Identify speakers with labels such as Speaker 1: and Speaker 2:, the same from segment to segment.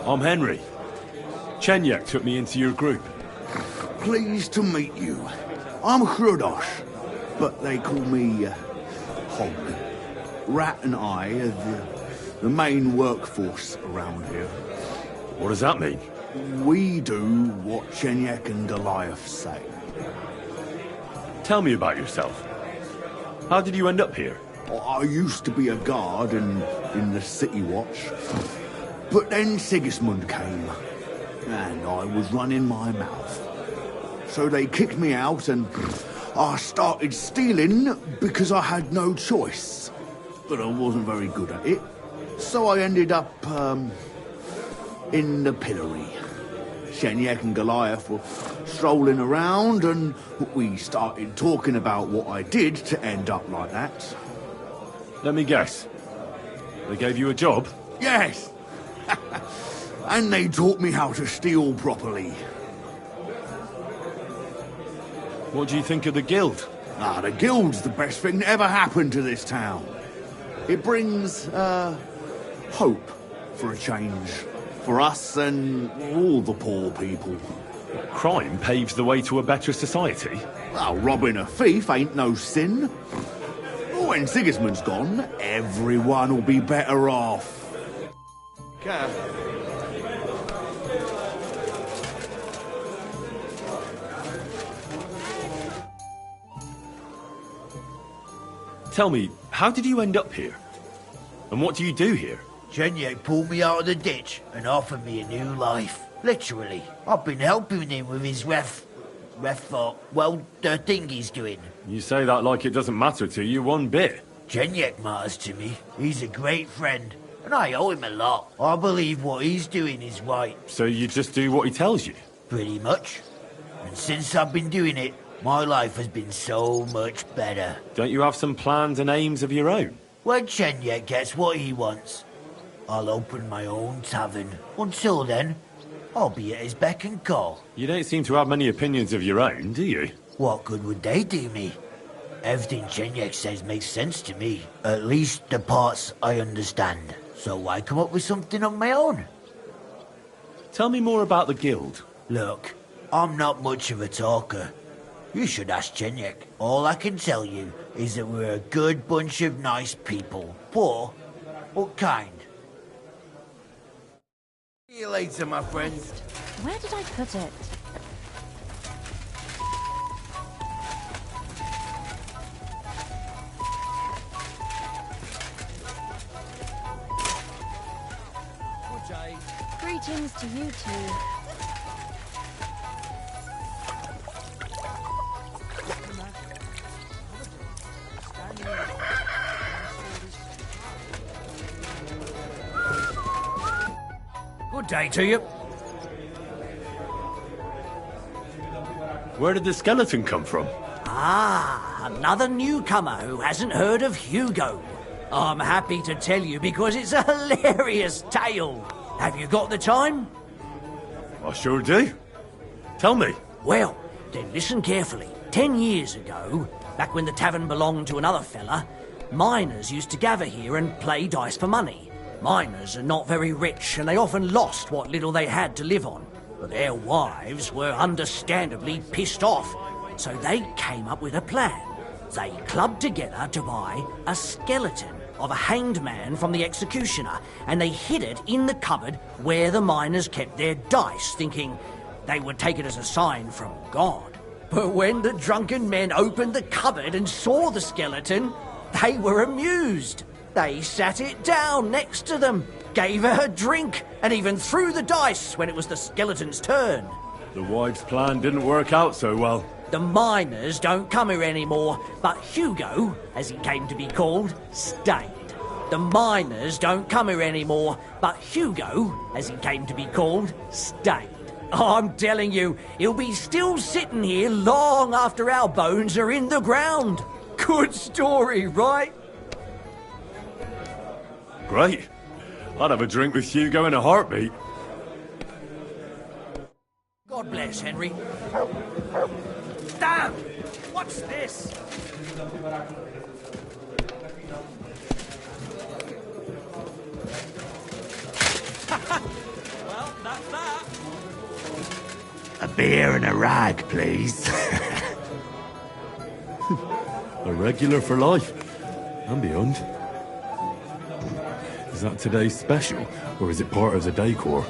Speaker 1: I'm Henry. Chenyek took me into your group.
Speaker 2: Pleased to meet you. I'm Hrudosh, but they call me Hog. Rat and I are the main workforce around here.
Speaker 1: What does that mean?
Speaker 2: We do what Chenyek and Goliath say.
Speaker 1: Tell me about yourself. How did you end up here?
Speaker 2: I used to be a guard in the City Watch, but then Sigismund came, and I was running my mouth. So they kicked me out, and I started stealing because I had no choice. But I wasn't very good at it, so I ended up, in the pillory. Chenyek and Goliath were strolling around, and we started talking about what I did to end up like that.
Speaker 1: Let me guess. They gave you a job?
Speaker 2: Yes! And they taught me how to steal properly.
Speaker 1: What do you think of the guild?
Speaker 2: The guild's the best thing that ever happened to this town. It brings, hope for a change. For us and all the poor people.
Speaker 1: Crime paves the way to a better society?
Speaker 2: Well, robbing a thief ain't no sin. When Sigismund's gone, everyone will be better off. Okay.
Speaker 1: Tell me, how did you end up here? And what do you do here?
Speaker 3: Chenyek pulled me out of the ditch and offered me a new life. Literally. I've been helping him with his the thing he's doing.
Speaker 1: You say that like it doesn't matter to you one bit.
Speaker 3: Chenyek matters to me. He's a great friend, and I owe him a lot. I believe what he's doing is right.
Speaker 1: So you just do what he tells you?
Speaker 3: Pretty much. And since I've been doing it, my life has been so much better.
Speaker 1: Don't you have some plans and aims of your own?
Speaker 3: When Chenyek gets what he wants, I'll open my own tavern. Until then, I'll be at his beck and call.
Speaker 1: You don't seem to have many opinions of your own, do you?
Speaker 3: What good would they do me? Everything Chenyek says makes sense to me. At least the parts I understand. So why come up with something on my own?
Speaker 1: Tell me more about the guild.
Speaker 3: Look, I'm not much of a talker. You should ask Chenyek. All I can tell you is that we're a good bunch of nice people. Poor, but kind. See you later, my friend.
Speaker 4: Where did I put it? Greetings to you two.
Speaker 5: Good day to you.
Speaker 1: Where did the skeleton come from?
Speaker 5: Ah, another newcomer who hasn't heard of Hugo. I'm happy to tell you because it's a hilarious tale. Have you got the time?
Speaker 1: I sure do. Tell me.
Speaker 5: Well, then listen carefully. 10 years ago, back when the tavern belonged to another fella, miners used to gather here and play dice for money. Miners are not very rich and they often lost what little they had to live on. But their wives were understandably pissed off, so they came up with a plan. They clubbed together to buy a skeleton of a hanged man from the executioner, and they hid it in the cupboard where the miners kept their dice, thinking they would take it as a sign from God. But when the drunken men opened the cupboard and saw the skeleton, they were amused. They sat it down next to them, gave her a drink, and even threw the dice when it was the skeleton's turn.
Speaker 1: The wives' plan didn't work out so well.
Speaker 5: The miners don't come here anymore, but Hugo, as he came to be called, stayed. The miners don't come here anymore, but Hugo, as he came to be called, stayed. I'm telling you, he'll be still sitting here long after our bones are in the ground. Good story, right?
Speaker 1: Great. I'd have a drink with Hugo in a heartbeat.
Speaker 5: God bless, Henry. Damn! What's this? Well,
Speaker 2: beer and a rag, please.
Speaker 1: A regular for life. And beyond. Is that today's special, or is it part of the decor?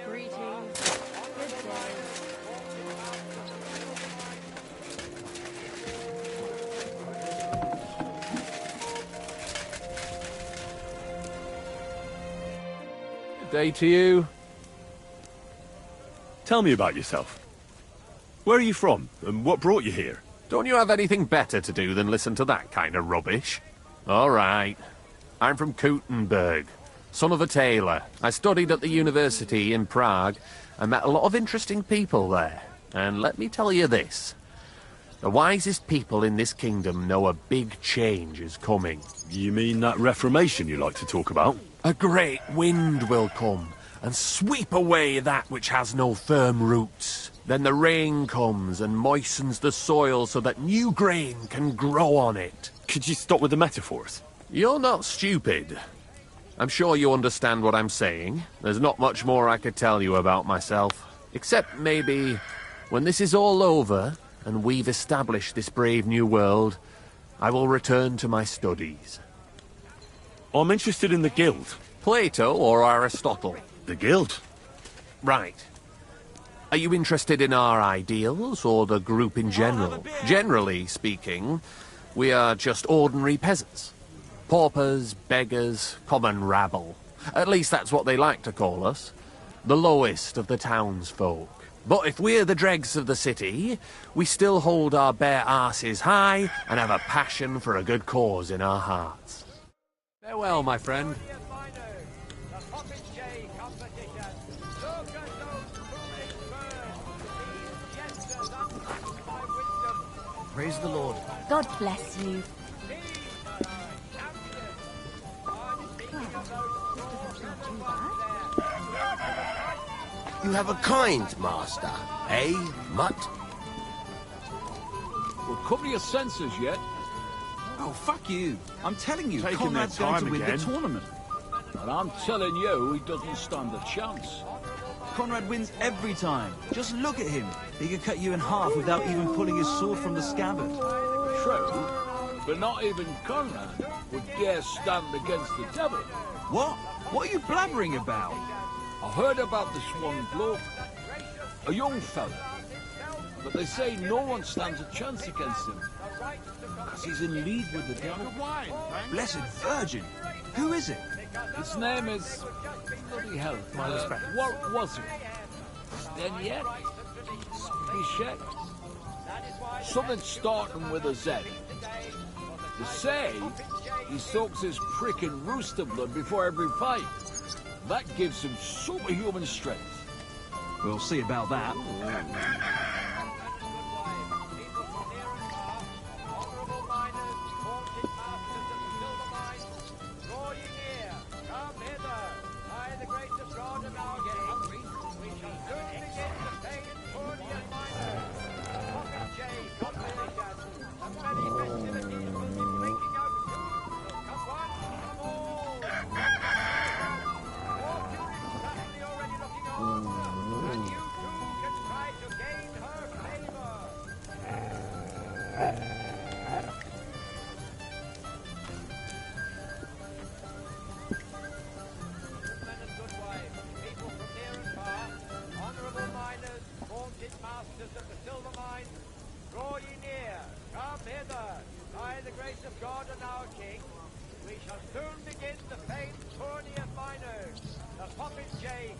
Speaker 4: Greetings. Good day.
Speaker 6: Good day to you.
Speaker 1: Tell me about yourself. Where are you from, and what brought you here?
Speaker 6: Don't you have anything better to do than listen to that kind of rubbish? All right. I'm from Kuttenberg, son of a tailor. I studied at the university in Prague and met a lot of interesting people there. And let me tell you this. The wisest people in this kingdom know a big change is coming.
Speaker 1: You mean that Reformation you like to talk about?
Speaker 6: A great wind will come and sweep away that which has no firm roots. Then the rain comes and moistens the soil so that new grain can grow on it.
Speaker 1: Could you stop with the metaphors?
Speaker 6: You're not stupid. I'm sure you understand what I'm saying. There's not much more I could tell you about myself. Except maybe when this is all over and we've established this brave new world, I will return to my studies.
Speaker 1: I'm interested in the Guild.
Speaker 6: Plato or Aristotle?
Speaker 1: The Guild?
Speaker 6: Right. Are you interested in our ideals or the group in general? Generally speaking, we are just ordinary peasants. Paupers, beggars, common rabble. At least that's what they like to call us. The lowest of the townsfolk. But if we're the dregs of the city, we still hold our bare arses high and have a passion for a good cause in our hearts. Farewell, my friend.
Speaker 3: Praise the Lord.
Speaker 4: God bless you.
Speaker 7: You have a kind master, eh, Mutt?
Speaker 8: Well, cover your senses yet.
Speaker 9: Oh, fuck you. I'm telling you,
Speaker 2: Taking
Speaker 9: Conrad's
Speaker 2: their
Speaker 9: going to
Speaker 2: time
Speaker 9: win
Speaker 2: again.
Speaker 9: the tournament.
Speaker 8: And I'm telling you, he doesn't stand a chance.
Speaker 9: Conrad wins every time. Just look at him. He could cut you in half without even pulling his sword from the scabbard.
Speaker 8: True, but not even Conrad would dare stand against the devil.
Speaker 9: What? What are you blabbering about?
Speaker 8: I heard about this one bloke, a young fella, but they say no one stands a chance against him, because he's in league with the devil.
Speaker 9: Blessed Virgin. Who is it?
Speaker 8: His name is... bloody hell. What was it? Steniek? Spishek? Something starting with a Z. They say he soaks his prick in rooster blood before every fight. That gives him superhuman strength.
Speaker 9: We'll see about that.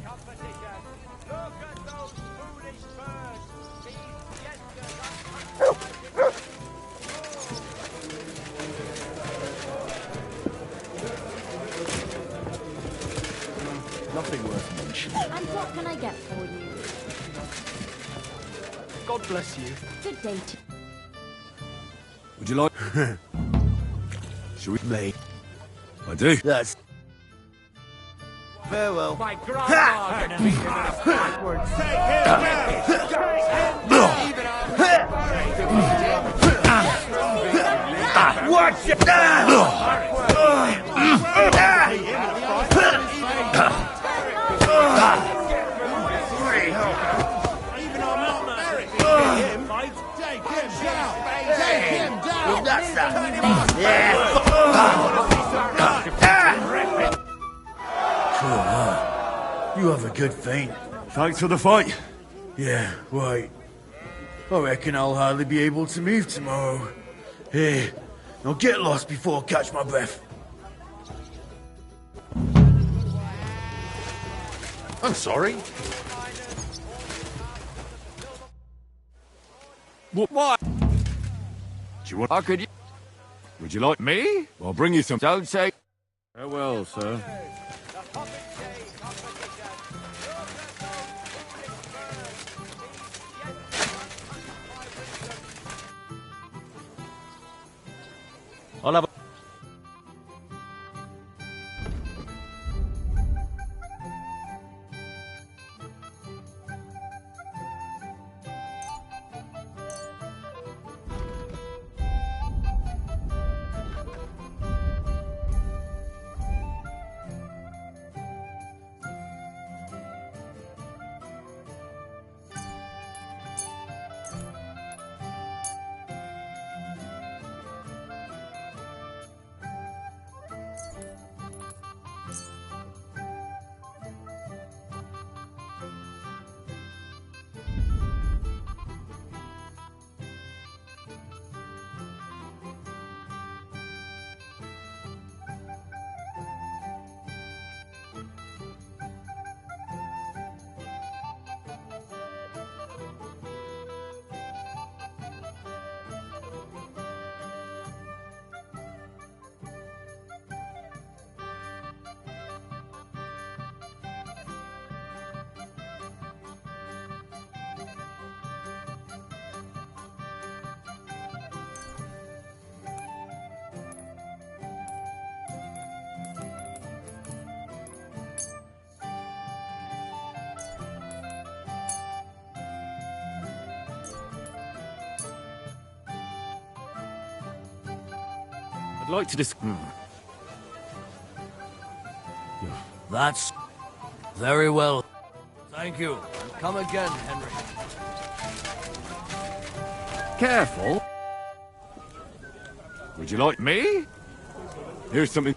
Speaker 10: Competition. Look at those foolish
Speaker 1: Nothing worth mentioning.
Speaker 4: And what can I get for you?
Speaker 1: God bless you.
Speaker 4: Good day to
Speaker 2: Would you like... Shall we... Me. I do.
Speaker 3: That's... Farewell.
Speaker 8: My grandma can beat him backwards.
Speaker 3: Watch it! You have a good feint.
Speaker 2: Thanks for the fight.
Speaker 3: Yeah, right. I reckon I'll hardly be able to move tomorrow. Here, I'll get lost before I catch my breath.
Speaker 6: I'm sorry.
Speaker 8: What?
Speaker 2: Do you want...
Speaker 8: How could you?
Speaker 2: Would you like...
Speaker 8: Me?
Speaker 2: I'll bring you some...
Speaker 8: Don't say.
Speaker 2: Farewell, sir.
Speaker 1: I'll have a... I'd like to
Speaker 5: That's very well. Thank you. And come again, Henry.
Speaker 8: Careful.
Speaker 2: Would you like...
Speaker 8: Me?
Speaker 2: Here's something...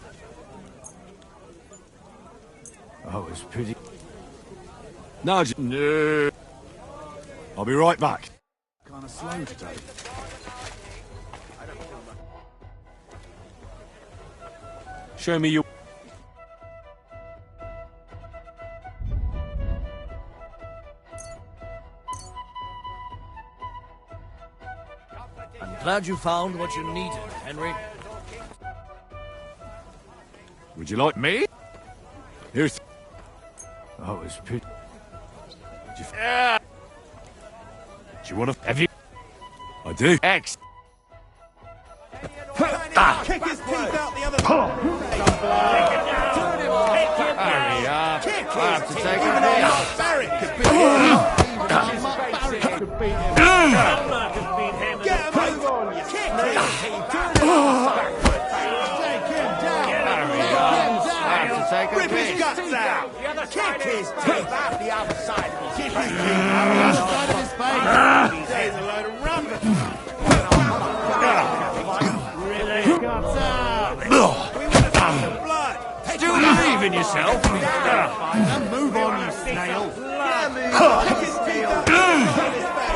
Speaker 8: Oh, it's pretty.
Speaker 2: No, no. I'll be right back. Kind of slow today.
Speaker 1: Show me your...
Speaker 5: I'm glad you found what you needed, Henry.
Speaker 2: Would you like...
Speaker 8: Me?
Speaker 2: Here's...
Speaker 8: Oh, it's pretty.
Speaker 2: Do you want to...
Speaker 8: Have you?
Speaker 2: I do.
Speaker 8: X.
Speaker 10: Kick his teeth out the other side.
Speaker 8: Hurry up. I have to take
Speaker 10: Even
Speaker 8: a hit.
Speaker 10: Barrett could beat him. Barrett could beat him. Get a move on, you kick his teeth. Take him down.
Speaker 8: Hurry up. I have to take a
Speaker 10: Rip his
Speaker 8: hit.
Speaker 10: guts out. Kick his teeth out the other side. Kick his teeth out the other side of his face. There's a load of rubbish. Rip his guts out. We want to see the blood.
Speaker 8: Do you believe in yourself?
Speaker 10: Move on, you snail. Kick his teeth out the other side of his face.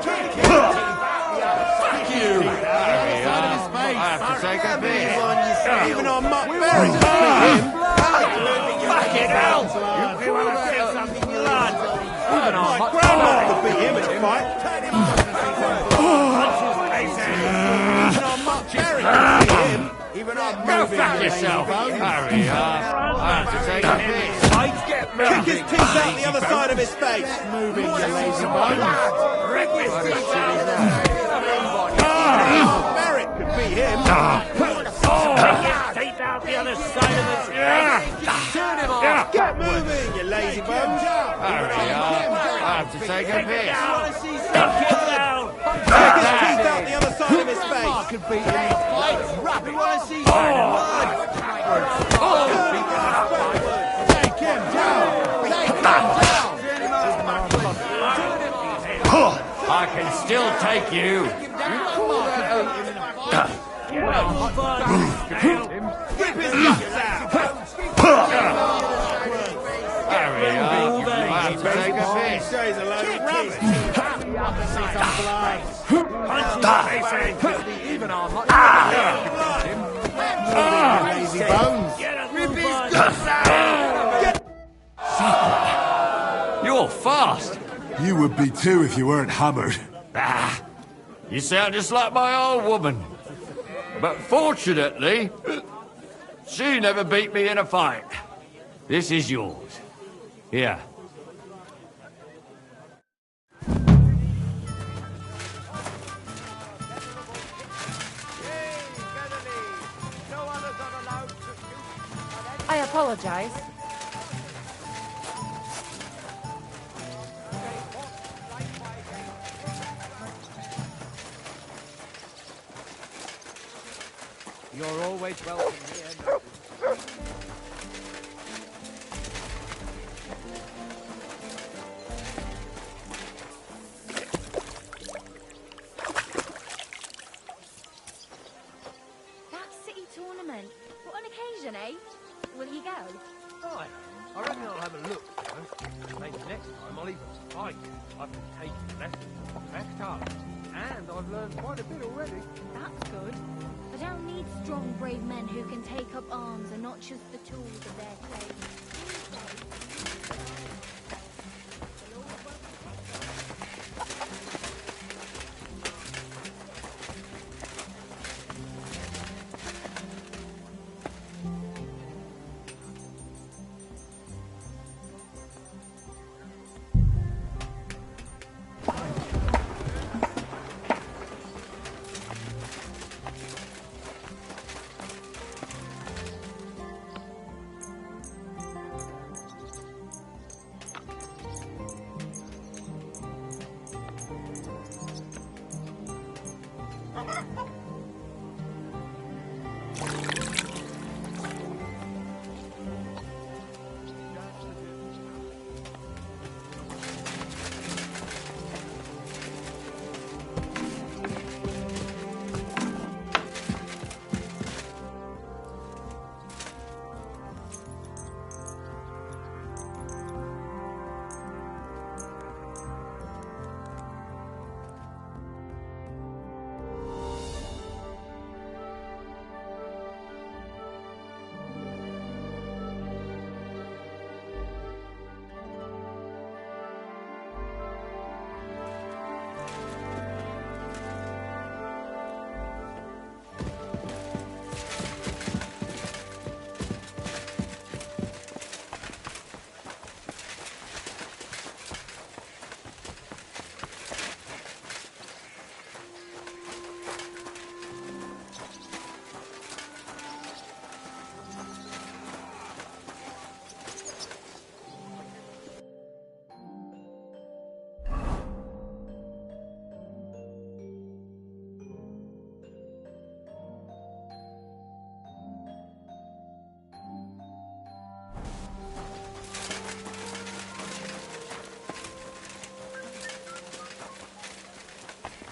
Speaker 10: Kick his teeth out the other side of his face.
Speaker 8: I have to take a hit.
Speaker 10: Even on Mutt Berry to beat him.
Speaker 8: Fuck it out!
Speaker 10: You want to see some blood? Even on Mutt Berry to beat fight. Even I'm
Speaker 7: Go
Speaker 10: moving,
Speaker 7: fuck
Speaker 10: you lazy
Speaker 7: yourself.
Speaker 10: bones.
Speaker 7: Hurry up. I have to take a piss.
Speaker 10: Kick his teeth out the other side of his face. Moving, you lazy bones. Merrick could beat him.
Speaker 7: Teeth out the other side of his face. Turn him off.
Speaker 10: Get moving, you lazy bones.
Speaker 7: Hurry up. I have to take a piss.
Speaker 10: Kick his teeth out the other side of his face. Could beat him. We want to see some blood. Take him down. Take him down.
Speaker 7: I can still take you.
Speaker 10: Rip his guts out.
Speaker 7: Hurry up. I have to take a piss.
Speaker 10: He's a load of rubbish.
Speaker 6: Even our
Speaker 10: Lazy bones.
Speaker 7: Rip his guts out. You're fast.
Speaker 11: You would be too if you weren't hammered.
Speaker 7: You sound just like my old woman. But fortunately, she never beat me in a fight. This is yours. Here.
Speaker 4: I apologize.
Speaker 6: You're always welcome here.
Speaker 4: That city tournament. What an occasion, eh? Will he go?
Speaker 6: Right. I reckon I'll have a look first. Maybe next time I'll even fight. I've been taking lessons from Bekhtar, and I've learned quite a bit already.
Speaker 4: That's good. But I'll need strong, brave men who can take up arms and not just the tools of their trade.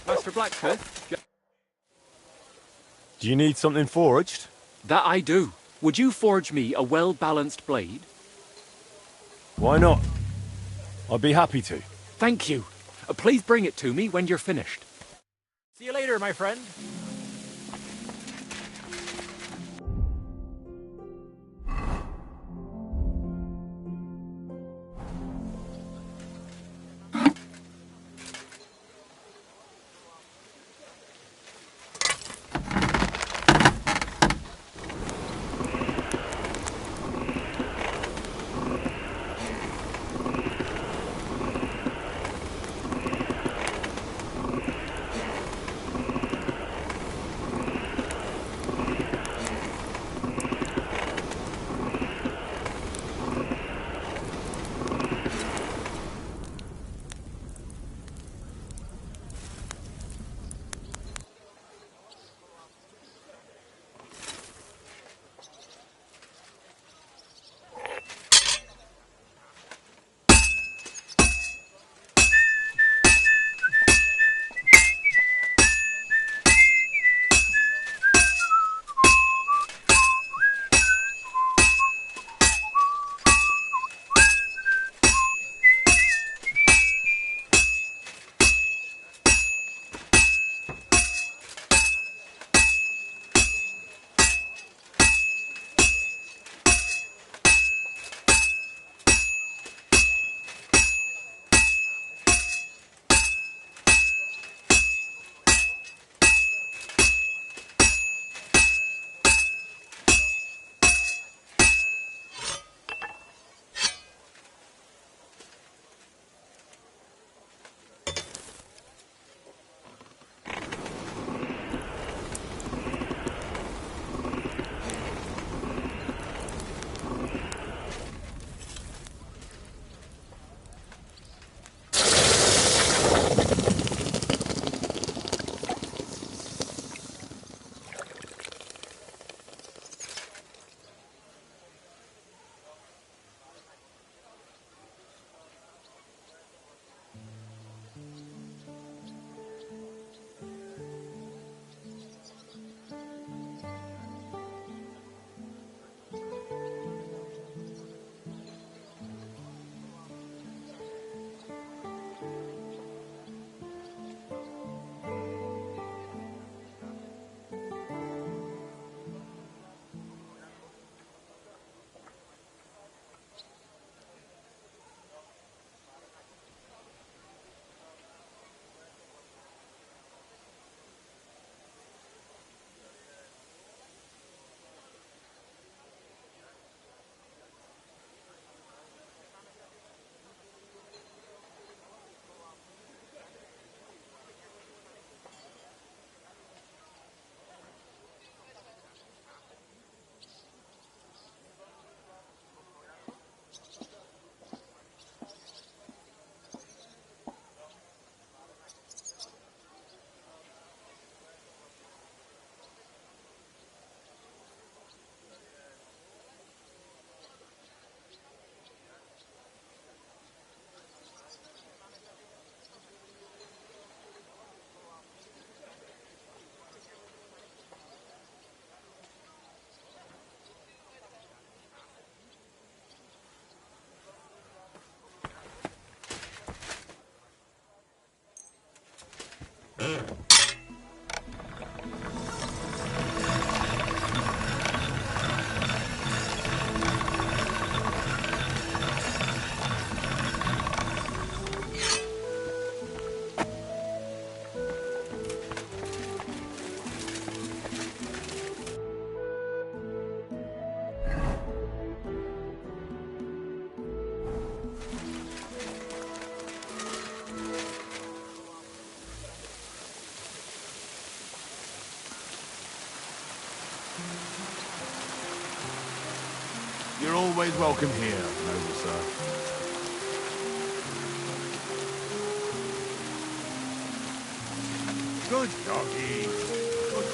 Speaker 12: Master Blacksmith?
Speaker 1: Do you need something forged?
Speaker 12: That I do. Would you forge me a well-balanced blade?
Speaker 1: Why not? I'd be happy to.
Speaker 12: Thank you. Please bring it to me when you're finished.
Speaker 6: See you later, my friend.
Speaker 11: You're always welcome here, noble sir. Good doggy. Good.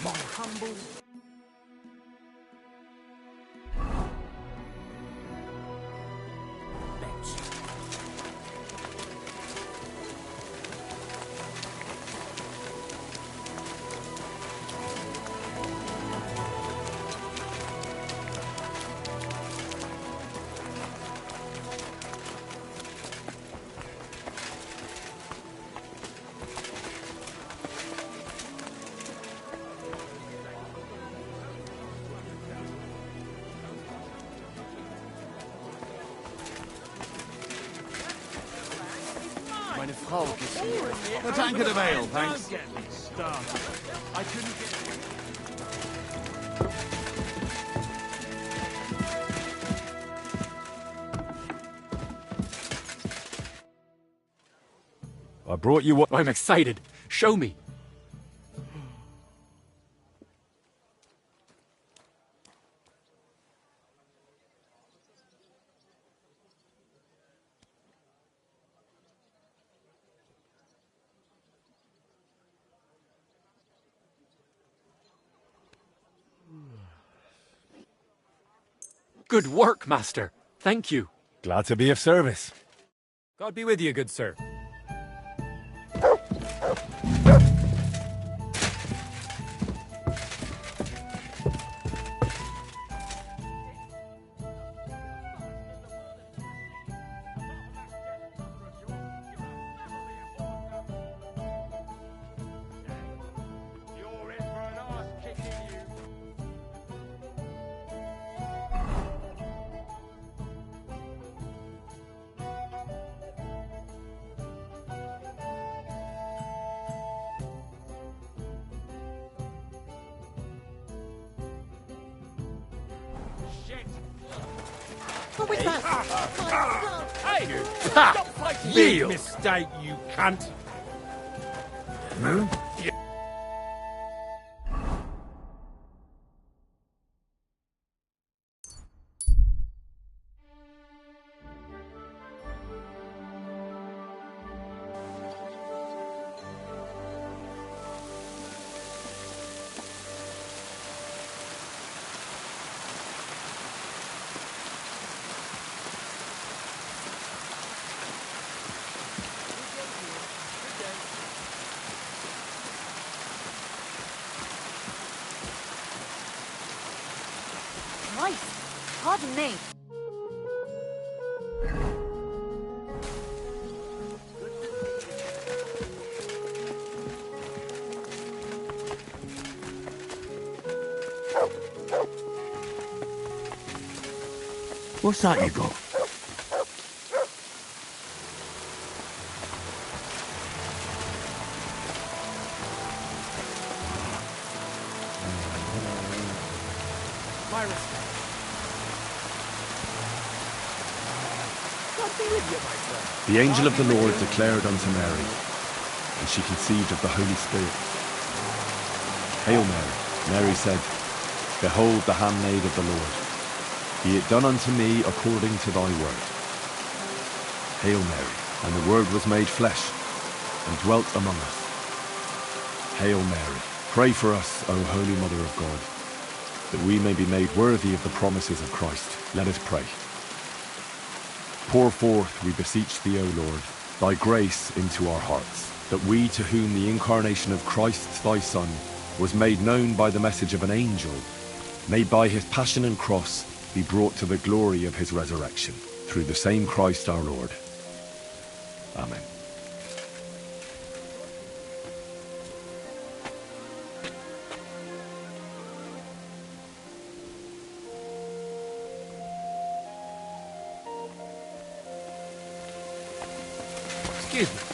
Speaker 10: My humble...
Speaker 11: Meine Frau gibt's mir.
Speaker 10: A tankard of ale, thanks. Don't get me started. I couldn't get...
Speaker 12: I brought you what... I'm excited. Show me. Good work, Master. Thank you.
Speaker 13: Glad to be of service.
Speaker 12: God be with you, good sir.
Speaker 10: What was that? Hey!
Speaker 12: Ha!
Speaker 10: Stop fighting!
Speaker 12: Big
Speaker 10: mistake, you cunt!
Speaker 4: Christ! Pardon me.
Speaker 2: What's that you got?
Speaker 10: My respect. God be with you, my friend.
Speaker 1: The angel of the Lord declared unto Mary, and she conceived of the Holy Spirit.
Speaker 13: Hail Mary. Mary said, Behold the handmaid of the Lord. Be it done unto me according to thy word. Hail Mary. And the Word was made flesh, and dwelt among us. Hail Mary. Pray for us, O Holy Mother of God, that we may be made worthy of the promises of Christ. Let us pray. Pour forth, we beseech thee, O Lord, thy grace into our hearts, that we, to whom the incarnation of Christ thy Son was made known by the message of an angel, may by his passion and cross be brought to the glory of his resurrection, through the same Christ our Lord. Amen.
Speaker 8: Excuse me.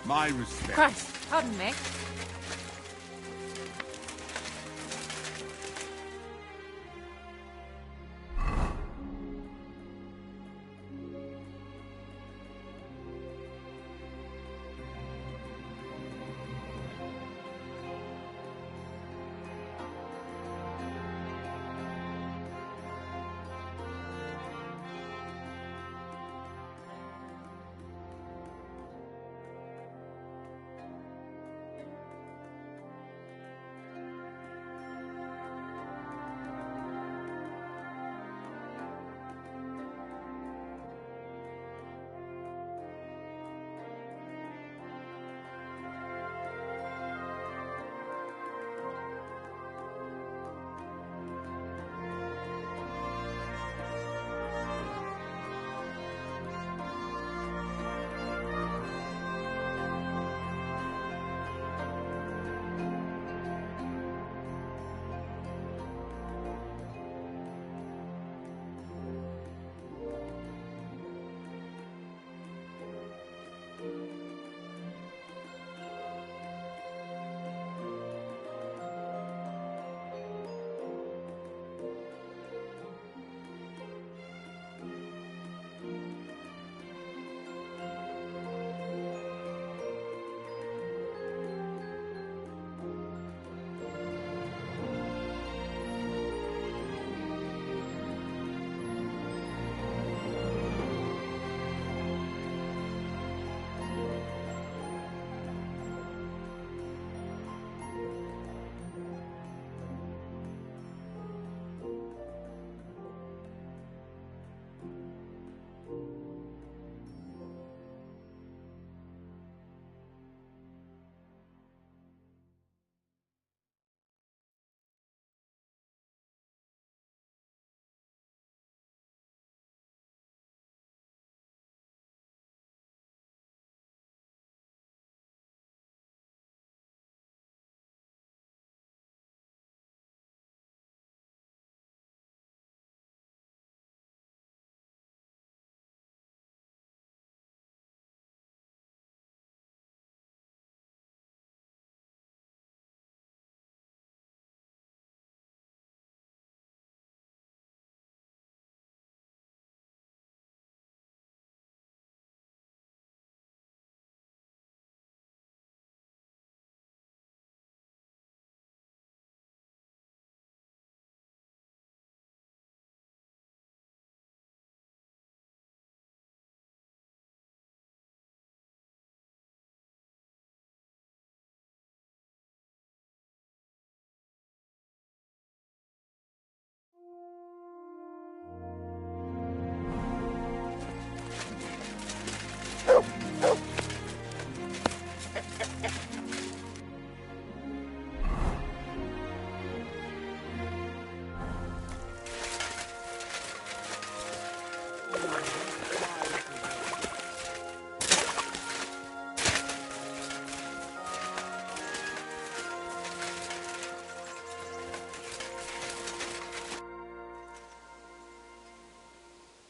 Speaker 10: My respect.
Speaker 14: Christ, pardon me.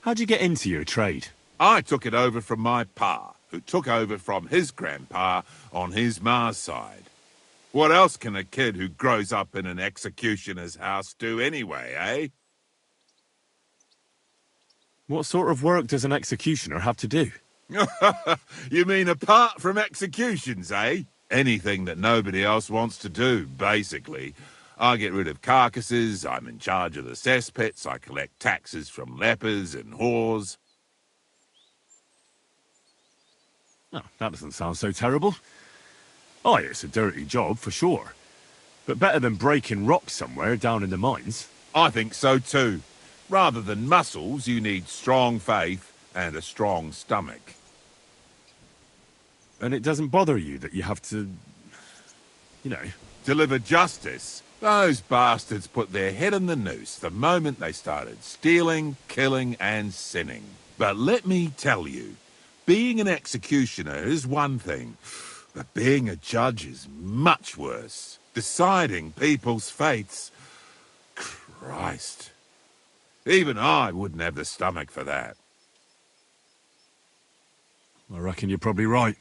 Speaker 1: How'd you get into your trade?
Speaker 11: I took it over from my pa, who took over from his grandpa on his ma's side. What else can a kid who grows up in an executioner's house do anyway, eh?
Speaker 1: What sort of work does an executioner have to do?
Speaker 11: You mean apart from executions, eh? Anything that nobody else wants to do, basically. I get rid of carcasses, I'm in charge of the cesspits, I collect taxes from lepers and whores.
Speaker 1: Oh, that doesn't sound so terrible. Oh, it's a dirty job, for sure. But better than breaking rocks somewhere down in the mines.
Speaker 11: I think so too. Rather than muscles, you need strong faith and a strong stomach.
Speaker 1: And it doesn't bother you that you have to, you know...
Speaker 11: Deliver justice? Those bastards put their head in the noose the moment they started stealing, killing and sinning. But let me tell you, being an executioner is one thing, but being a judge is much worse. Deciding people's fates... Christ. Even I wouldn't have the stomach for that.
Speaker 1: I reckon you're probably right.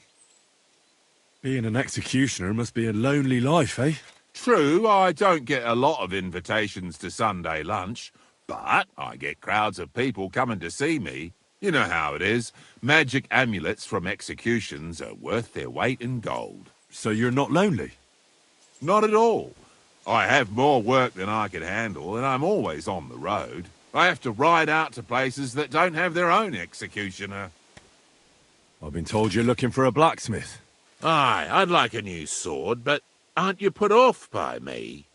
Speaker 1: Being an executioner must be a lonely life, eh?
Speaker 11: True, I don't get a lot of invitations to Sunday lunch, but I get crowds of people coming to see me. You know how it is. Magic amulets from executions are worth their weight in gold.
Speaker 1: So you're not lonely?
Speaker 11: Not at all. I have more work than I can handle, and I'm always on the road. I have to ride out to places that don't have their own executioner.
Speaker 1: I've been told you're looking for a blacksmith.
Speaker 11: Aye, I'd like a new sword, but aren't you put off by me?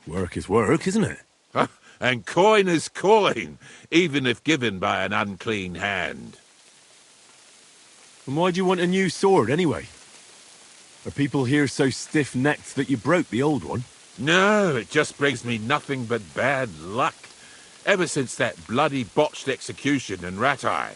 Speaker 1: Work is work, isn't it?
Speaker 11: And coin is coin, even if given by an unclean hand.
Speaker 1: And why do you want a new sword, anyway? Are people here so stiff-necked that you broke the old one?
Speaker 11: No, it just brings me nothing but bad luck. Ever since that bloody botched execution in Rattay.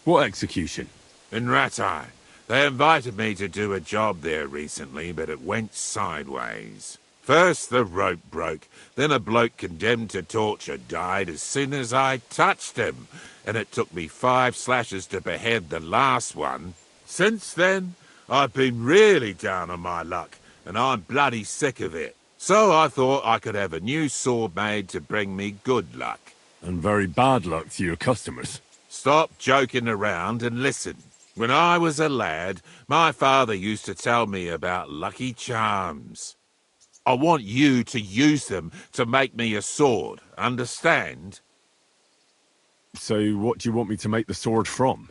Speaker 1: What execution?
Speaker 11: In Rattay. They invited me to do a job there recently, but it went sideways. First the rope broke, then a bloke condemned to torture died as soon as I touched him, and it took me 5 slashes to behead the last one. Since then, I've been really down on my luck, and I'm bloody sick of it. So I thought I could have a new sword made to bring me good luck.
Speaker 1: And very bad luck to your customers.
Speaker 11: Stop joking around and listen. When I was a lad, my father used to tell me about lucky charms. I want you to use them to make me a sword, understand?
Speaker 1: So what do you want me to make the sword from?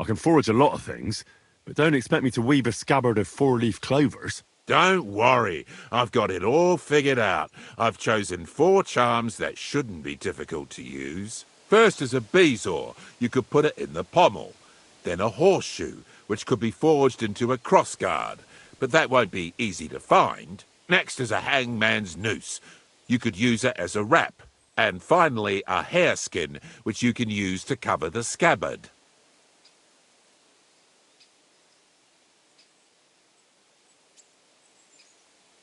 Speaker 1: I can forge a lot of things, but don't expect me to weave a scabbard of 4-leaf clovers.
Speaker 11: Don't worry, I've got it all figured out. I've chosen 4 charms that shouldn't be difficult to use. First is a bezoar, you could put it in the pommel. Then a horseshoe, which could be forged into a crossguard, but that won't be easy to find. Next is a hangman's noose. You could use it as a wrap. And finally, a hareskin, which you can use to cover the scabbard.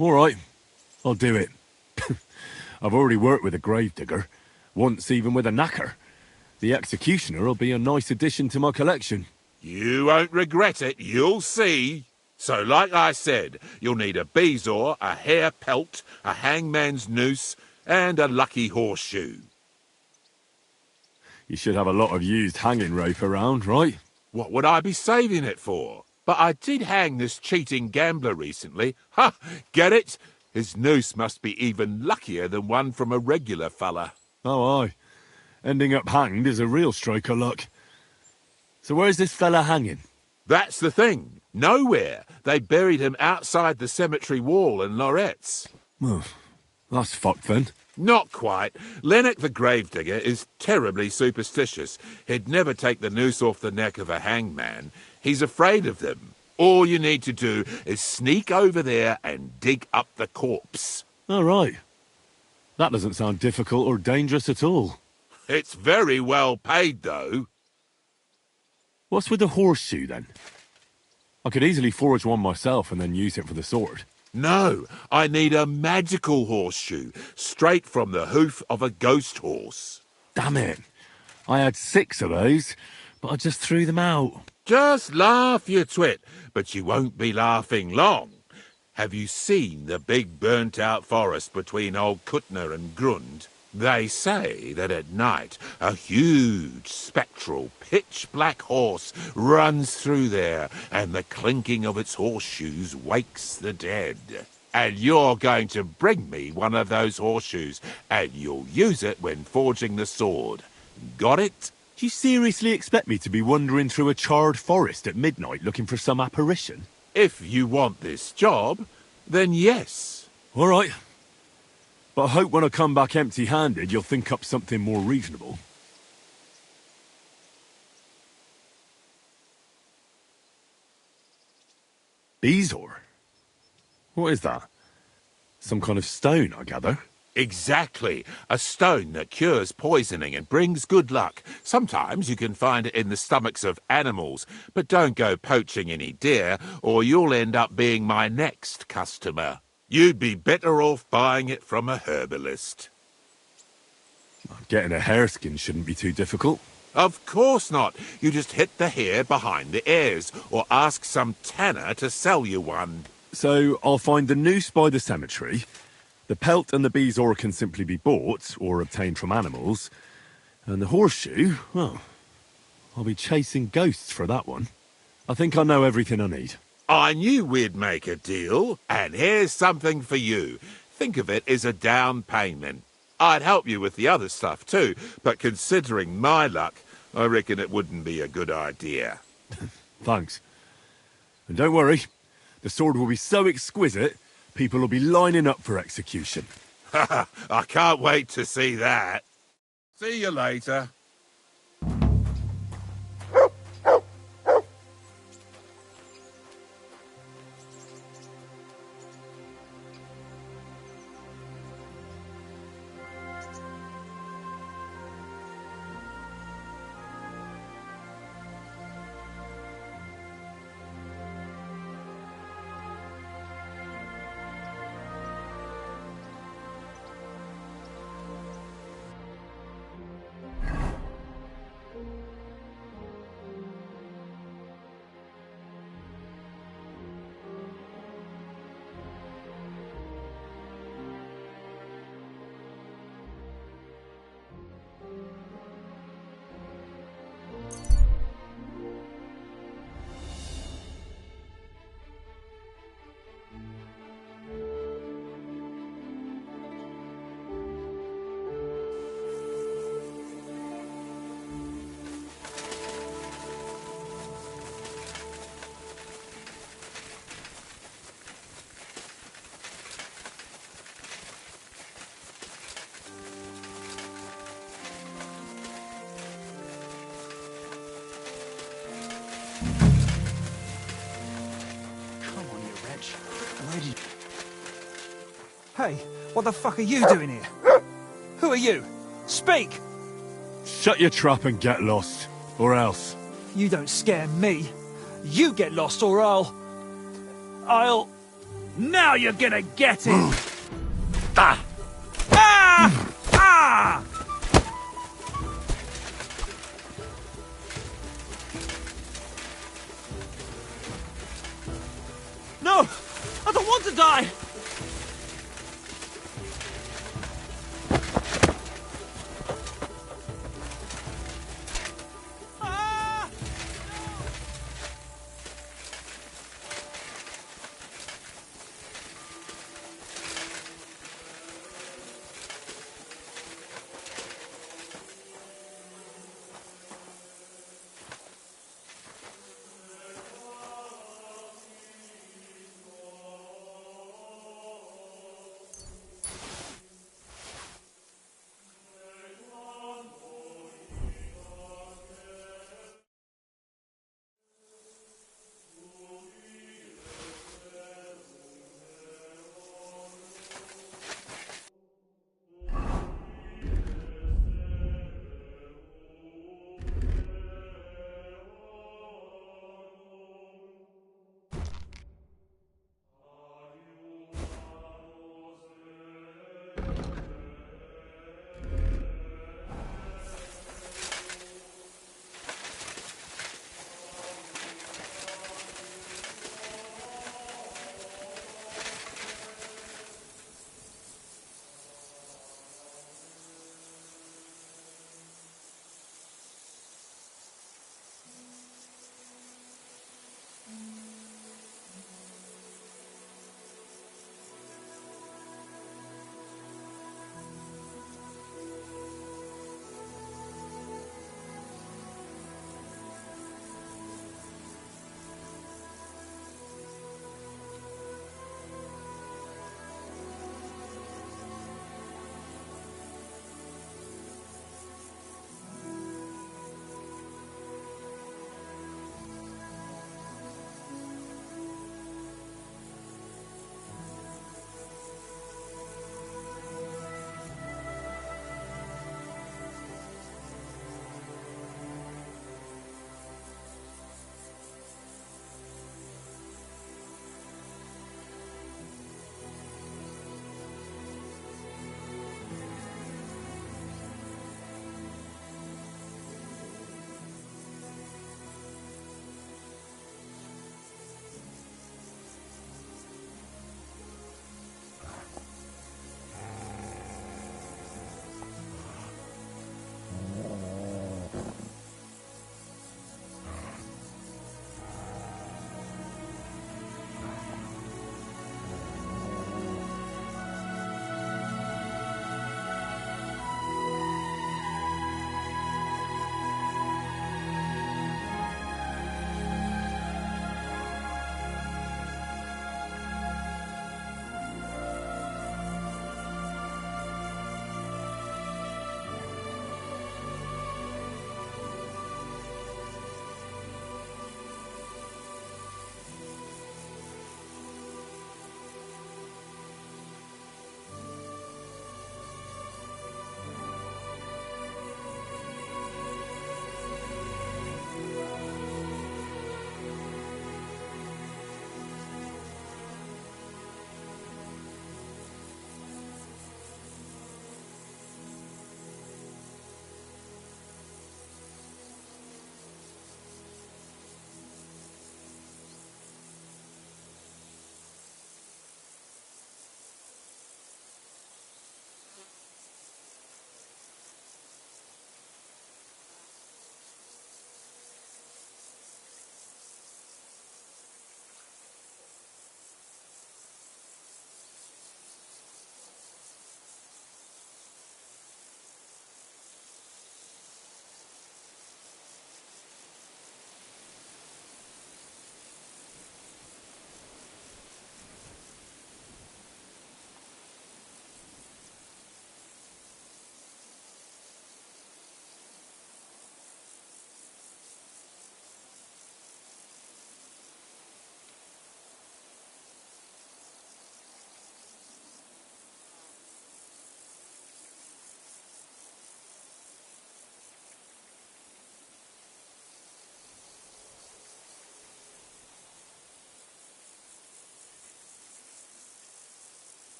Speaker 1: All right, I'll do it. I've already worked with a gravedigger, once even with a knacker. The executioner will be a nice addition to my collection.
Speaker 11: You won't regret it, you'll see. So, like I said, you'll need a bezoar, a hair pelt, a hangman's noose, and a lucky horseshoe.
Speaker 1: You should have a lot of used hanging rope around, right?
Speaker 11: What would I be saving it for? But I did hang this cheating gambler recently. Ha! Get it? His noose must be even luckier than one from a regular fella.
Speaker 1: Oh, aye. Ending up hanged is a real stroke of luck. So where's this fella hanging?
Speaker 11: That's the thing. Nowhere. They buried him outside the cemetery wall in Loretz.
Speaker 1: Oh, that's fucked then.
Speaker 11: Not quite. Lennox the gravedigger is terribly superstitious. He'd never take the noose off the neck of a hangman. He's afraid of them. All you need to do is sneak over there and dig up the corpse.
Speaker 1: All right. That doesn't sound difficult or dangerous at all.
Speaker 11: It's very well paid, though.
Speaker 1: What's with the horseshoe, then? I could easily forge one myself and then use it for the sword.
Speaker 11: No, I need a magical horseshoe, straight from the hoof of a ghost horse.
Speaker 1: Damn it. I had 6 of those, but I just threw them out.
Speaker 11: Just laugh, you twit, but you won't be laughing long. Have you seen the big burnt-out forest between Old Kuttner and Grund? They say that at night a huge, spectral, pitch-black horse runs through there, and the clinking of its horseshoes wakes the dead. And you're going to bring me one of those horseshoes, and you'll use it when forging the sword. Got it?
Speaker 1: Do you seriously expect me to be wandering through a charred forest at midnight looking for some apparition?
Speaker 11: If you want this job, then yes.
Speaker 1: All right. But I hope when I come back empty-handed, you'll think up something more reasonable. Bezoar? What is that? Some kind of stone, I gather?
Speaker 11: Exactly. A stone that cures poisoning and brings good luck. Sometimes you can find it in the stomachs of animals, but don't go poaching any deer, or you'll end up being my next customer. You'd be better off buying it from a herbalist.
Speaker 1: Getting a hareskin shouldn't be too difficult.
Speaker 11: Of course not. You just hit the hair behind the ears, or ask some tanner to sell you one.
Speaker 1: So I'll find the noose by the cemetery. The pelt and the bezoar can simply be bought or obtained from animals. And the horseshoe, well, I'll be chasing ghosts for that one. I think I know everything I need.
Speaker 11: I knew we'd make a deal, and here's something for you. Think of it as a down payment. I'd help you with the other stuff too, but considering my luck, I reckon it wouldn't be a good idea.
Speaker 1: Thanks. And don't worry, the sword will be so exquisite, people will be lining up for execution.
Speaker 11: I can't wait to see that. See you later.
Speaker 9: Hey, what the fuck are you doing here? Who are you? Speak!
Speaker 1: Shut your trap and get lost, or else.
Speaker 9: You don't scare me. You get lost or I'll... Now you're gonna get it!
Speaker 7: Ah!
Speaker 9: Ah! Ah! No! I don't want to die!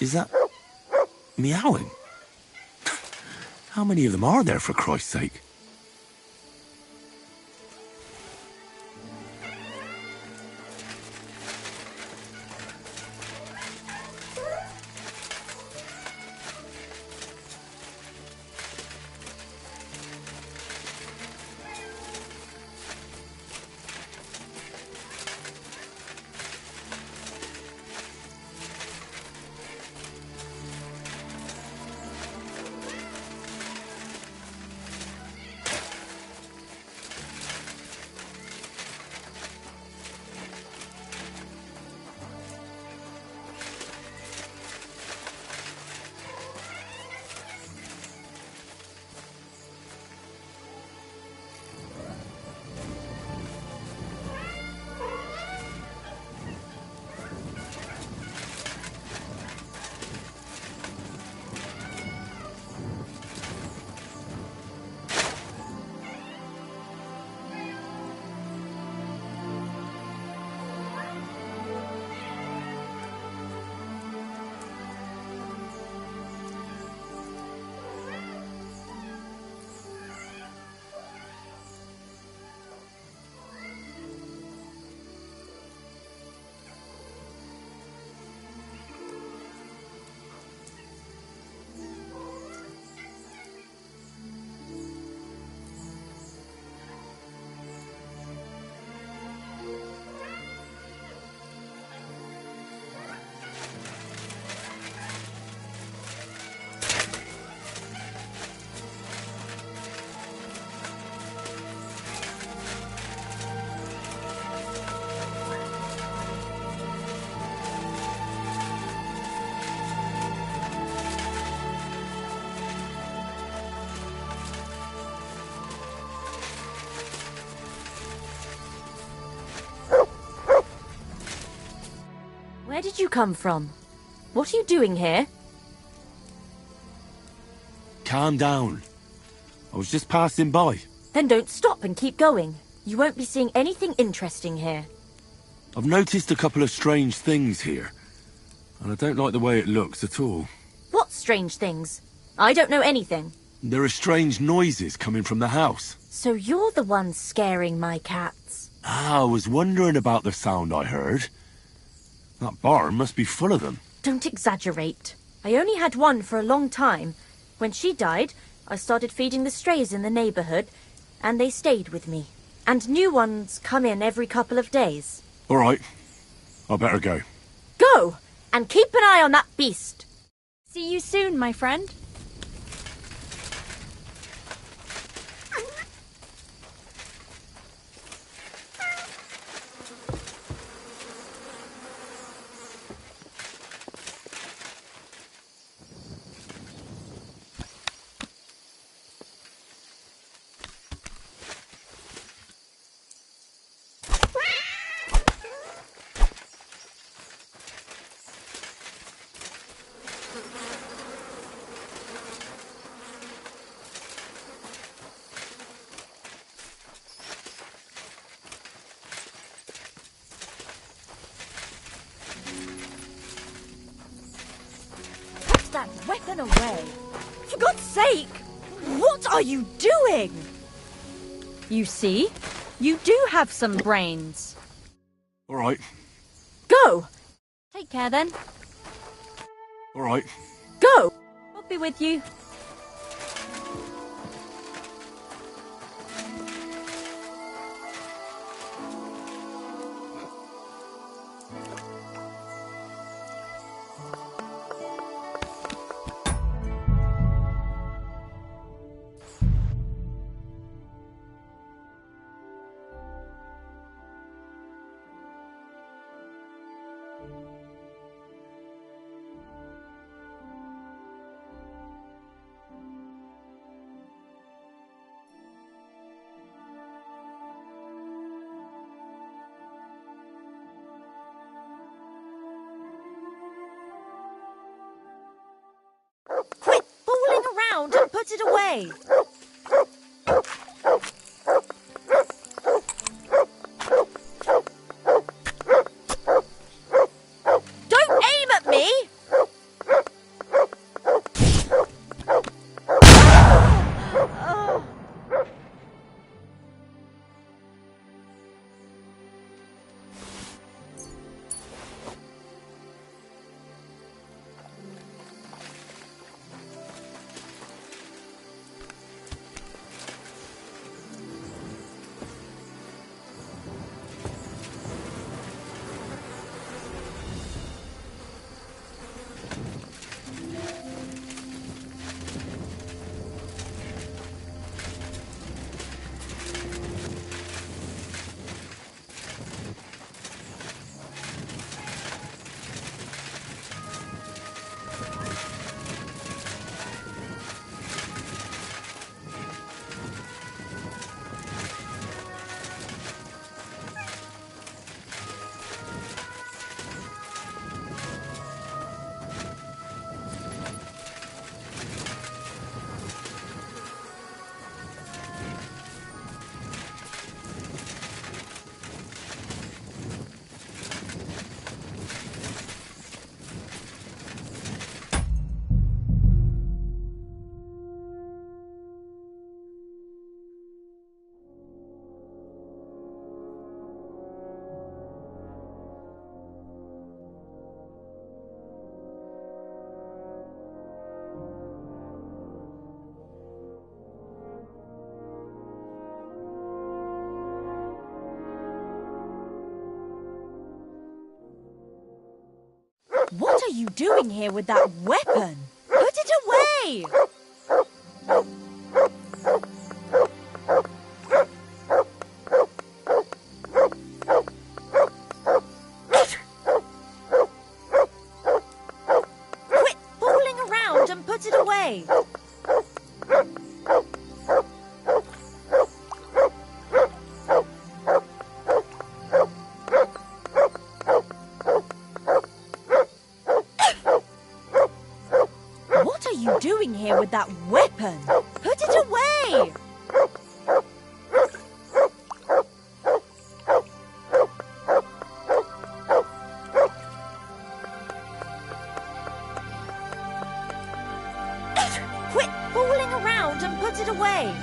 Speaker 1: Is that meowing? How many of them are there, for Christ's sake?
Speaker 14: Where did you come from? What are you doing here?
Speaker 1: Calm down. I was just passing by.
Speaker 14: Then don't stop and keep going. You won't be seeing anything interesting here.
Speaker 1: I've noticed a couple of strange things here, and I don't like the way it looks at all.
Speaker 14: What strange things? I don't know anything.
Speaker 1: There are strange noises coming from the house.
Speaker 14: So you're the one scaring my cats.
Speaker 1: I was wondering about the sound I heard. That barn must be full of them.
Speaker 14: Don't exaggerate. I only had one for a long time. When she died, I started feeding the strays in the neighborhood, and they stayed with me. And new ones come in every couple of days.
Speaker 1: All right. I better go.
Speaker 14: Go! And keep an eye on that beast.
Speaker 4: See you soon, my friend.
Speaker 14: Put that weapon away. For God's sake! What are you doing?
Speaker 15: You see? You do have some brains.
Speaker 1: All right,
Speaker 14: Go!
Speaker 15: Take care then.
Speaker 1: all right.
Speaker 14: Go!
Speaker 15: I'll be with you.
Speaker 14: Quit fooling around and put it away! Don't aim at me! What are you doing here with that weapon? Put it away! Quit fooling around and put it away! What are you doing here with that weapon? Put it away! Quit fooling around and put it away!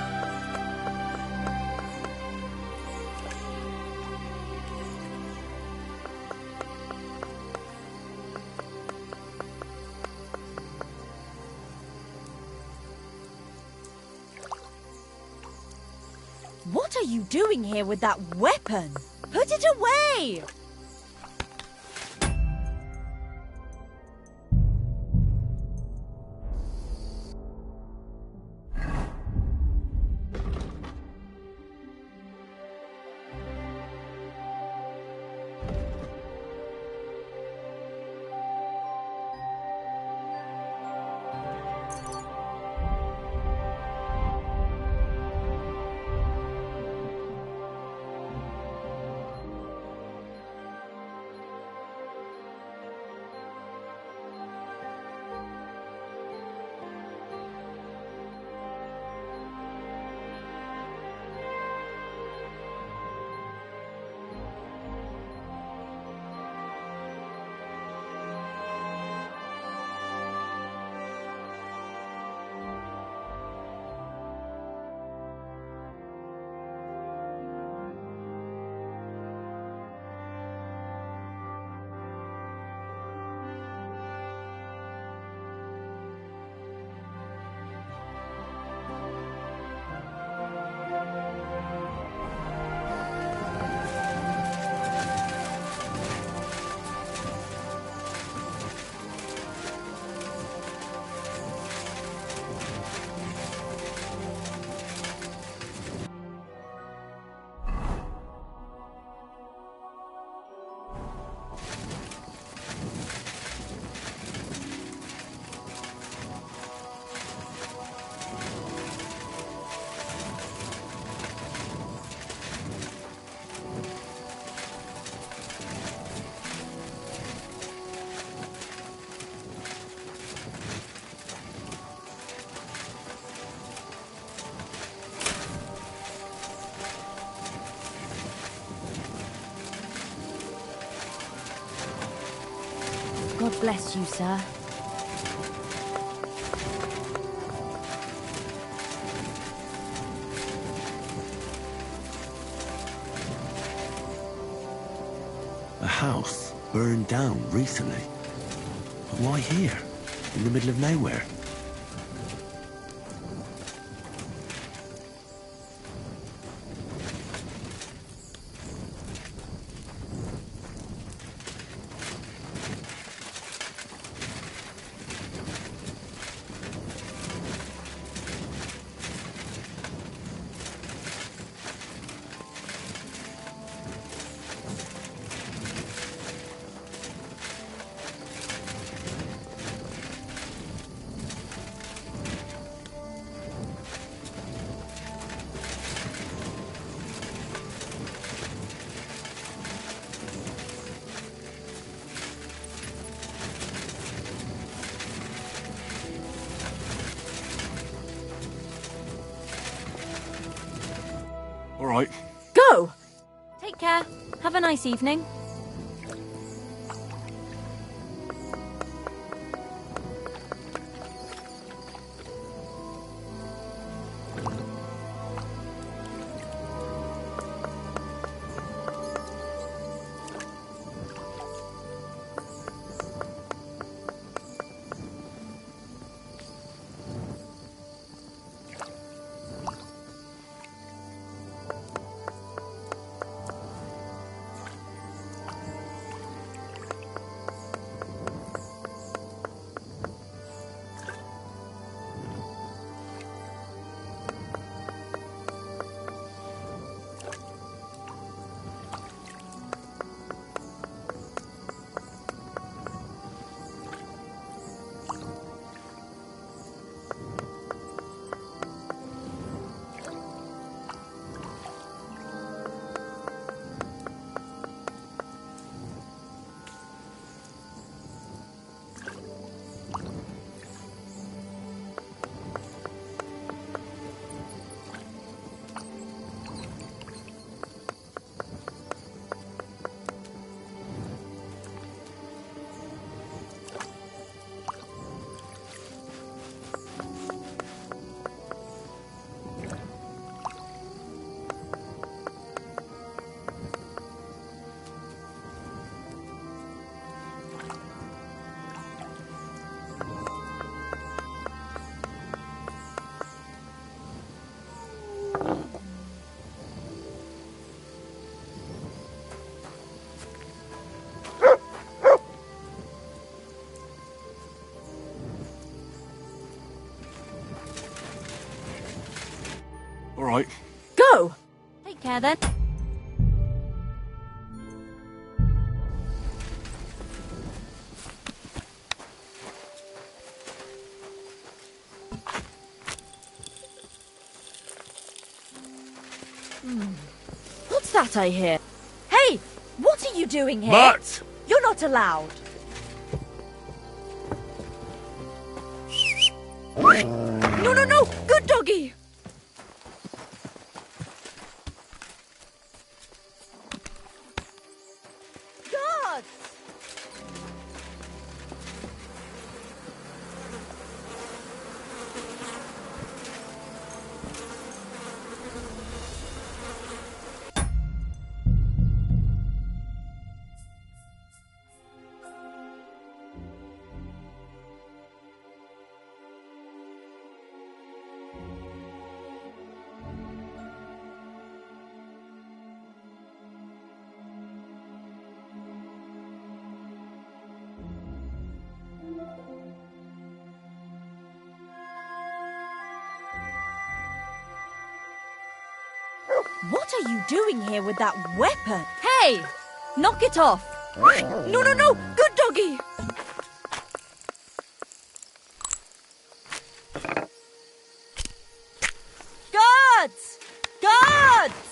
Speaker 14: What are you doing here with that weapon? Put it away! Bless you, sir.
Speaker 1: A house burned down recently. But why here? In the middle of nowhere?
Speaker 13: All right.
Speaker 14: Go! Take care. Have a nice evening.
Speaker 13: All right.
Speaker 14: Go! Take care then. What's that I hear? Hey! What are you doing here?
Speaker 7: But
Speaker 14: You're not allowed. No, no, no! Good doggy! Guards! What are you doing here with that weapon?
Speaker 15: Hey! Knock it off!
Speaker 14: No, no, no! Good doggy! Guards! Guards!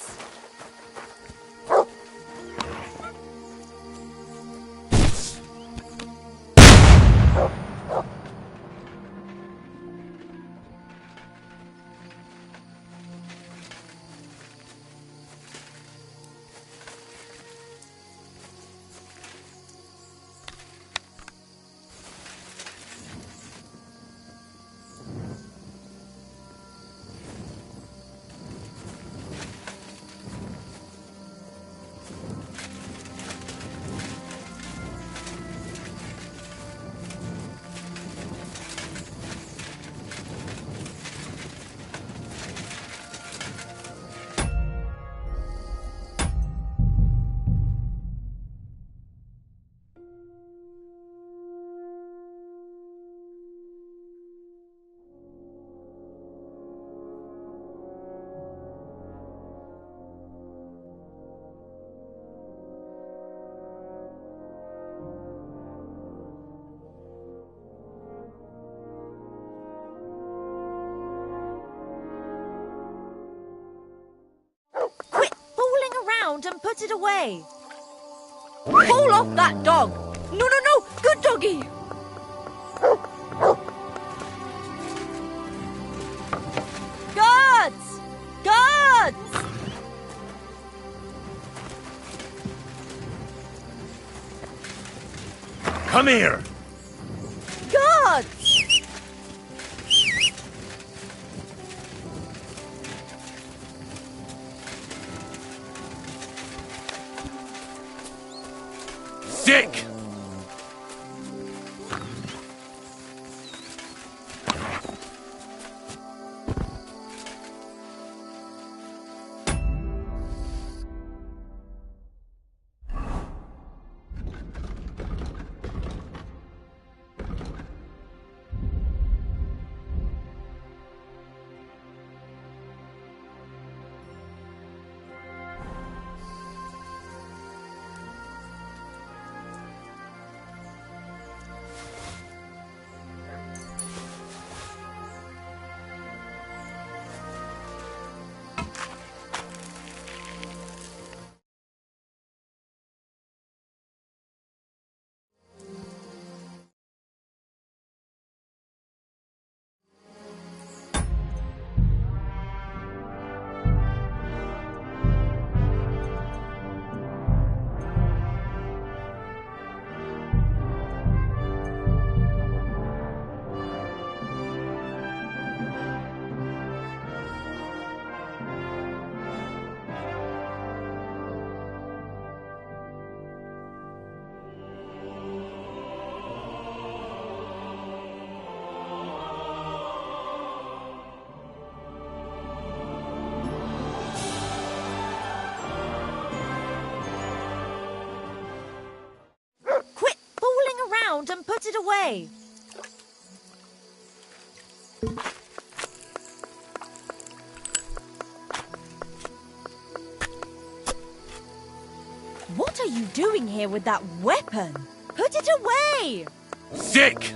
Speaker 14: put it away. Pull off that dog! No, no, no! Good doggy! Guards! Guards!
Speaker 1: Come here!
Speaker 14: Guards!
Speaker 1: Stick!
Speaker 14: And put it away. What are you doing here with that weapon? Put it away!
Speaker 1: Stick!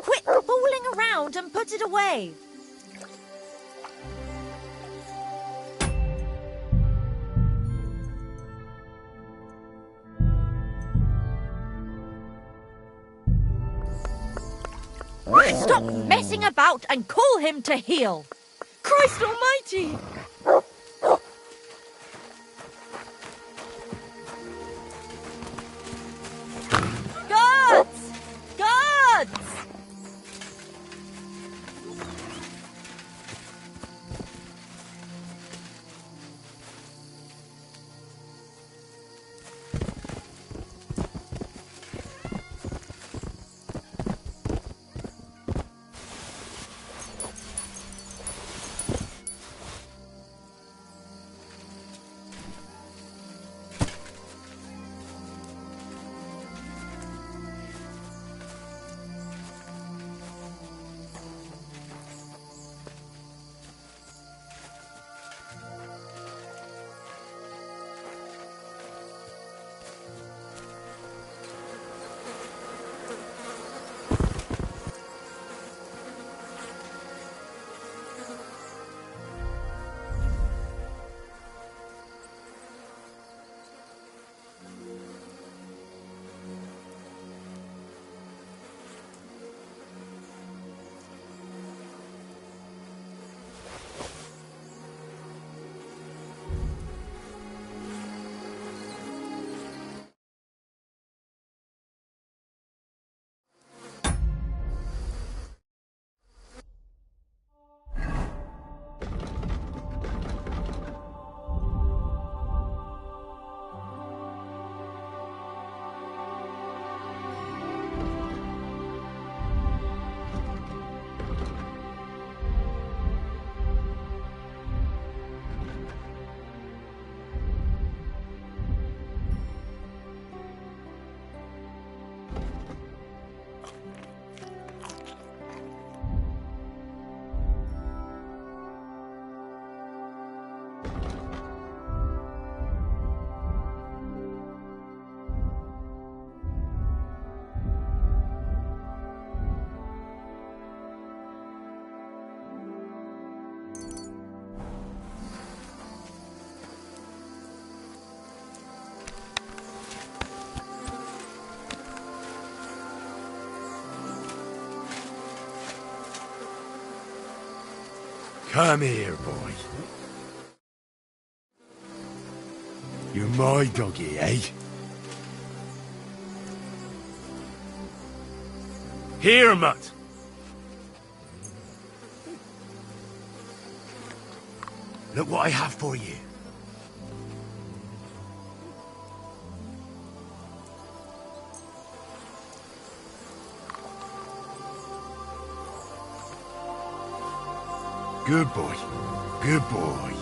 Speaker 14: Quit fooling around and put it away. Stop messing about and call him to heel. Christ almighty! Guards! Guards!
Speaker 2: Come here, boy. You're my doggy, eh?
Speaker 1: Here, Mutt.
Speaker 2: Look what I have for you. Good boy. Good boy.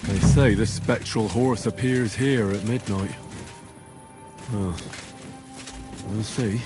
Speaker 1: They say the spectral horse appears here at midnight. Well, we'll see.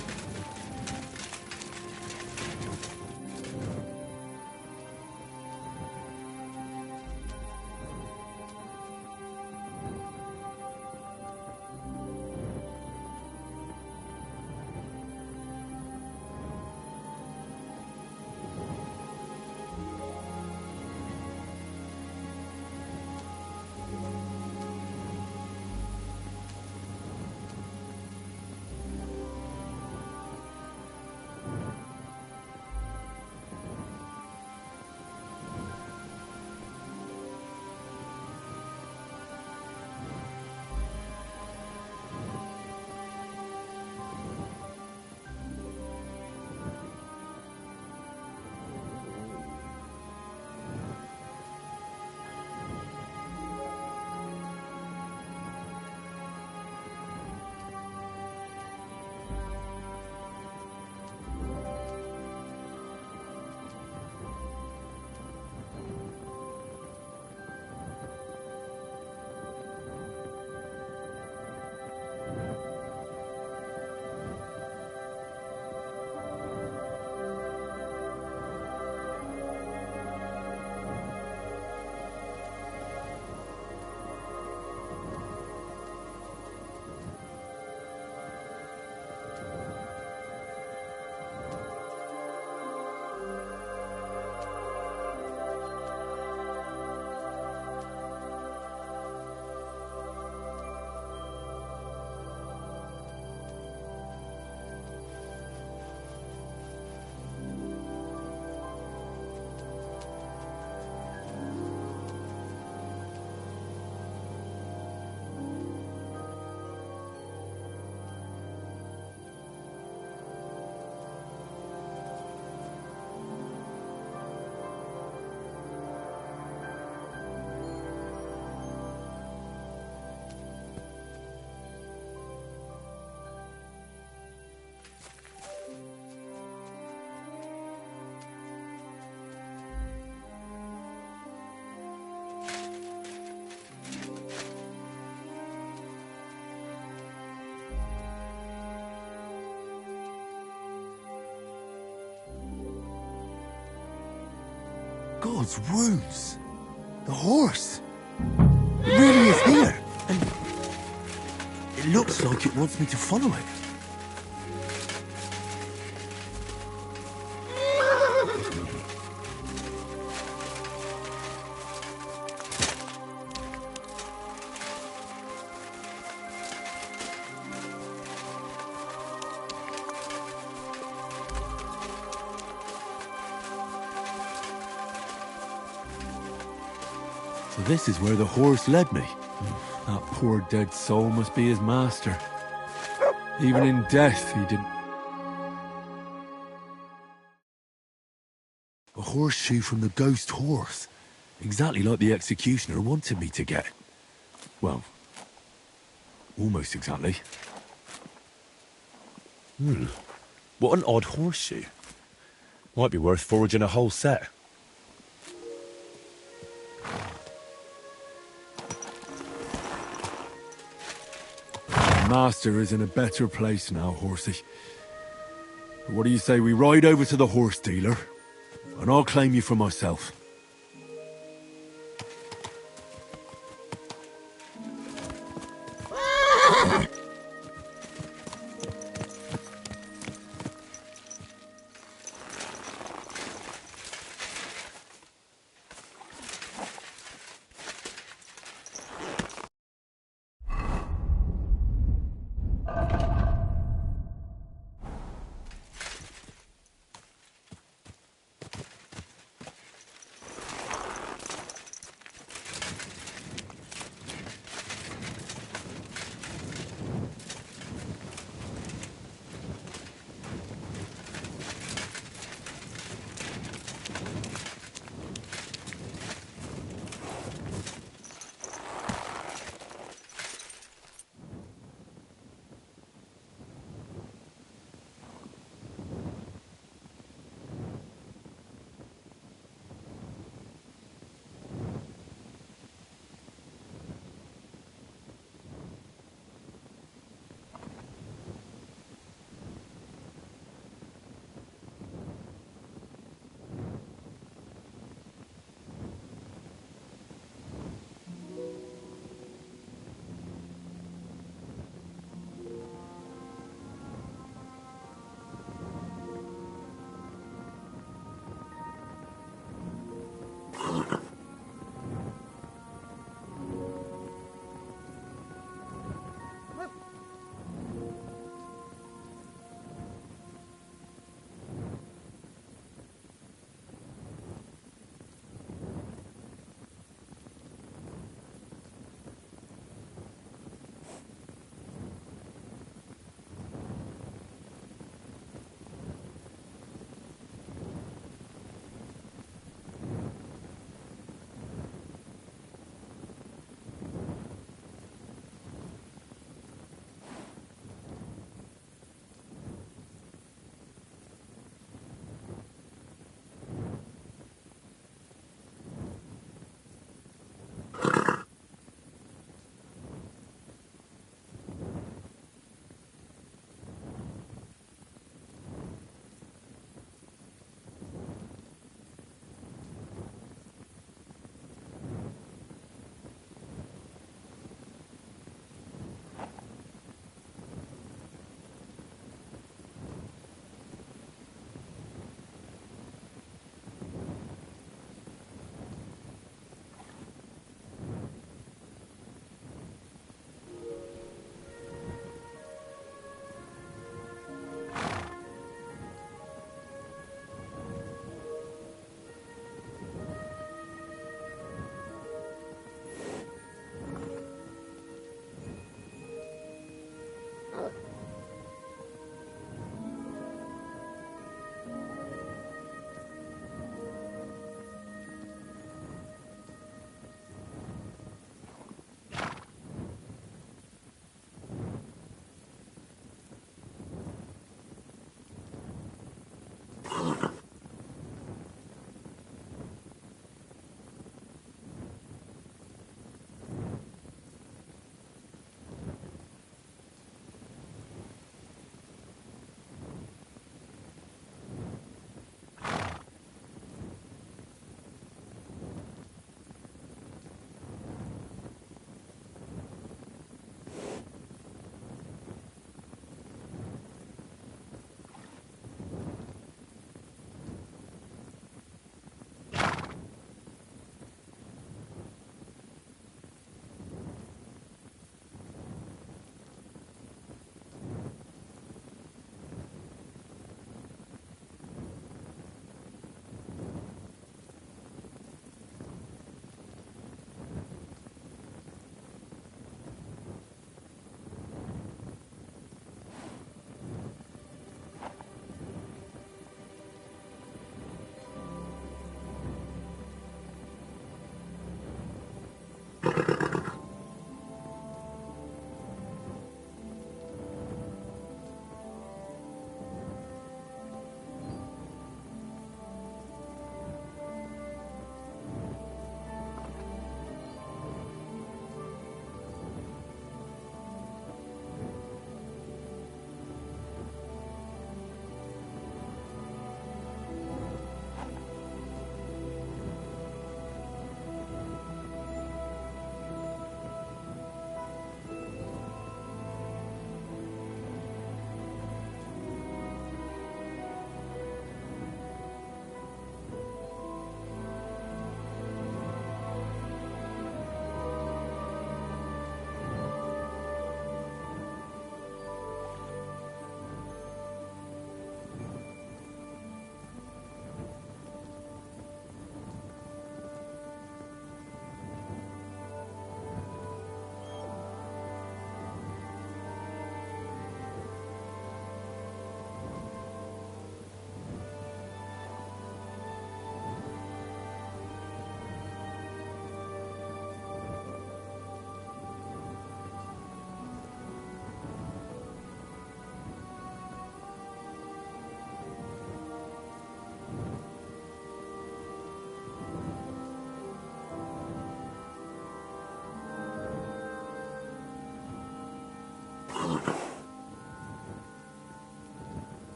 Speaker 2: God's wounds. The horse. It really is here. And it looks like it wants me to follow it. So this is where the horse led me. That poor dead soul must be his master. Even in death, he didn't... A horseshoe from the ghost horse. Exactly like the executioner wanted me to get. Well, almost exactly.
Speaker 1: What an odd horseshoe. Might be worth forging a whole set.
Speaker 2: Master is in a better place now, horsey. But what do you say we ride over to the horse dealer, and I'll claim you for myself.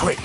Speaker 2: quick.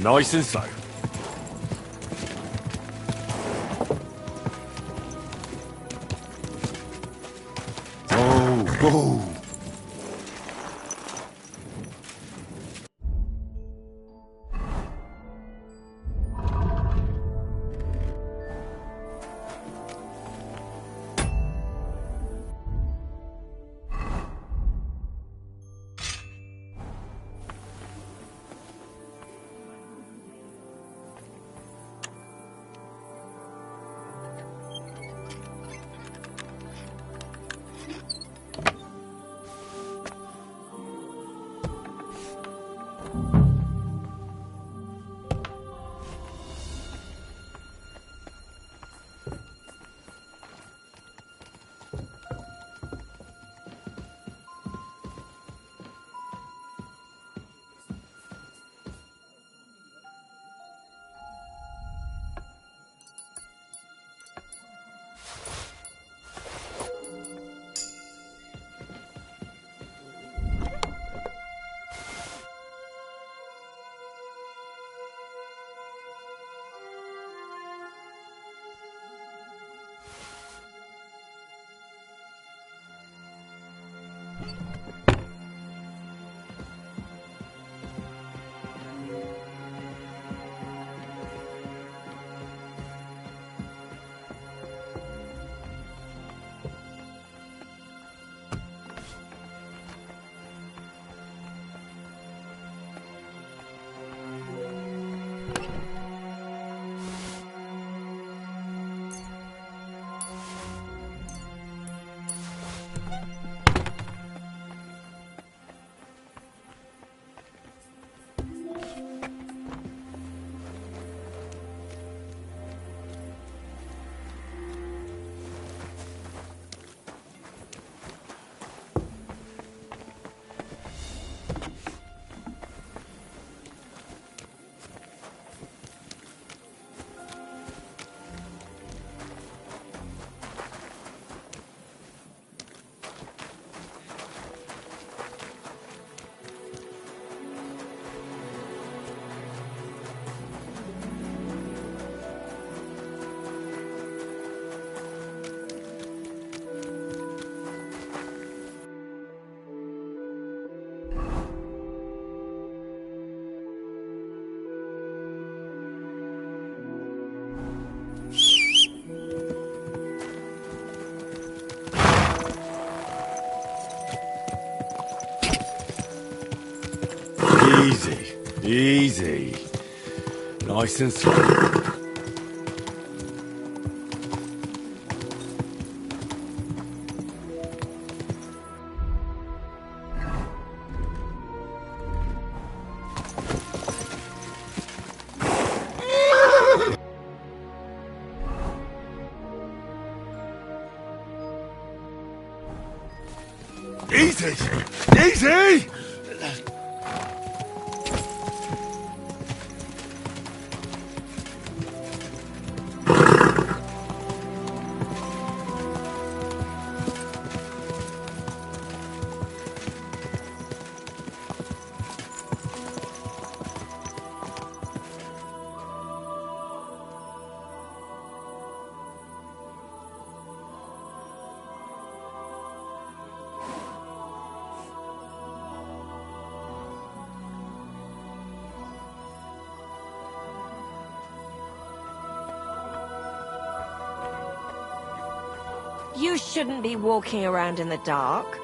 Speaker 1: Nice and slow.
Speaker 2: Whoa.
Speaker 1: Easy, easy. Nice and slow.
Speaker 2: Easy! Easy!
Speaker 16: You shouldn't be walking around in the dark.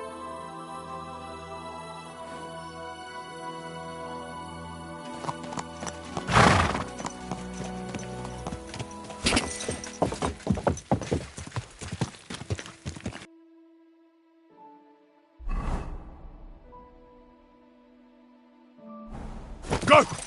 Speaker 1: Go!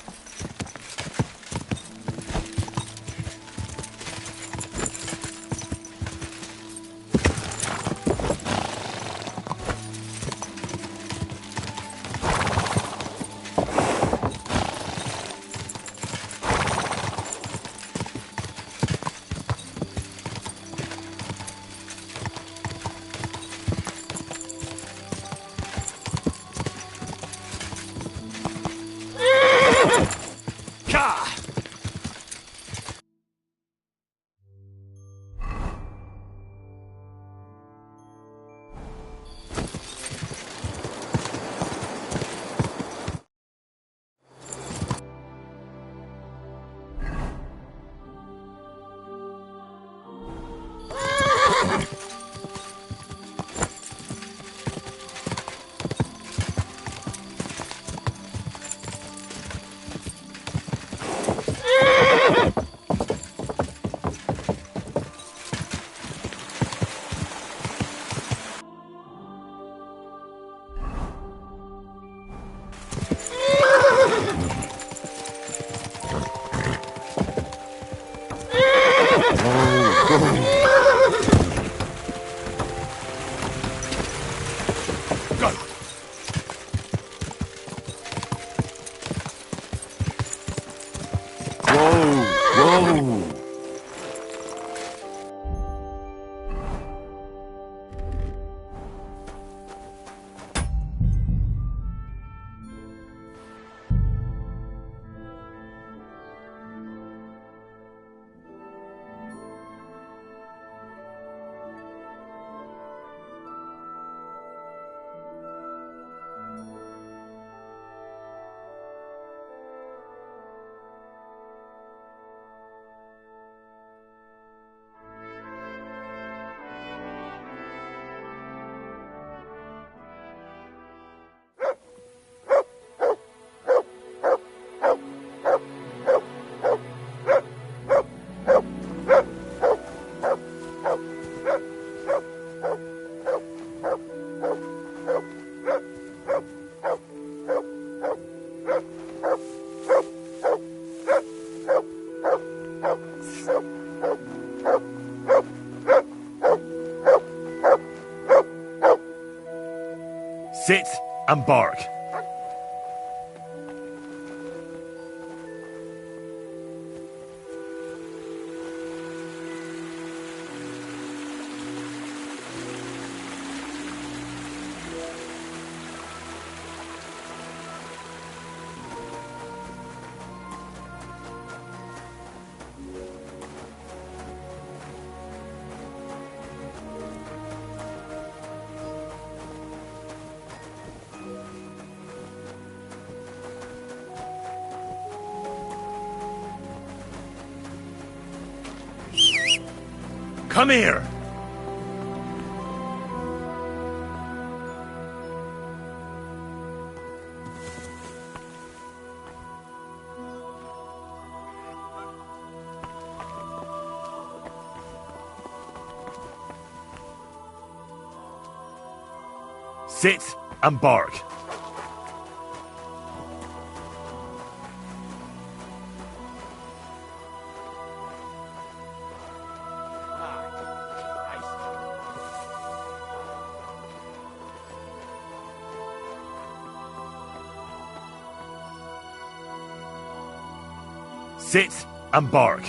Speaker 1: Sit and bark. Come here! Sit and bark. Sit and bark.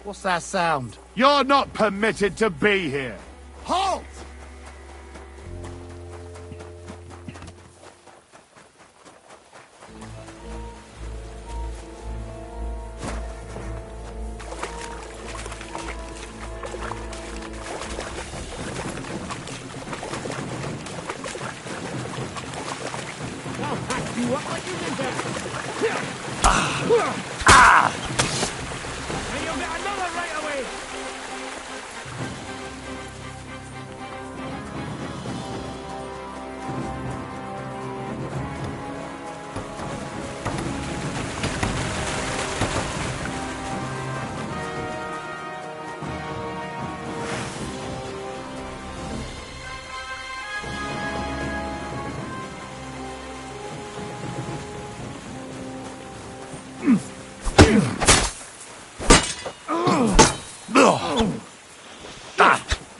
Speaker 10: What's that sound?
Speaker 17: You're not permitted to be here. Halt!
Speaker 10: You up like you did that. And you'll get another right away.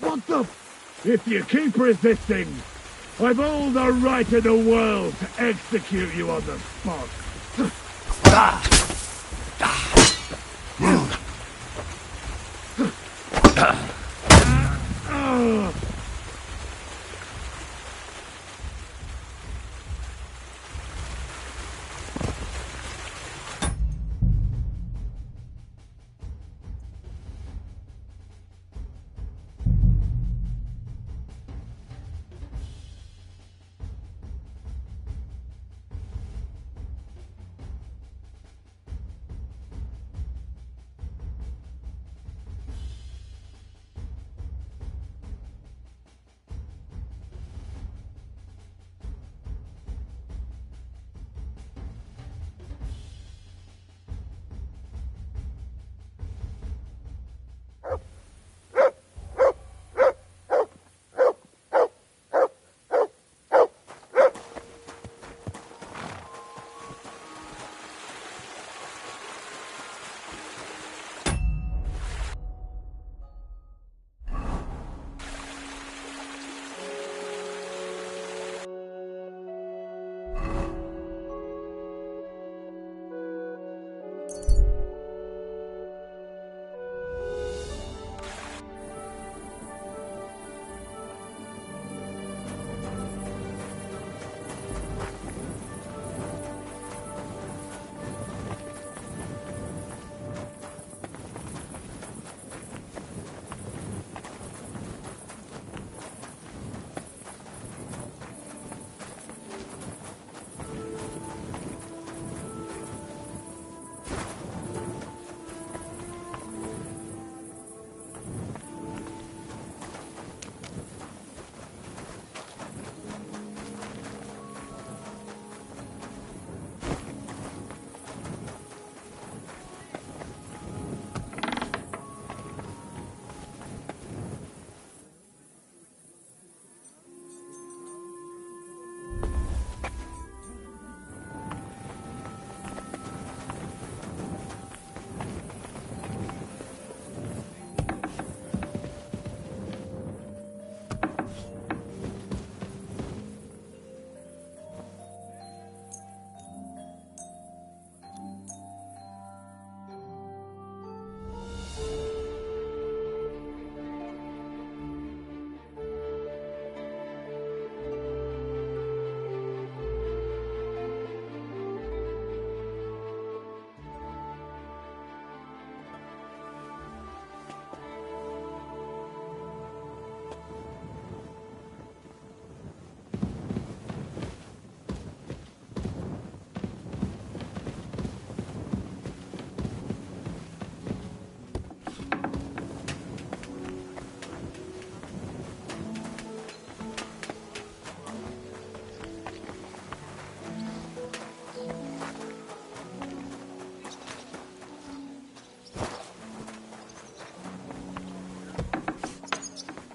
Speaker 17: What the? If you keep resisting, I've all the right in the world to execute you on the spot.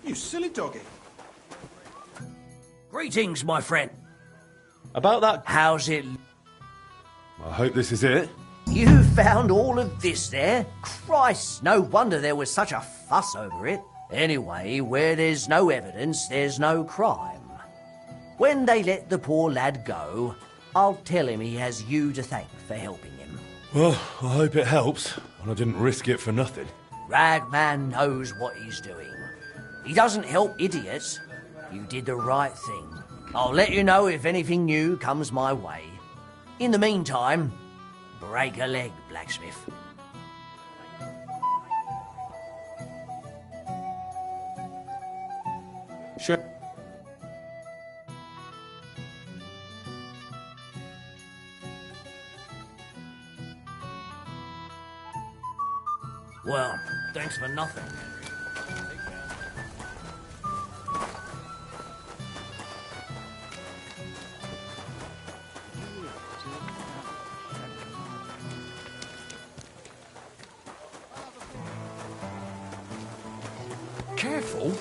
Speaker 9: You silly doggy.
Speaker 5: Greetings, my friend.
Speaker 12: About that...
Speaker 5: How's it?
Speaker 13: I hope this is it.
Speaker 5: You found all of this there? Christ, no wonder there was such a fuss over it. Anyway, where there's no evidence, there's no crime. When they let the poor lad go, I'll tell him he has you to thank for helping him.
Speaker 13: Well, I hope it helps, and I didn't risk it for nothing.
Speaker 5: Ragman knows what he's doing. He doesn't help idiots. You did the right thing. I'll let you know if anything new comes my way. In the meantime, break a leg, blacksmith.
Speaker 6: Sure.
Speaker 5: Well, thanks for nothing.
Speaker 6: Careful.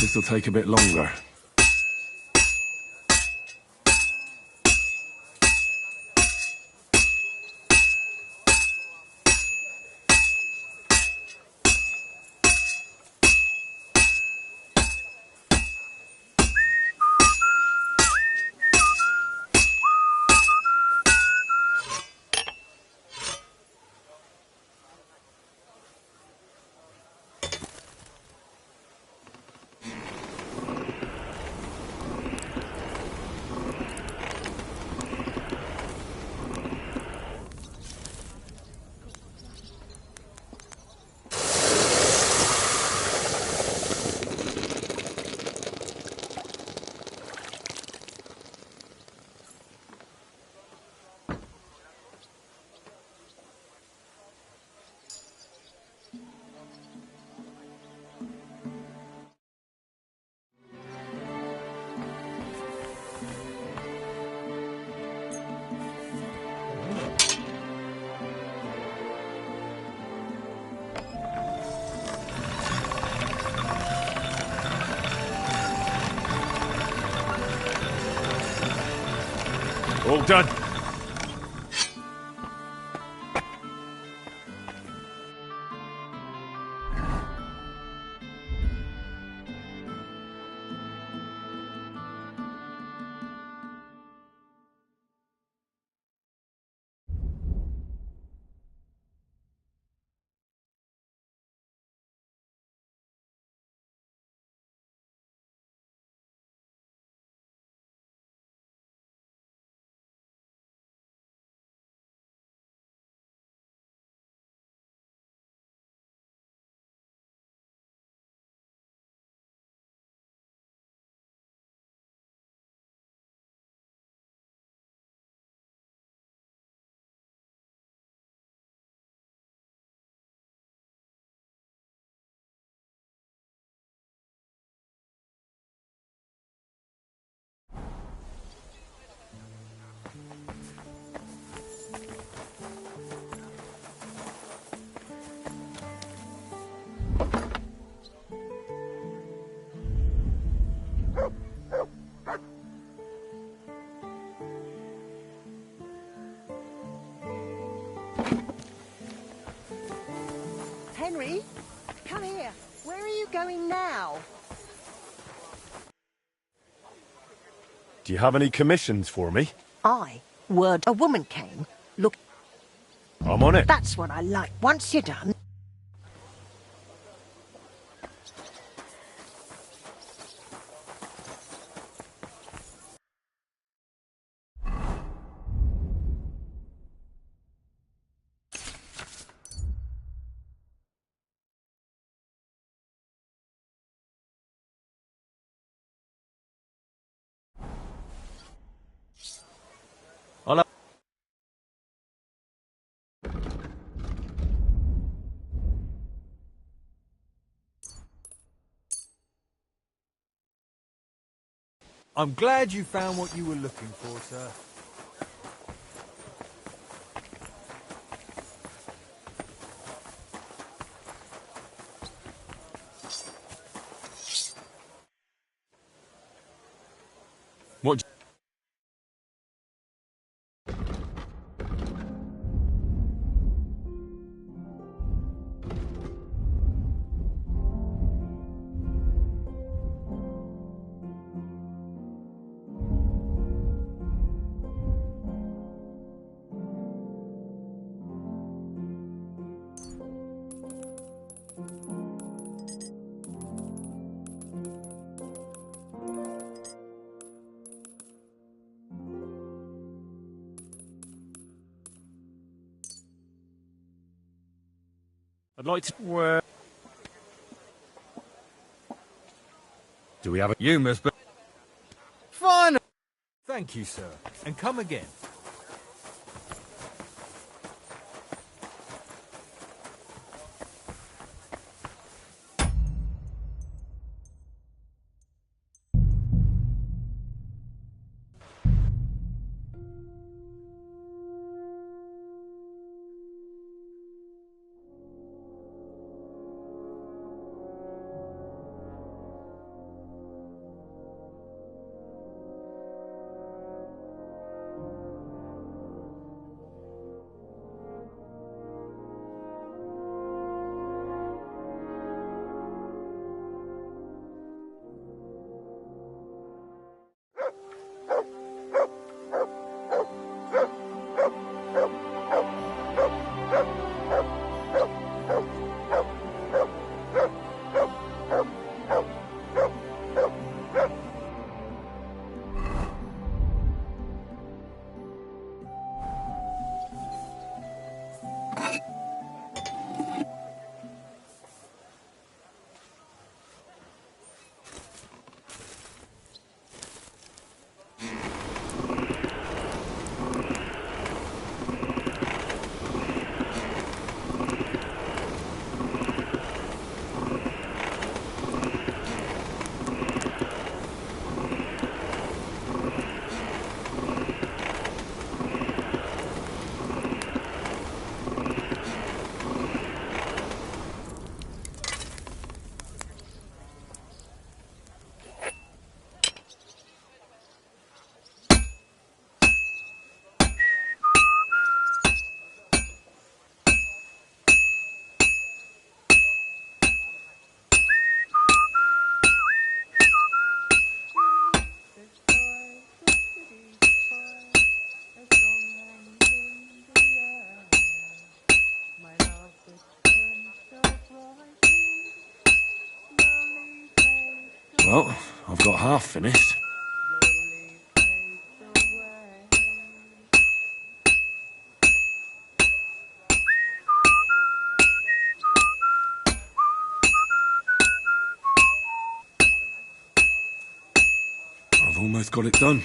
Speaker 1: This'll take a bit longer.
Speaker 17: All done.
Speaker 18: Henry, come here. Where are you going now?
Speaker 1: Do you have any commissions for me?
Speaker 18: Word a woman came. Look,
Speaker 1: I'm on it.
Speaker 18: that's what I like. Once you're done.
Speaker 1: I'll
Speaker 19: I'm glad you found what you were looking for, sir.
Speaker 1: What? I'd like to... Where? Do we have a...
Speaker 19: You must be... Fine! Thank you, sir. And come again.
Speaker 1: Well, I've got half finished. I've almost got it done.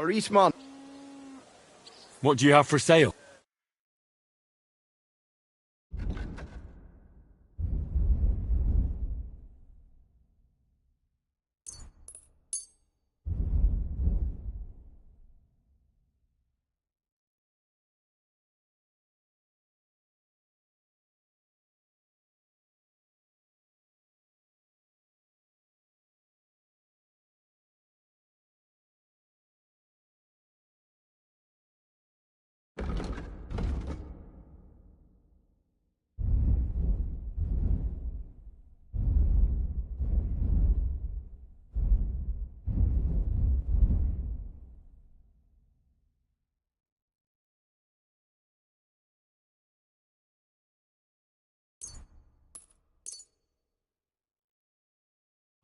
Speaker 10: policeman.
Speaker 1: What do you have for sale?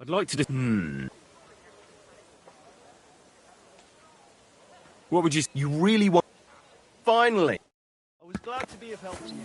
Speaker 1: I'd like to What would you... You really want...
Speaker 10: Finally. I was glad to be of help to you.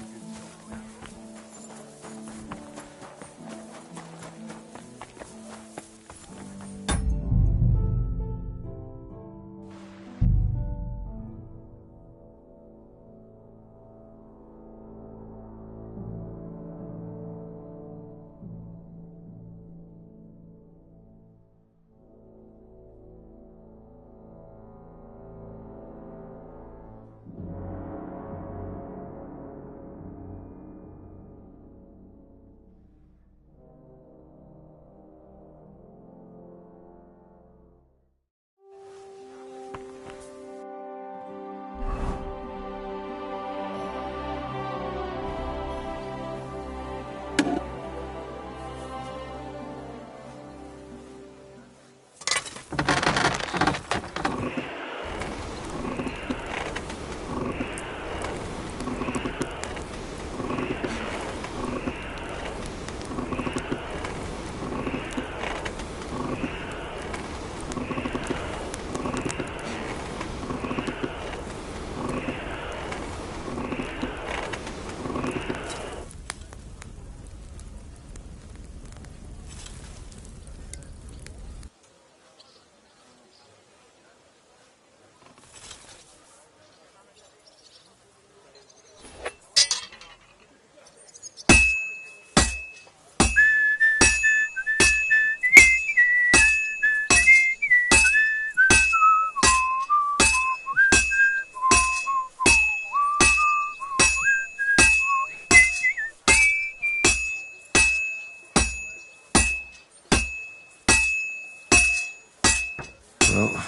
Speaker 1: Well,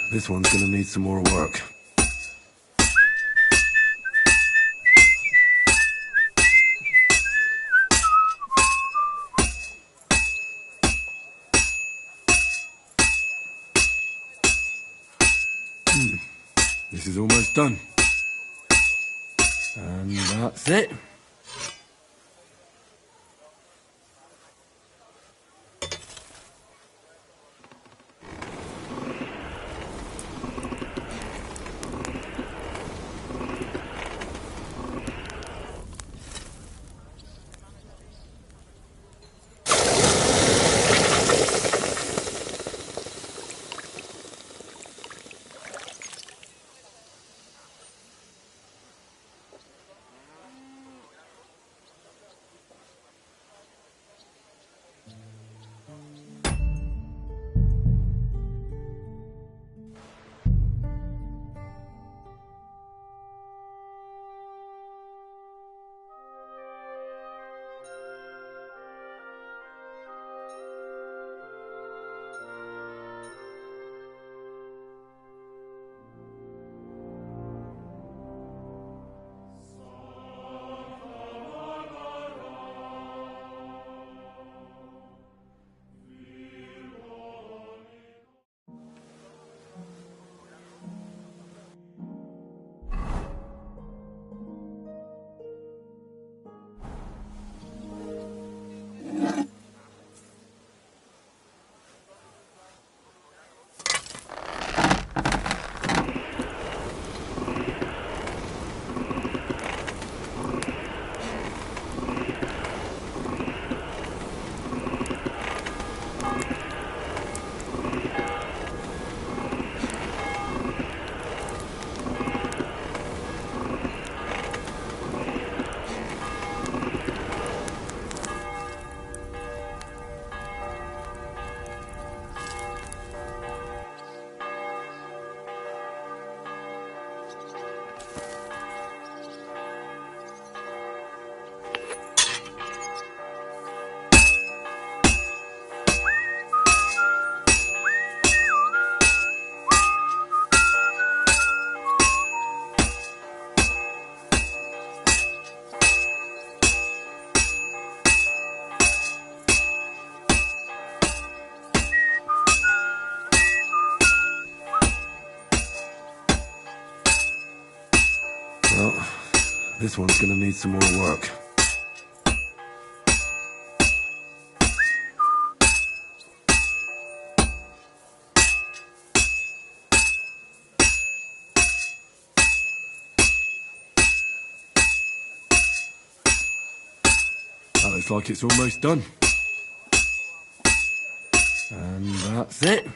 Speaker 1: this one's gonna need some more work. This is almost done. And that's it. Well, this one's gonna need some more work. That looks like it's almost done. And that's it.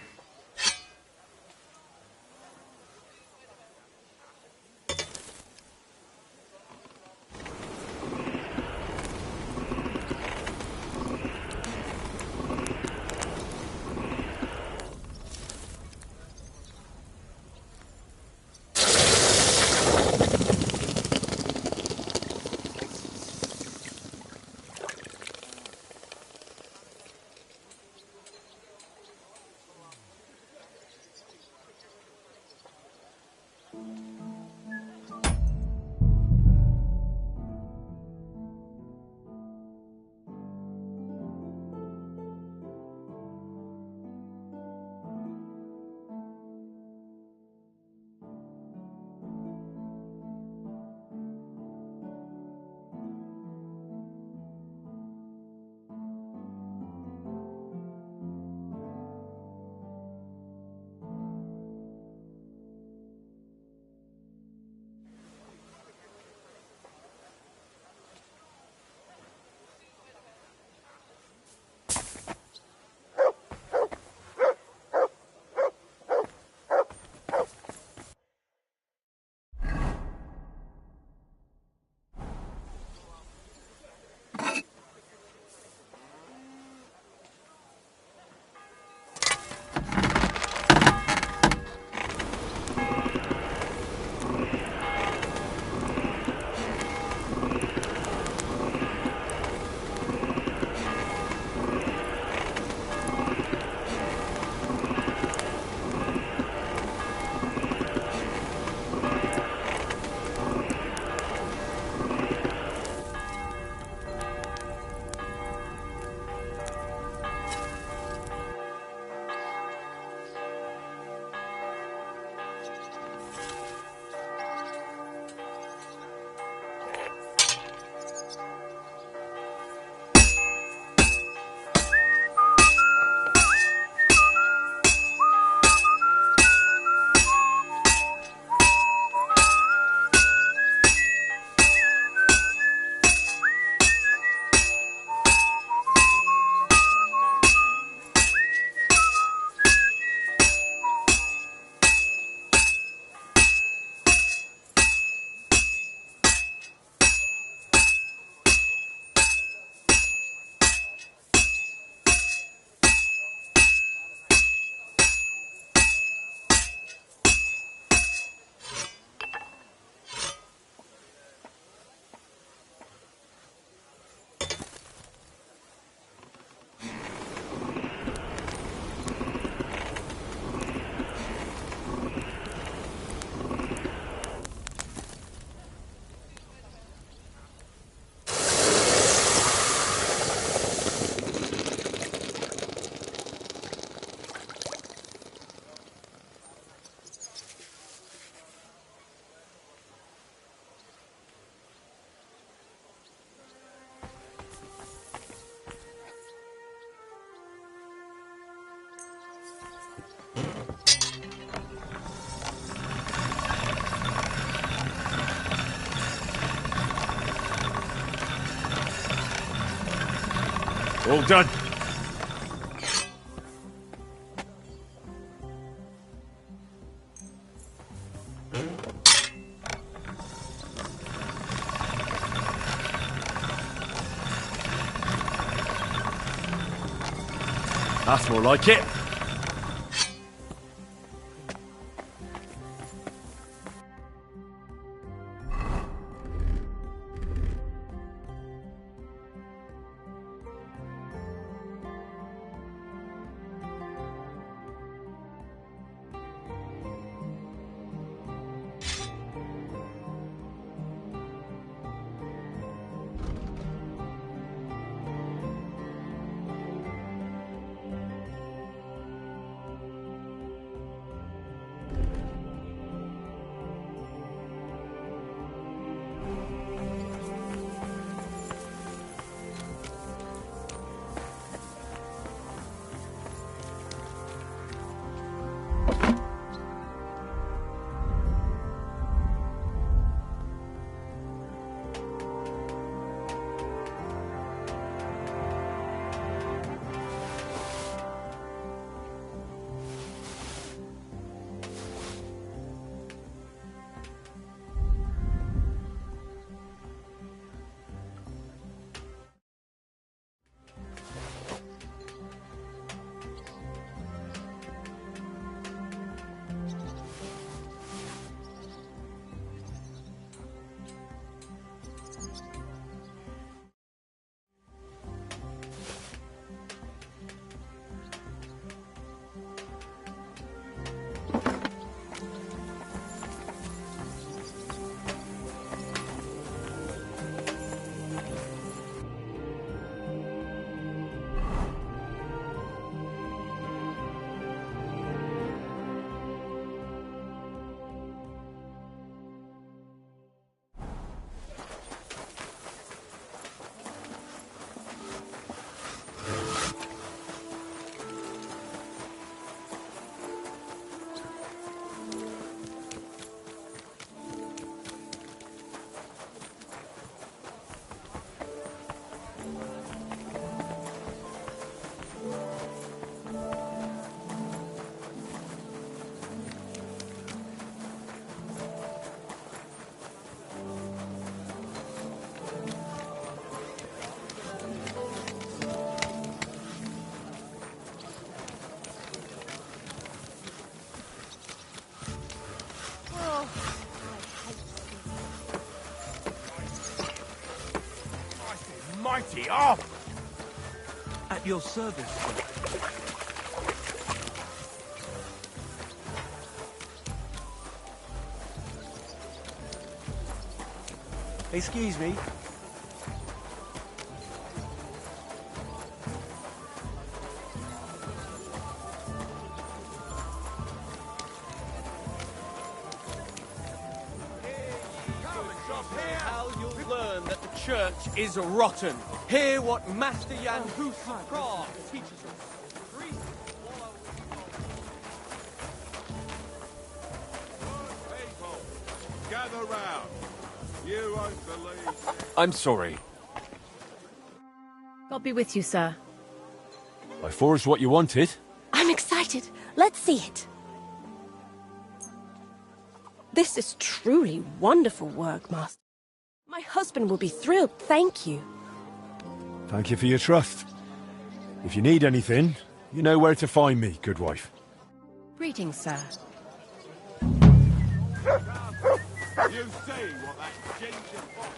Speaker 17: All done.
Speaker 1: That's more like it.
Speaker 10: Get off!
Speaker 9: At your service, sir.
Speaker 19: Excuse me.
Speaker 12: How you'll learn that the church is rotten. Hear what Master Jan Hus of Prague teaches us.
Speaker 11: People, gather round. You won't believe.
Speaker 12: I'm sorry.
Speaker 20: God be with you, sir.
Speaker 13: I forged what you wanted.
Speaker 20: I'm excited. Let's see it. This is truly wonderful work, Master. My husband will be thrilled. Thank you.
Speaker 13: Thank you for your trust. If you need anything, you know where to find me, good wife.
Speaker 20: Greetings, sir.
Speaker 11: You see what that ginger fox...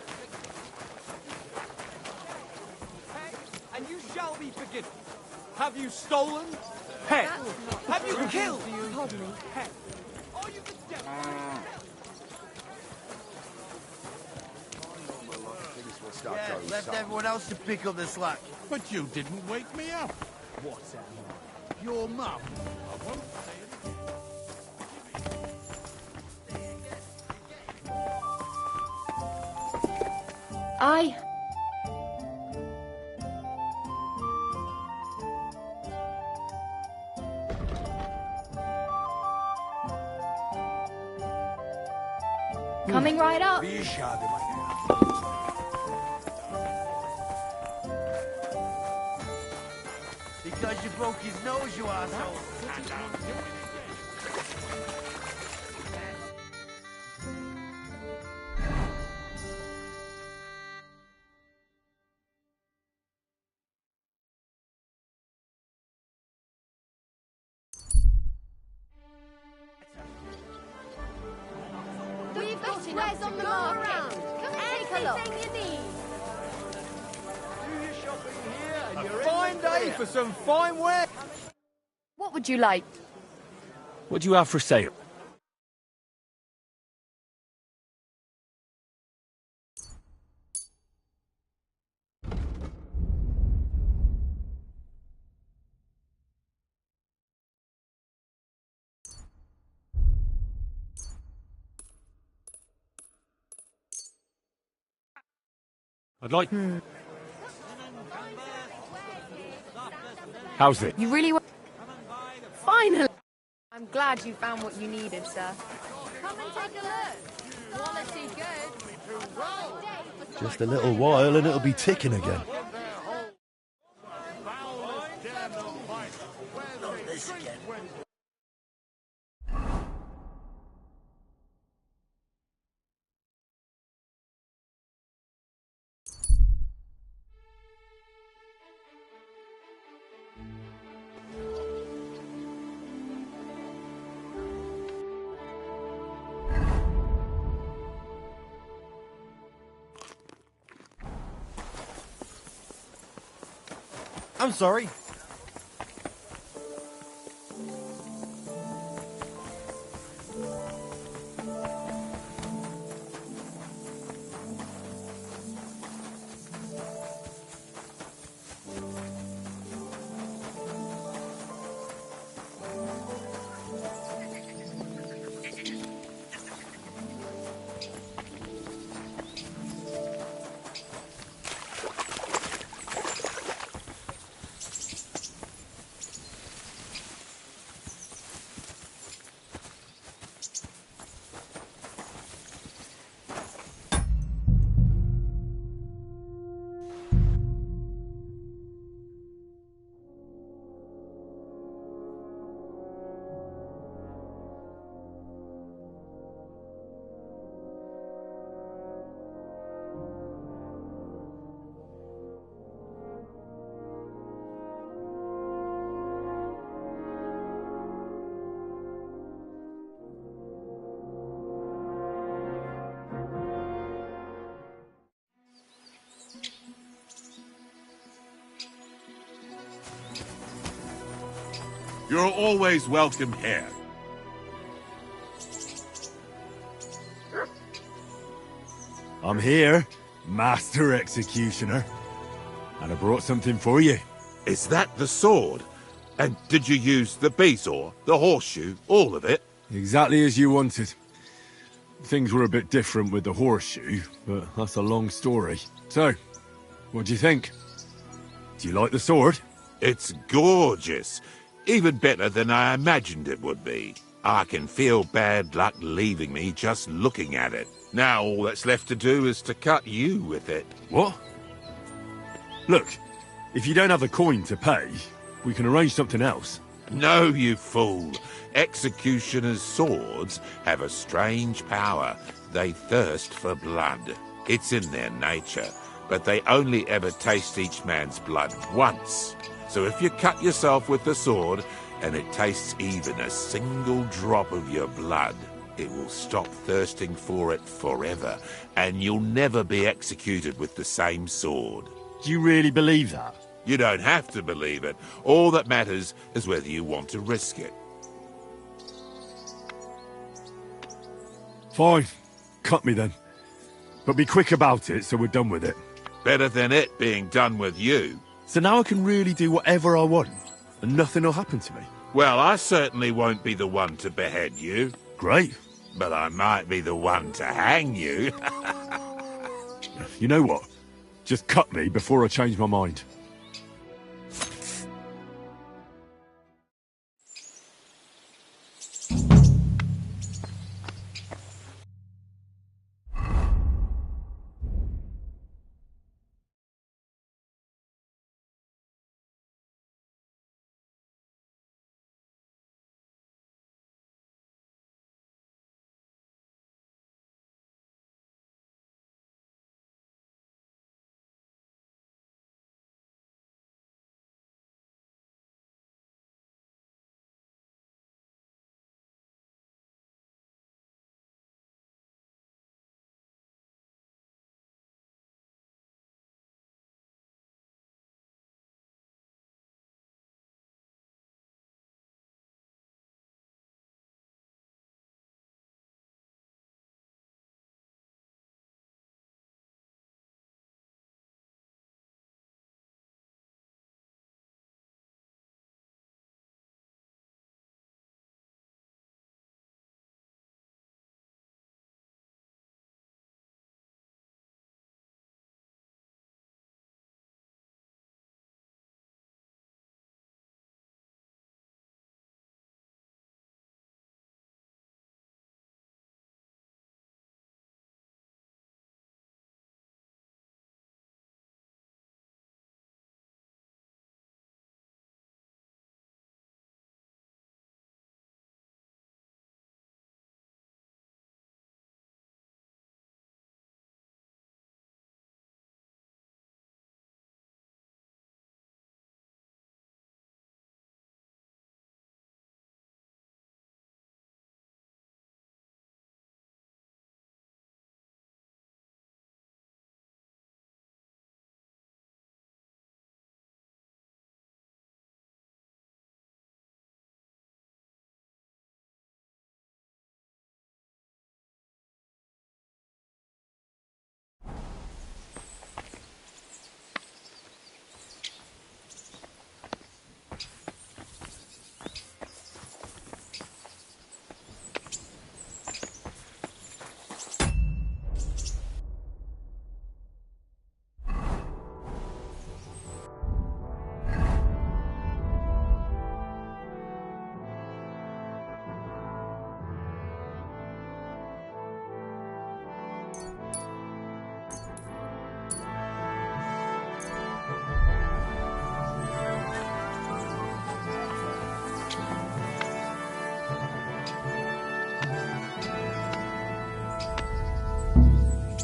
Speaker 12: And you shall be forgiven. Have you stolen? Pet. Have you killed?
Speaker 20: Pardon me.
Speaker 12: Pet. Are you the devil?
Speaker 3: Yeah, left everyone else to pick up the slack.
Speaker 10: But you didn't wake me up.
Speaker 12: What's that?
Speaker 10: Your mum. I won't say it.
Speaker 4: Coming right up.
Speaker 3: Because you broke his nose, you asshole.
Speaker 4: We've got squares on the market. Come and take a look. Anything you need.
Speaker 3: Do your shopping here and you're
Speaker 12: Fine day for some fine wear.
Speaker 15: What would you like?
Speaker 13: What do you have for sale? I'd like... How's it?
Speaker 15: You really want...
Speaker 20: Finally!
Speaker 15: I'm glad you found what you needed, sir.
Speaker 4: Come and take a look. Quality good.
Speaker 21: Just a little while and it'll be ticking again.
Speaker 3: Not this again.
Speaker 19: I'm sorry.
Speaker 11: You're always welcome here.
Speaker 1: I'm here, Master Executioner. And I brought something for you.
Speaker 11: Is that the sword? And did you use the bezoar, the horseshoe, all of it?
Speaker 1: Exactly as you wanted. Things were a bit different with the horseshoe, but that's a long story. So, what do you think? Do you like the sword?
Speaker 11: It's gorgeous. Even better than I imagined it would be. I can feel bad luck leaving me just looking at it. Now all that's left to do is to cut you with it.
Speaker 1: What? Look, if you don't have the coin to pay, we can arrange something else.
Speaker 11: No, you fool. Executioners' swords have a strange power. They thirst for blood. It's in their nature, but they only ever taste each man's blood once. So if you cut yourself with the sword, and it tastes even a single drop of your blood, it will stop thirsting for it forever, and you'll never be executed with the same sword.
Speaker 1: Do you really believe that?
Speaker 11: You don't have to believe it. All that matters is whether you want to risk it.
Speaker 1: Fine. Cut me then. But be quick about it so we're done with it.
Speaker 11: Better than it being done with you.
Speaker 1: So now I can really do whatever I want, and nothing will happen to me.
Speaker 11: Well, I certainly won't be the one to behead you.
Speaker 1: Great.
Speaker 11: But I might be the one to hang you.
Speaker 1: You know what? Just cut me before I change my mind.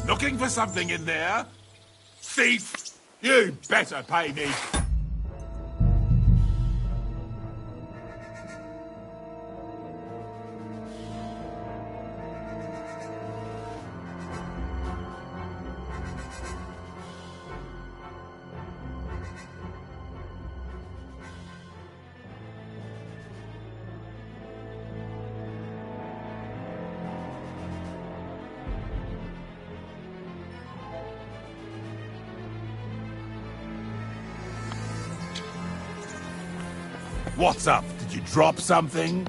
Speaker 11: Looking for something in there? Thief! You better pay me. What's up? Did you drop something?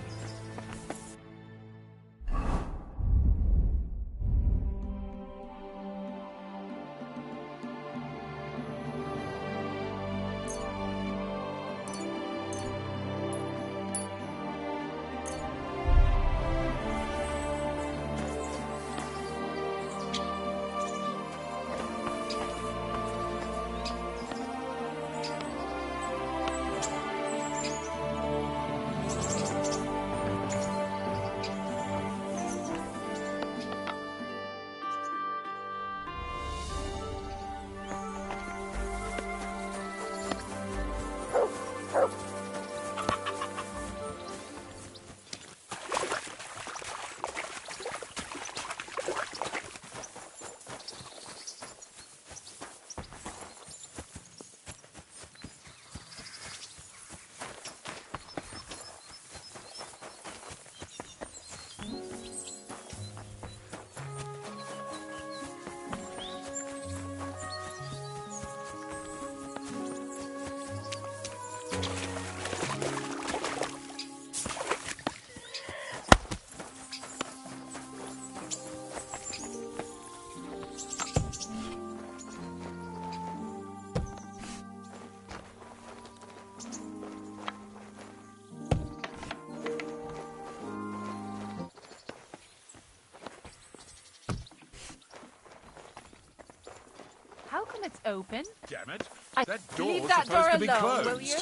Speaker 8: How come it's open?
Speaker 11: Damn it!
Speaker 8: That leave that door alone, will you?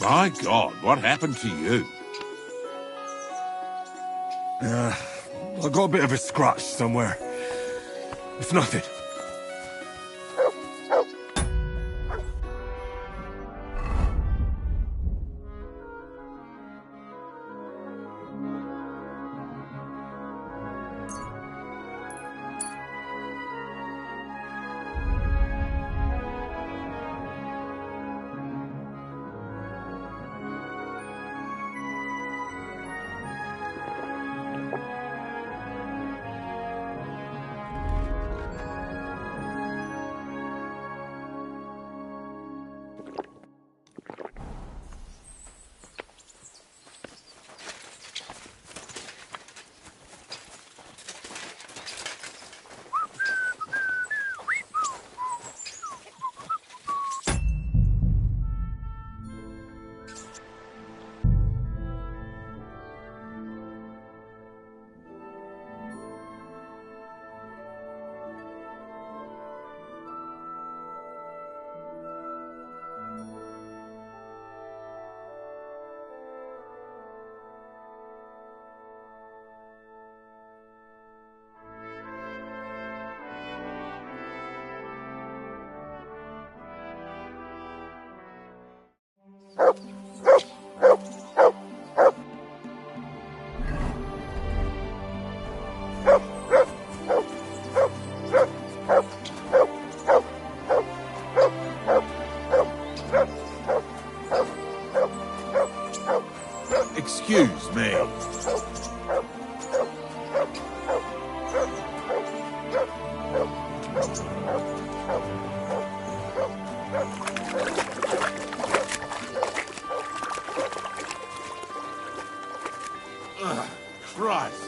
Speaker 11: My God, what happened to you?
Speaker 1: I got a bit of a scratch somewhere. It's nothing.
Speaker 11: Excuse me. Ugh, Christ.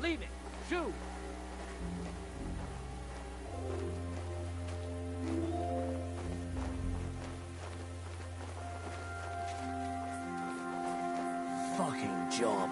Speaker 12: Leave it. Shoot.
Speaker 5: Fucking job.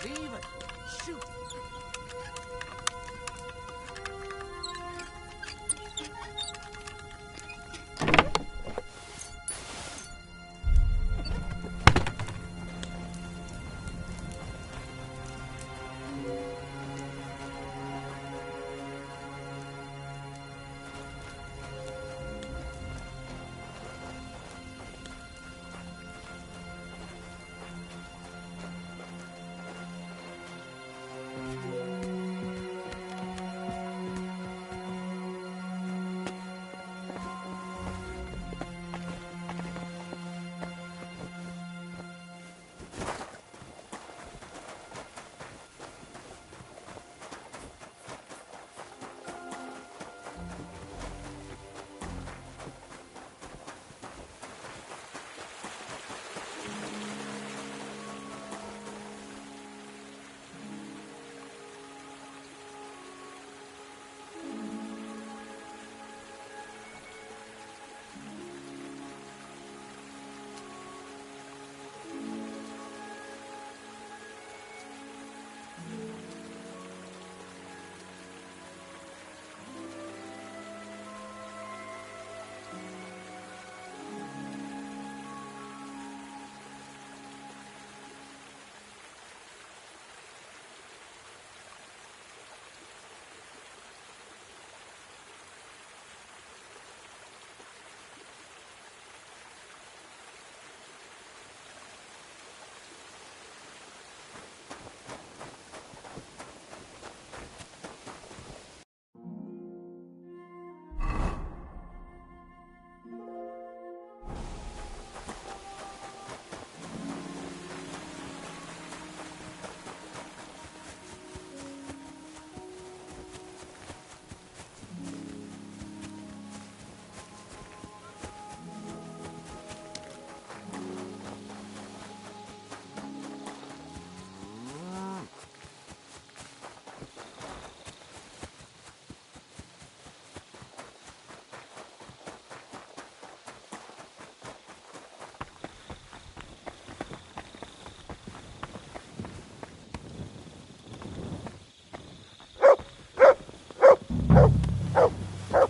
Speaker 12: Leave it. Shoot.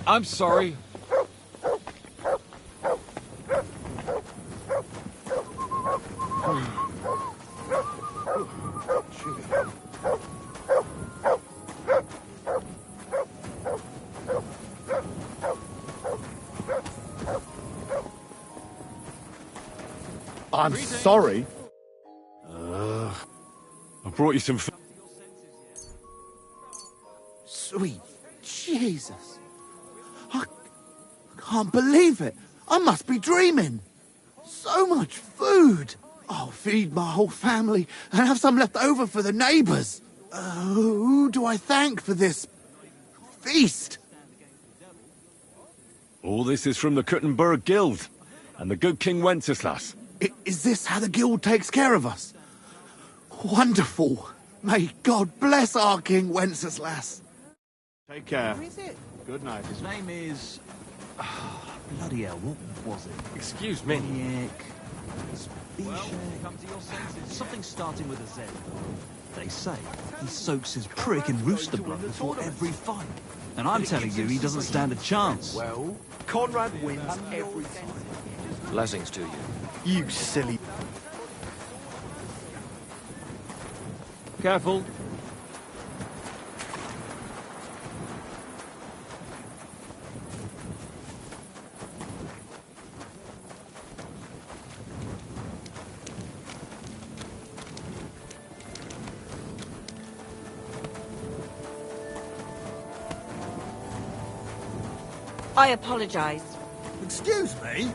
Speaker 19: I'm sorry.
Speaker 2: I'm sorry.
Speaker 13: I brought you some.
Speaker 2: Sweet Jesus. I can't believe it. I must be dreaming. So much food. I'll feed my whole family and have some left over for the neighbours. Who do I thank for this feast?
Speaker 13: All this is from the Kuttenberg Guild and the good King Wenceslas.
Speaker 2: Is this how the guild takes care of us? Wonderful. May God bless our King Wenceslas. Take care.
Speaker 9: Who is it?
Speaker 2: Good night.
Speaker 9: His name is... Bloody hell, what was it?
Speaker 6: Excuse me.
Speaker 9: Come to your senses. Something starting with a Z. They say he soaks his prick in rooster blood before every fight. And I'm telling you, he doesn't stand a chance.
Speaker 10: Well, Conrad wins every time.
Speaker 7: Blessings to you.
Speaker 10: You silly...
Speaker 9: Careful.
Speaker 16: I apologize.
Speaker 10: Excuse me?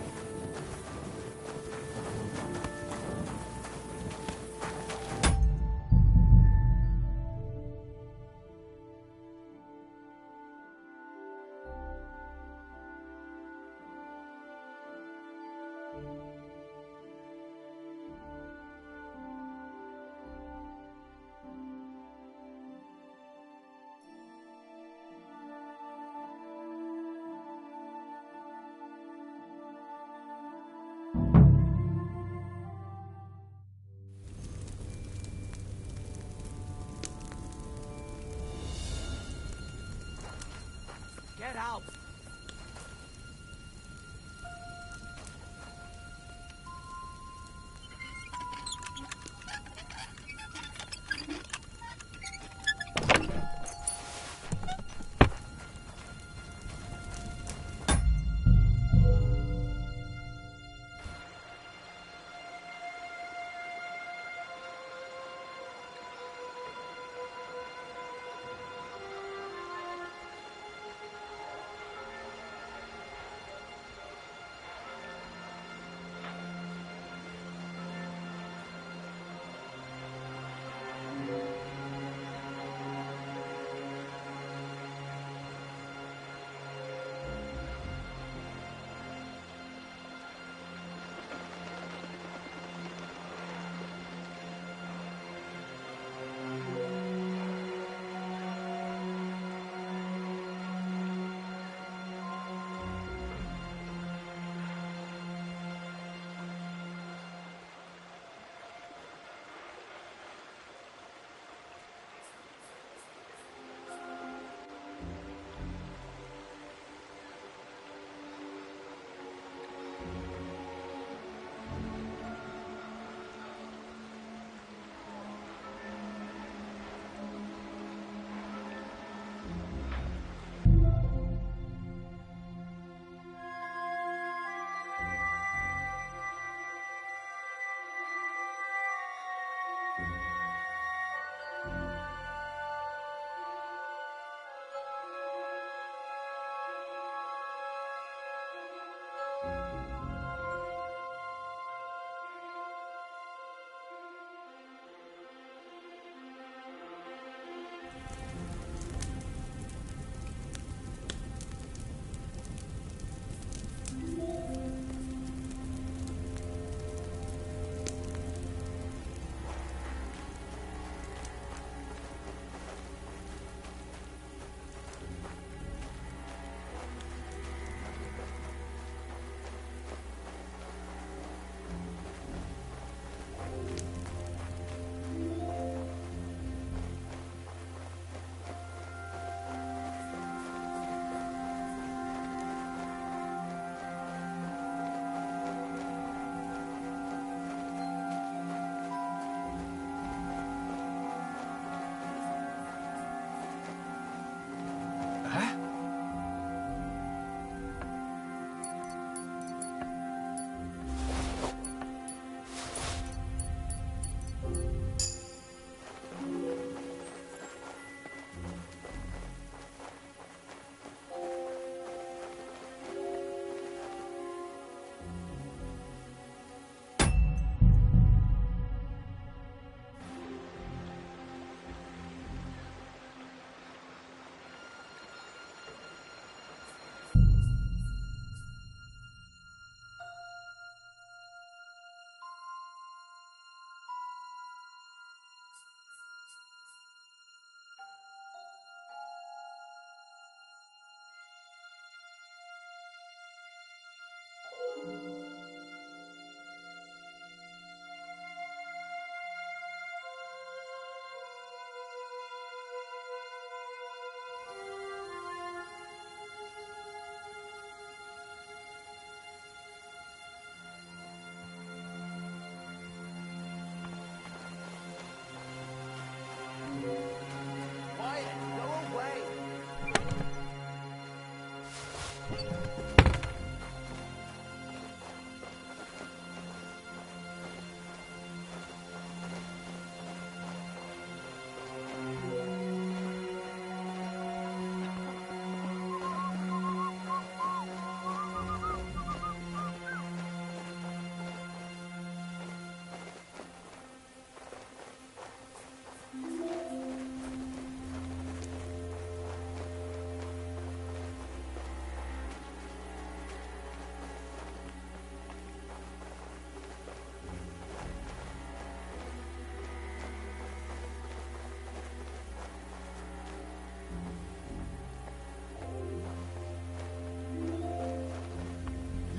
Speaker 5: Get out!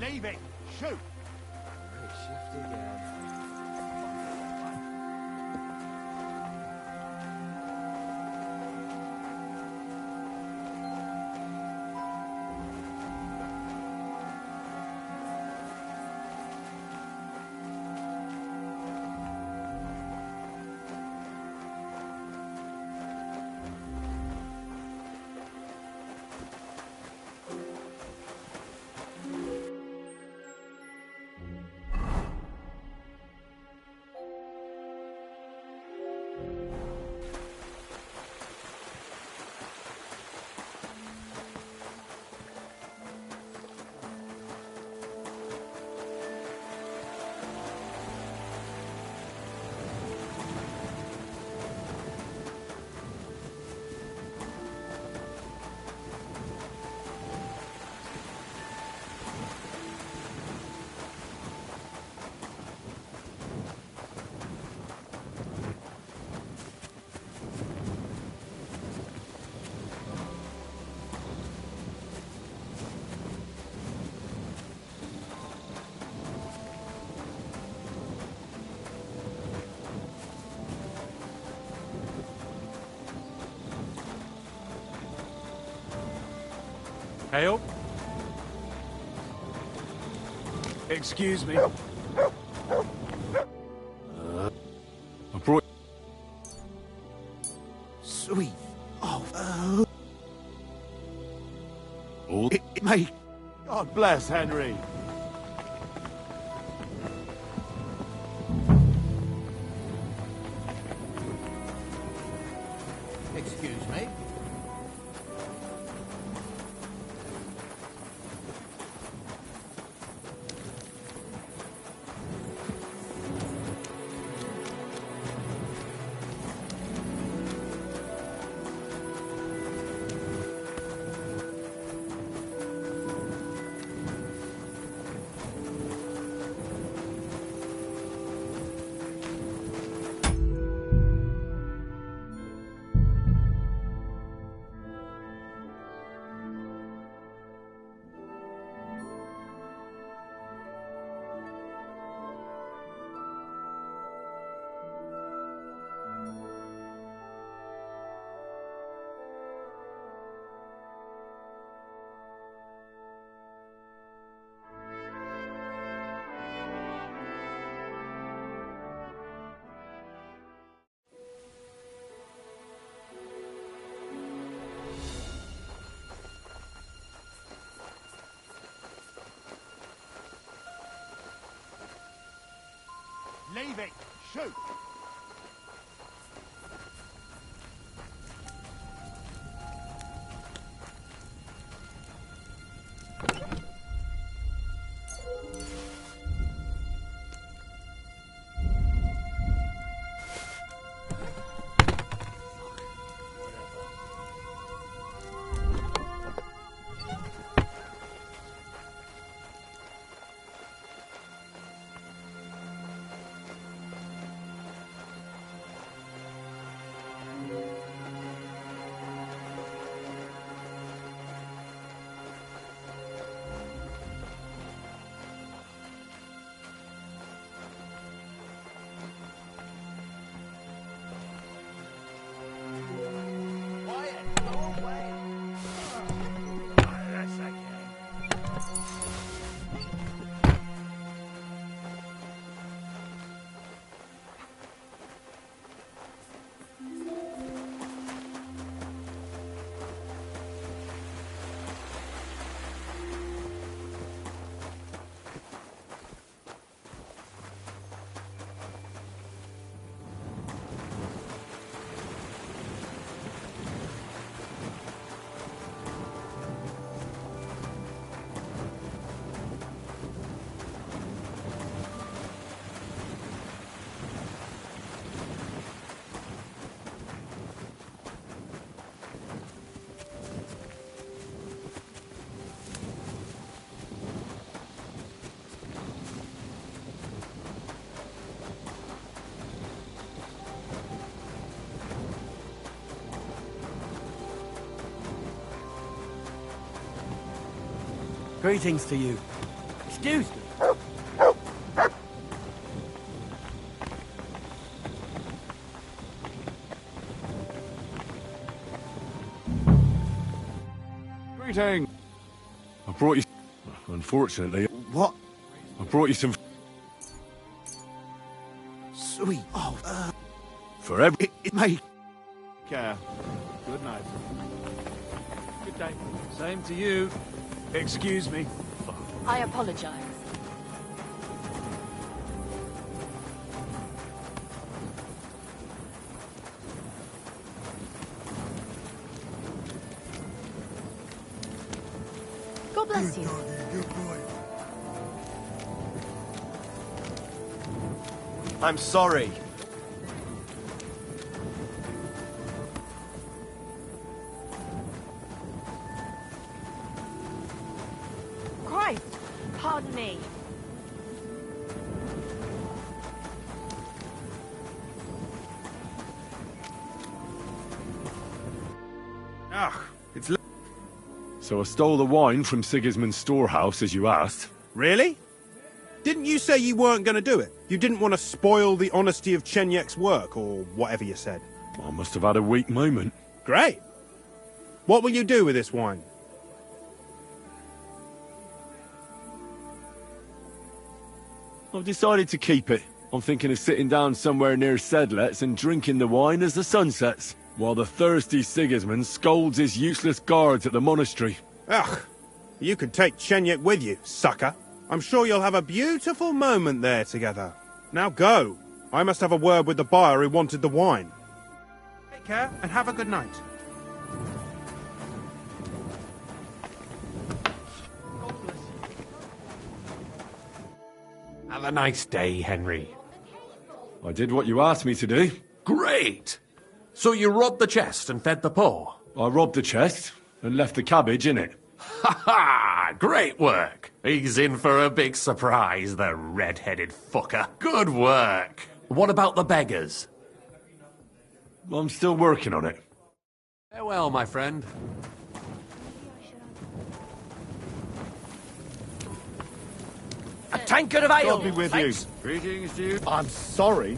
Speaker 10: Leave it! Shoot!
Speaker 7: Shift again.
Speaker 19: Hale? Excuse me.
Speaker 1: I brought...
Speaker 2: Sweet. Oh, mate.
Speaker 10: God bless Henry.
Speaker 3: Excuse me.
Speaker 10: Leave it! Shoot!
Speaker 22: Greetings to you.
Speaker 5: Excuse me.
Speaker 1: Greeting. I brought you... Unfortunately...
Speaker 2: What?
Speaker 1: I brought you some...
Speaker 2: Sweet. Oh,
Speaker 1: For every...
Speaker 2: mate.
Speaker 10: Care. Good night.
Speaker 9: Good day. Same to you.
Speaker 10: Excuse me.
Speaker 8: I apologize.
Speaker 4: God bless you.
Speaker 21: I'm sorry.
Speaker 16: Christ, pardon me.
Speaker 10: It's...
Speaker 1: So I stole the wine from Sigismund's storehouse, as you asked.
Speaker 14: Really? Didn't you say you weren't going to do it? You didn't want to spoil the honesty of Chenyek's work, or whatever you said.
Speaker 1: I must have had a weak moment.
Speaker 14: Great. What will you do with this wine?
Speaker 1: I've decided to keep it. I'm thinking of sitting down somewhere near Sedlets and drinking the wine as the sun sets, while the thirsty Sigismund scolds his useless guards at the monastery.
Speaker 14: Ugh. You could take Chenyek with you, sucker. I'm sure you'll have a beautiful moment there together. Now go. I must have a word with the buyer who wanted the wine. Take care and have a good night.
Speaker 6: Have a nice day, Henry.
Speaker 1: I did what you asked me to do.
Speaker 6: Great! So you robbed the chest and fed the poor?
Speaker 1: I robbed the chest and left the cabbage in it.
Speaker 6: Ha ha! Great work! He's in for a big surprise, the red-headed fucker. Good work! What about the beggars?
Speaker 1: I'm still working on it.
Speaker 6: Farewell, my friend.
Speaker 5: A tankard of ale!
Speaker 10: God be with
Speaker 5: thanks.
Speaker 10: you. Greetings to you. I'm sorry.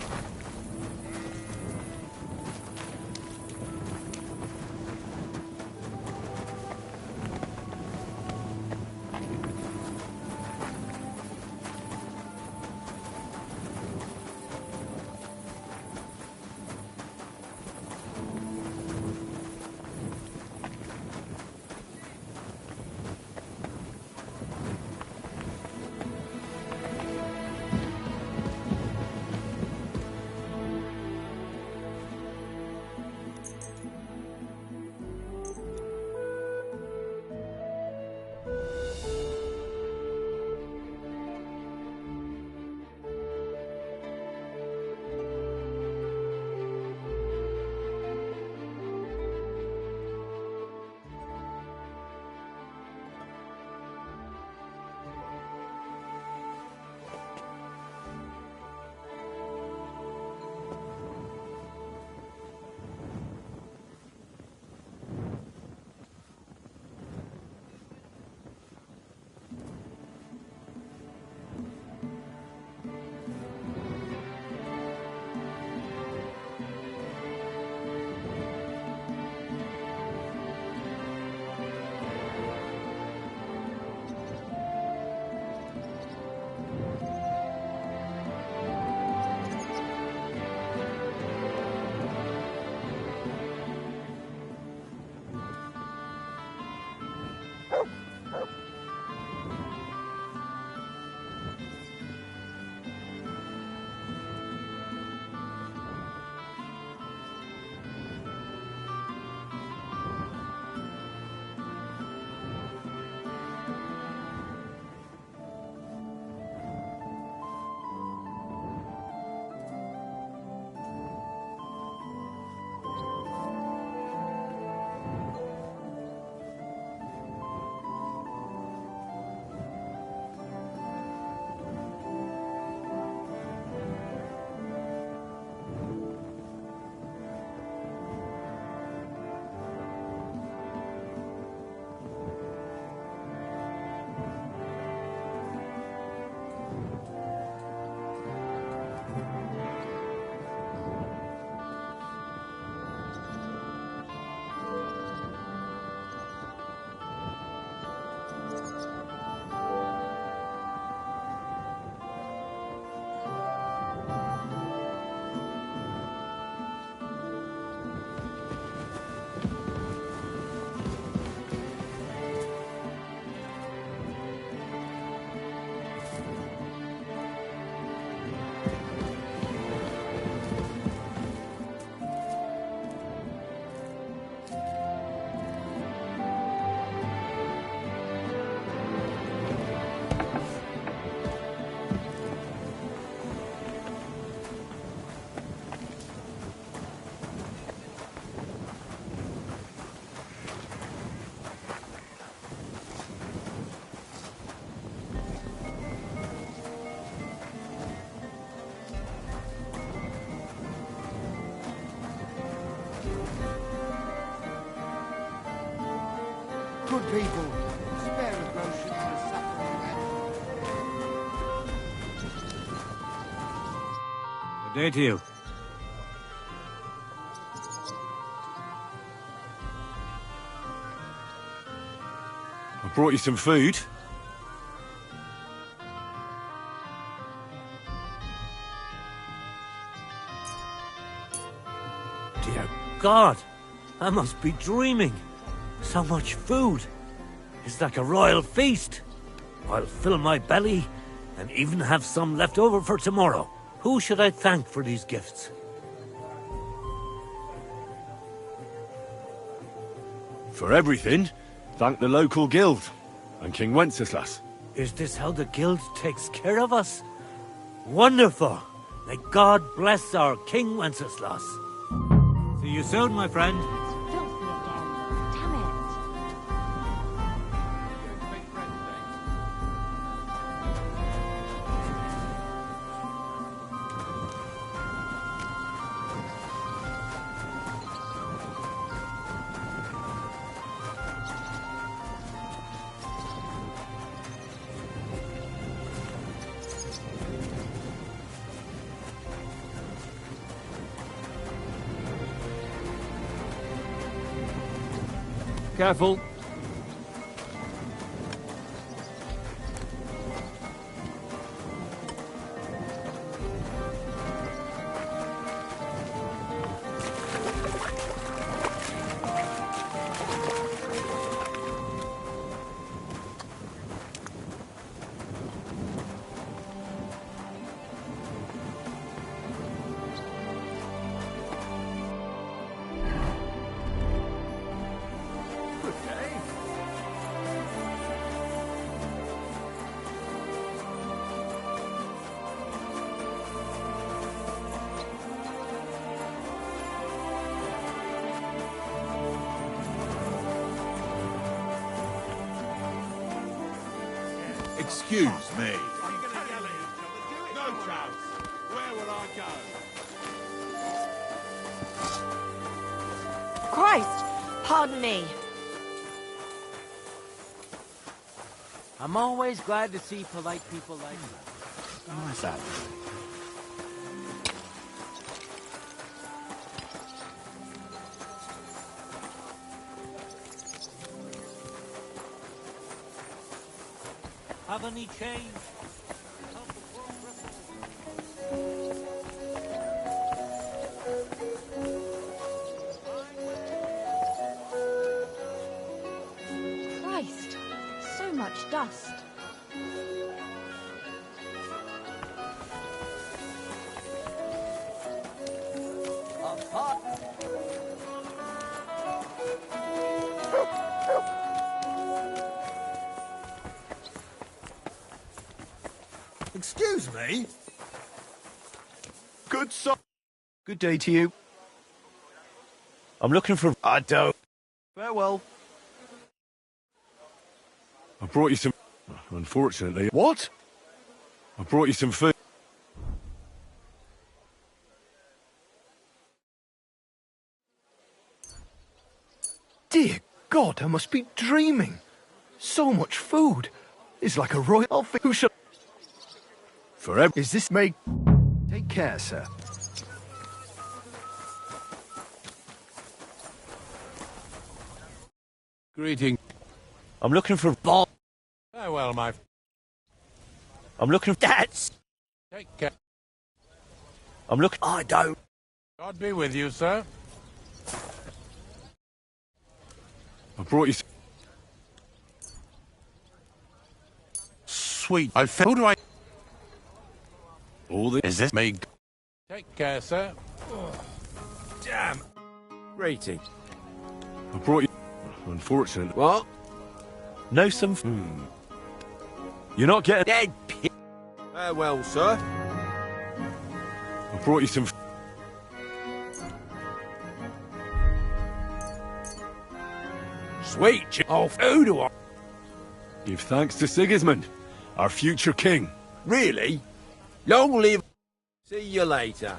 Speaker 10: people. Spare a groschen and a supper on that.
Speaker 9: Good day to you.
Speaker 13: I brought you some food.
Speaker 18: Dear God, I must be dreaming. So much food. It's like a royal feast. I'll fill my belly and even have some left over for tomorrow. Who should I thank for these gifts?
Speaker 13: For everything, thank the local guild and King Wenceslas.
Speaker 18: Is this how the guild takes care of us? Wonderful! May God bless our King Wenceslas. See you soon, my friend.
Speaker 4: Filthy again. Damn it.
Speaker 19: Careful.
Speaker 11: Excuse me.
Speaker 10: No chance. Where would I go?
Speaker 16: Christ! Pardon me.
Speaker 18: I'm always glad to see polite people like you.
Speaker 9: What's that?
Speaker 18: Have any change?
Speaker 4: Christ, so much dust.
Speaker 10: Excuse me?
Speaker 22: Good day to you. I'm looking for... I don't... Farewell.
Speaker 13: I brought you some... Unfortunately...
Speaker 22: What?
Speaker 13: I brought you some food.
Speaker 22: Dear God, I must be dreaming. So much food. It's like a royal feast. Who shall...
Speaker 13: Forever.
Speaker 22: Is this me? Take care, sir.
Speaker 11: Greeting.
Speaker 22: I'm looking for... Bob.
Speaker 11: Farewell, my...
Speaker 22: I'm looking for...
Speaker 18: That's...
Speaker 11: Take care.
Speaker 22: I'm looking...
Speaker 18: I don't...
Speaker 11: God be with you, sir.
Speaker 13: I brought you some...
Speaker 11: Sweet. Who do I...
Speaker 13: All the...
Speaker 11: Is this me? Take care, sir.
Speaker 10: Damn.
Speaker 22: Greeting.
Speaker 13: I brought you... Unfortunately...
Speaker 22: What? Know some... You're not getting...
Speaker 10: Dead pig. Farewell, sir.
Speaker 13: I brought you some...
Speaker 10: Sweet. Oh, who do I...
Speaker 13: Give thanks to Sigismund, our future king.
Speaker 10: Really? Long live... See you later.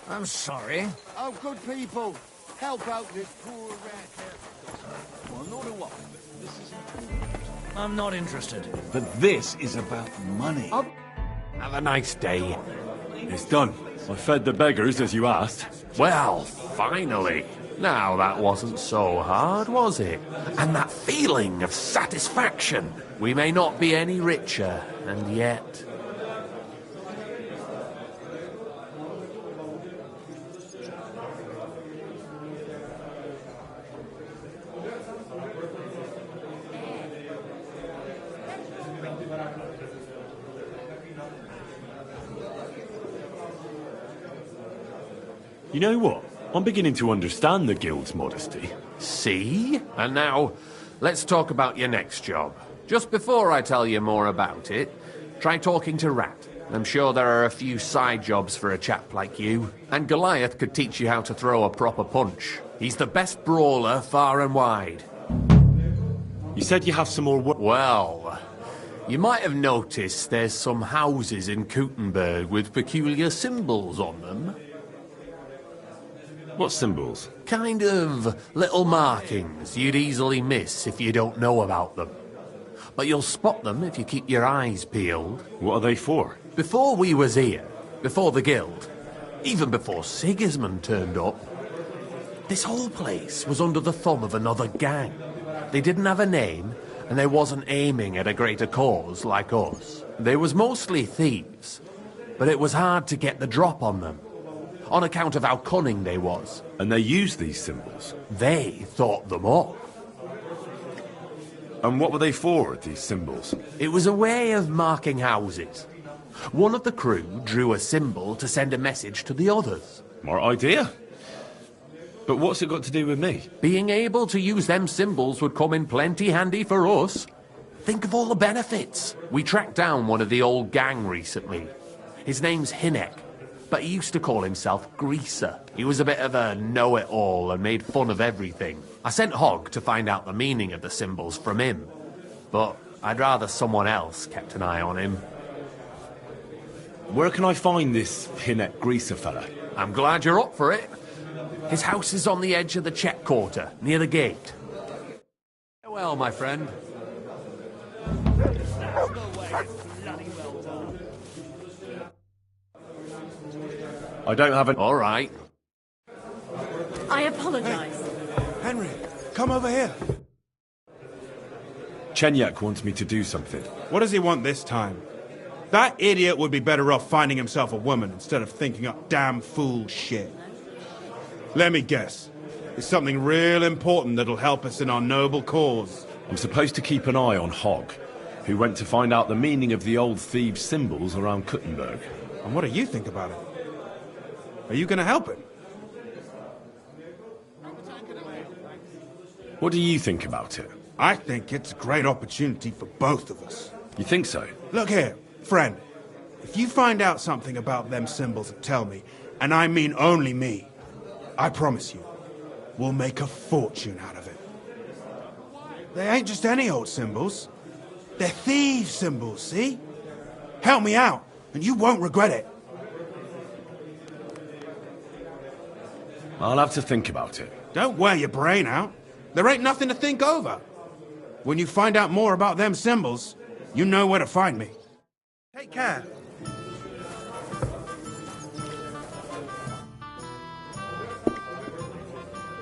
Speaker 5: I'm sorry.
Speaker 2: Oh, good people, help out this poor rat. Well, not a what.
Speaker 5: I'm not interested.
Speaker 10: But this is about money.
Speaker 6: Have a nice day.
Speaker 13: It's done. I fed the beggars as you asked.
Speaker 6: Well, finally. Now that wasn't so hard, was it? And that feeling of satisfaction. We may not be any richer, and yet...
Speaker 13: You know what? I'm beginning to understand the guild's modesty.
Speaker 6: See? And now, let's talk about your next job. Just before I tell you more about it, try talking to Rat. I'm sure there are a few side jobs for a chap like you. And Goliath could teach you how to throw a proper punch. He's the best brawler far and wide.
Speaker 13: You said you have some more work.
Speaker 6: Well, you might have noticed there's some houses in Kuttenberg with peculiar symbols on them.
Speaker 13: What symbols?
Speaker 6: Kind of little markings you'd easily miss if you don't know about them. But you'll spot them if you keep your eyes peeled.
Speaker 13: What are they for?
Speaker 6: Before we was here, before the guild, even before Sigismund turned up, this whole place was under the thumb of another gang. They didn't have a name, and they wasn't aiming at a greater cause like us. They was mostly thieves, but it was hard to get the drop on them, on account of how cunning they was.
Speaker 13: And they used these symbols?
Speaker 6: They thought them up.
Speaker 13: And what were they for, these symbols?
Speaker 6: It was a way of marking houses. One of the crew drew a symbol to send a message to the others.
Speaker 13: Smart idea. But what's it got to do with me?
Speaker 6: Being able to use them symbols would come in plenty handy for us. Think of all the benefits. We tracked down one of the old gang recently. His name's Hinek, but he used to call himself Greaser. He was a bit of a know-it-all and made fun of everything. I sent Hogg to find out the meaning of the symbols from him, but I'd rather someone else kept an eye on him.
Speaker 13: Where can I find this Hinek Greaser fella?
Speaker 6: I'm glad you're up for it. His house is on the edge of the check quarter, near the gate. Well, my friend.
Speaker 13: I don't have an...
Speaker 6: All right.
Speaker 8: I apologize.
Speaker 14: Henry, come over here.
Speaker 13: Chenyak wants me to do something.
Speaker 14: What does he want this time? That idiot would be better off finding himself a woman instead of thinking up damn fool shit. Let me guess. It's something real important that'll help us in our noble cause.
Speaker 13: I'm supposed to keep an eye on Hogg, who went to find out the meaning of the old thieves' symbols around Kuttenberg.
Speaker 14: And what do you think about it? Are you going to help him?
Speaker 13: What do you think about it?
Speaker 14: I think it's a great opportunity for both of us.
Speaker 13: You think so?
Speaker 14: Look here, friend. If you find out something about them symbols and tell me, and I mean only me, I promise you, we'll make a fortune out of it. They ain't just any old symbols. They're thieves' symbols, see? Help me out, and you won't regret it.
Speaker 13: I'll have to think about it.
Speaker 14: Don't wear your brain out. There ain't nothing to think over. When you find out more about them symbols, you know where to find me. Take care.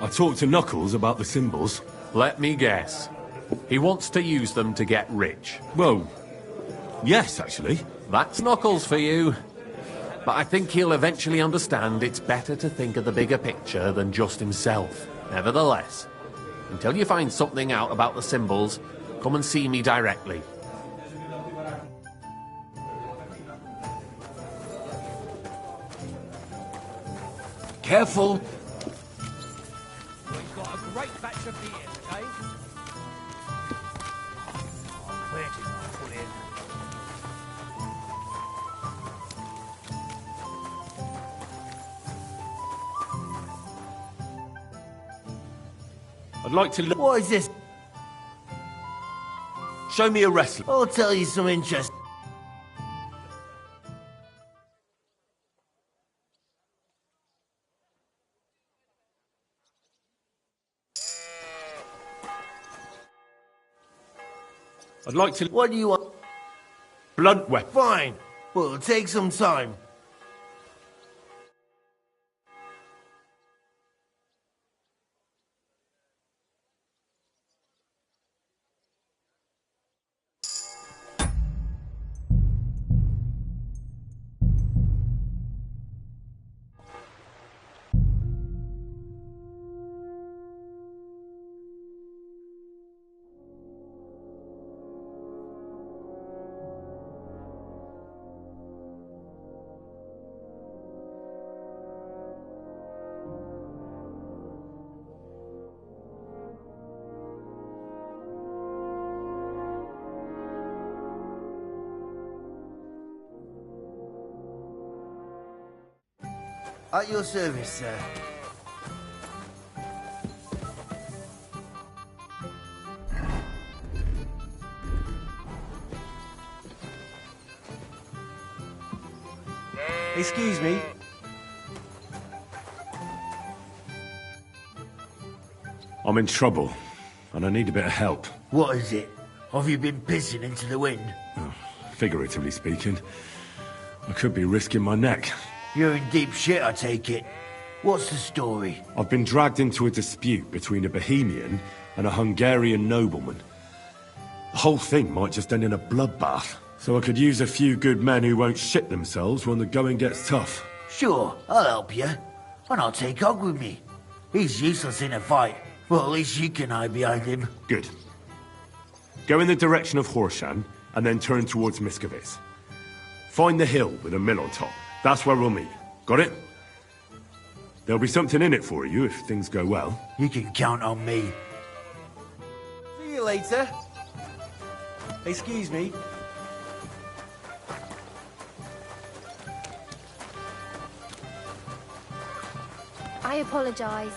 Speaker 13: I talked to Knuckles about the symbols.
Speaker 6: Let me guess. He wants to use them to get rich.
Speaker 13: Well, yes, actually.
Speaker 6: That's Knuckles for you. But I think he'll eventually understand it's better to think of the bigger picture than just himself. Nevertheless, until you find something out about the symbols, come and see me directly.
Speaker 13: Careful!
Speaker 12: We've got a great batch of beers, okay? Where did I put it?
Speaker 13: I'd like to look...
Speaker 3: What is this?
Speaker 13: Show me a wrestler.
Speaker 3: I'll tell you some interest.
Speaker 1: I'd like to...
Speaker 3: What do you want?
Speaker 1: Blunt weapon.
Speaker 3: Fine. Well, it'll take some time. At your service, sir.
Speaker 21: Excuse me.
Speaker 1: I'm in trouble, and I need a bit of help.
Speaker 3: What is it? Have you been pissing into the wind?
Speaker 1: Oh, figuratively speaking. I could be risking my neck.
Speaker 3: You're in deep shit, I take it. What's the story?
Speaker 1: I've been dragged into a dispute between a Bohemian and a Hungarian nobleman. The whole thing might just end in a bloodbath, so I could use a few good men who won't shit themselves when the going gets tough.
Speaker 3: Sure, I'll help you. And I'll take Og with me. He's useless in a fight. Well, at least you can hide behind him.
Speaker 1: Good. Go in the direction of Horshan, and then turn towards Miskovitz. Find the hill with a mill on top. That's where we'll meet. Got it? There'll be something in it for you if things go well.
Speaker 3: You can count on me.
Speaker 21: See you later. Excuse me.
Speaker 4: I apologize.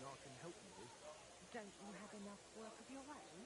Speaker 19: I can help you with.
Speaker 8: Don't you have enough work of your own?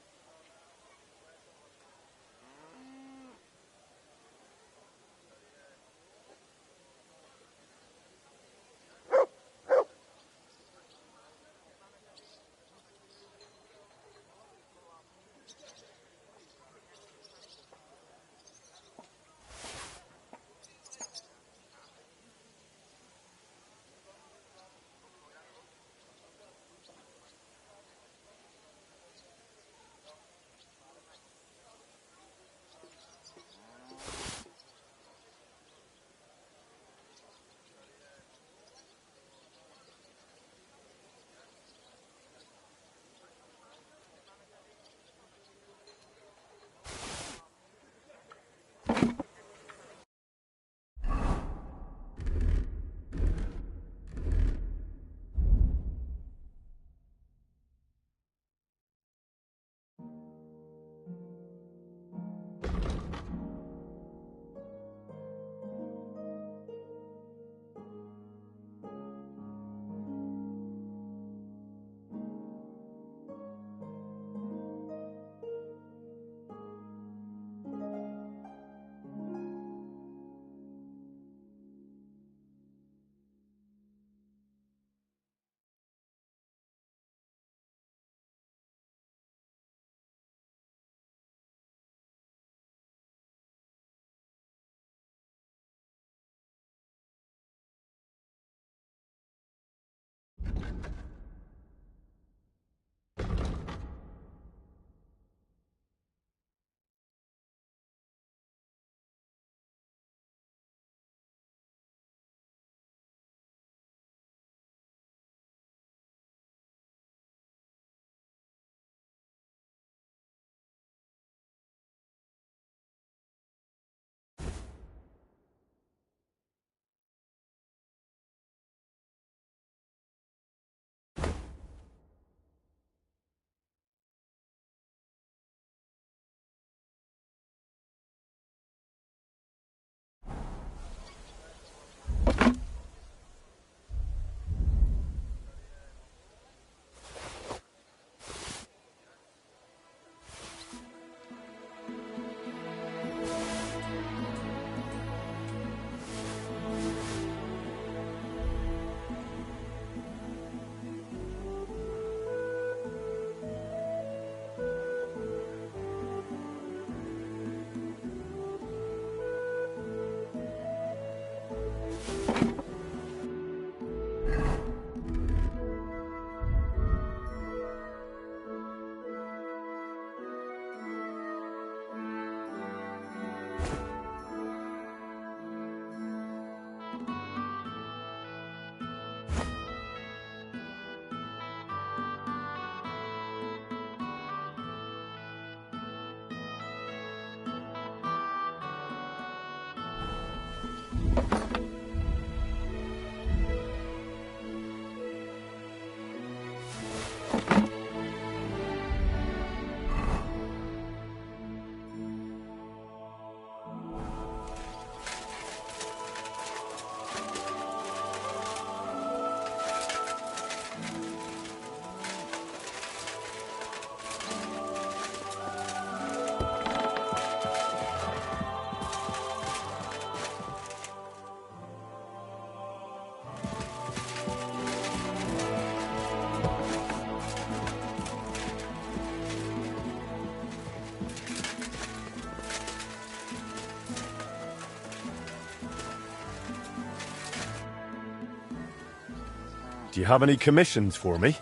Speaker 1: Do you have any commissions for me?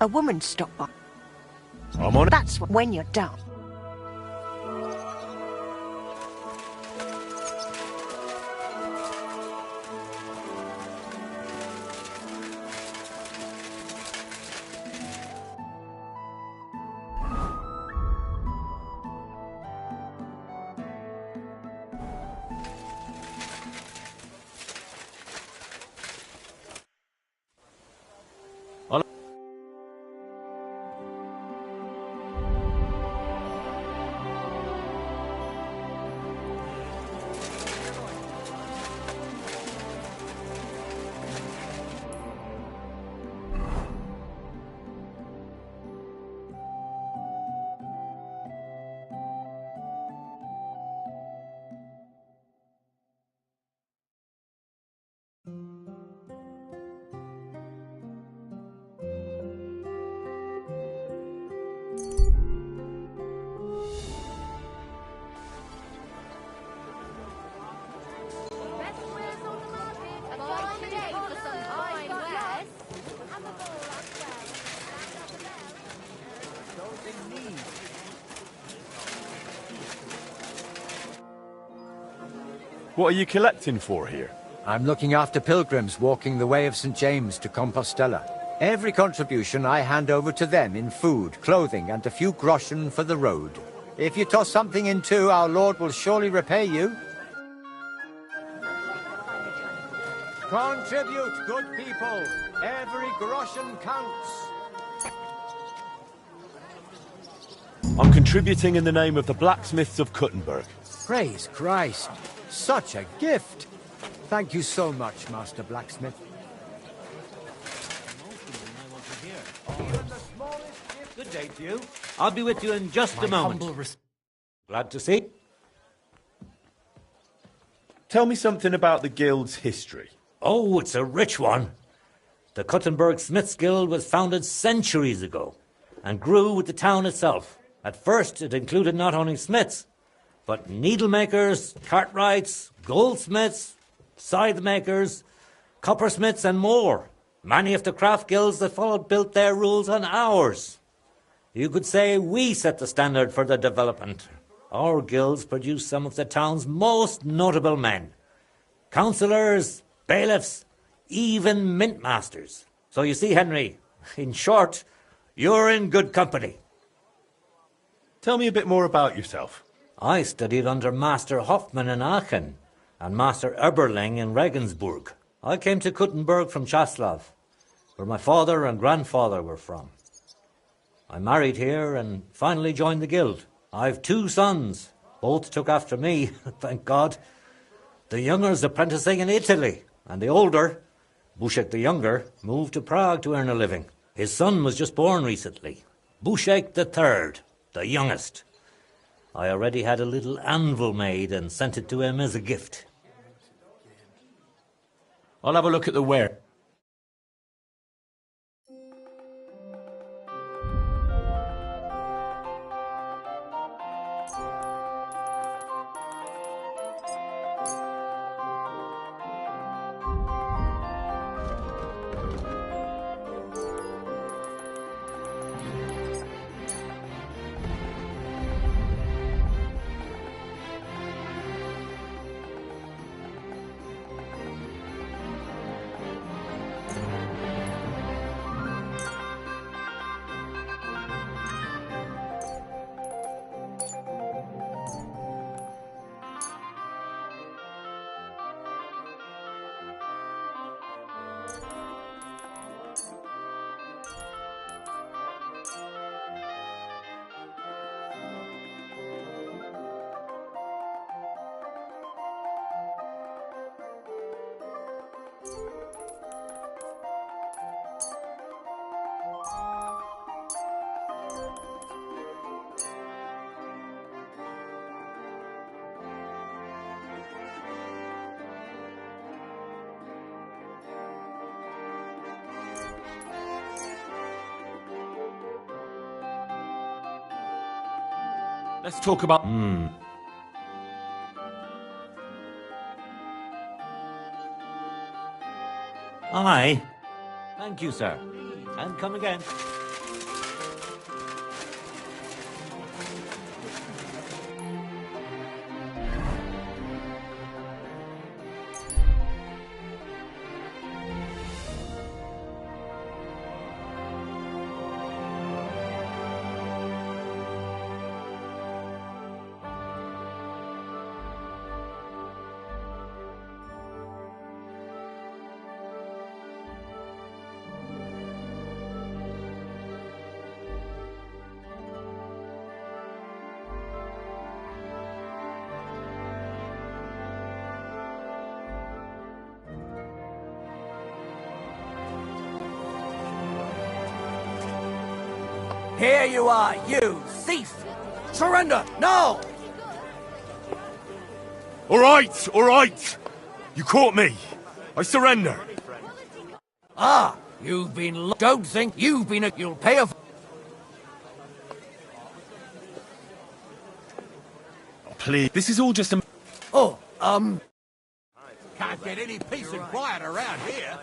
Speaker 17: A woman stopped by.
Speaker 1: I'm on it.
Speaker 17: That's when you're done.
Speaker 13: What are you collecting for here?
Speaker 15: I'm looking after pilgrims walking the way of St. James to Compostela. Every contribution I hand over to them in food, clothing, and a few groschen for the road. If you toss something in too, our Lord will surely repay you. Contribute, good people. Every groschen counts.
Speaker 13: I'm contributing in the name of the blacksmiths of Kuttenberg.
Speaker 15: Praise Christ. Such a gift. Thank you so much, Master Blacksmith.
Speaker 18: Good day to you. I'll be with you in just a moment. Glad to see.
Speaker 13: Tell me something about the guild's history.
Speaker 18: Oh, it's a rich one. The Kuttenberg Smiths Guild was founded centuries ago and grew with the town itself. At first, it included not only smiths, but needlemakers, cartwrights, goldsmiths, scythe makers, coppersmiths, and more. Many of the craft guilds that followed built their rules on ours. You could say we set the standard for the development. Our guilds produced some of the town's most notable men. Councillors, bailiffs, even mint masters. So you see, Henry, in short, you're in good company.
Speaker 13: Tell me a bit more about yourself.
Speaker 18: I studied under Master Hoffmann in Aachen and Master Eberling in Regensburg. I came to Kuttenberg from Czaslaw, where my father and grandfather were from. I married here and finally joined the guild. I've 2 sons. Both took after me, thank God. The younger's apprenticing in Italy, and the older, Bushek the younger, moved to Prague to earn a living. His son was just born recently, Bushek III, the youngest. I already had a little anvil made and sent it to him as a gift.
Speaker 13: I'll have a look at the ware. Let's talk about...
Speaker 18: Aye. Thank you, sir. And come again.
Speaker 5: Here you are, you thief! Surrender, now!
Speaker 1: All right! You caught me. I surrender.
Speaker 5: Ah, you've been... Don't think you've been... You'll pay a...
Speaker 1: Please, this is all just a...
Speaker 5: Oh,
Speaker 10: Can't get any peace and quiet around here.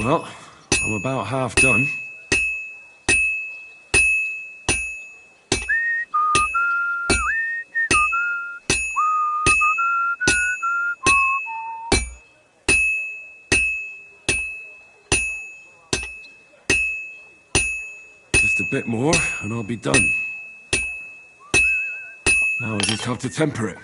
Speaker 13: Well, I'm about half done. Just a bit more, and I'll be done. Now I just have to temper it.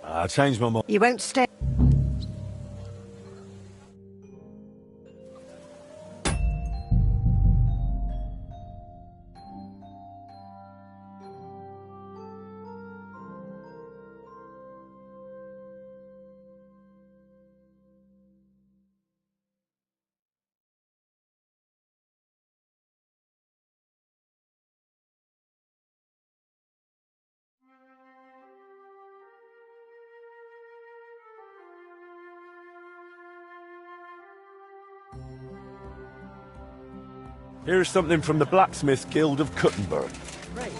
Speaker 1: I changed my mind.
Speaker 17: You won't stay.
Speaker 1: Here's something from the Blacksmiths Guild of Kuttenberg.
Speaker 22: Right.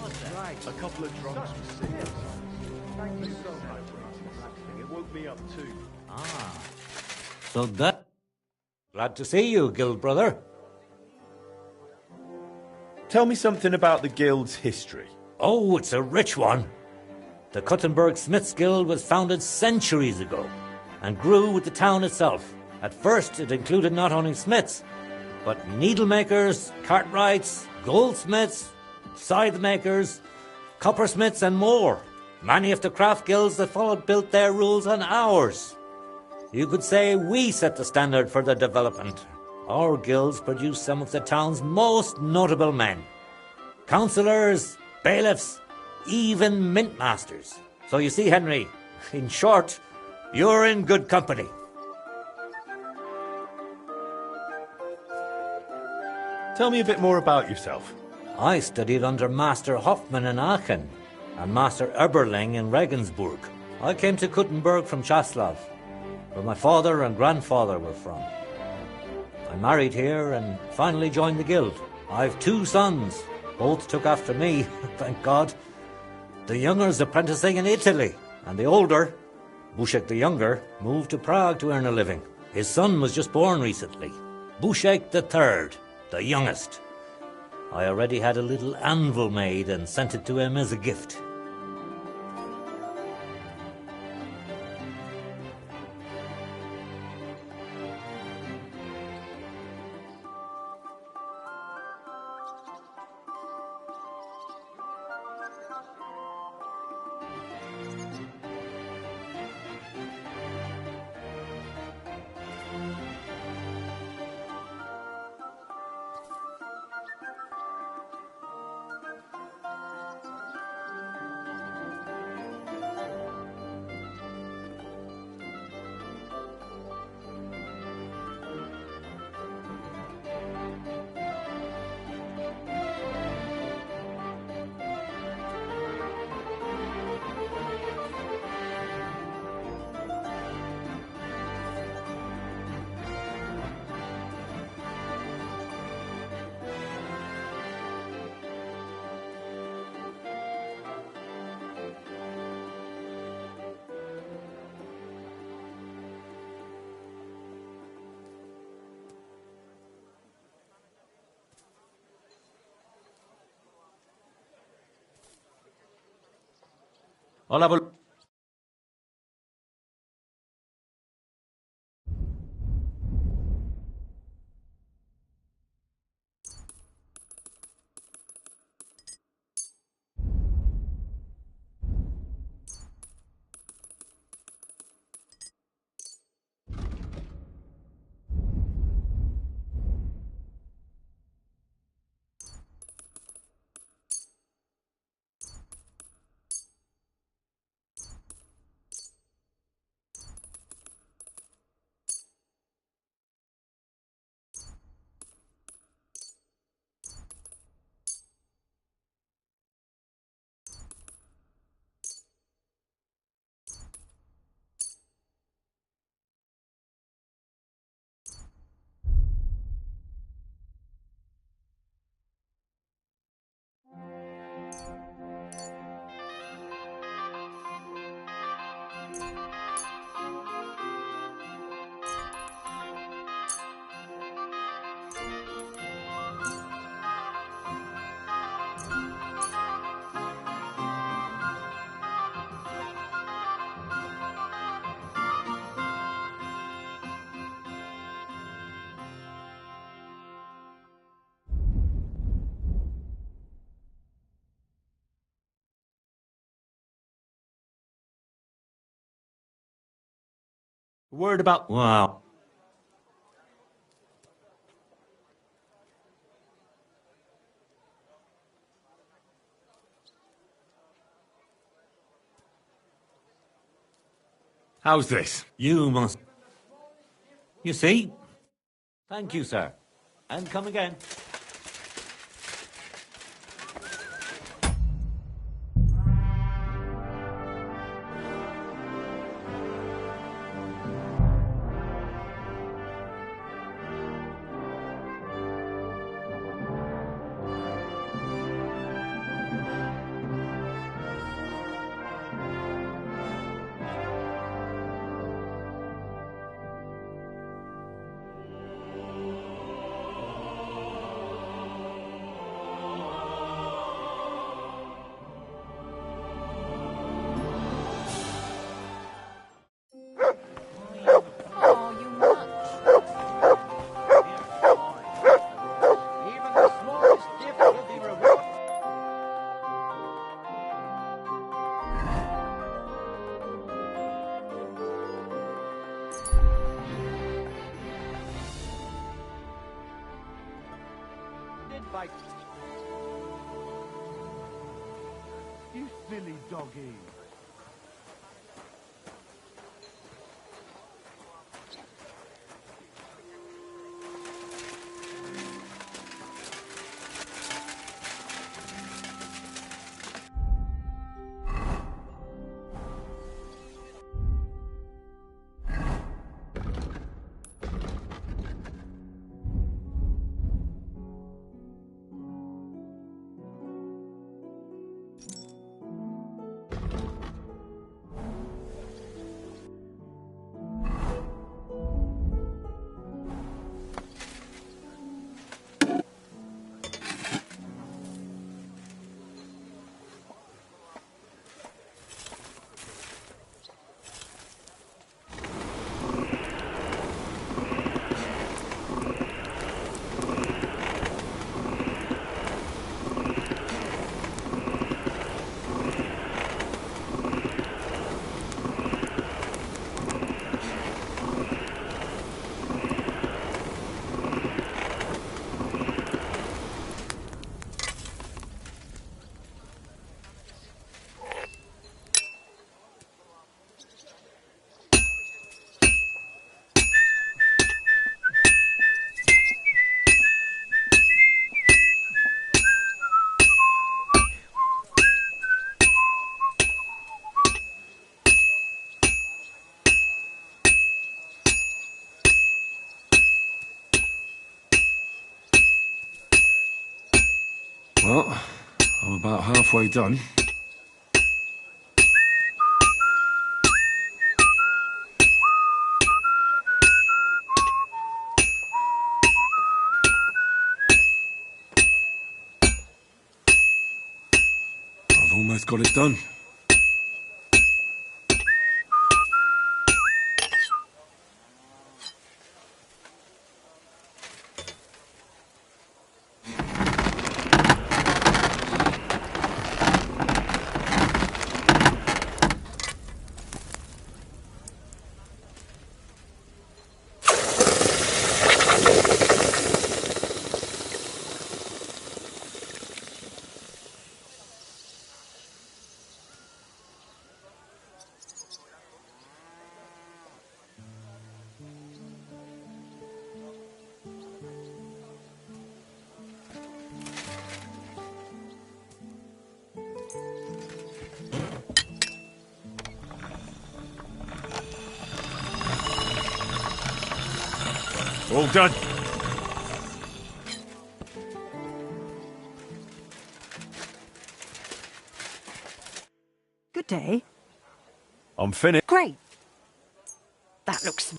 Speaker 22: A couple of drums for six. Thank you so much. It woke me up too.
Speaker 18: Ah. So that... Glad to see you, guild brother.
Speaker 1: Tell me something about the guild's history.
Speaker 18: Oh, it's a rich one. The Kuttenberg Smiths Guild was founded centuries ago and grew with the town itself. At first, it included not only smiths, but needlemakers, cartwrights, goldsmiths, scythe makers, coppersmiths, and more. Many of the craft guilds that followed built their rules on ours. You could say we set the standard for the development. Our guilds produced some of the town's most notable men. Councillors, bailiffs, even mint masters. So you see, Henry, in short, you're in good company.
Speaker 1: Tell me a bit more about yourself.
Speaker 18: I studied under Master Hoffmann in Aachen and Master Eberling in Regensburg. I came to Kuttenberg from Czaslaw, where my father and grandfather were from. I married here and finally joined the guild. I've 2 sons. Both took after me, thank God. The younger's apprenticing in Italy, and the older, Bushek the younger, moved to Prague to earn a living. His son was just born recently, Bushek III, the youngest. I already had a little anvil made and sent it to him as a gift. I'll have a... Word about... Wow.
Speaker 1: How's this?
Speaker 18: You must... You see? Thank you, sir. And come again.
Speaker 10: You silly doggy.
Speaker 1: Well, I'm about halfway done. I've almost got it done. All done.
Speaker 17: Good day.
Speaker 13: I'm finished.
Speaker 17: Great. That looks...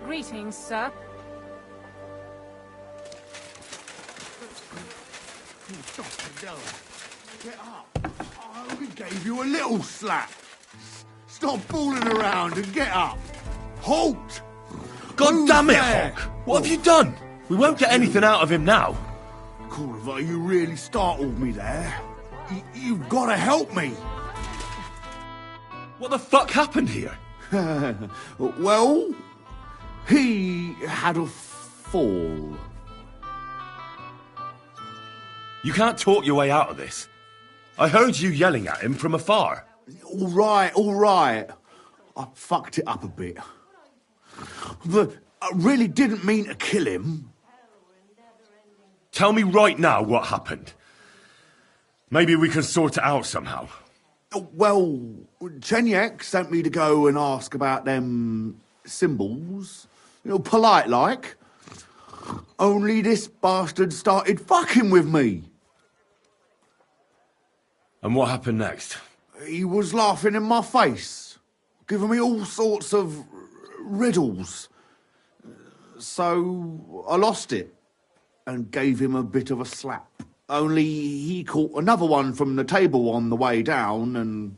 Speaker 8: Greetings, sir.
Speaker 2: Stop, Adela. Get up. I only gave you a little slap. Stop fooling around and get up. Halt!
Speaker 7: God
Speaker 2: Who's
Speaker 7: damn it,
Speaker 2: there?
Speaker 7: Hawk! What have you done? We won't get anything out of him now.
Speaker 2: Corvo, you really startled me there. You've got to help me.
Speaker 7: What the fuck happened here?
Speaker 2: Well, he had a fall.
Speaker 7: You can't talk your way out of this. I heard you yelling at him from afar.
Speaker 2: All right. I fucked it up a bit. But I really didn't mean to kill him.
Speaker 7: Tell me right now what happened. Maybe we can sort it out somehow.
Speaker 2: Well, Chenyek sent me to go and ask about them symbols. Polite like. Only this bastard started fucking with me.
Speaker 7: And what happened next?
Speaker 2: He was laughing in my face, giving me all sorts of riddles. So I lost it and gave him a bit of a slap. Only he caught another one from the table on the way down and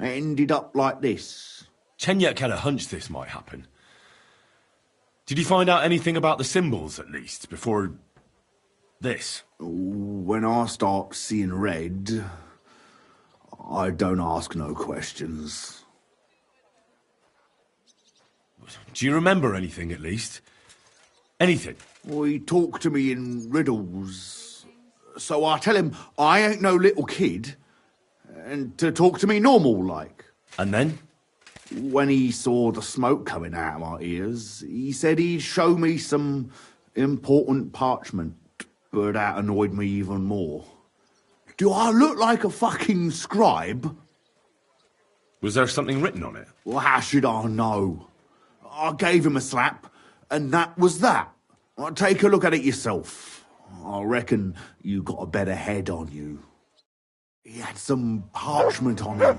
Speaker 2: it ended up like this.
Speaker 7: Chenyek had a hunch this might happen. Did you find out anything about the symbols, at least, before this?
Speaker 2: When I start seeing red, I don't ask no questions.
Speaker 7: Do you remember anything, at least? Anything?
Speaker 2: Well, he talked to me in riddles. So I tell him I ain't no little kid, and to talk to me normal like.
Speaker 7: And then?
Speaker 2: When he saw the smoke coming out of my ears, he said he'd show me some important parchment, but that annoyed me even more. Do I look like a fucking scribe?
Speaker 7: Was there something written on it?
Speaker 2: Well, how should I know? I gave him a slap, and that was that. Take a look at it yourself. I reckon you got a better head on you. He had some parchment on him.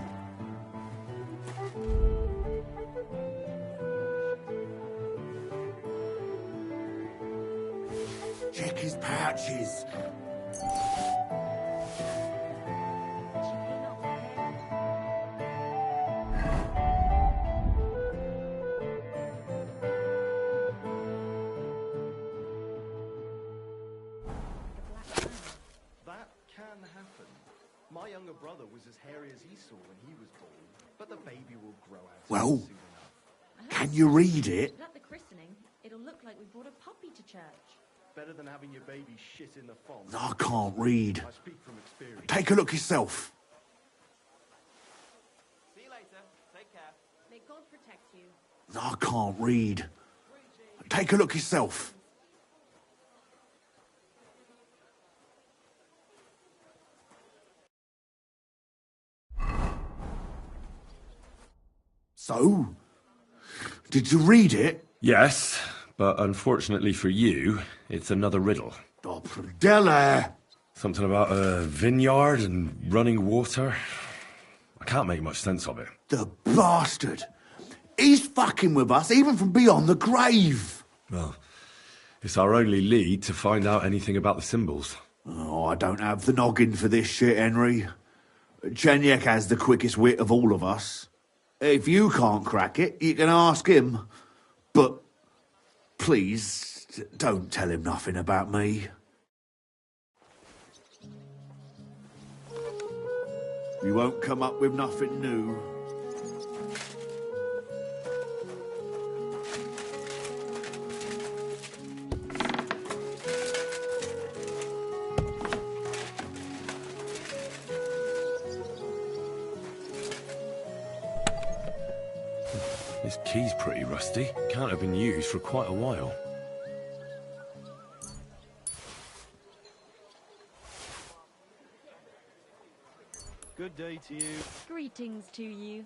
Speaker 2: Check his pouches.
Speaker 20: That can happen. My younger brother was as hairy as Esau when he was born, but the baby will grow out.
Speaker 2: Well, can you read it?
Speaker 23: At the christening, it'll look like we brought a puppy to church.
Speaker 20: Better than having your baby shit in the font.
Speaker 2: I can't read.
Speaker 20: I speak from experience.
Speaker 2: Take a look yourself.
Speaker 12: See you later. Take care.
Speaker 23: May God protect you.
Speaker 2: I can't read. Take a look yourself. So, did you read it?
Speaker 7: Yes, but unfortunately for you, it's another riddle.
Speaker 2: Della!
Speaker 7: Something about a vineyard and running water. I can't make much sense of it.
Speaker 2: The bastard! He's fucking with us, even from beyond the grave!
Speaker 7: Well, it's our only lead to find out anything about the symbols.
Speaker 2: Oh, I don't have the noggin for this shit, Henry. Chenyek has the quickest wit of all of us. If you can't crack it, you can ask him. But please, don't tell him nothing about me. You won't come up with nothing new.
Speaker 7: This key's pretty rusty. Can't have been used for quite a while.
Speaker 20: Good day to you.
Speaker 4: Greetings to you.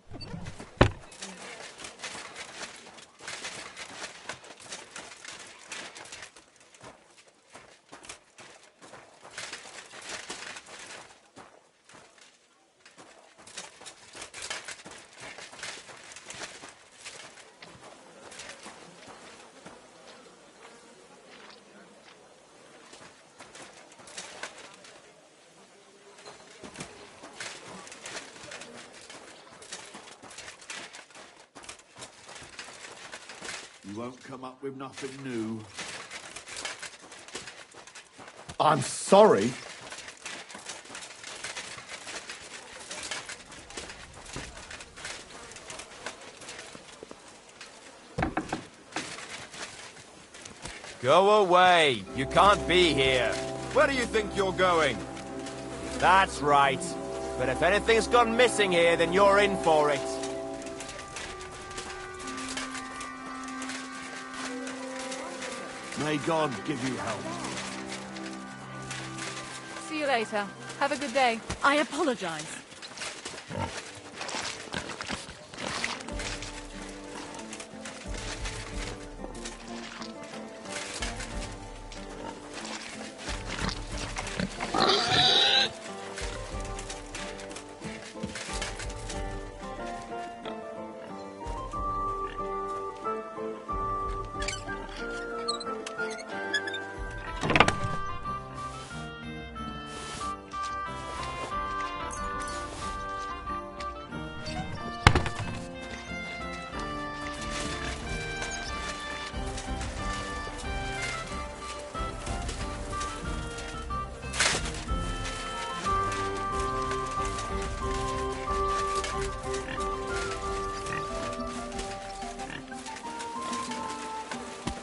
Speaker 2: You won't come up with nothing new.
Speaker 7: I'm sorry.
Speaker 9: Go away. You can't be here. Where do you think you're going? That's right. But if anything's gone missing here, then you're in for it.
Speaker 2: May God give you help.
Speaker 11: See you later. Have a good day.
Speaker 17: I apologize.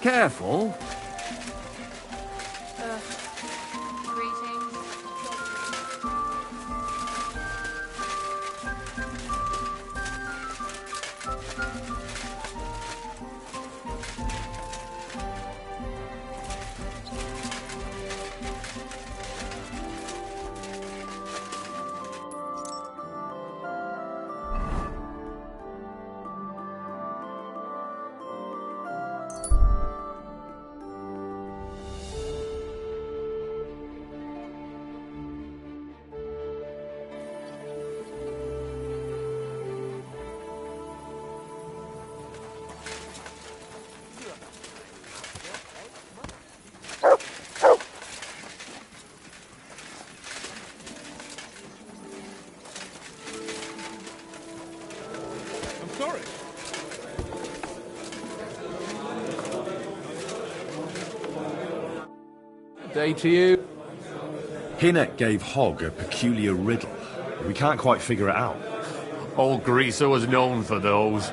Speaker 6: Careful.
Speaker 11: Greetings.
Speaker 14: Sorry.
Speaker 6: Day to you.
Speaker 7: Hinnock gave Hogg a peculiar riddle. We can't quite figure it out.
Speaker 6: Old Greaser was known for those.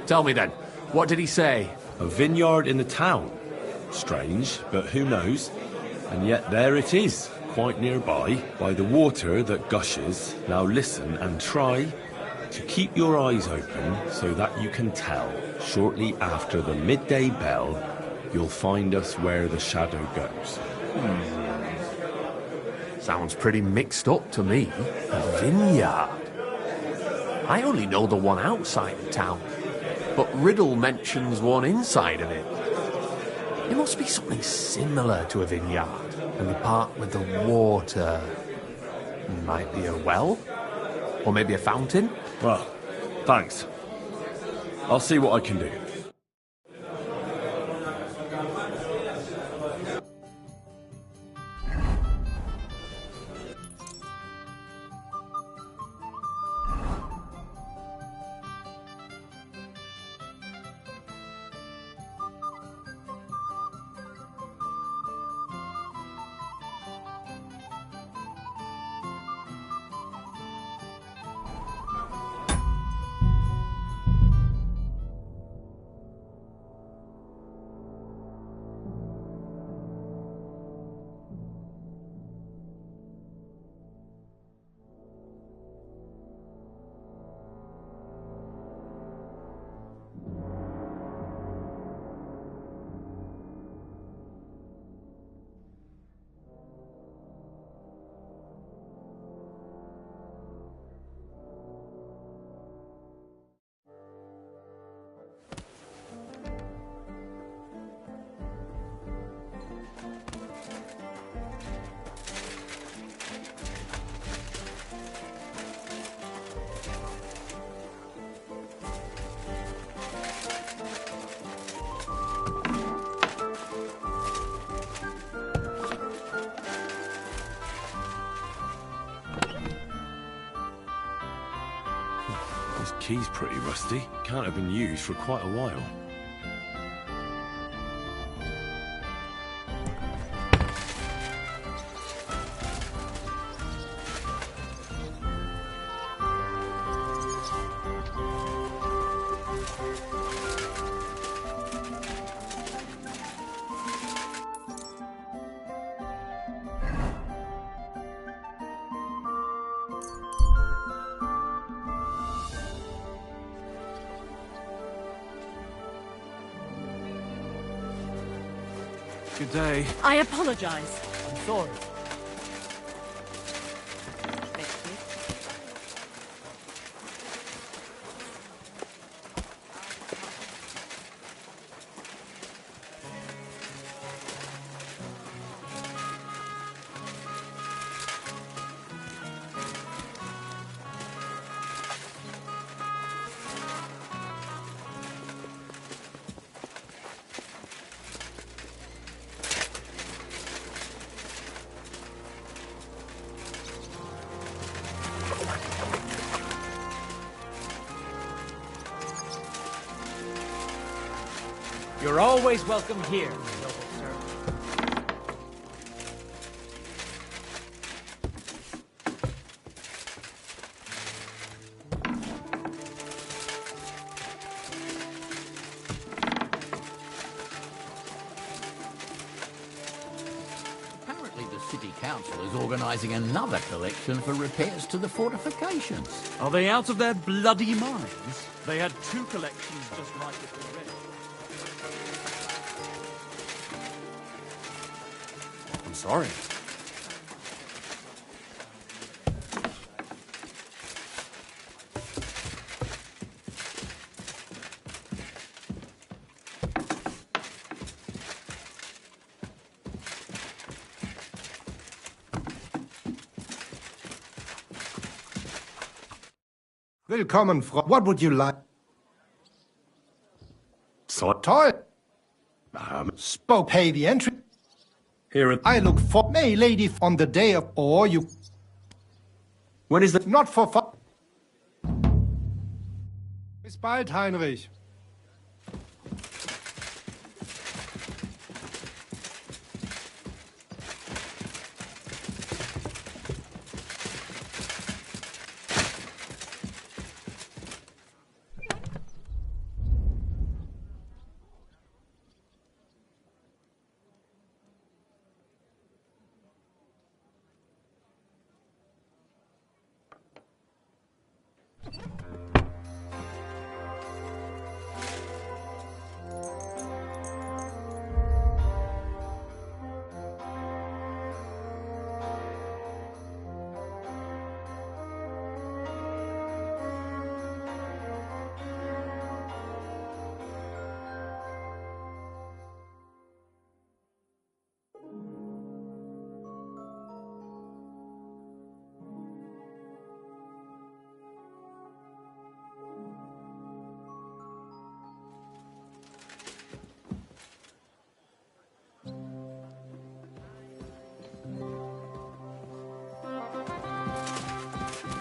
Speaker 6: Tell me then, what did he say?
Speaker 7: A vineyard in the town. Strange, but who knows? And yet there it is, quite nearby, by the water that gushes. Now listen and try to keep your eyes open so that you can tell. Shortly after the midday bell, you'll find us where the shadow goes.
Speaker 6: Sounds pretty mixed up to me. A vineyard. I only know the one outside the town, but Riddle mentions one inside of it. It must be something similar to a vineyard, and the part with the water might be a well, or maybe a fountain.
Speaker 7: Well, thanks. I'll see what I can do. This key's pretty rusty. Can't have been used for quite a while.
Speaker 6: Good day.
Speaker 17: I apologize.
Speaker 6: I'm sorry.
Speaker 12: You're always welcome here, noble sir.
Speaker 3: Apparently the city council is organising another collection for repairs to the fortifications.
Speaker 16: Are they out of their bloody minds? They had 2 collections just like it already.
Speaker 6: I'm sorry.
Speaker 21: Willkommen, Frau. What would you like? So toll. Spoke pay the entry. Here I look for May lady on the day of or you. When is that? Not for fun. Bis bald, Heinrich.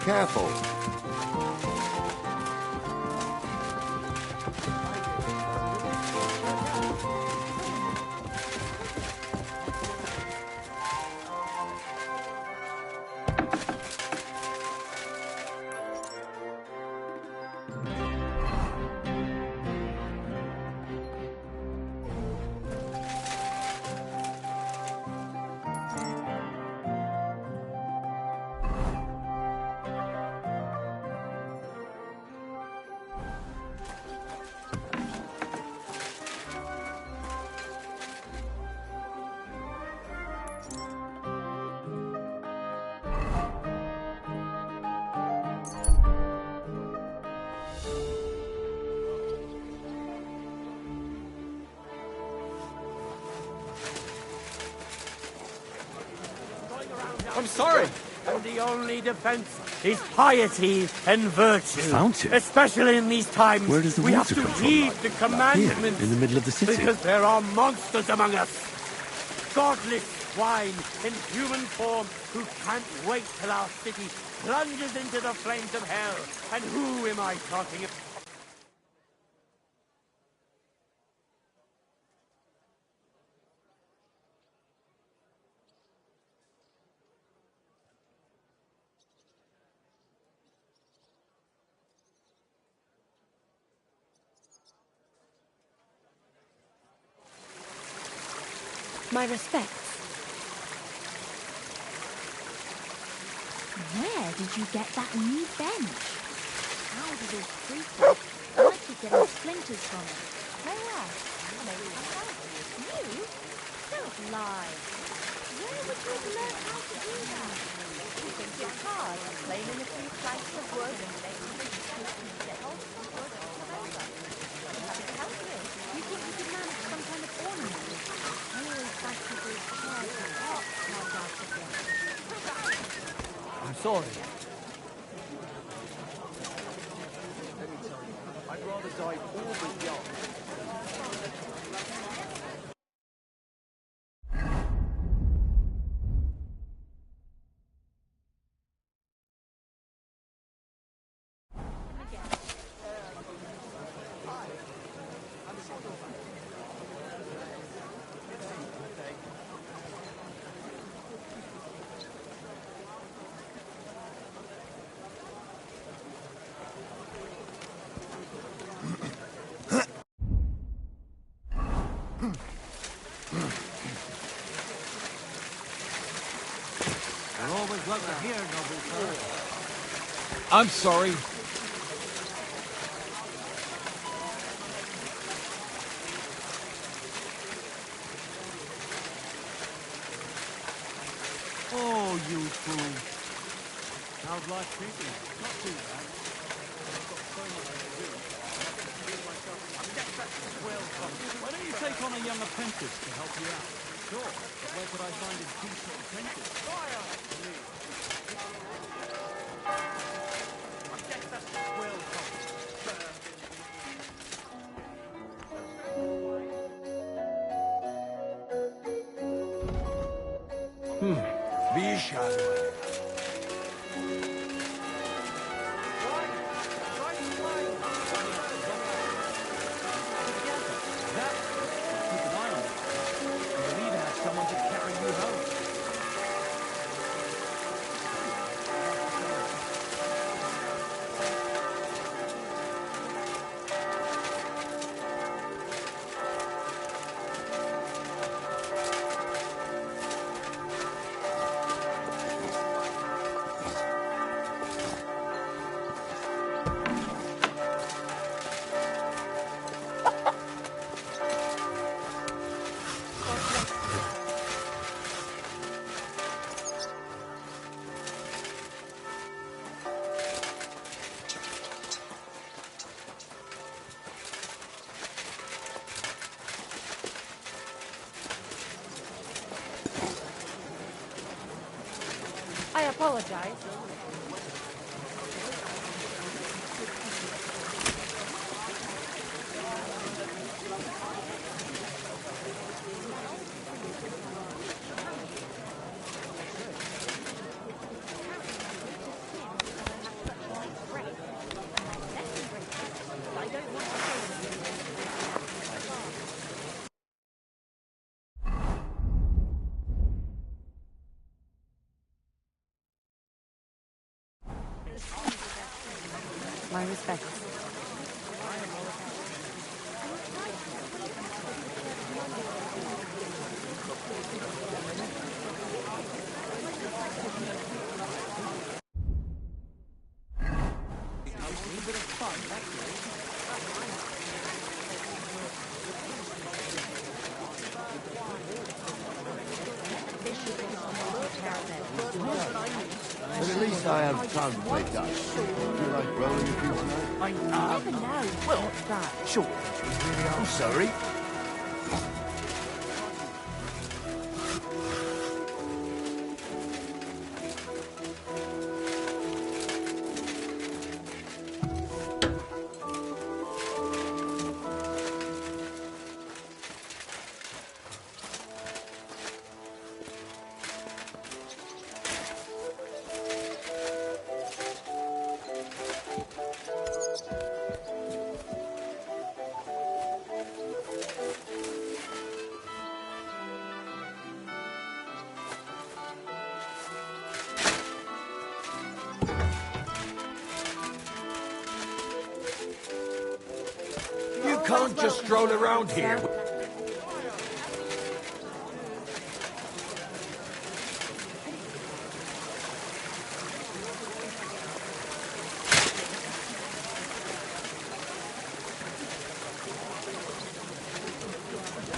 Speaker 24: Careful.
Speaker 12: I'm sorry. And the only defense is piety and virtue.
Speaker 1: Fountain?
Speaker 12: Especially in these times.
Speaker 1: Where does the
Speaker 12: we have
Speaker 1: water
Speaker 12: to
Speaker 1: come from?
Speaker 12: heed the commandments.
Speaker 1: Here, in the middle of the city?
Speaker 12: Because there are monsters among us. Godless swine in human form who can't wait till our city plunges into the flames of hell. And who am I talking about?
Speaker 4: My respects. Where did you get that new bench? How did it creak? I keep getting splinters from it. Where? Maybe you? Don't lie. Where would you have learned how to do that? You think it's hard, laying in a few planks of wood and making the get hold of some wood and come over. You haven't helped me. You think you could manage some kind of ornament? I always thought people's chairs and pots carved out of them.
Speaker 16: I'm sorry.
Speaker 20: Let me tell you, I'd rather die all but young.
Speaker 16: You're always welcome here, noble sir.
Speaker 7: I'm sorry.
Speaker 16: Oh, you fool. How's life treating you? Not too bad. I've got so much to do. Why don't you take on a young apprentice to help you out? Sure, but where could I find a decent apprentice?
Speaker 10: Be shy.
Speaker 16: Someone to carry you home.
Speaker 4: I apologize. My respects.
Speaker 2: But at least I have time to play Dutch. Do you like rolling a few tonight?
Speaker 4: Never know. Well, what's that?
Speaker 2: Sure. I'm sorry.
Speaker 10: You can't just stroll around here.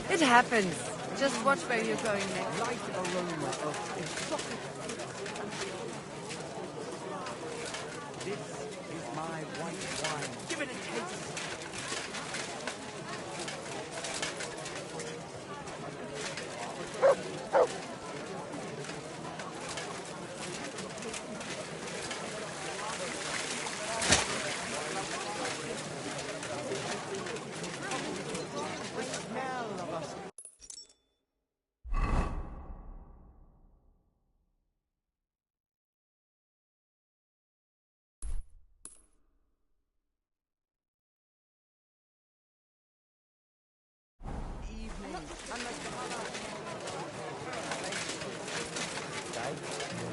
Speaker 17: It happens.
Speaker 11: Just watch where you're going next.
Speaker 10: Light aroma of exotic. This is my white wine. Give it a taste.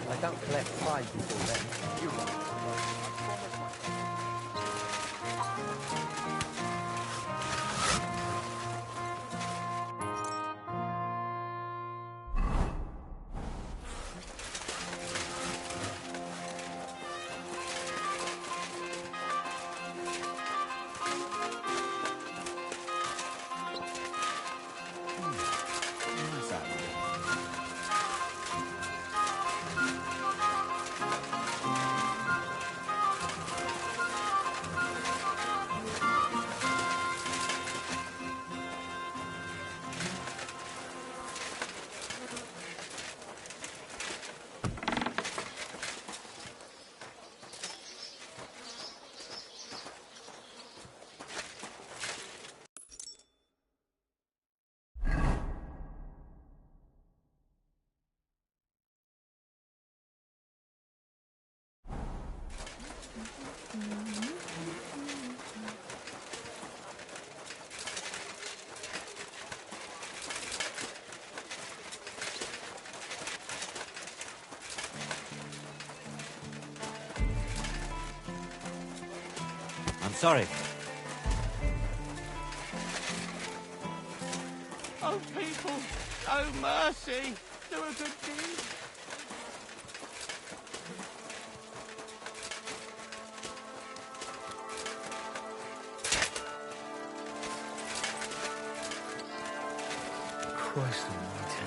Speaker 10: I don't collect flies before then. You're right.
Speaker 18: I'm sorry.
Speaker 12: Oh, people, oh, mercy, do a good deed.
Speaker 22: Christ almighty.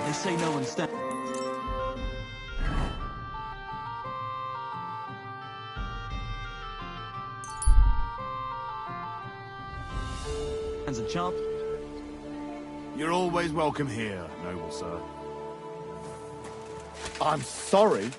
Speaker 5: They say no one stands. A chance.
Speaker 2: You're always welcome here, noble sir. I'm sorry.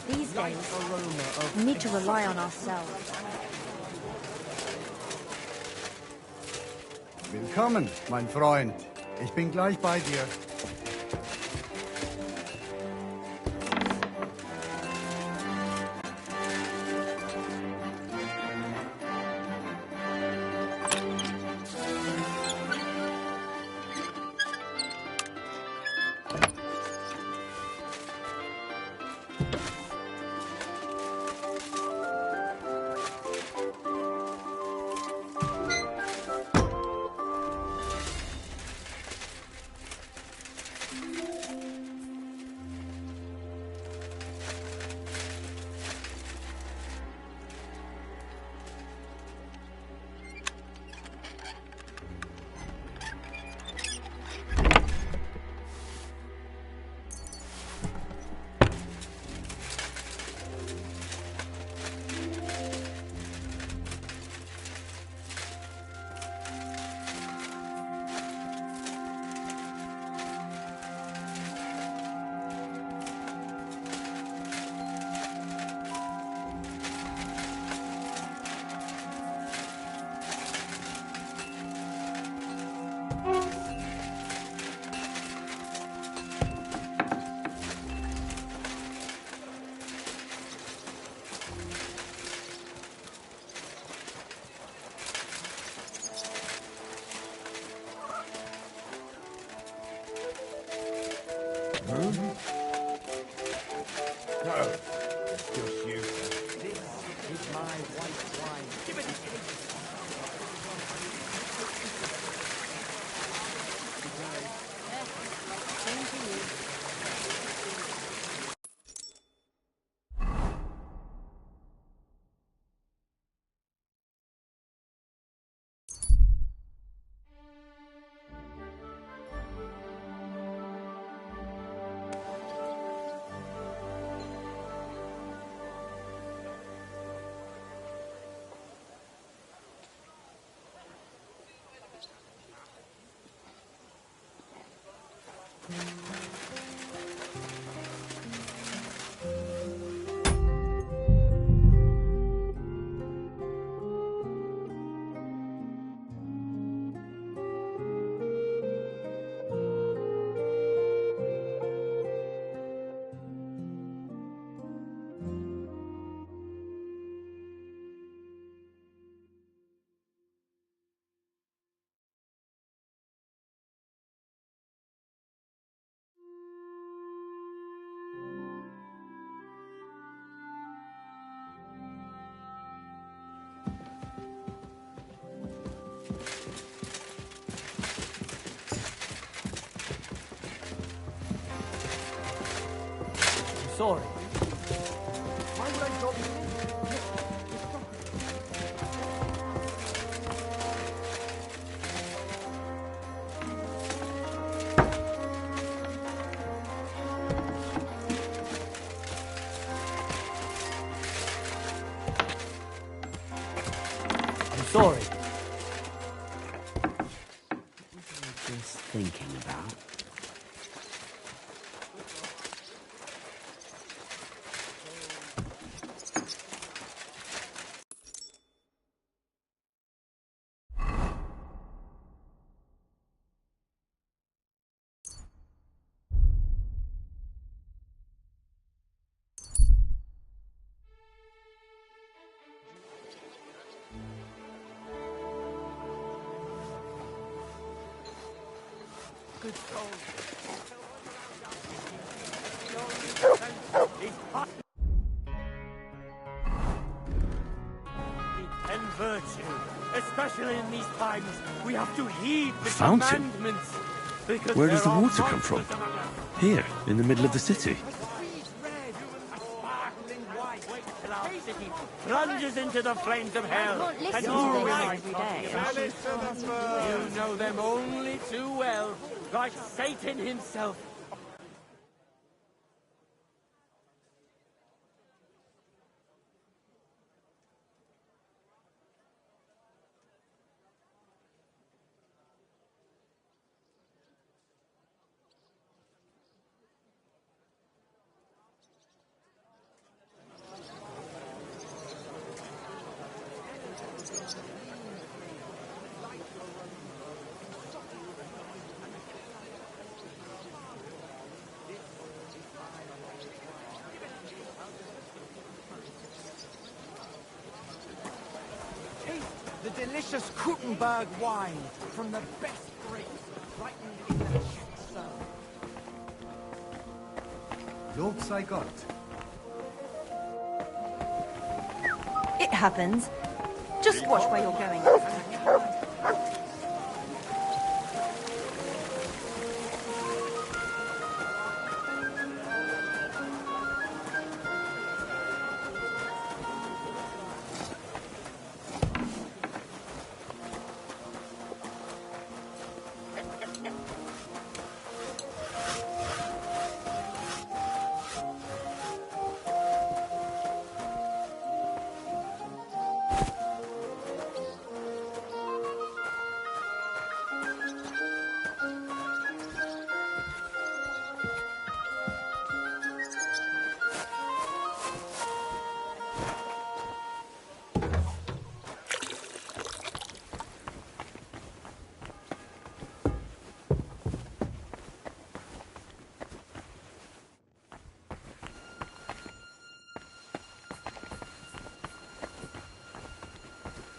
Speaker 4: These guys days. We need to rely on ourselves.
Speaker 21: Willkommen, mein Freund. Ich bin gleich bei dir.
Speaker 12: Just you. This is my white wine. Give it to me.
Speaker 4: Same to you.
Speaker 12: Sorry.
Speaker 21: Why would I drop you?
Speaker 12: I'm sorry.
Speaker 3: Just thinking about.
Speaker 12: Good soul. And virtue, especially in these times, we have to heed the
Speaker 1: Fountain?
Speaker 12: commandments. Because
Speaker 1: Where does the
Speaker 12: there are
Speaker 1: water come from?
Speaker 12: monsters among us.
Speaker 1: Here, in the middle of the city.
Speaker 12: Till our city plunges into the flames of hell.
Speaker 4: Not listen
Speaker 12: And
Speaker 4: to
Speaker 12: who
Speaker 4: them
Speaker 12: am I
Speaker 4: every
Speaker 12: talking
Speaker 4: day.
Speaker 12: about? You know them only too well, like Satan himself.
Speaker 10: delicious Krutenberg wine from the best grapes ripened in the Czech zone.
Speaker 21: Lob sei Gott.
Speaker 4: It happens. Just watch where you're going.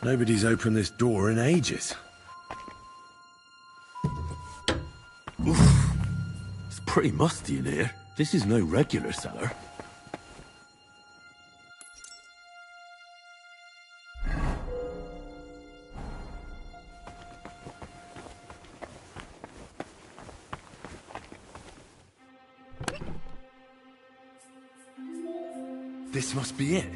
Speaker 7: Nobody's opened this door in ages.
Speaker 1: Oof. It's pretty musty in here. This is no regular cellar.
Speaker 7: This must be it.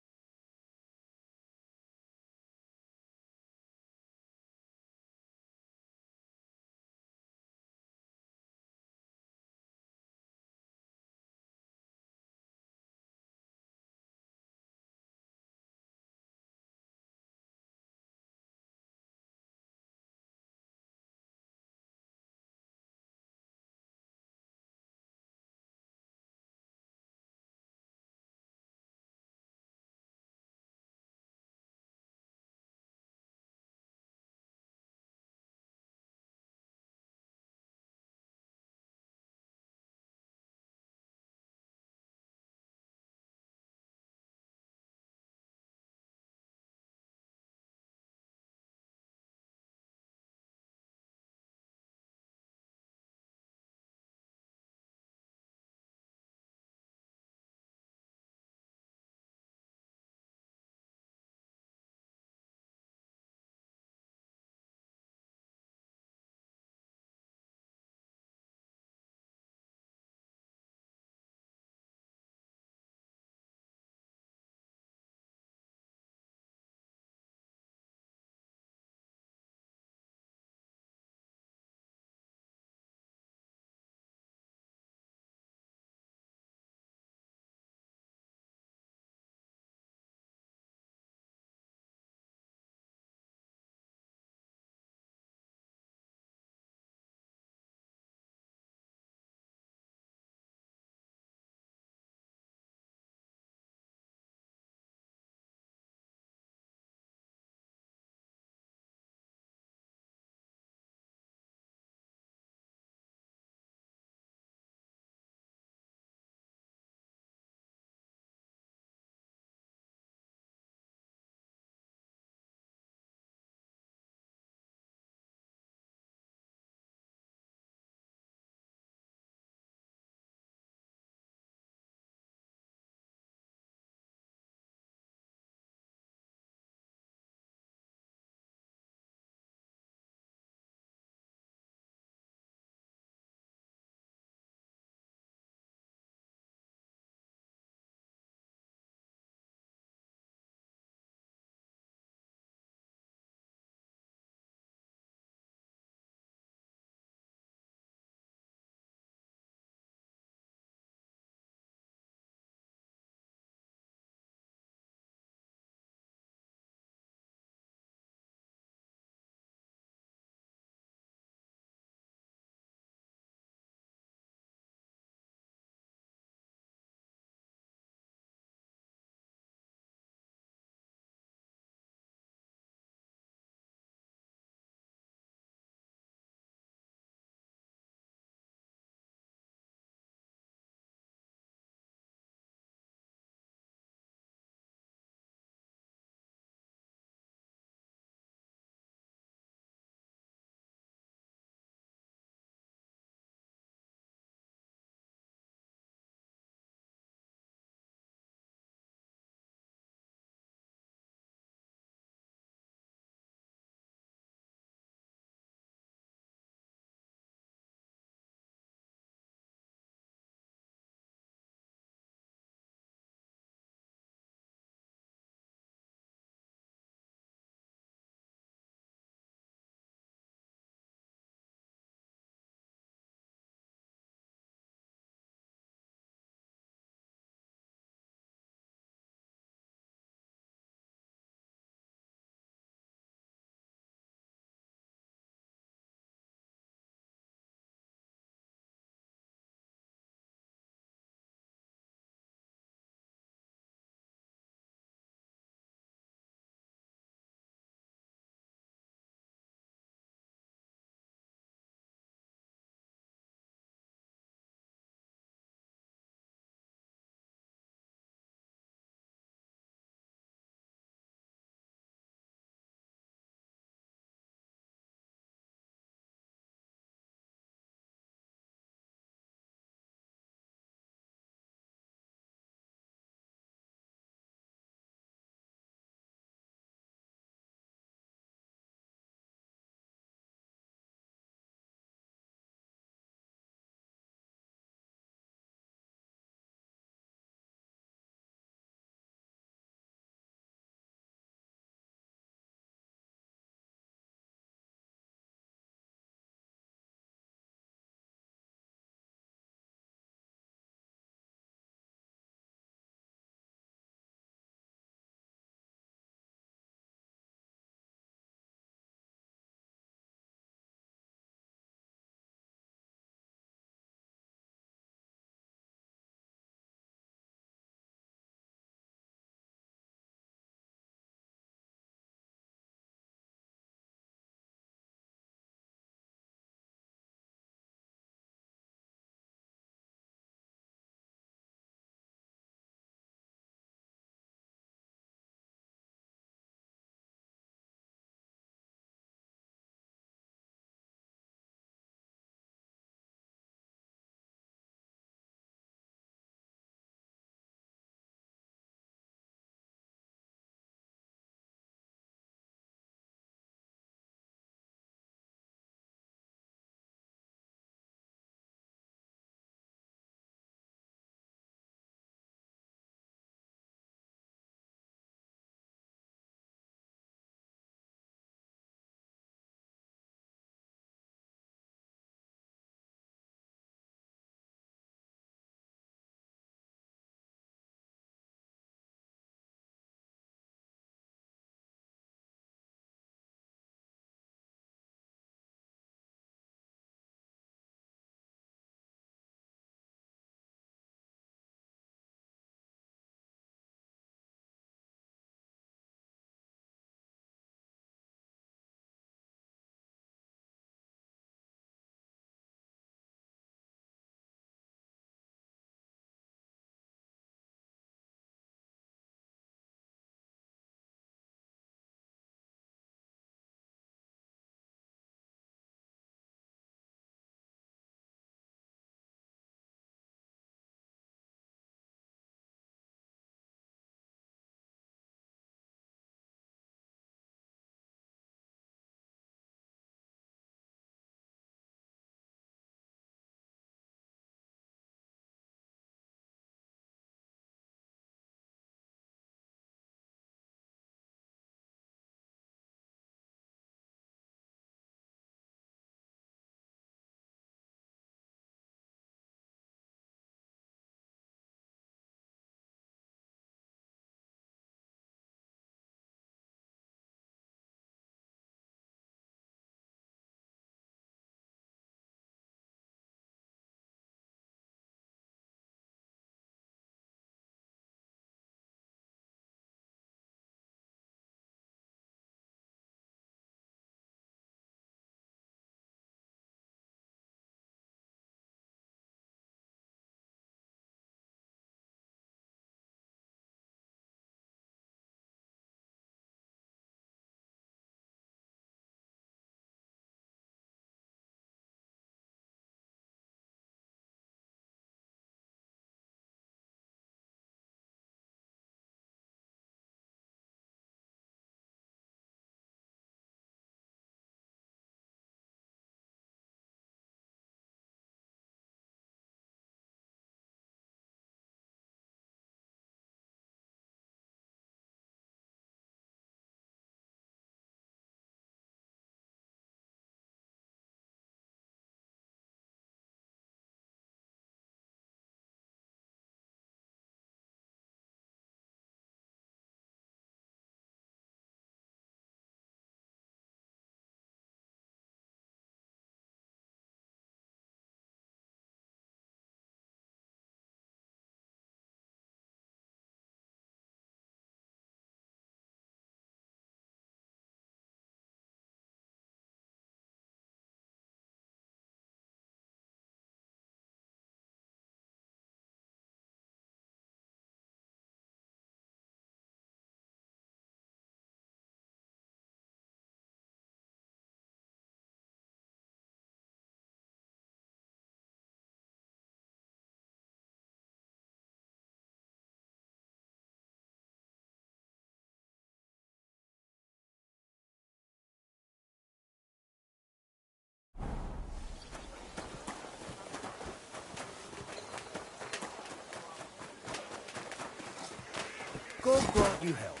Speaker 10: God grant you health.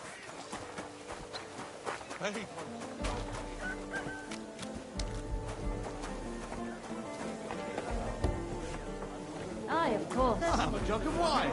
Speaker 23: Aye, of course.
Speaker 10: I'll have a jug of wine.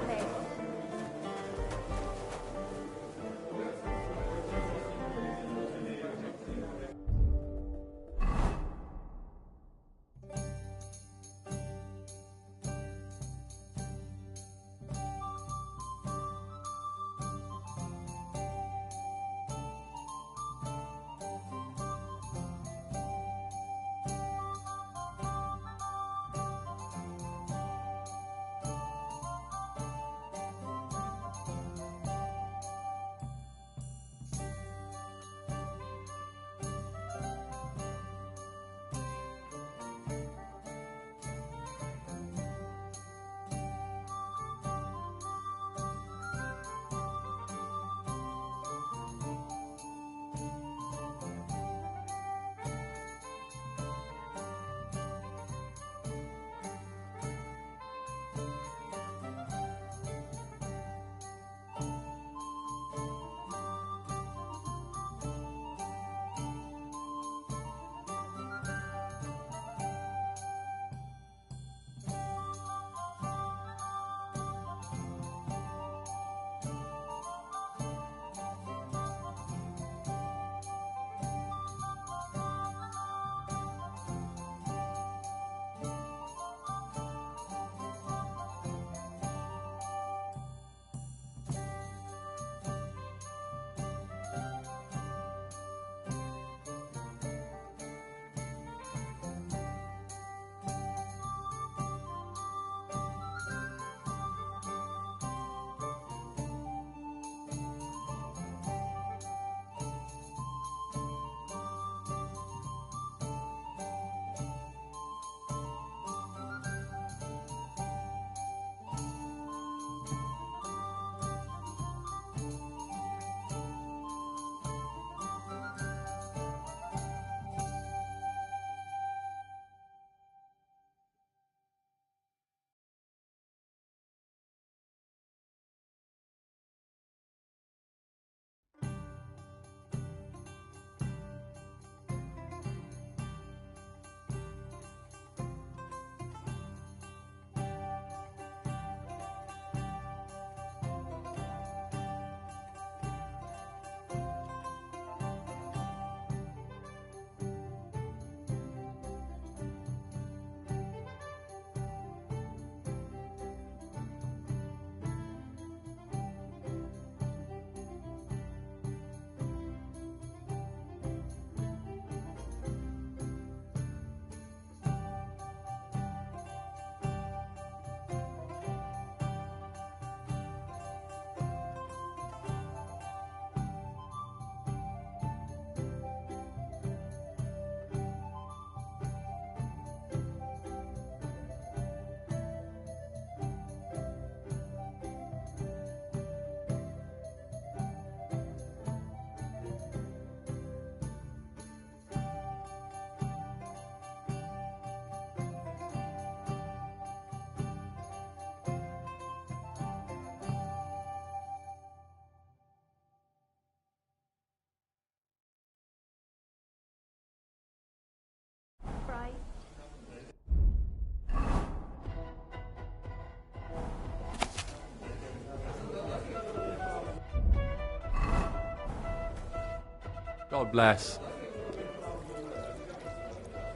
Speaker 23: Right.
Speaker 6: God bless.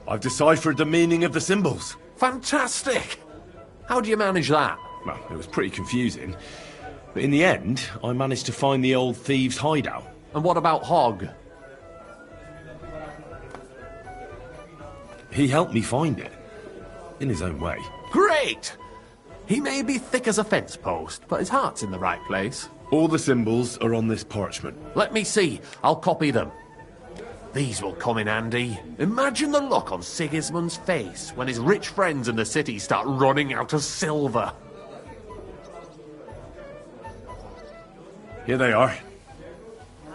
Speaker 7: I've deciphered the meaning of the symbols.
Speaker 6: Fantastic! How do you manage that?
Speaker 7: Well, it was pretty confusing. But in the end, I managed to find the old thieves' hideout.
Speaker 6: And what about Hogg?
Speaker 7: He helped me find it. In his own way.
Speaker 6: Great! He may be thick as a fence post, but his heart's in the right place.
Speaker 7: All the symbols are on this parchment.
Speaker 6: Let me see. I'll copy them. These will come in handy. Imagine the look on Sigismund's face when his rich friends in the city start running out of silver.
Speaker 7: Here they are.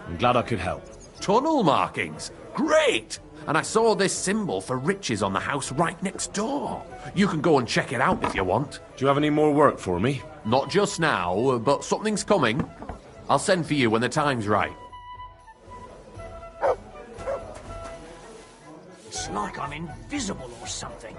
Speaker 7: I'm glad I could help.
Speaker 6: Tunnel markings. Great! And I saw this symbol for riches on the house right next door. You can go and check it out if you want.
Speaker 7: Do you have any more work for me?
Speaker 6: Not just now, but something's coming. I'll send for you when the time's right.
Speaker 18: It's like I'm invisible or something.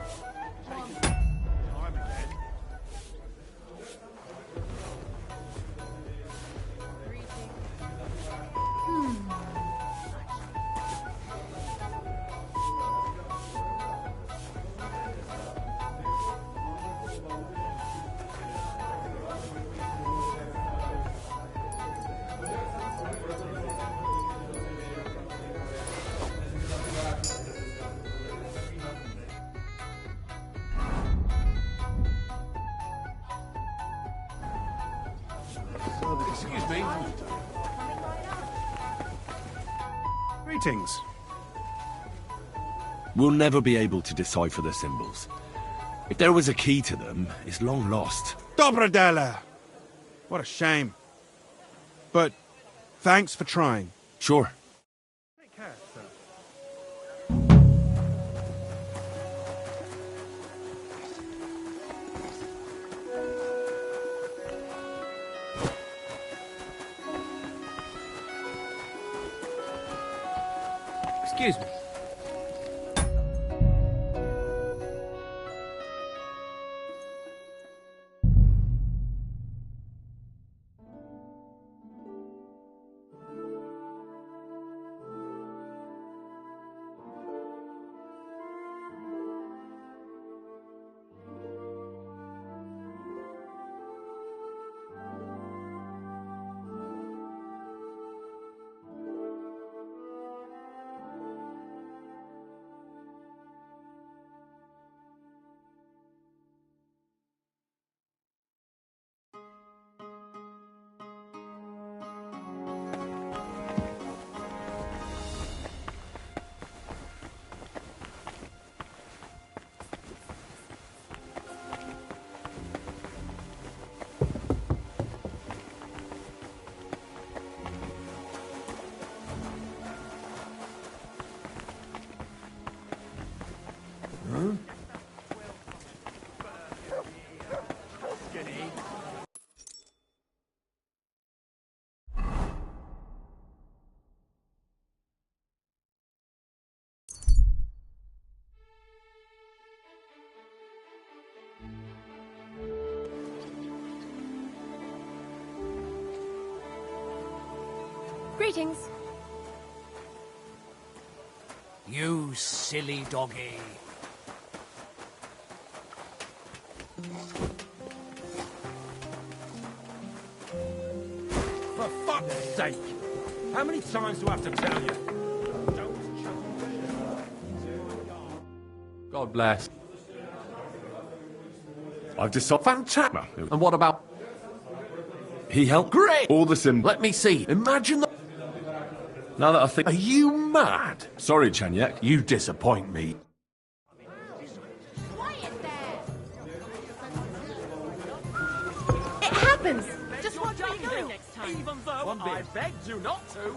Speaker 6: Excuse me.
Speaker 14: Greetings.
Speaker 7: We'll never be able to decipher the symbols. If there was a key to them, it's long lost.
Speaker 14: Dobrodela! What a shame. But thanks for trying.
Speaker 7: Sure.
Speaker 14: Take care, sir.
Speaker 6: Excuse me.
Speaker 4: Greetings.
Speaker 18: You silly doggy.
Speaker 16: For fuck's sake! How many times do I have to tell you?
Speaker 6: God bless.
Speaker 7: I've decided.
Speaker 6: Fantastic. And what about...
Speaker 7: He helped.
Speaker 6: Great!
Speaker 7: All the symbols.
Speaker 6: Let me see. Imagine the...
Speaker 7: Now that I think...
Speaker 6: Are you mad?
Speaker 7: Sorry, Cheniak.
Speaker 6: You disappoint me.
Speaker 4: It happens! Just watch where you're going next time.
Speaker 16: Even though I begged you not to.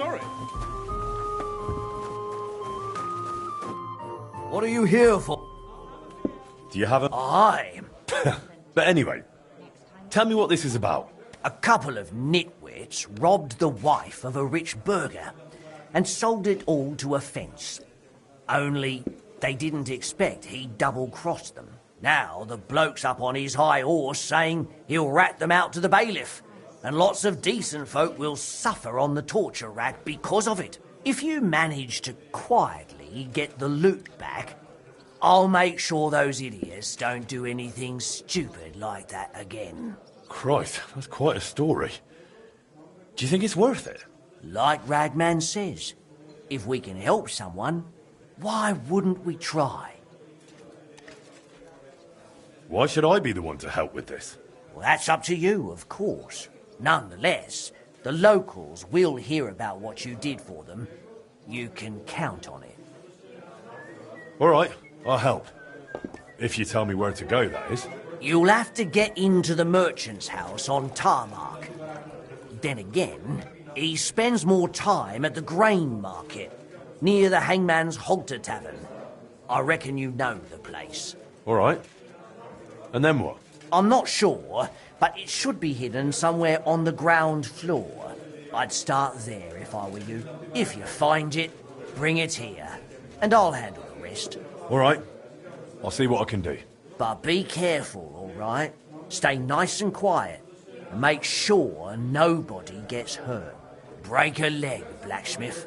Speaker 16: sorry.
Speaker 18: What are you here for?
Speaker 7: Do you have a...
Speaker 18: I'm...
Speaker 7: But anyway, tell me what this is about.
Speaker 18: A couple of nitwits robbed the wife of a rich burgher and sold it all to a fence. Only they didn't expect he'd double-crossed them. Now the bloke's up on his high horse saying he'll rat them out to the bailiff, and lots of decent folk will suffer on the torture rack because of it. If you manage to quietly get the loot back, I'll make sure those idiots don't do anything stupid like that again.
Speaker 7: Christ, that's quite a story. Do you think it's worth it?
Speaker 18: Like Ragman says, if we can help someone, why wouldn't we try?
Speaker 7: Why should I be the one to help with this?
Speaker 18: Well, that's up to you, of course. Nonetheless, the locals will hear about what you did for them. You can count on it.
Speaker 7: All right, I'll help. If you tell me where to go, that is.
Speaker 18: You'll have to get into the merchant's house on Tarmac. Then again, he spends more time at the grain market, near the Hangman's Halter Tavern. I reckon you know the place.
Speaker 7: All right. And then what?
Speaker 18: I'm not sure, but it should be hidden somewhere on the ground floor. I'd start there if I were you. If you find it, bring it here, and I'll handle the rest.
Speaker 7: All right. I'll see what I can do.
Speaker 18: But be careful, all right? Stay nice and quiet, and make sure nobody gets hurt. Break a leg, blacksmith.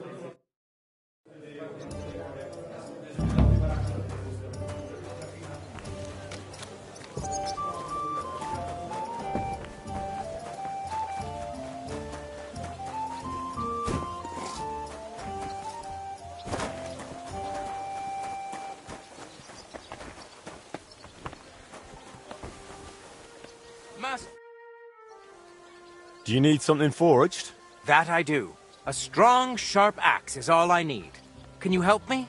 Speaker 1: Do you need something forged?
Speaker 13: That I do. A strong, sharp axe is all I need. Can you help me?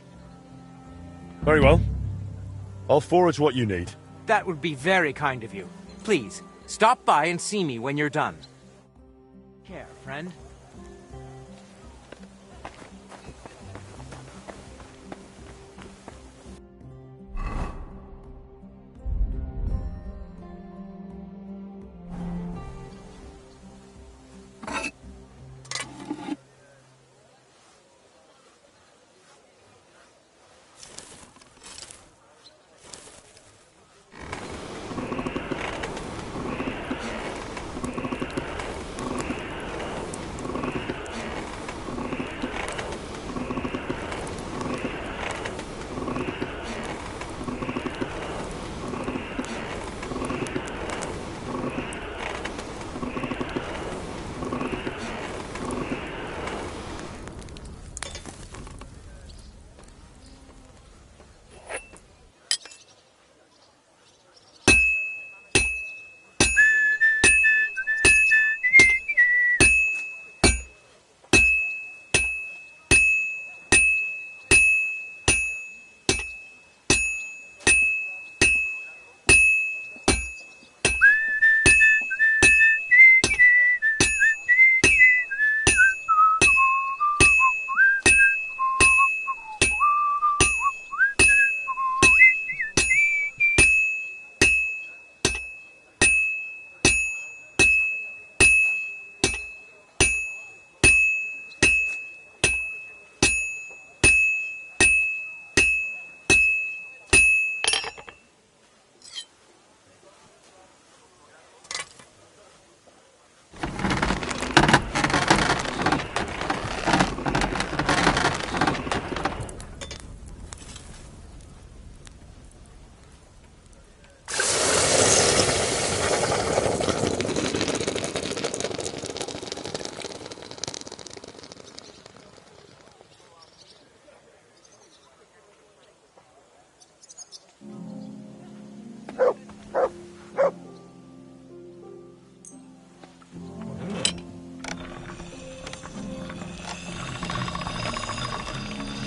Speaker 1: Very well. I'll forge what you need.
Speaker 13: That would be very kind of you. Please, stop by and see me when you're done. Care, friend.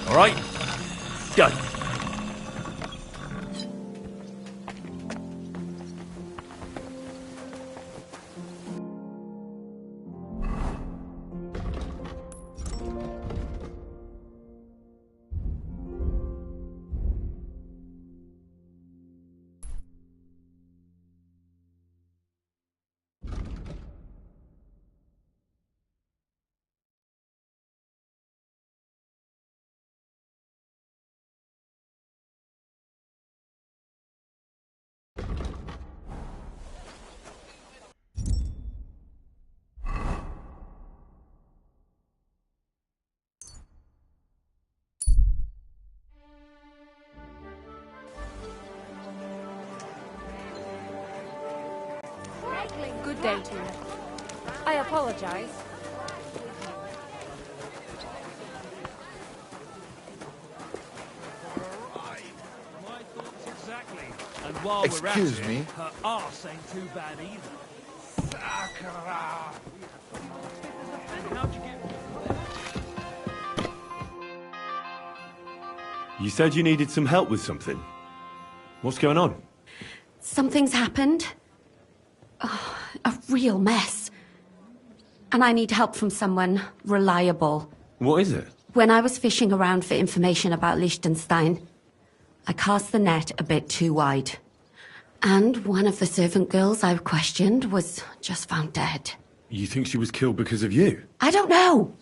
Speaker 18: All right? Done.
Speaker 4: recycling. Good day to you. I apologize.
Speaker 16: My thoughts exactly. And while
Speaker 22: Excuse
Speaker 16: we're at
Speaker 22: me?
Speaker 16: it, her arse ain't too bad either. Sakura! And how'd you get...
Speaker 1: You said you needed some help with something. What's going on?
Speaker 17: Something's happened. Oh, a real mess. And I need help from someone reliable.
Speaker 1: What is it?
Speaker 17: When I was fishing around for information about Liechtenstein, I cast the net a bit too wide. And one of the servant girls I questioned was just found dead.
Speaker 1: You think she was killed because of you?
Speaker 17: I don't know.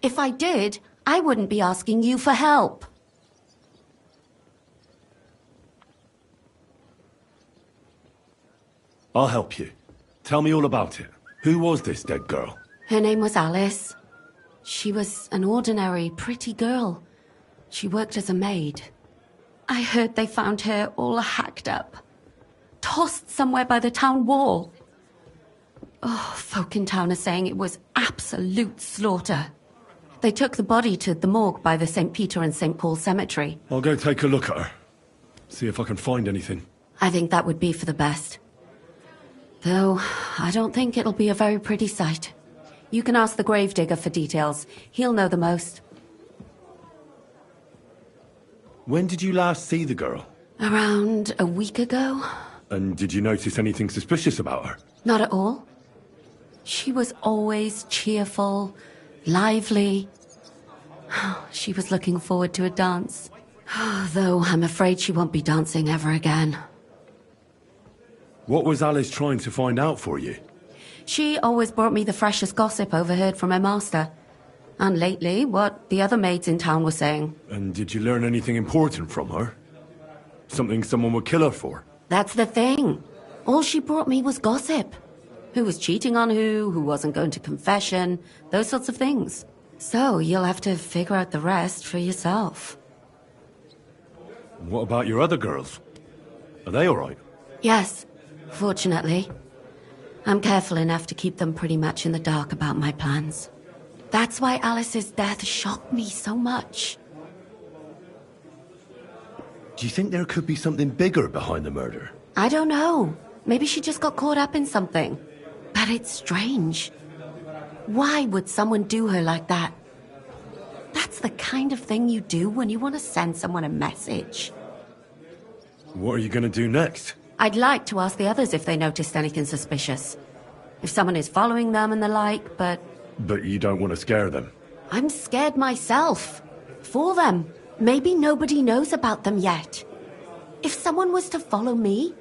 Speaker 17: If I did, I wouldn't be asking you for help.
Speaker 1: I'll help you. Tell me all about it. Who was this dead girl?
Speaker 17: Her name was Alice. She was an ordinary, pretty girl. She worked as a maid. I heard they found her all hacked up, tossed somewhere by the town wall. Oh, folk in town are saying it was absolute slaughter. They took the body to the morgue by the St. Peter and St. Paul cemetery.
Speaker 1: I'll go take a look at her. See if I can find anything.
Speaker 17: I think that would be for the best. Though, I don't think it'll be a very pretty sight. You can ask the gravedigger for details. He'll know the most.
Speaker 1: When did you last see the girl?
Speaker 17: Around a week ago?
Speaker 1: And did you notice anything suspicious about her?
Speaker 17: Not at all. She was always cheerful, lively. She was looking forward to a dance. Though I'm afraid she won't be dancing ever again.
Speaker 1: What was Alice trying to find out for you?
Speaker 17: She always brought me the freshest gossip overheard from her master. And lately, what the other maids in town were saying.
Speaker 1: And did you learn anything important from her? Something someone would kill her for?
Speaker 17: That's the thing. All she brought me was gossip. Who was cheating on who wasn't going to confession, those sorts of things. So you'll have to figure out the rest for yourself.
Speaker 1: What about your other girls? Are they all right?
Speaker 17: Yes, fortunately. I'm careful enough to keep them pretty much in the dark about my plans. That's why Alice's death shocked me so much.
Speaker 1: Do you think there could be something bigger behind the murder?
Speaker 17: I don't know. Maybe she just got caught up in something. But it's strange. Why would someone do her like that? That's the kind of thing you do when you want to send someone a message.
Speaker 1: What are you going to do next?
Speaker 17: I'd like to ask the others if they noticed anything suspicious. If someone is following them and the like, but...
Speaker 1: But you don't want to scare them?
Speaker 17: I'm scared myself. For them. Maybe nobody knows about them yet. If someone was to follow me,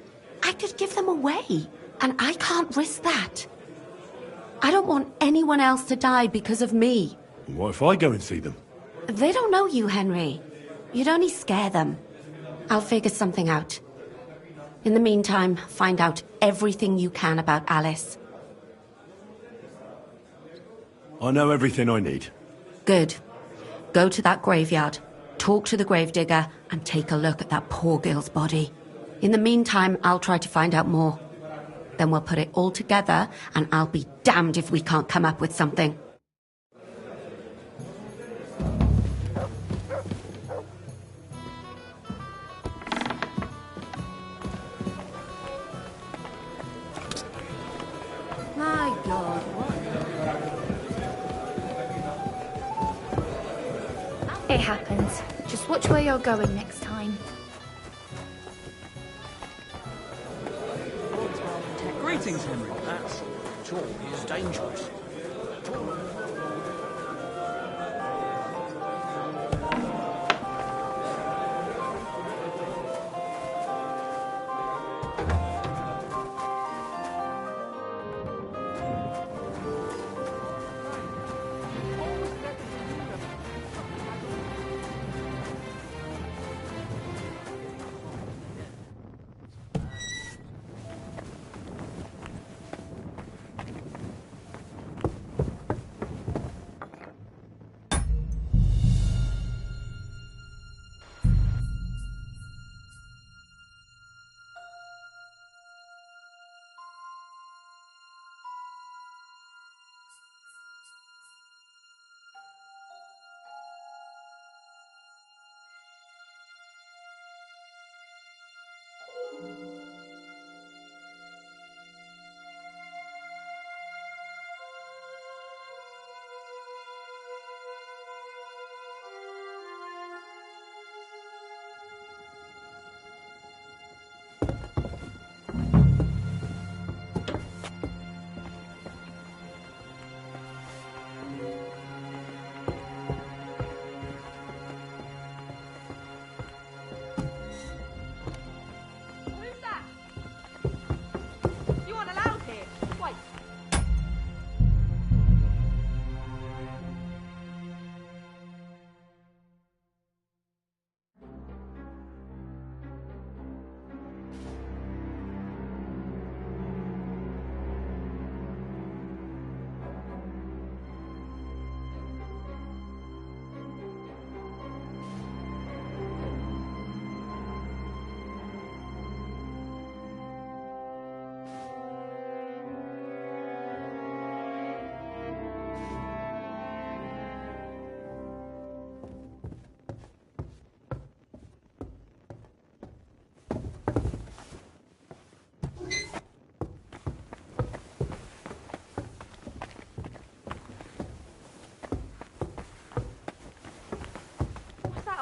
Speaker 17: I could give them away. And I can't risk that. I don't want anyone else to die because of me.
Speaker 1: What if I go and see them?
Speaker 17: They don't know you, Henry. You'd only scare them. I'll figure something out. In the meantime, find out everything you can about Alice.
Speaker 1: I know everything I need.
Speaker 17: Good. Go to that graveyard, talk to the gravedigger, and take a look at that poor girl's body. In the meantime, I'll try to find out more. Then we'll put it all together, and I'll be damned if we can't come up with something. My God,
Speaker 4: It happens. Just watch where you're going next time.
Speaker 5: Greetings, Henry.
Speaker 3: That talk is dangerous.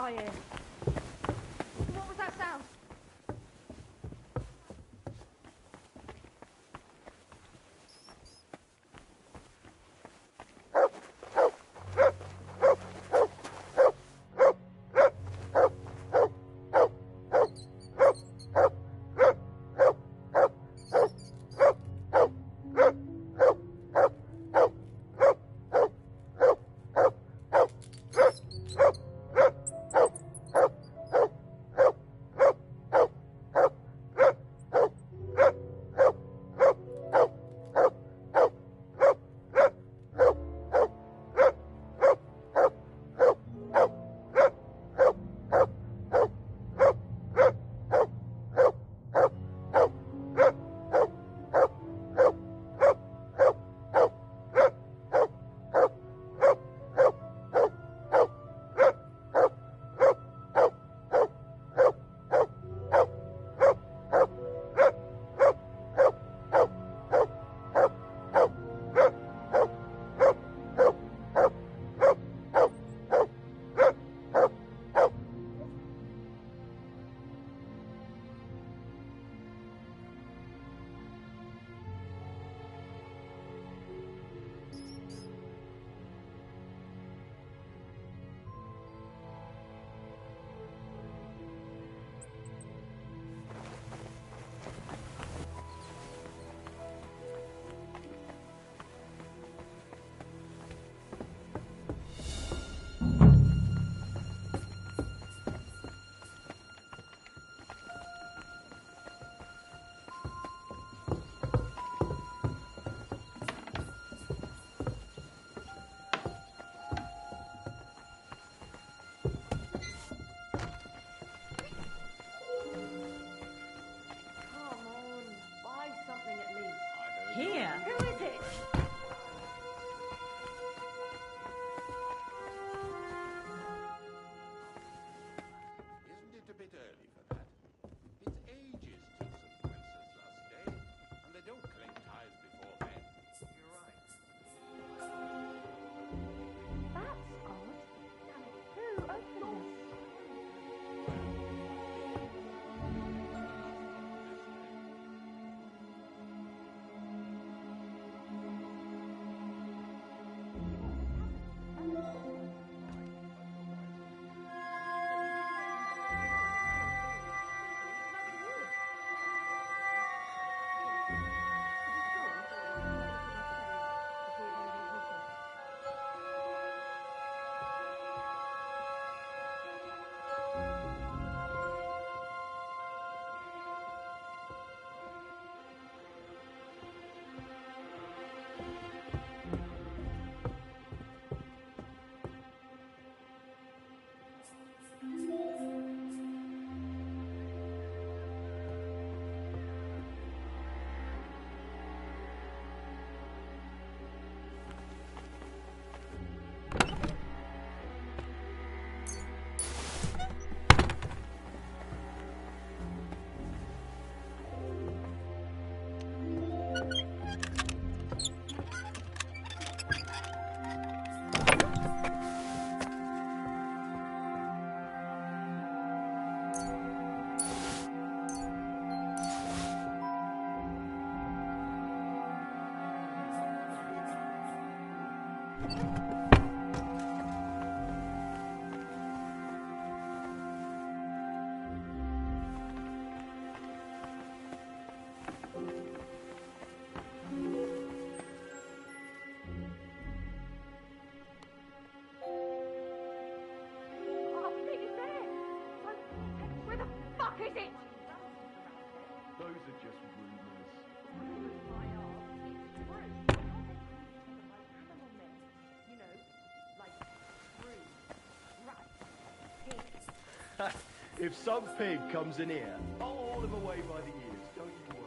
Speaker 4: I hear? What was that sound?
Speaker 11: Here?
Speaker 4: Who is it?
Speaker 8: Isn't it a bit early for that? It's ages till St. Francis' last day, and they don't collect tithes before then. You're right.
Speaker 4: That's odd. Who opened this? Is it?
Speaker 20: Those are just rumors. If some pig comes in here, I'll haul him away by the ears, don't you worry.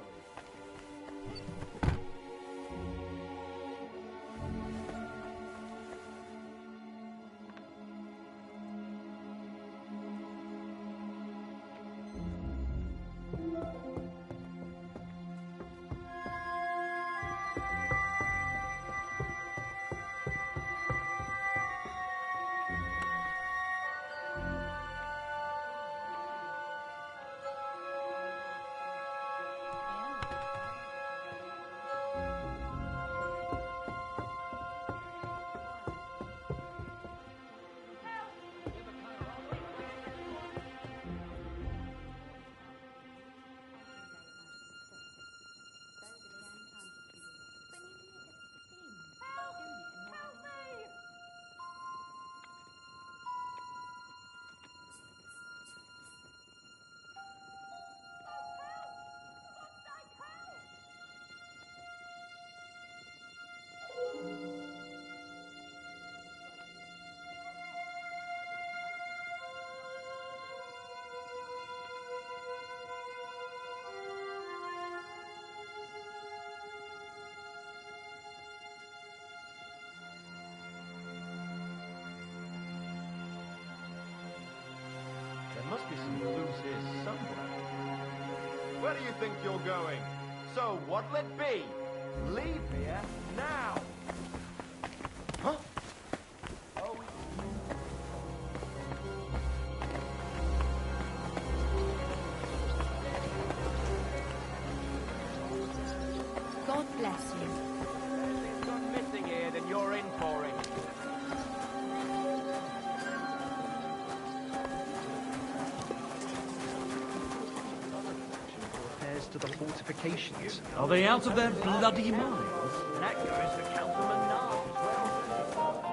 Speaker 20: must be some clues here somewhere. Where do you think you're going? So, what'll it be? Leave here now! Huh? Oh,
Speaker 4: God bless you.
Speaker 13: If gone missing here, then you're in for it.
Speaker 20: repairs to the fortifications.
Speaker 18: Are they out of their bloody minds?
Speaker 13: That goes for Councilman Nard as well.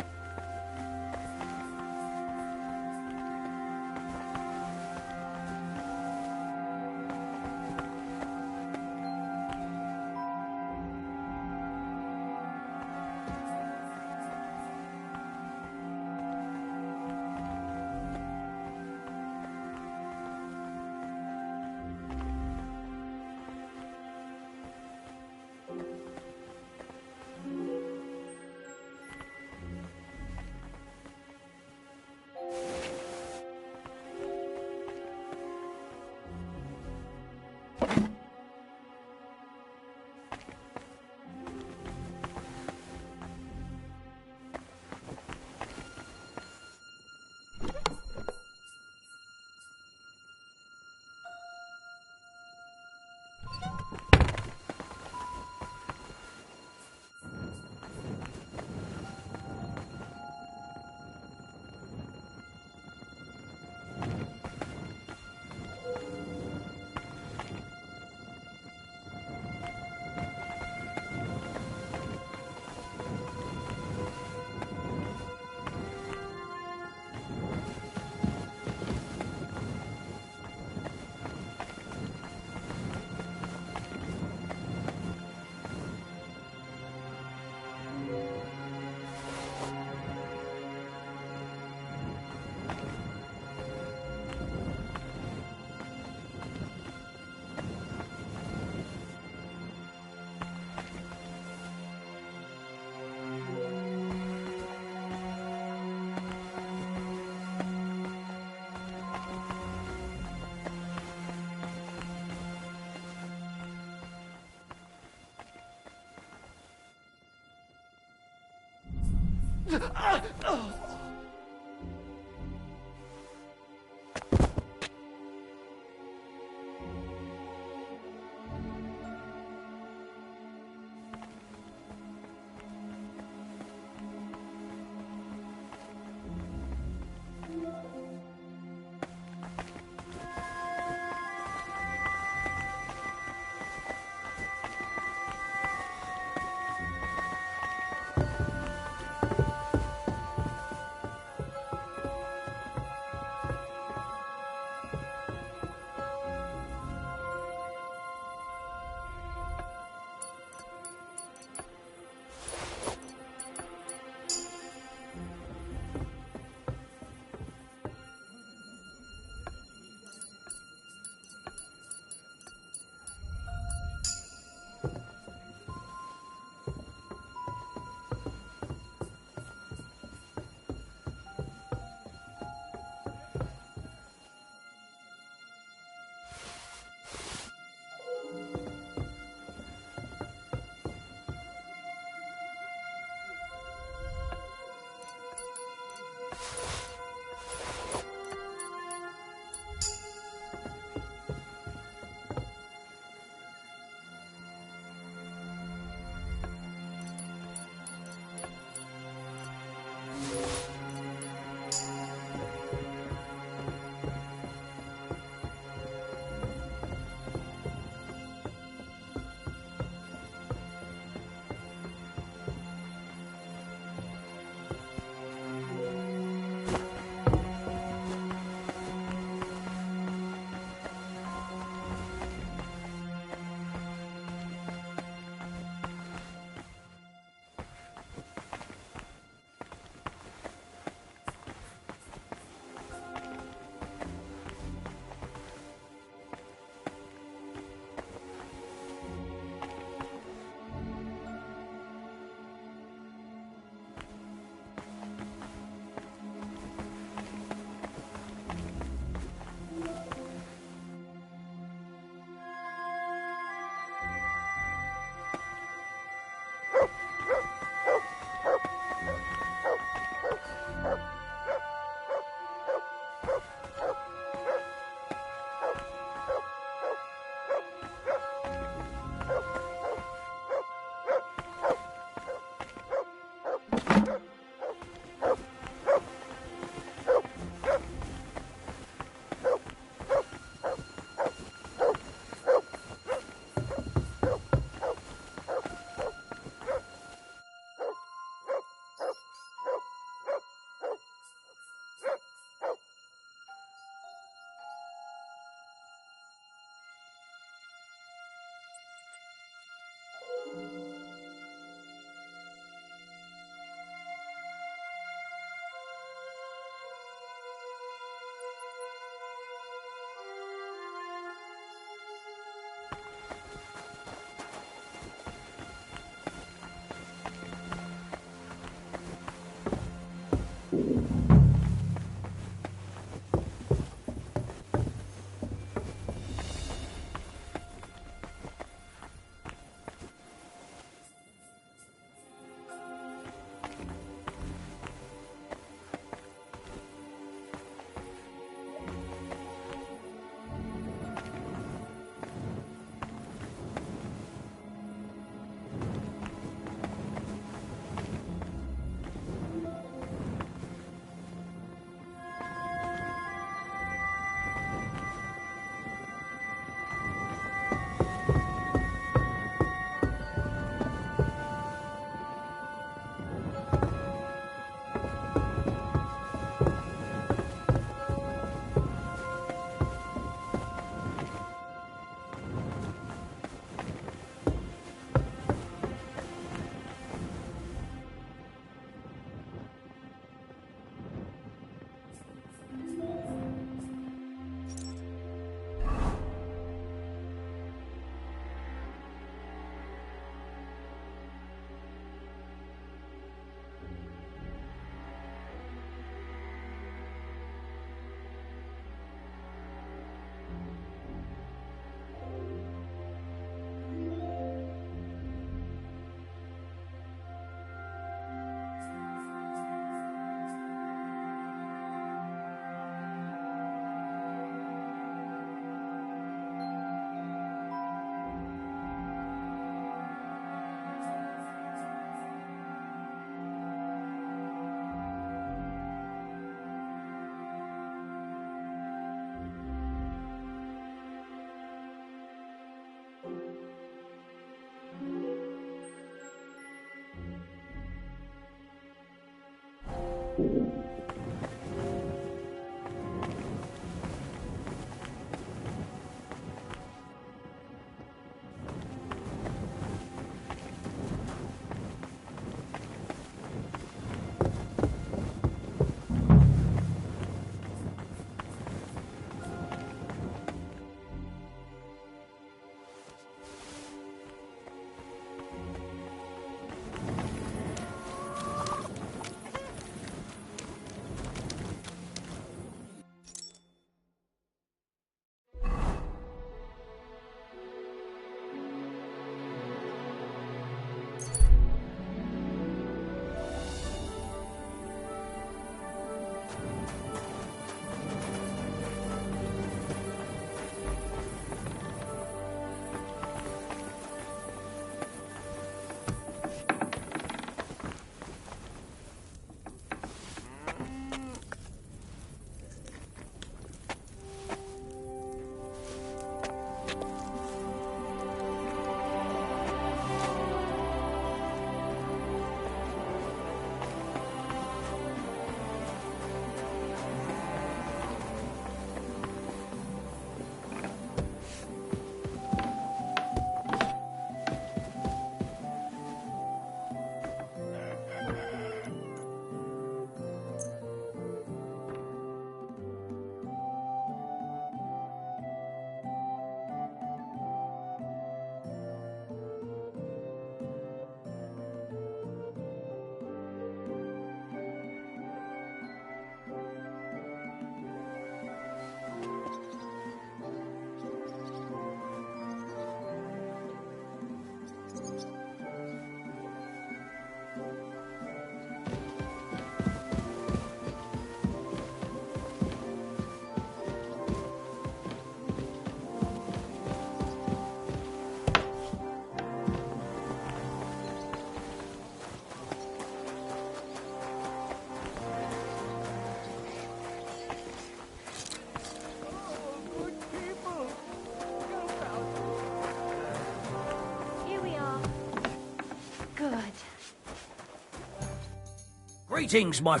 Speaker 9: Greetings, my...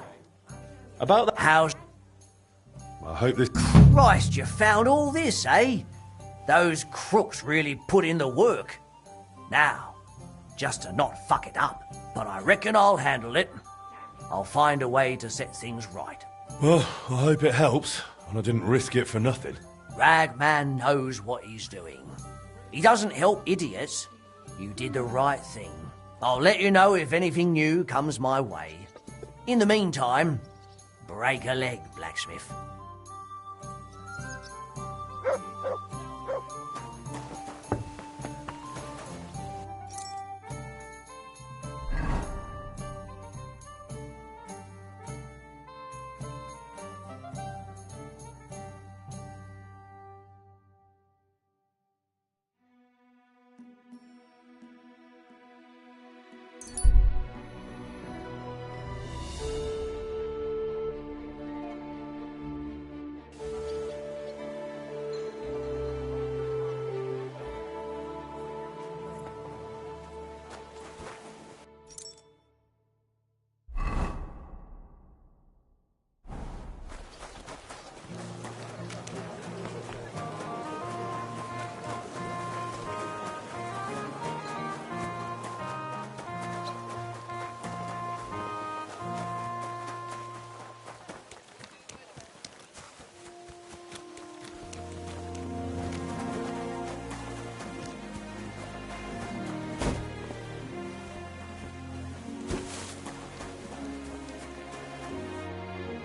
Speaker 7: About the
Speaker 9: house.
Speaker 7: I hope this...
Speaker 9: Christ, you found all this, eh? Those crooks really put in the work. Now, just to not fuck it up, but I reckon I'll handle it. I'll find a way to set things right.
Speaker 7: Well, I hope it helps, and I didn't risk it for nothing.
Speaker 9: Ragman knows what he's doing. He doesn't help idiots. You did the right thing. I'll let you know if anything new comes my way. In the meantime, break a leg, blacksmith.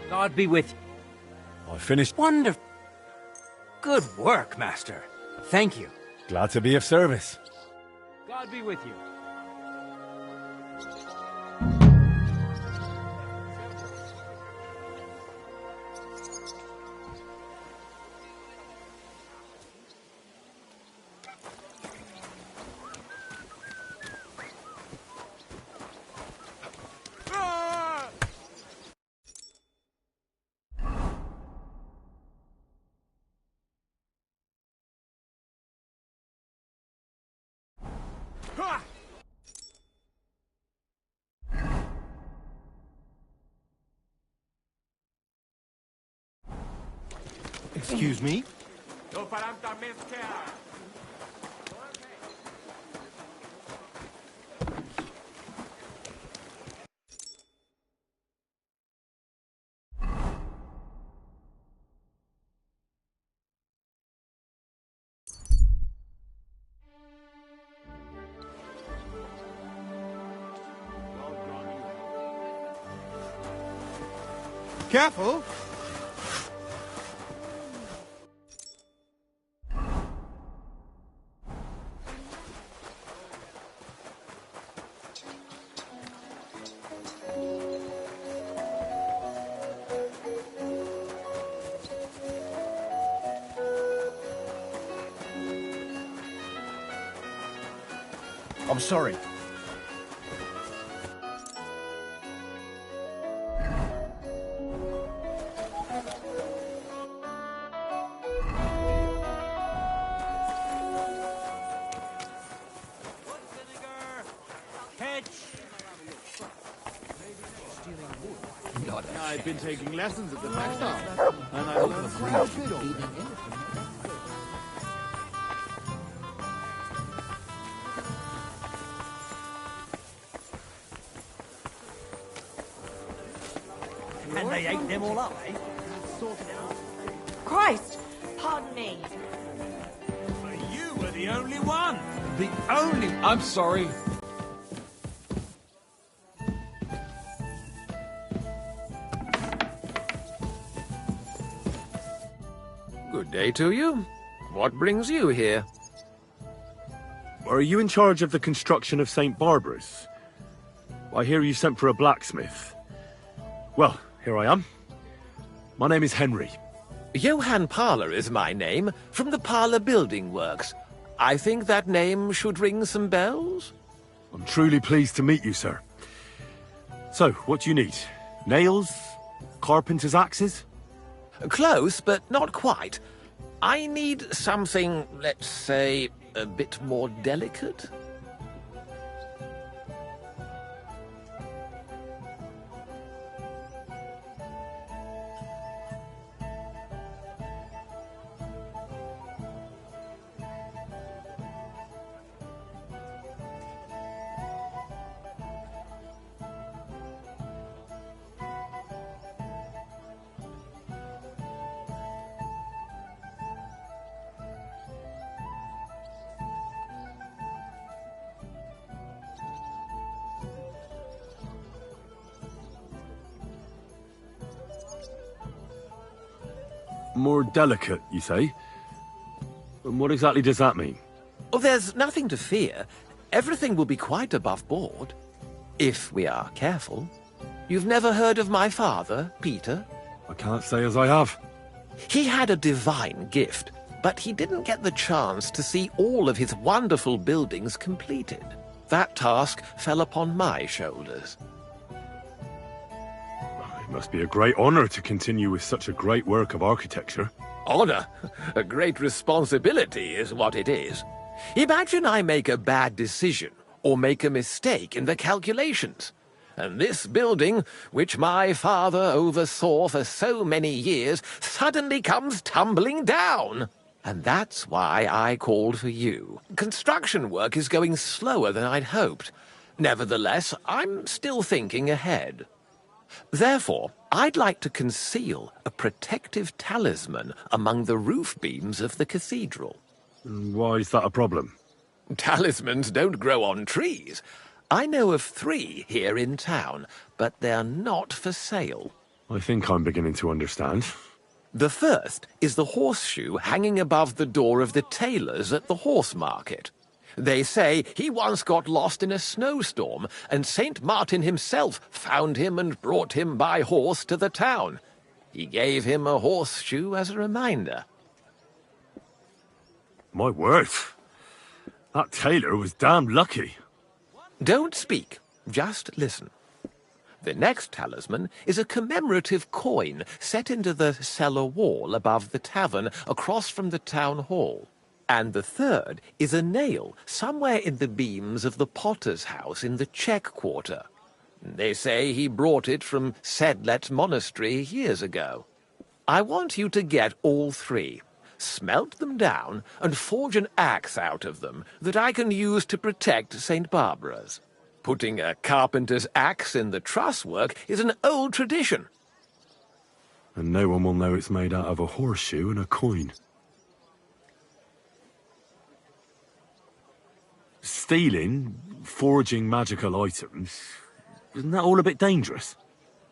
Speaker 13: God be with you.
Speaker 7: I finished.
Speaker 13: Wonderful. Good work, Master. Thank you.
Speaker 7: Glad to be of service.
Speaker 13: God be with you.
Speaker 21: Excuse me?
Speaker 14: Careful!
Speaker 21: I'm sorry.
Speaker 16: I've been taking lessons at the textile, and I've learned how good.
Speaker 18: And they ate them all up, eh?
Speaker 4: Christ! Pardon me.
Speaker 18: But you were the only one!
Speaker 16: The only... I'm sorry.
Speaker 6: Good day to you. What brings you here?
Speaker 1: Are you in charge of the construction of St. Barbara's? I hear you sent for a blacksmith. Well, here I am. My name is Henry.
Speaker 6: Johann Parler is my name, from the Parler Building Works. I think that name should ring some bells?
Speaker 1: I'm truly pleased to meet you, sir. So, what do you need? Nails? Carpenter's axes?
Speaker 6: Close, but not quite. I need something, let's say, a bit more delicate.
Speaker 1: More delicate, you say? And what exactly does that mean?
Speaker 6: Oh, there's nothing to fear. Everything will be quite above board. If we are careful. You've never heard of my father, Peter?
Speaker 1: I can't say as I have.
Speaker 6: He had a divine gift, but he didn't get the chance to see all of his wonderful buildings completed. That task fell upon my shoulders.
Speaker 1: It must be a great honor to continue with such a great work of architecture.
Speaker 6: Honor? A great responsibility is what it is. Imagine I make a bad decision, or make a mistake in the calculations. And this building, which my father oversaw for so many years, suddenly comes tumbling down. And that's why I called for you. Construction work is going slower than I'd hoped. Nevertheless, I'm still thinking ahead. Therefore, I'd like to conceal a protective talisman among the roof beams of the cathedral.
Speaker 1: Why is that a problem?
Speaker 6: Talismans don't grow on trees. I know of 3 here in town, but they're not for sale.
Speaker 1: I think I'm beginning to understand.
Speaker 6: The first is the horseshoe hanging above the door of the tailor's at the horse market. They say he once got lost in a snowstorm, and St. Martin himself found him and brought him by horse to the town. He gave him a horseshoe as a reminder.
Speaker 1: My word. That tailor was damn lucky.
Speaker 6: Don't speak. Just listen. The next talisman is a commemorative coin set into the cellar wall above the tavern across from the town hall. And the third is a nail somewhere in the beams of the potter's house in the Czech quarter. They say he brought it from Sedlet Monastery years ago. I want you to get all three, smelt them down, and forge an axe out of them that I can use to protect St. Barbara's. Putting a carpenter's axe in the trusswork is an old tradition.
Speaker 1: And no one will know it's made out of a horseshoe and a coin. Stealing, forging magical items, isn't that all a bit dangerous?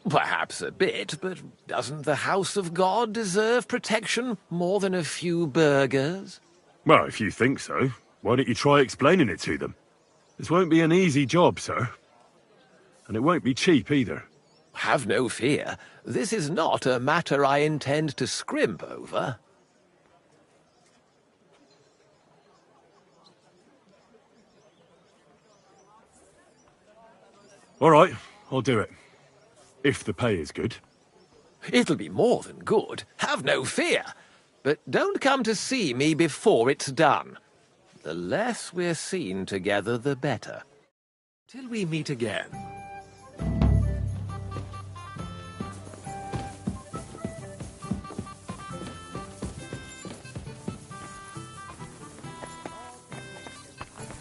Speaker 6: Perhaps a bit, but doesn't the House of God deserve protection more than a few burghers?
Speaker 1: Well, if you think so, why don't you try explaining it to them? This won't be an easy job, sir. And it won't be cheap either.
Speaker 6: Have no fear. This is not a matter I intend to scrimp over.
Speaker 1: All right, I'll do it. If the pay is good.
Speaker 6: It'll be more than good. Have no fear. But don't come to see me before it's done. The less we're seen together, the better. Till we meet again.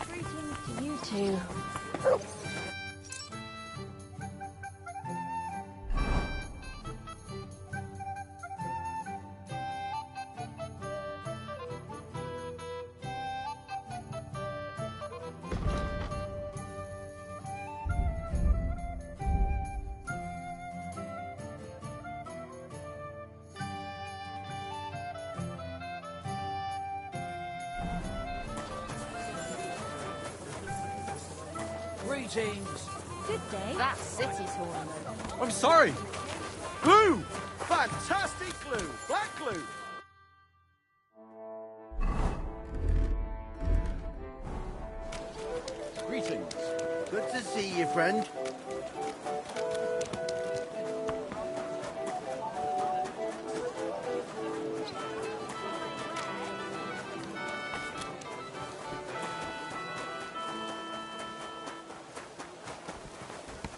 Speaker 4: Greetings to you two.
Speaker 5: Greetings.
Speaker 4: Good day. That city tournament.
Speaker 10: I'm sorry. Glue! Fantastic glue! Black glue!
Speaker 20: Greetings. Good to see you, friend.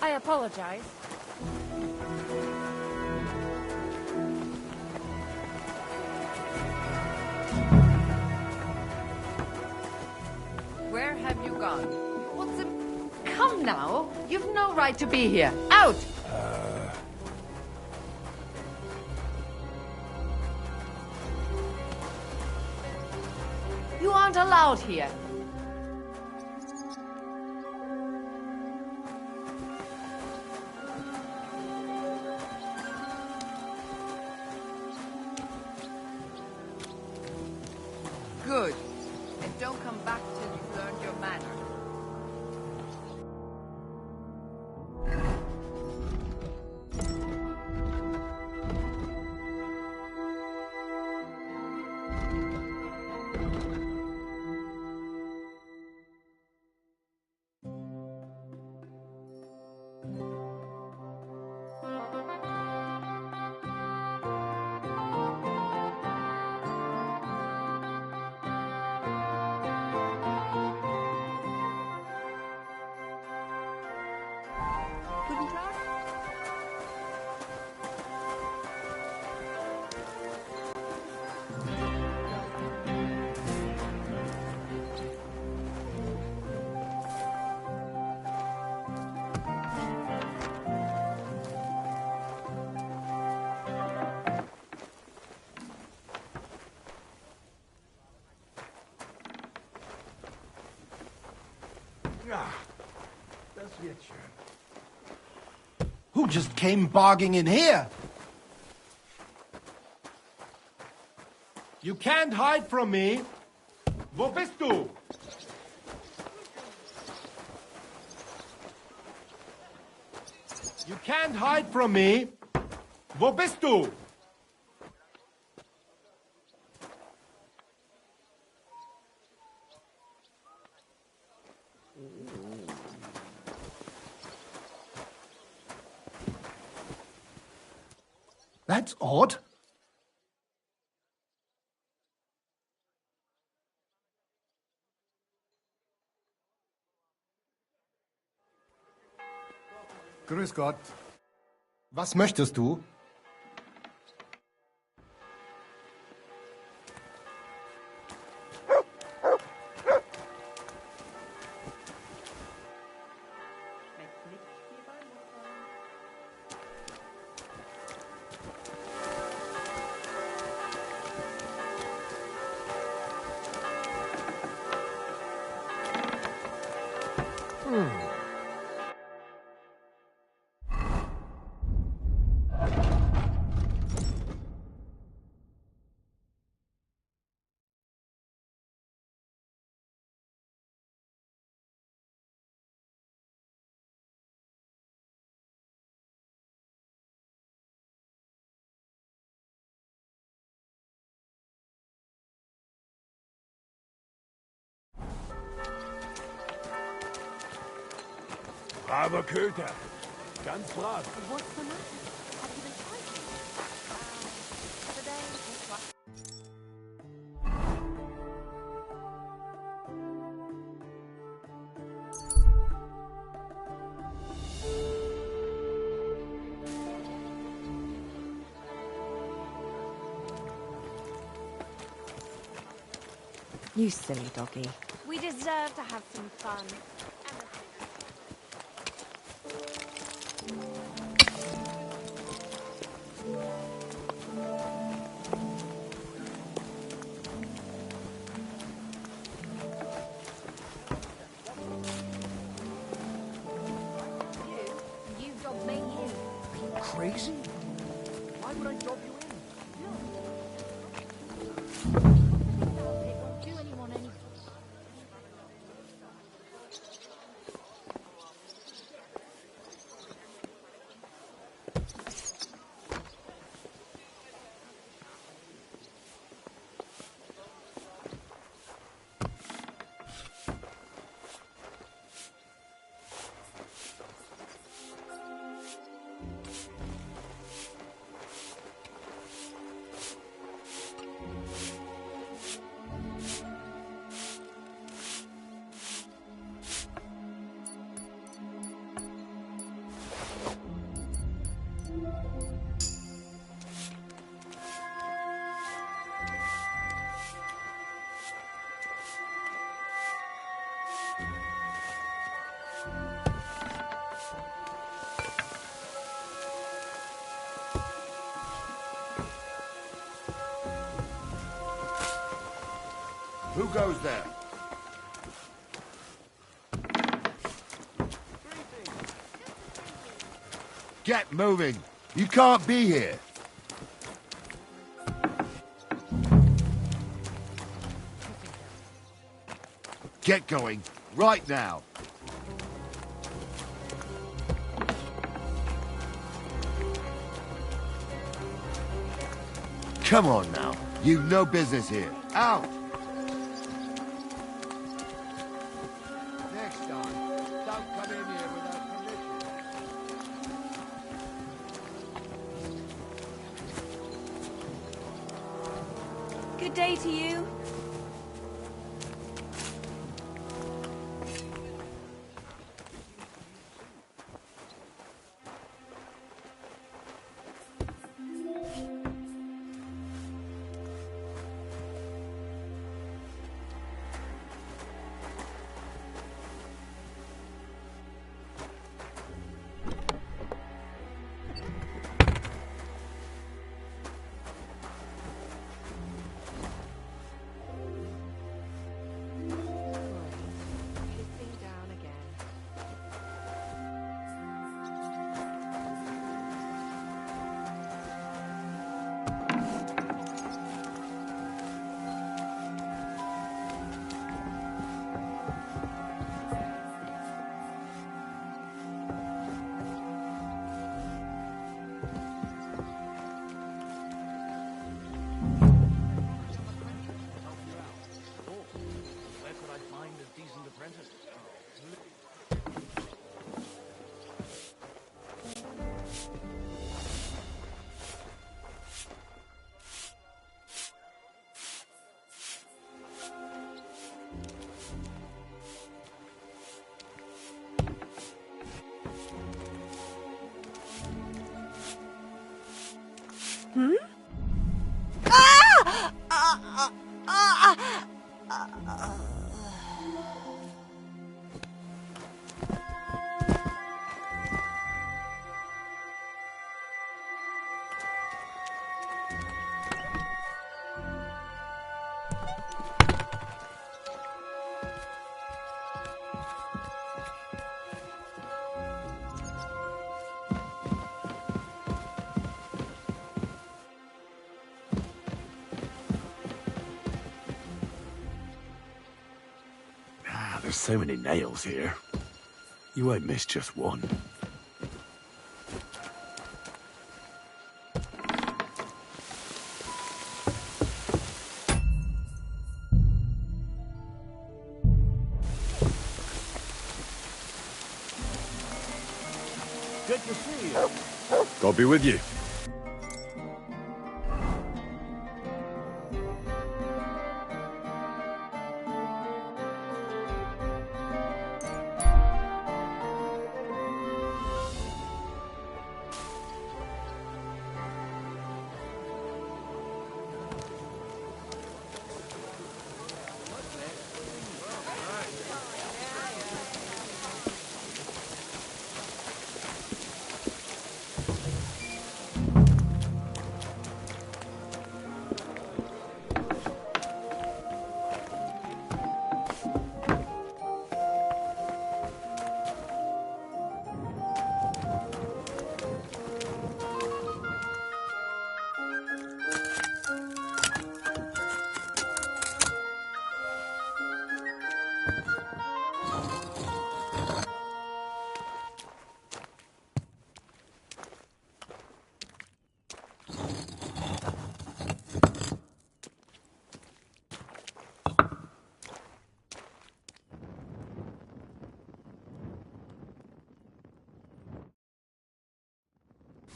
Speaker 4: I apologize.
Speaker 11: Where have you gone? What's the... Come now. You've no right to be here. Out! You aren't allowed here. Good. And don't come back till you've learned your manners. Guten Tag.
Speaker 21: Who just came barging in here? You can't hide from me. Wo bist du? You can't hide from me. Wo bist du? That's odd. Grüß Gott. Was möchtest du?
Speaker 12: Braver Köter. Ganz brav.
Speaker 4: What's the matter? Have you been fighting? Today, just what?
Speaker 2: You silly doggy.
Speaker 23: We deserve to have some fun.
Speaker 4: You dog me in.
Speaker 9: Are you crazy? Why would I drop you in?
Speaker 4: It won't do anyone any.
Speaker 20: Who goes there? Get moving! You can't be here! Get going, right now! Come on now, you've no business here. Out! Next time, don't come in here without permission.
Speaker 23: Good day to you.
Speaker 7: so many nails here. You won't miss just one.
Speaker 16: Good to see you.
Speaker 1: God be with you.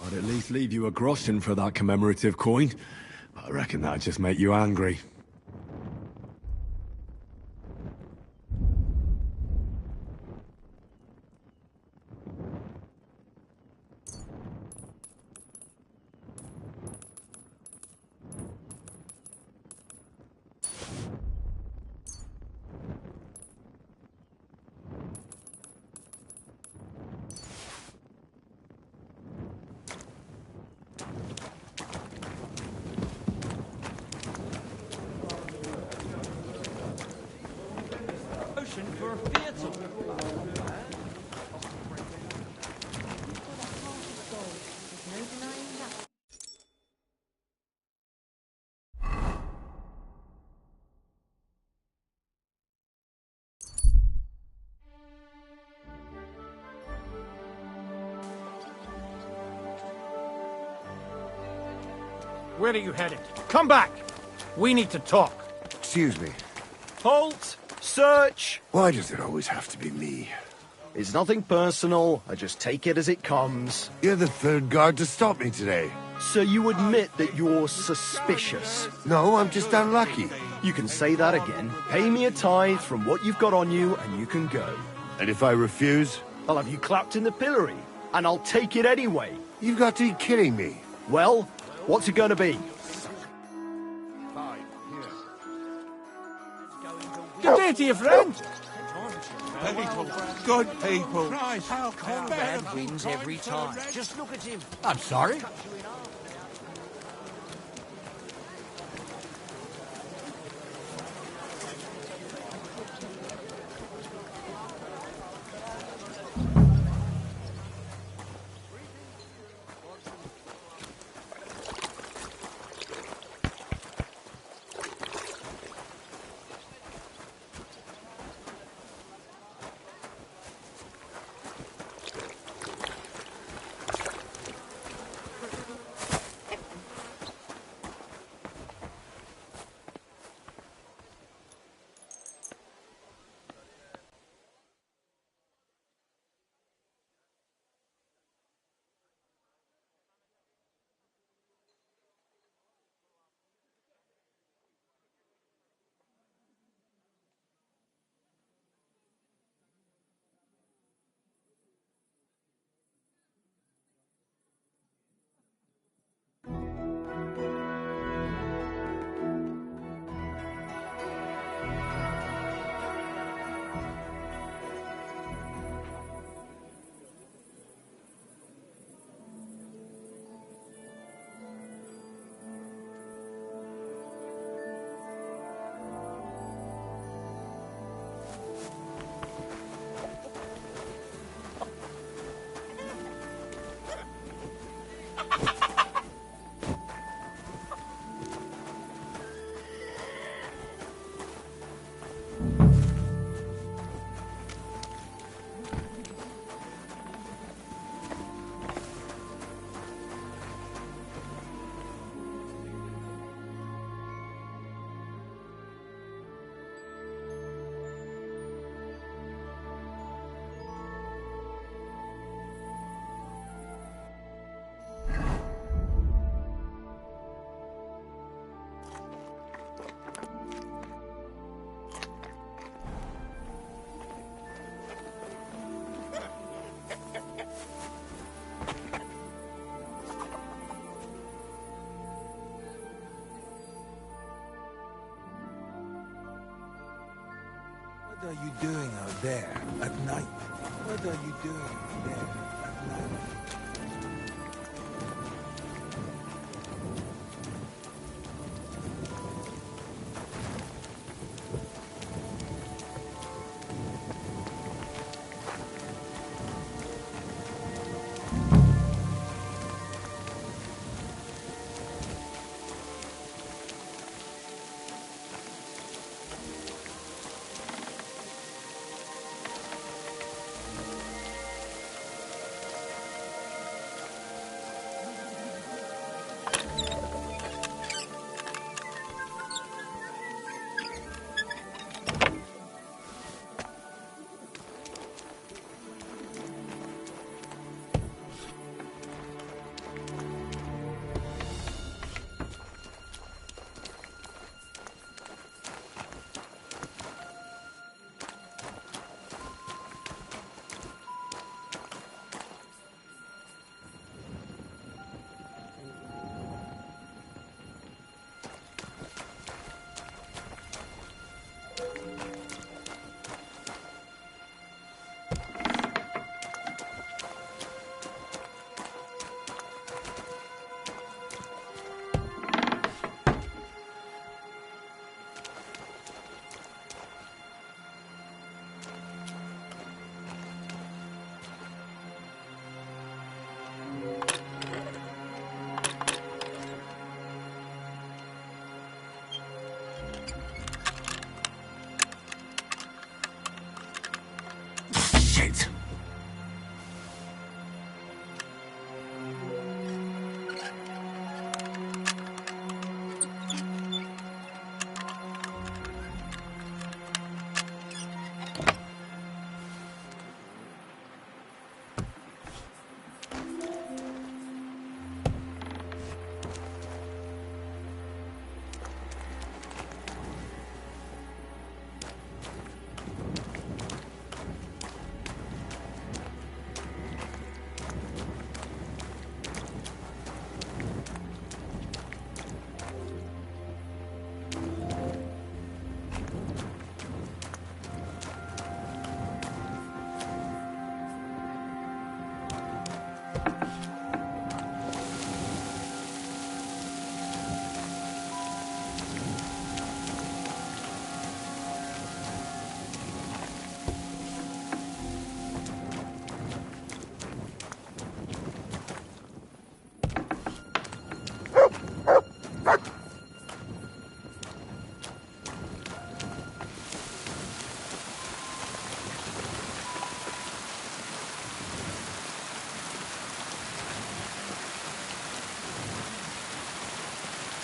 Speaker 1: I'd at least leave you a groschen for that commemorative coin. But I reckon that'd just make you angry.
Speaker 16: For a theatre.
Speaker 12: Where are you headed? Come back! We need to talk.
Speaker 15: Excuse me.
Speaker 19: Halt! Search!
Speaker 15: Why does it always have to be me?
Speaker 19: It's nothing personal. I just take it as it comes.
Speaker 15: You're the third guard to stop me today.
Speaker 19: So you admit that you're suspicious?
Speaker 15: No, I'm just unlucky.
Speaker 19: You can say that again. Pay me a tithe from what you've got on you and you can go.
Speaker 15: And if I refuse?
Speaker 19: I'll have you clapped in the pillory. And I'll take it anyway.
Speaker 15: You've got to be kidding me.
Speaker 19: Well, what's it gonna be?
Speaker 12: Good day to you, friend.
Speaker 10: People, good people.
Speaker 9: Christ, Conrad wins every time. Just look at him.
Speaker 3: I'm sorry?
Speaker 16: you doing out there at night? What are you doing there at night?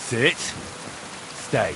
Speaker 1: Sit. Stay.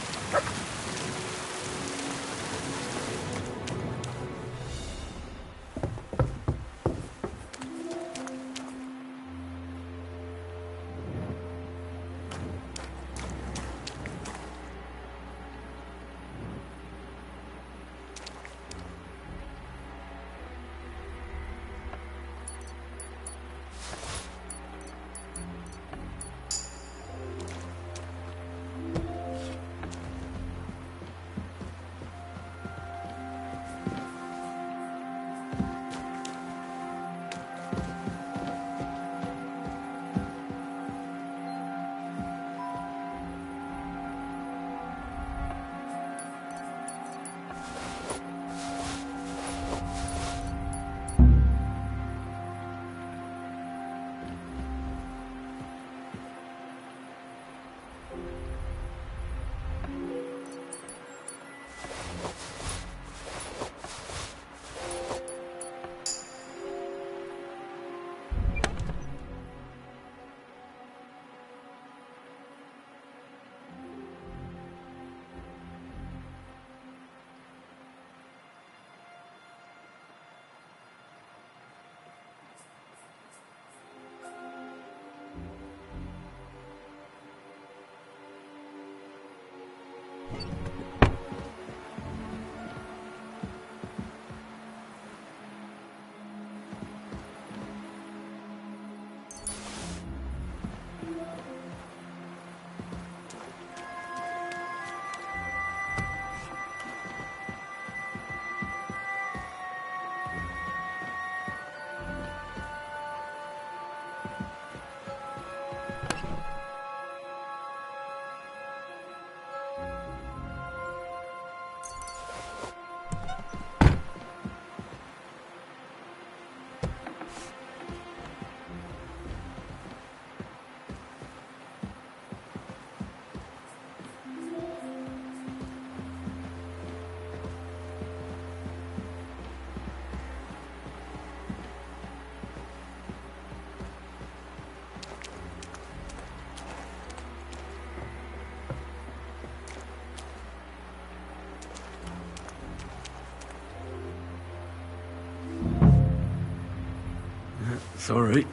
Speaker 7: Sorry,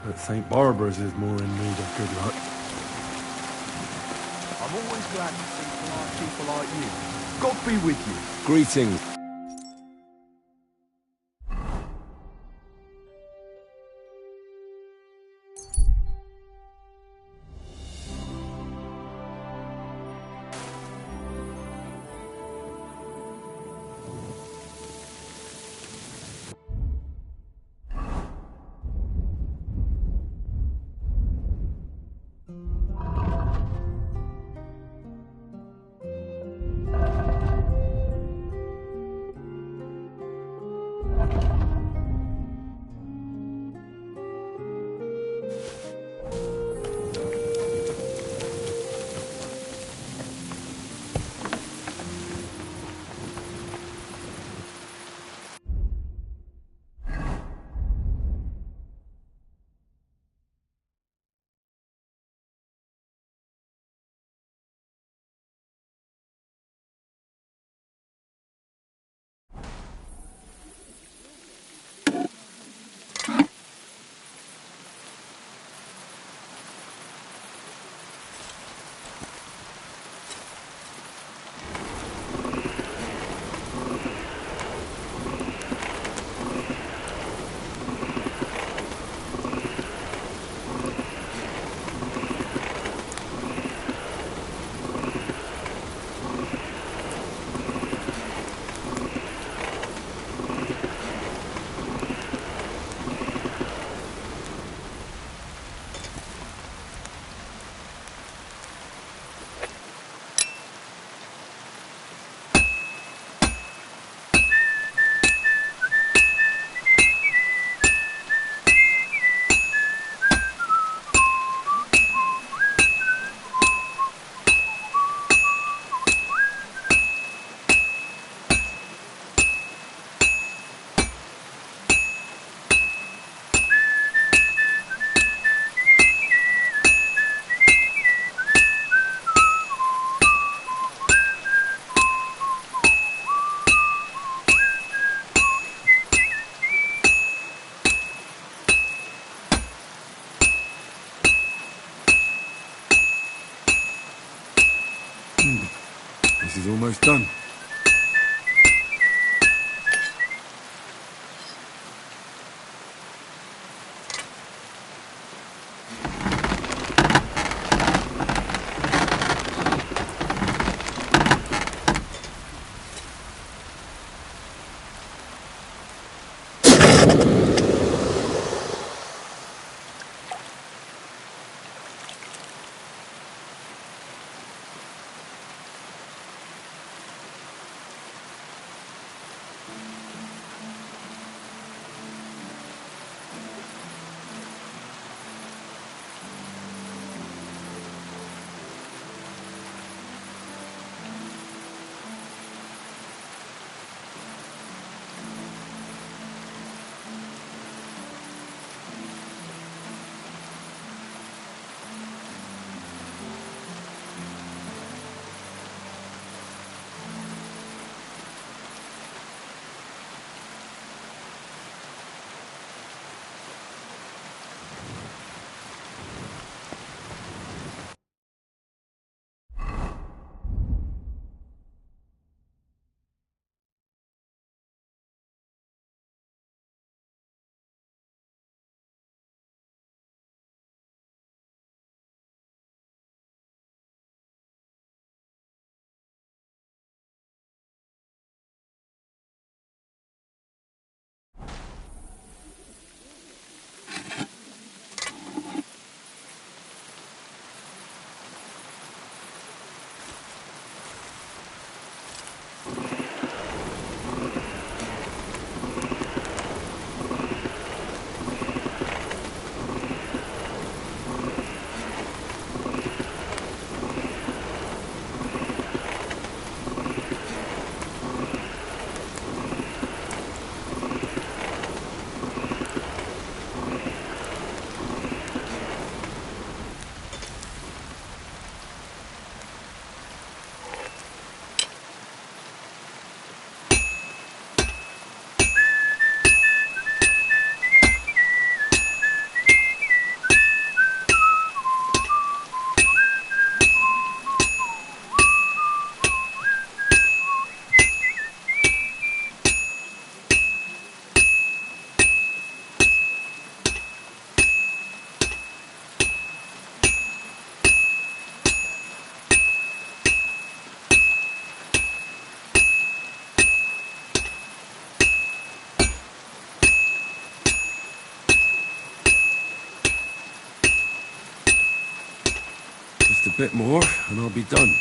Speaker 7: but St. Barbara's is more in need of good luck.
Speaker 19: I'm always glad to see polite people like you. God be with you.
Speaker 7: Greetings. This is almost done.
Speaker 1: bit more and I'll be done.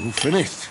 Speaker 1: All finished.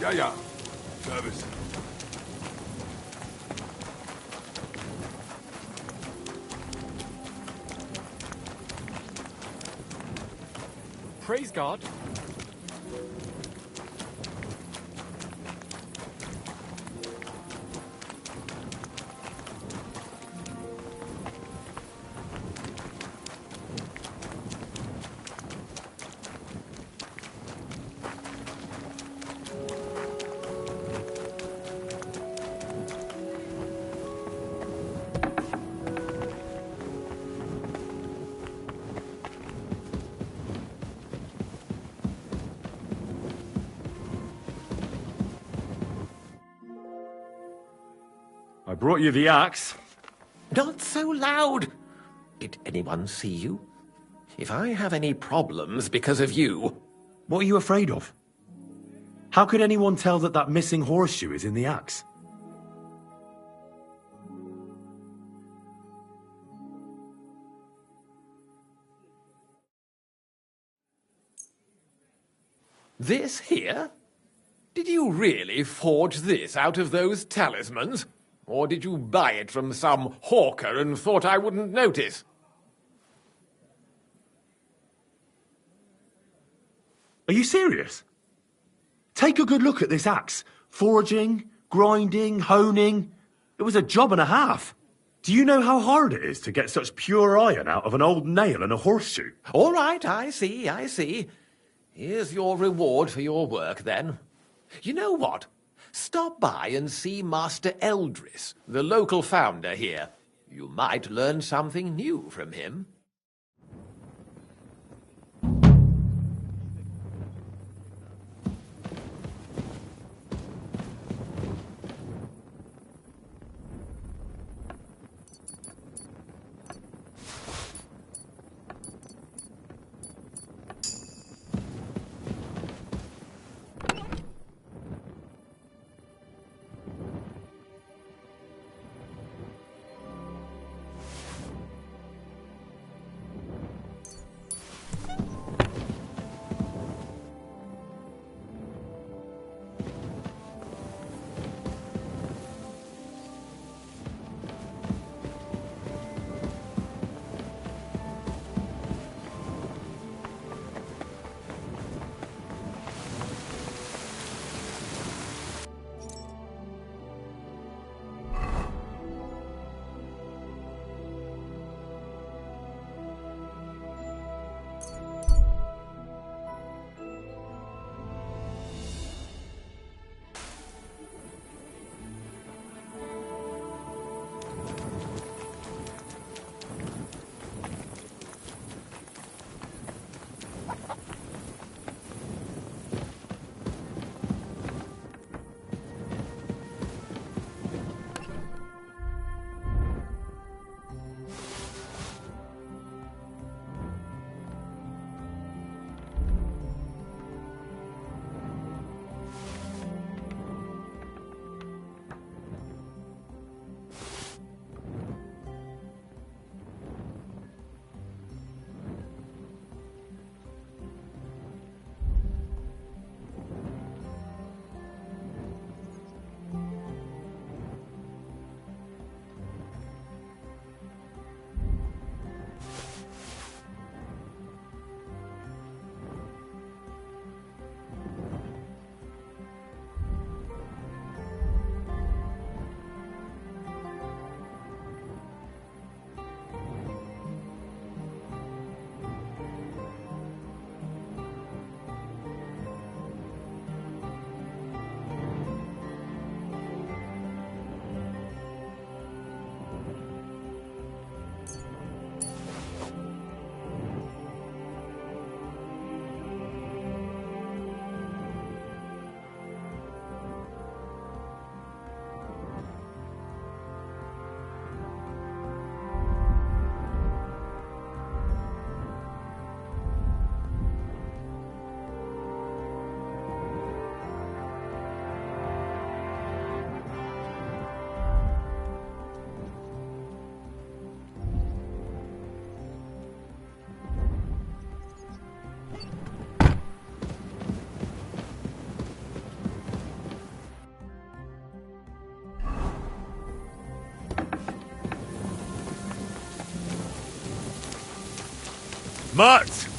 Speaker 8: Ja, ja. Service.
Speaker 17: Praise God.
Speaker 7: brought you the axe.
Speaker 6: Not so loud! Did anyone see you? If I have any problems because of you...
Speaker 7: What are you afraid of? How could anyone tell that that missing horseshoe is in the axe?
Speaker 6: This here? Did you really forge this out of those talismans? Or did you buy it from some hawker and thought I wouldn't notice?
Speaker 7: Are you serious? Take a good look at this axe. Forging, grinding, honing. It was a job and a half. Do you know how hard it is to get such pure iron out of an old nail and a horseshoe?
Speaker 6: All right, I see. Here's your reward for your work, then. You know what? Stop by and see Master Eldris, the local founder here. You might learn something new from him.
Speaker 1: Mutt!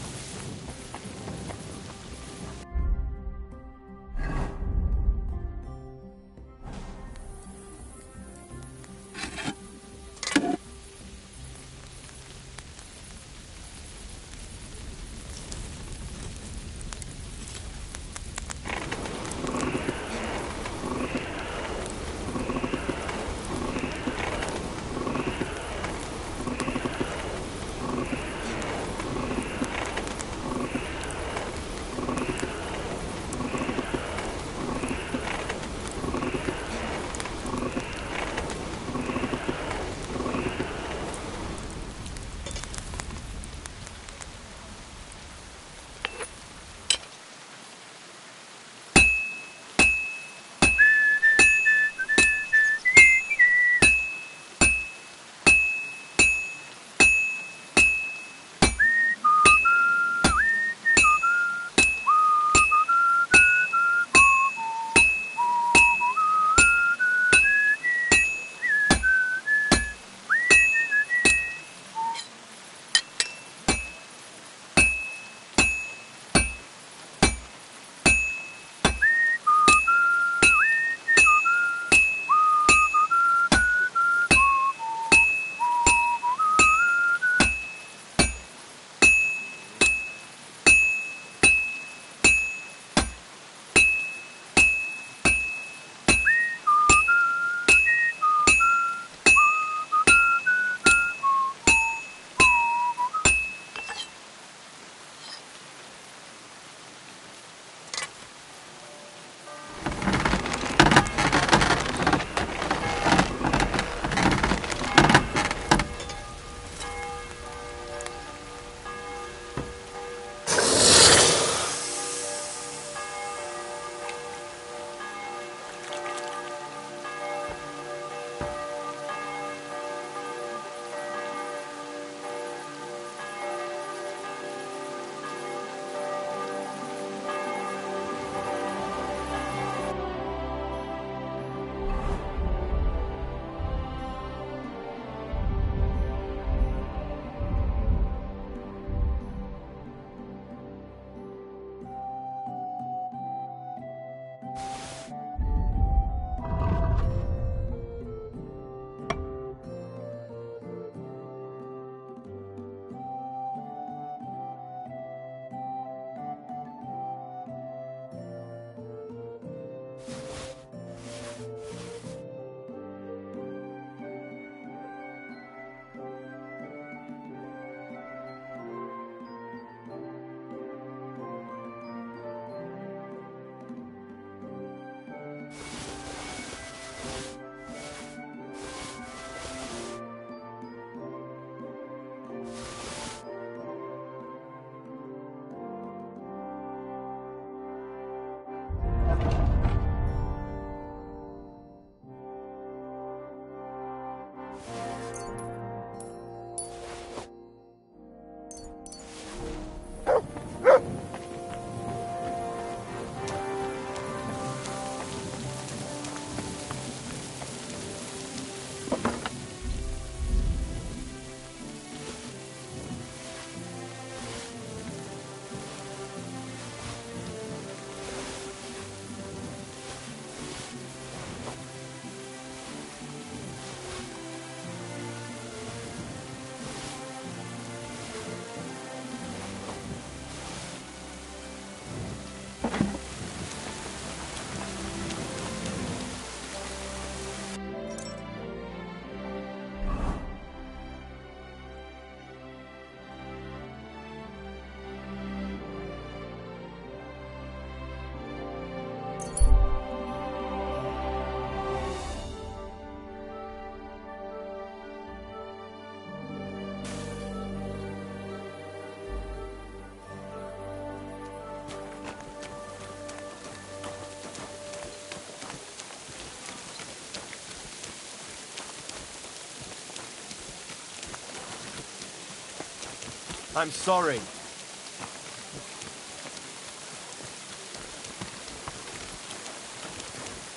Speaker 19: I'm sorry.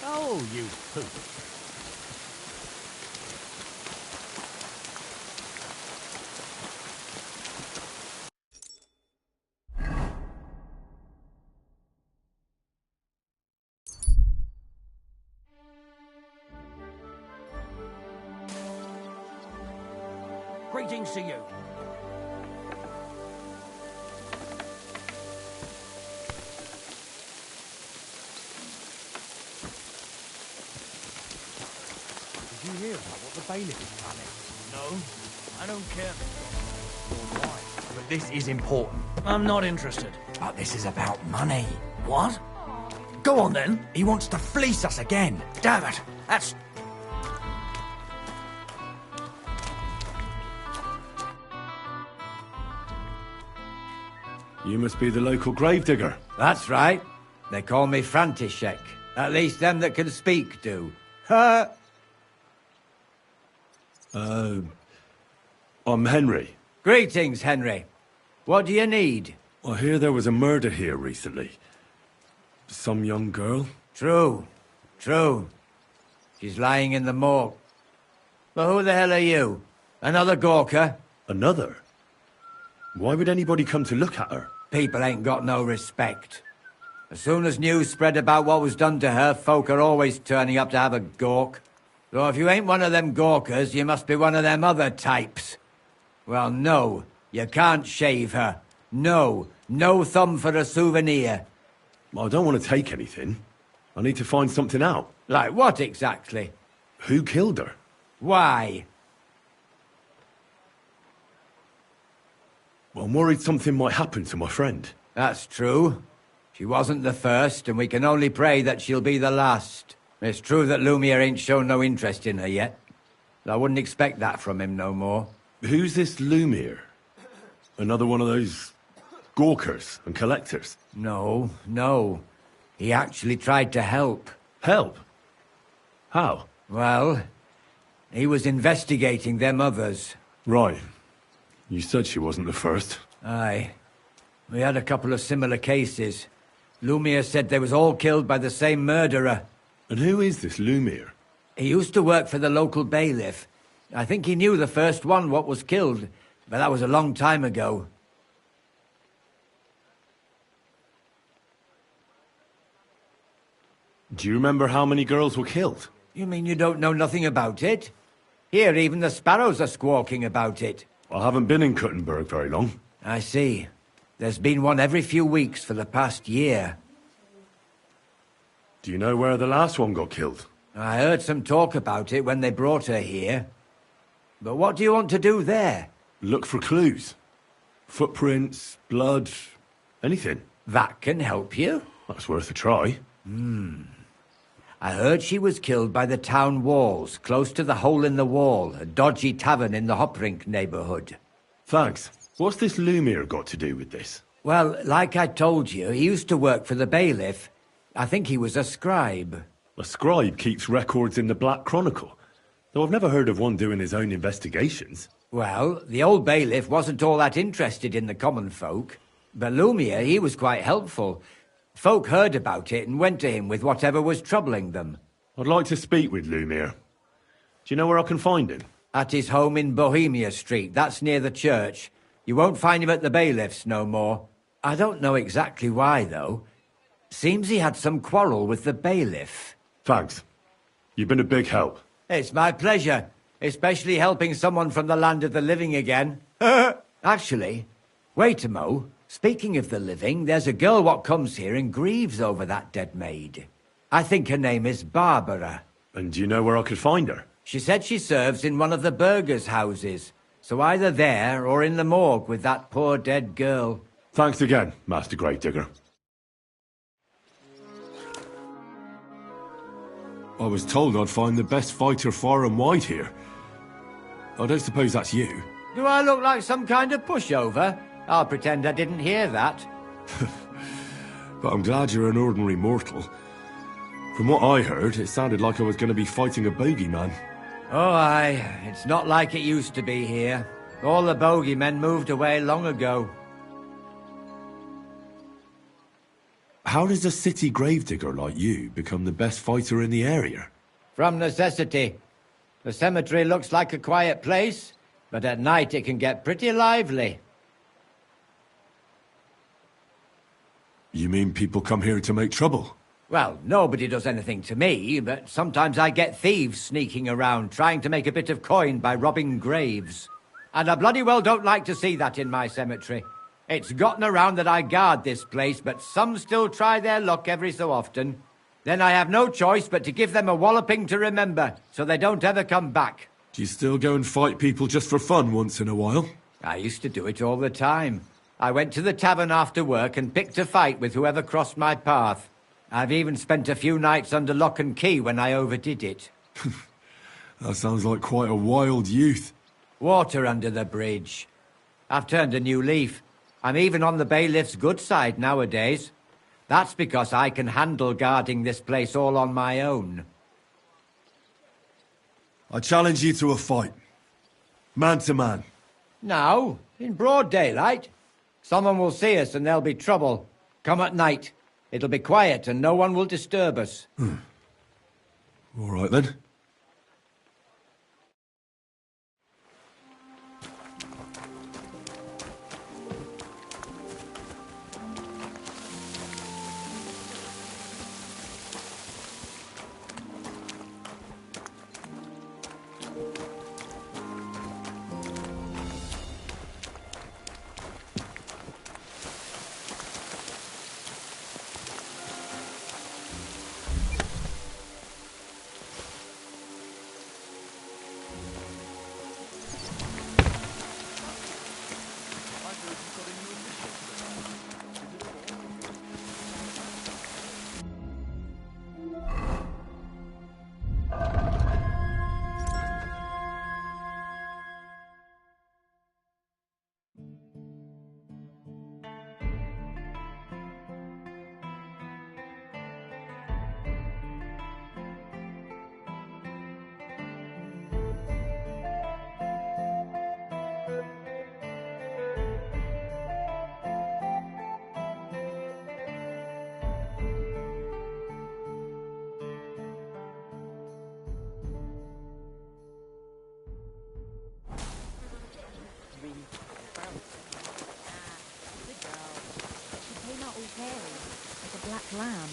Speaker 3: Oh, you poop.
Speaker 5: Greetings to you.
Speaker 16: Did you hear about what the bailiff is planning?
Speaker 5: No, I don't care. Or why. But this is important. I'm not interested.
Speaker 10: But this is about money.
Speaker 5: What? Go on then.
Speaker 10: He wants to fleece us again.
Speaker 5: Damn it. That's...
Speaker 7: You must be the local gravedigger.
Speaker 13: That's right. They call me František. At least them that can speak do. Ha!
Speaker 7: I'm Henry.
Speaker 13: Greetings, Henry. What do you need?
Speaker 7: I hear there was a murder here recently. Some young girl?
Speaker 13: True. True. She's lying in the morgue. But who the hell are you? Another Gawker?
Speaker 7: Another? Why would anybody come to look at her?
Speaker 13: People ain't got no respect. As soon as news spread about what was done to her, folk are always turning up to have a gawk. So if you ain't one of them Gawkers, you must be one of them other types. Well, no, you can't shave her. No, no thumb for a souvenir.
Speaker 7: I don't want to take anything. I need to find something out.
Speaker 13: Like what exactly?
Speaker 7: Who killed her?
Speaker 13: Why?
Speaker 7: Well, I'm worried something might happen to my friend.
Speaker 13: That's true. She wasn't the first, and we can only pray that she'll be the last. It's true that Lumiere ain't shown no interest in her yet. I wouldn't expect that from him no more.
Speaker 7: Who's this Lumiere? Another one of those gawkers and collectors?
Speaker 13: No, no. He actually tried to help.
Speaker 7: Help? How?
Speaker 13: Well, he was investigating them others.
Speaker 7: Right. You said she wasn't the first.
Speaker 13: Aye. We had a couple of similar cases. Lumiere said they was all killed by the same murderer.
Speaker 7: And who is this Lumiere?
Speaker 13: He used to work for the local bailiff. I think he knew the first one what was killed, but that was a long time ago.
Speaker 7: Do you remember how many girls were killed?
Speaker 13: You mean you don't know nothing about it? Here, even the sparrows are squawking about it.
Speaker 7: I haven't been in Kuttenberg very long.
Speaker 13: I see. There's been one every few weeks for the past year.
Speaker 7: Do you know where the last one got killed?
Speaker 13: I heard some talk about it when they brought her here. But what do you want to do there?
Speaker 7: Look for clues. Footprints, blood, anything.
Speaker 13: That can help you?
Speaker 7: That's worth a try.
Speaker 13: I heard she was killed by the town walls, close to the Hole in the Wall, a dodgy tavern in the Hoprink neighborhood.
Speaker 7: Thanks. What's this Lumiere got to do with this?
Speaker 13: Well, like I told you, he used to work for the bailiff. I think he was a scribe.
Speaker 7: A scribe keeps records in the Black Chronicle, though I've never heard of one doing his own investigations.
Speaker 13: Well, the old bailiff wasn't all that interested in the common folk. But Lumiere, he was quite helpful. Folk heard about it and went to him with whatever was troubling them.
Speaker 7: I'd like to speak with Lumiere. Do you know where I can find him?
Speaker 13: At his home in Bohemia Street, that's near the church. You won't find him at the bailiff's no more. I don't know exactly why, though. Seems he had some quarrel with the bailiff.
Speaker 7: Thanks. You've been a big help.
Speaker 13: It's my pleasure, especially helping someone from the land of the living again. Actually, wait a mo. Speaking of the living, there's a girl what comes here and grieves over that dead maid. I think her name is Barbara.
Speaker 7: And do you know where I could find her?
Speaker 13: She said she serves in one of the burgers' houses. So either there or in the morgue with that poor dead girl.
Speaker 7: Thanks again, Master Gravedigger. I was told I'd find the best fighter far and wide here. I don't suppose that's you.
Speaker 13: Do I look like some kind of pushover? I'll pretend I didn't hear that.
Speaker 7: But I'm glad you're an ordinary mortal. From what I heard, it sounded like I was going to be fighting a bogeyman.
Speaker 13: Oh, aye. It's not like it used to be here. All the bogeymen moved away long ago.
Speaker 7: How does a city gravedigger like you become the best fighter in the area?
Speaker 13: From necessity. The cemetery looks like a quiet place, but at night it can get pretty lively.
Speaker 7: You mean people come here to make trouble?
Speaker 13: Well, nobody does anything to me, but sometimes I get thieves sneaking around trying to make a bit of coin by robbing graves. And I bloody well don't like to see that in my cemetery. It's gotten around that I guard this place, but some still try their luck every so often. Then I have no choice but to give them a walloping to remember, so they don't ever come back.
Speaker 7: Do you still go and fight people just for fun once in a while?
Speaker 13: I used to do it all the time. I went to the tavern after work and picked a fight with whoever crossed my path. I've even spent a few nights under lock and key when I overdid it.
Speaker 7: That sounds like quite a wild youth.
Speaker 13: Water under the bridge. I've turned a new leaf. I'm even on the bailiff's good side nowadays. That's because I can handle guarding this place all on my own.
Speaker 7: I challenge you to a fight. Man to man.
Speaker 13: Now, in broad daylight. Someone will see us and there'll be trouble. Come at night. It'll be quiet and no one will disturb us.
Speaker 7: All right then.
Speaker 2: Black lamb.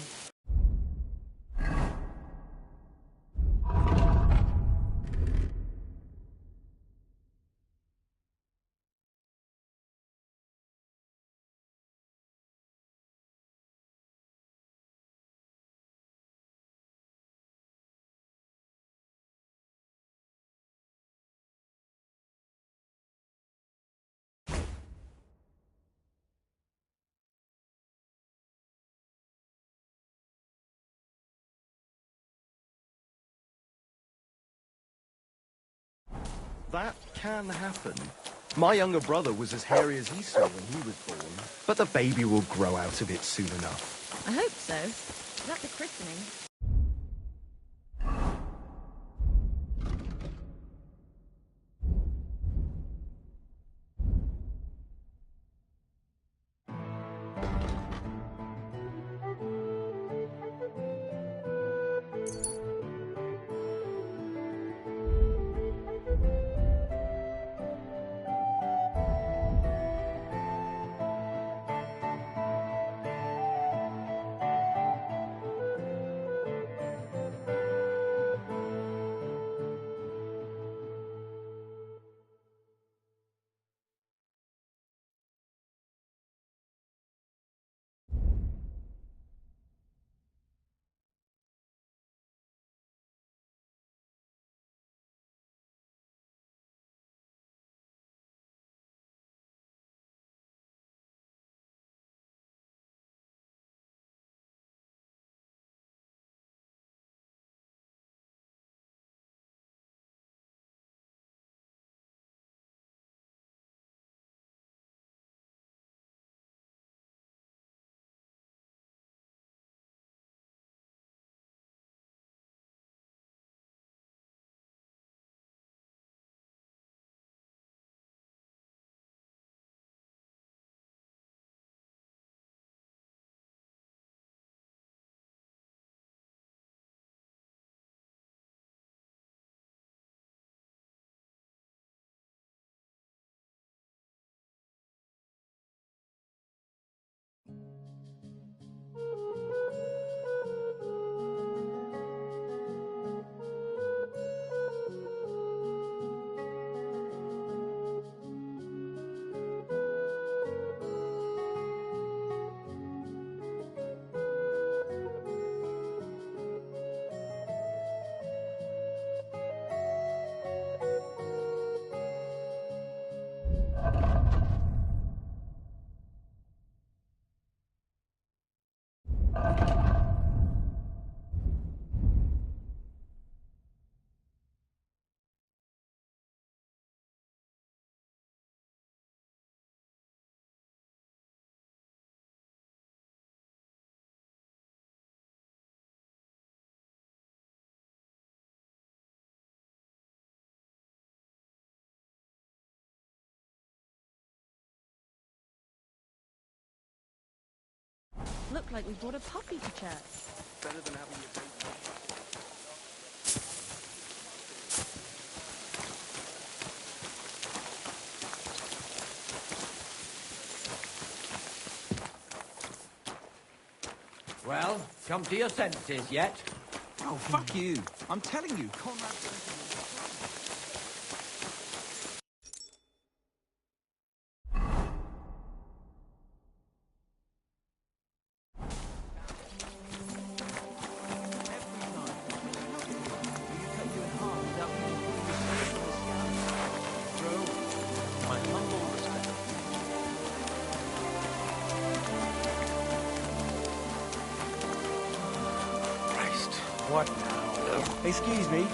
Speaker 19: That can happen. My younger brother was as hairy as Esau when he was born, but the baby will grow out of it soon enough.
Speaker 2: I hope so. Is that the christening? look like we brought a puppy to church.
Speaker 19: Better than having your date.
Speaker 13: Well, come to your senses yet?
Speaker 14: Oh, fuck you. I'm telling you, Conrad...
Speaker 19: What now? Excuse me.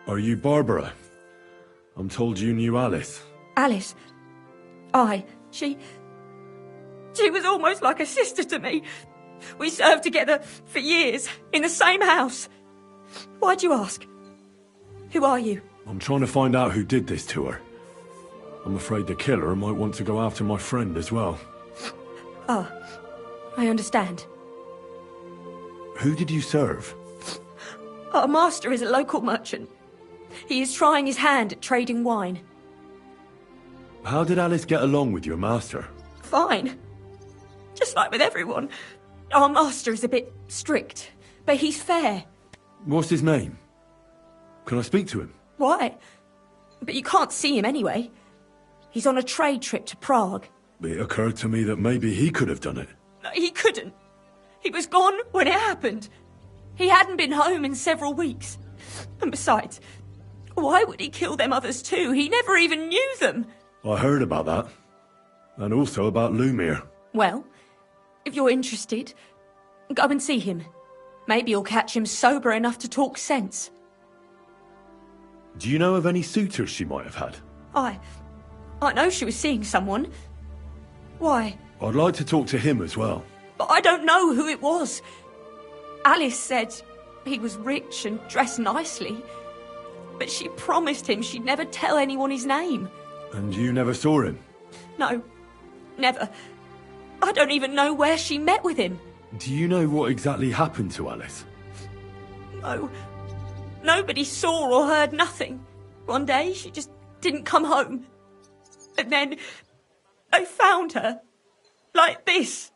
Speaker 7: Are you Barbara? I'm told you knew Alice.
Speaker 17: Alice? Aye, she was almost like a sister to me. We served together for years, in the same house. Why'd you ask? Who are you?
Speaker 7: I'm trying to find out who did this to her. I'm afraid the killer might want to go after my friend as well.
Speaker 17: Ah, I understand.
Speaker 7: Who did you serve?
Speaker 17: Our master is a local merchant. He is trying his hand at trading wine.
Speaker 7: How did Alice get along with your master?
Speaker 17: Fine. Just like with everyone. Our master is a bit strict, but he's fair.
Speaker 7: What's his name? Can I speak to him?
Speaker 17: Why? But you can't see him anyway. He's on a trade trip to Prague.
Speaker 7: It occurred to me that maybe he could have done it.
Speaker 17: No, he couldn't. He was gone when it happened. He hadn't been home in several weeks. And besides, why would he kill them others too? He never even knew them.
Speaker 7: I heard about that. And also about Lumir.
Speaker 17: Well, if you're interested, go and see him. Maybe you'll catch him sober enough to talk sense.
Speaker 7: Do you know of any suitors she might have had?
Speaker 17: I know she was seeing someone. Why?
Speaker 7: I'd like to talk to him as well.
Speaker 17: But I don't know who it was. Alice said he was rich and dressed nicely. But she promised him she'd never tell anyone his name.
Speaker 7: And you never saw him?
Speaker 17: No, never. I don't even know where she met with him.
Speaker 7: Do you know what exactly happened to Alice?
Speaker 17: No. Nobody saw or heard nothing. One day, she just didn't come home. And then, they found her. Like this.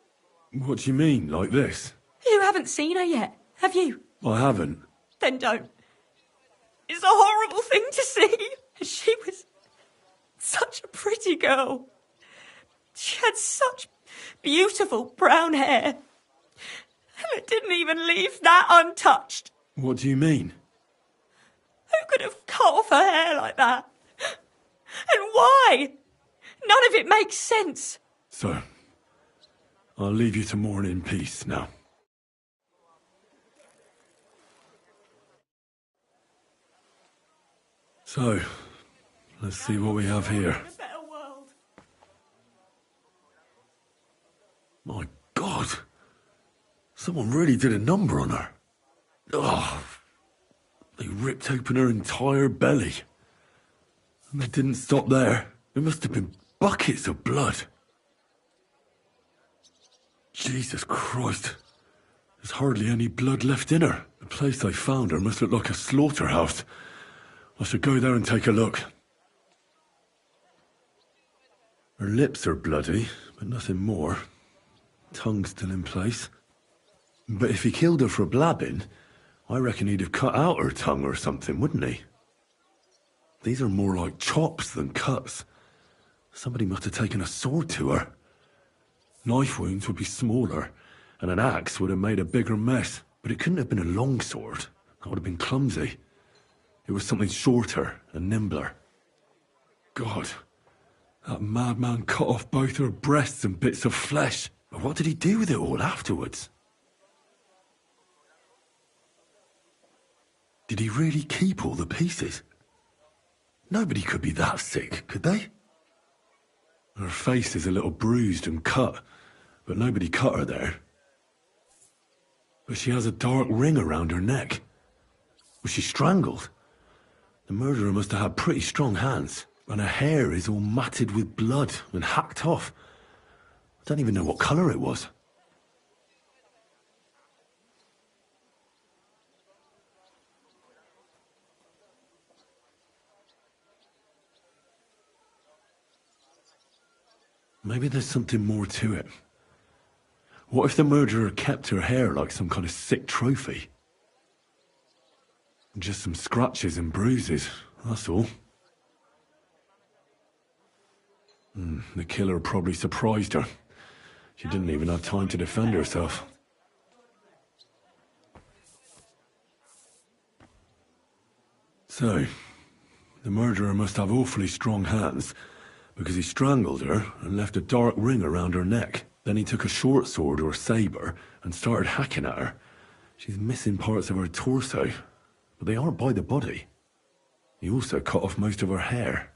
Speaker 7: What do you mean, like this?
Speaker 17: You haven't seen her yet, have you?
Speaker 7: I haven't.
Speaker 17: Then don't. It's a horrible thing to see. She was such a pretty girl. She had such beautiful brown hair. And it didn't even leave that untouched.
Speaker 7: What do you mean?
Speaker 17: Who could have cut off her hair like that? And why? None of it makes sense.
Speaker 7: So, I'll leave you to mourn in peace now. So, let's see what we have here. My God! Someone really did a number on her. Ugh! They ripped open her entire belly. And they didn't stop there. There must have been buckets of blood. Jesus Christ. There's hardly any blood left in her. The place they found her must look like a slaughterhouse. I should go there and take a look. Her lips are bloody, but nothing more. Tongue still in place. But if he killed her for blabbing, I reckon he'd have cut out her tongue or something, wouldn't he? These are more like chops than cuts. Somebody must have taken a sword to her. Knife wounds would be smaller, and an axe would have made a bigger mess. But it couldn't have been a long sword. That would have been clumsy. It was something shorter and nimbler. God, that madman cut off both her breasts and bits of flesh. But what did he do with it all afterwards? Did he really keep all the pieces? Nobody could be that sick, could they? Her face is a little bruised and cut, but nobody cut her there. But she has a dark ring around her neck. Was she strangled? The murderer must have had pretty strong hands, and her hair is all matted with blood and hacked off. I don't even know what colour it was. Maybe there's something more to it. What if the murderer kept her hair like some kind of sick trophy? Just some scratches and bruises, that's all. The killer probably surprised her. She didn't even have time to defend herself. So, the murderer must have awfully strong hands, because he strangled her and left a dark ring around her neck. Then he took a short sword or saber and started hacking at her. She's missing parts of her torso, but they aren't by the body. He also cut off most of her hair.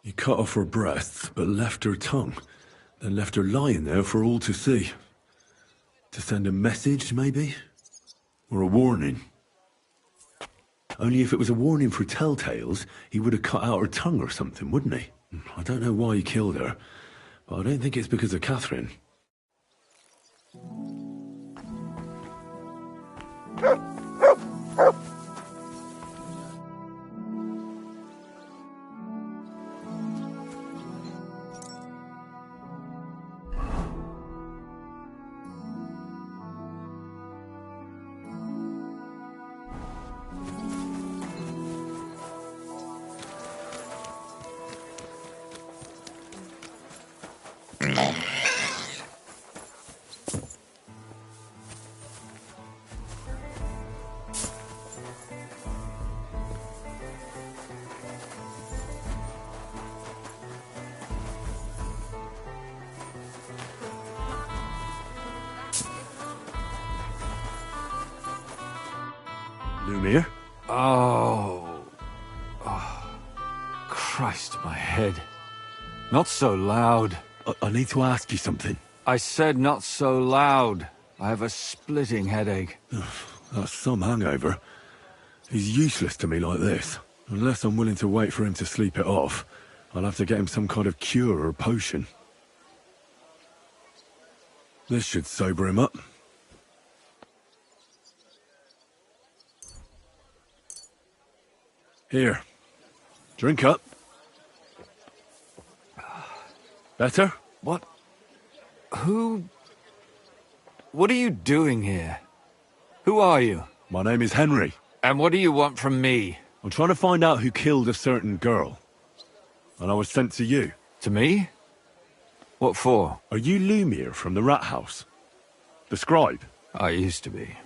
Speaker 7: He cut off her breasts, but left her tongue, then left her lying there for all to see. To send a message, maybe? Or a warning? Only if it was a warning for telltales, he would have cut out her tongue or something, wouldn't he? I don't know why he killed her, but I don't think it's because of Catherine. Lumiere?
Speaker 16: Oh. Christ, my head. Not so loud.
Speaker 7: I need to ask you something.
Speaker 16: I said not so loud. I have a splitting headache.
Speaker 7: That's some hangover. He's useless to me like this. Unless I'm willing to wait for him to sleep it off, I'll have to get him some kind of cure or potion. This should sober him up. Here. Drink up. Better?
Speaker 16: What? Who... What are you doing here? Who are you?
Speaker 7: My name is Henry.
Speaker 16: And what do you want from me?
Speaker 7: I'm trying to find out who killed a certain girl. And I was sent to you.
Speaker 16: To me? What for?
Speaker 7: Are you Lumiere from the Rat House? The scribe?
Speaker 16: I used to be.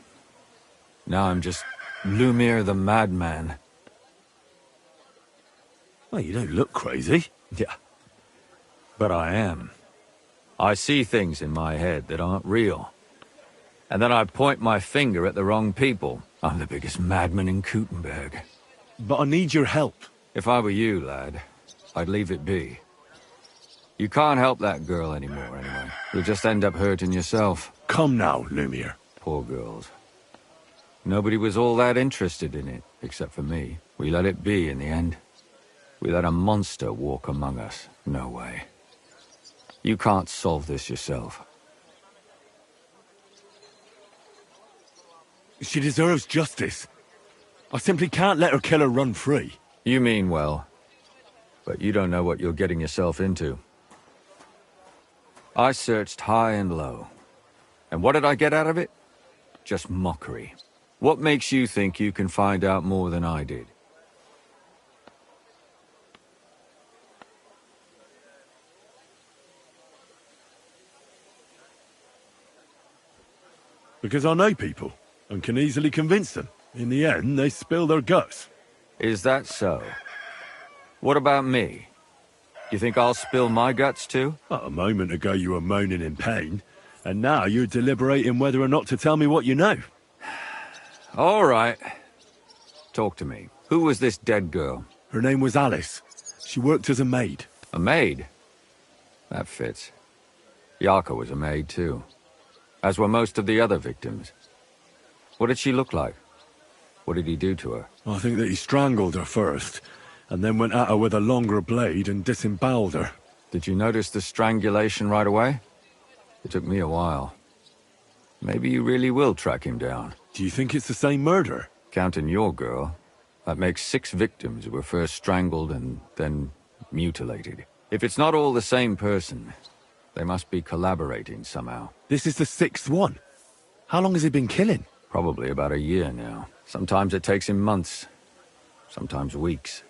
Speaker 16: Now I'm just Lumiere the Madman.
Speaker 7: Well, you don't look crazy.
Speaker 16: Yeah. But I am. I see things in my head that aren't real. And then I point my finger at the wrong people. I'm the biggest madman in Kuttenberg.
Speaker 7: But I need your help.
Speaker 16: If I were you, lad, I'd leave it be. You can't help that girl anymore, anyway. You'll just end up hurting yourself.
Speaker 7: Come now, Lumiere.
Speaker 16: Poor girls. Nobody was all that interested in it, except for me. We let it be in the end. We let a monster walk among us. No way. You can't solve this yourself.
Speaker 7: She deserves justice. I simply can't let her killer run free.
Speaker 16: You mean well. But you don't know what you're getting yourself into. I searched high and low. And what did I get out of it? Just mockery. What makes you think you can find out more than I did?
Speaker 1: Because I know people, and can easily convince them. In the end, they spill their guts.
Speaker 16: Is that so? What about me? You think I'll spill my guts too?
Speaker 1: A moment ago you were moaning in pain, and now you're deliberating whether or not to tell me what you know.
Speaker 16: All right. Talk to me. Who was this dead girl?
Speaker 1: Her name was Alice. She worked as a maid.
Speaker 16: A maid? That fits. Yarka was a maid too. As were most of the other victims. What did she look like? What did he do to her?
Speaker 1: I think that he strangled her first, and then went at her with a longer blade and disemboweled her.
Speaker 16: Did you notice the strangulation right away? It took me a while. Maybe you really will track him down.
Speaker 1: Do you think it's the same murder?
Speaker 16: Counting your girl, that makes 6 victims who were first strangled and then mutilated. If it's not all the same person, they must be collaborating somehow.
Speaker 1: This is the 6th one. How long has he been killing?
Speaker 16: Probably about a year now. Sometimes it takes him months, sometimes weeks.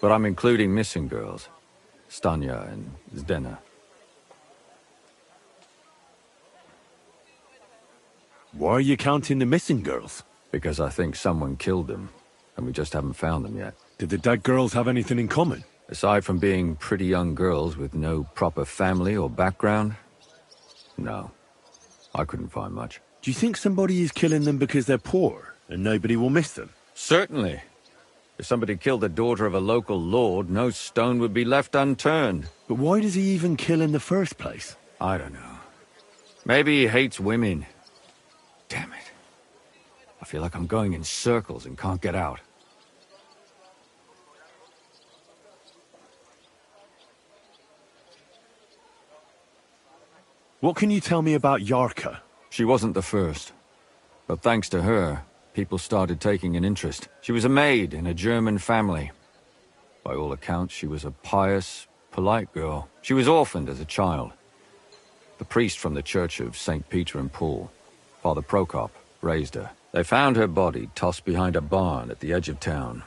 Speaker 16: But I'm including missing girls, Stanya and Zdena.
Speaker 1: Why are you counting the missing girls?
Speaker 16: Because I think someone killed them, and we just haven't found them yet.
Speaker 1: Did the dead girls have anything in common?
Speaker 16: Aside from being pretty young girls with no proper family or background, no. I couldn't find much.
Speaker 1: Do you think somebody is killing them because they're poor, and nobody will miss them?
Speaker 16: Certainly. If somebody killed the daughter of a local lord, no stone would be left unturned.
Speaker 1: But why does he even kill in the first place?
Speaker 16: I don't know. Maybe he hates women. Damn it. I feel like I'm going in circles and can't get out.
Speaker 1: What can you tell me about Yarka?
Speaker 16: She wasn't the first. But thanks to her, people started taking an interest. She was a maid in a German family. By all accounts, she was a pious, polite girl. She was orphaned as a child. The priest from the Church of St. Peter and Paul, Father Prokop, raised her. They found her body tossed behind a barn at the edge of town.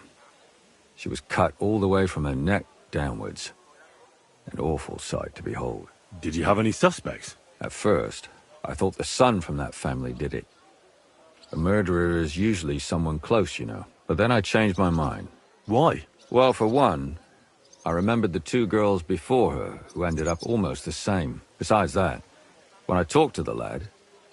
Speaker 16: She was cut all the way from her neck downwards. An awful sight to behold.
Speaker 1: Did you have any suspects?
Speaker 16: At first, I thought the son from that family did it. A murderer is usually someone close, you know. But then I changed my mind.
Speaker 1: Why?
Speaker 16: Well, for one, I remembered the 2 girls before her who ended up almost the same. Besides that, when I talked to the lad,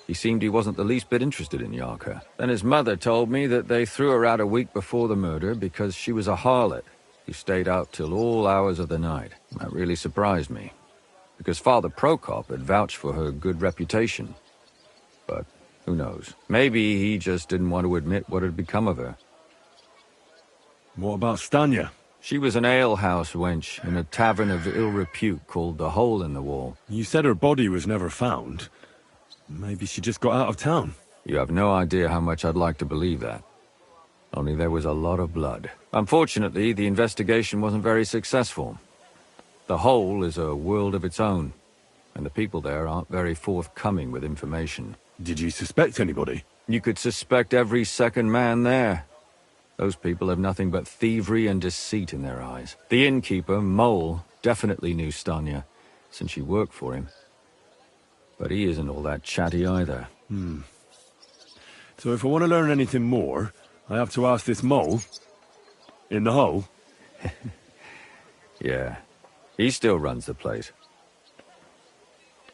Speaker 16: he seemed he wasn't the least bit interested in Yarka. Then his mother told me that they threw her out a week before the murder because she was a harlot who stayed out till all hours of the night. That really surprised me, because Father Prokop had vouched for her good reputation. But who knows? Maybe he just didn't want to admit what had become of her.
Speaker 1: What about Stanya?
Speaker 16: She was an alehouse wench in a tavern of ill repute called the Hole in the Wall.
Speaker 1: You said her body was never found. Maybe she just got out of town.
Speaker 16: You have no idea how much I'd like to believe that. Only there was a lot of blood. Unfortunately, the investigation wasn't very successful. The Hole is a world of its own, and the people there aren't very forthcoming with information.
Speaker 1: Did you suspect anybody?
Speaker 16: You could suspect every second man there. Those people have nothing but thievery and deceit in their eyes. The innkeeper, Mole, definitely knew Stanya, since she worked for him. But he isn't all that chatty either.
Speaker 1: So if I want to learn anything more, I have to ask this Mole in the Hole?
Speaker 16: Yeah. He still runs the place.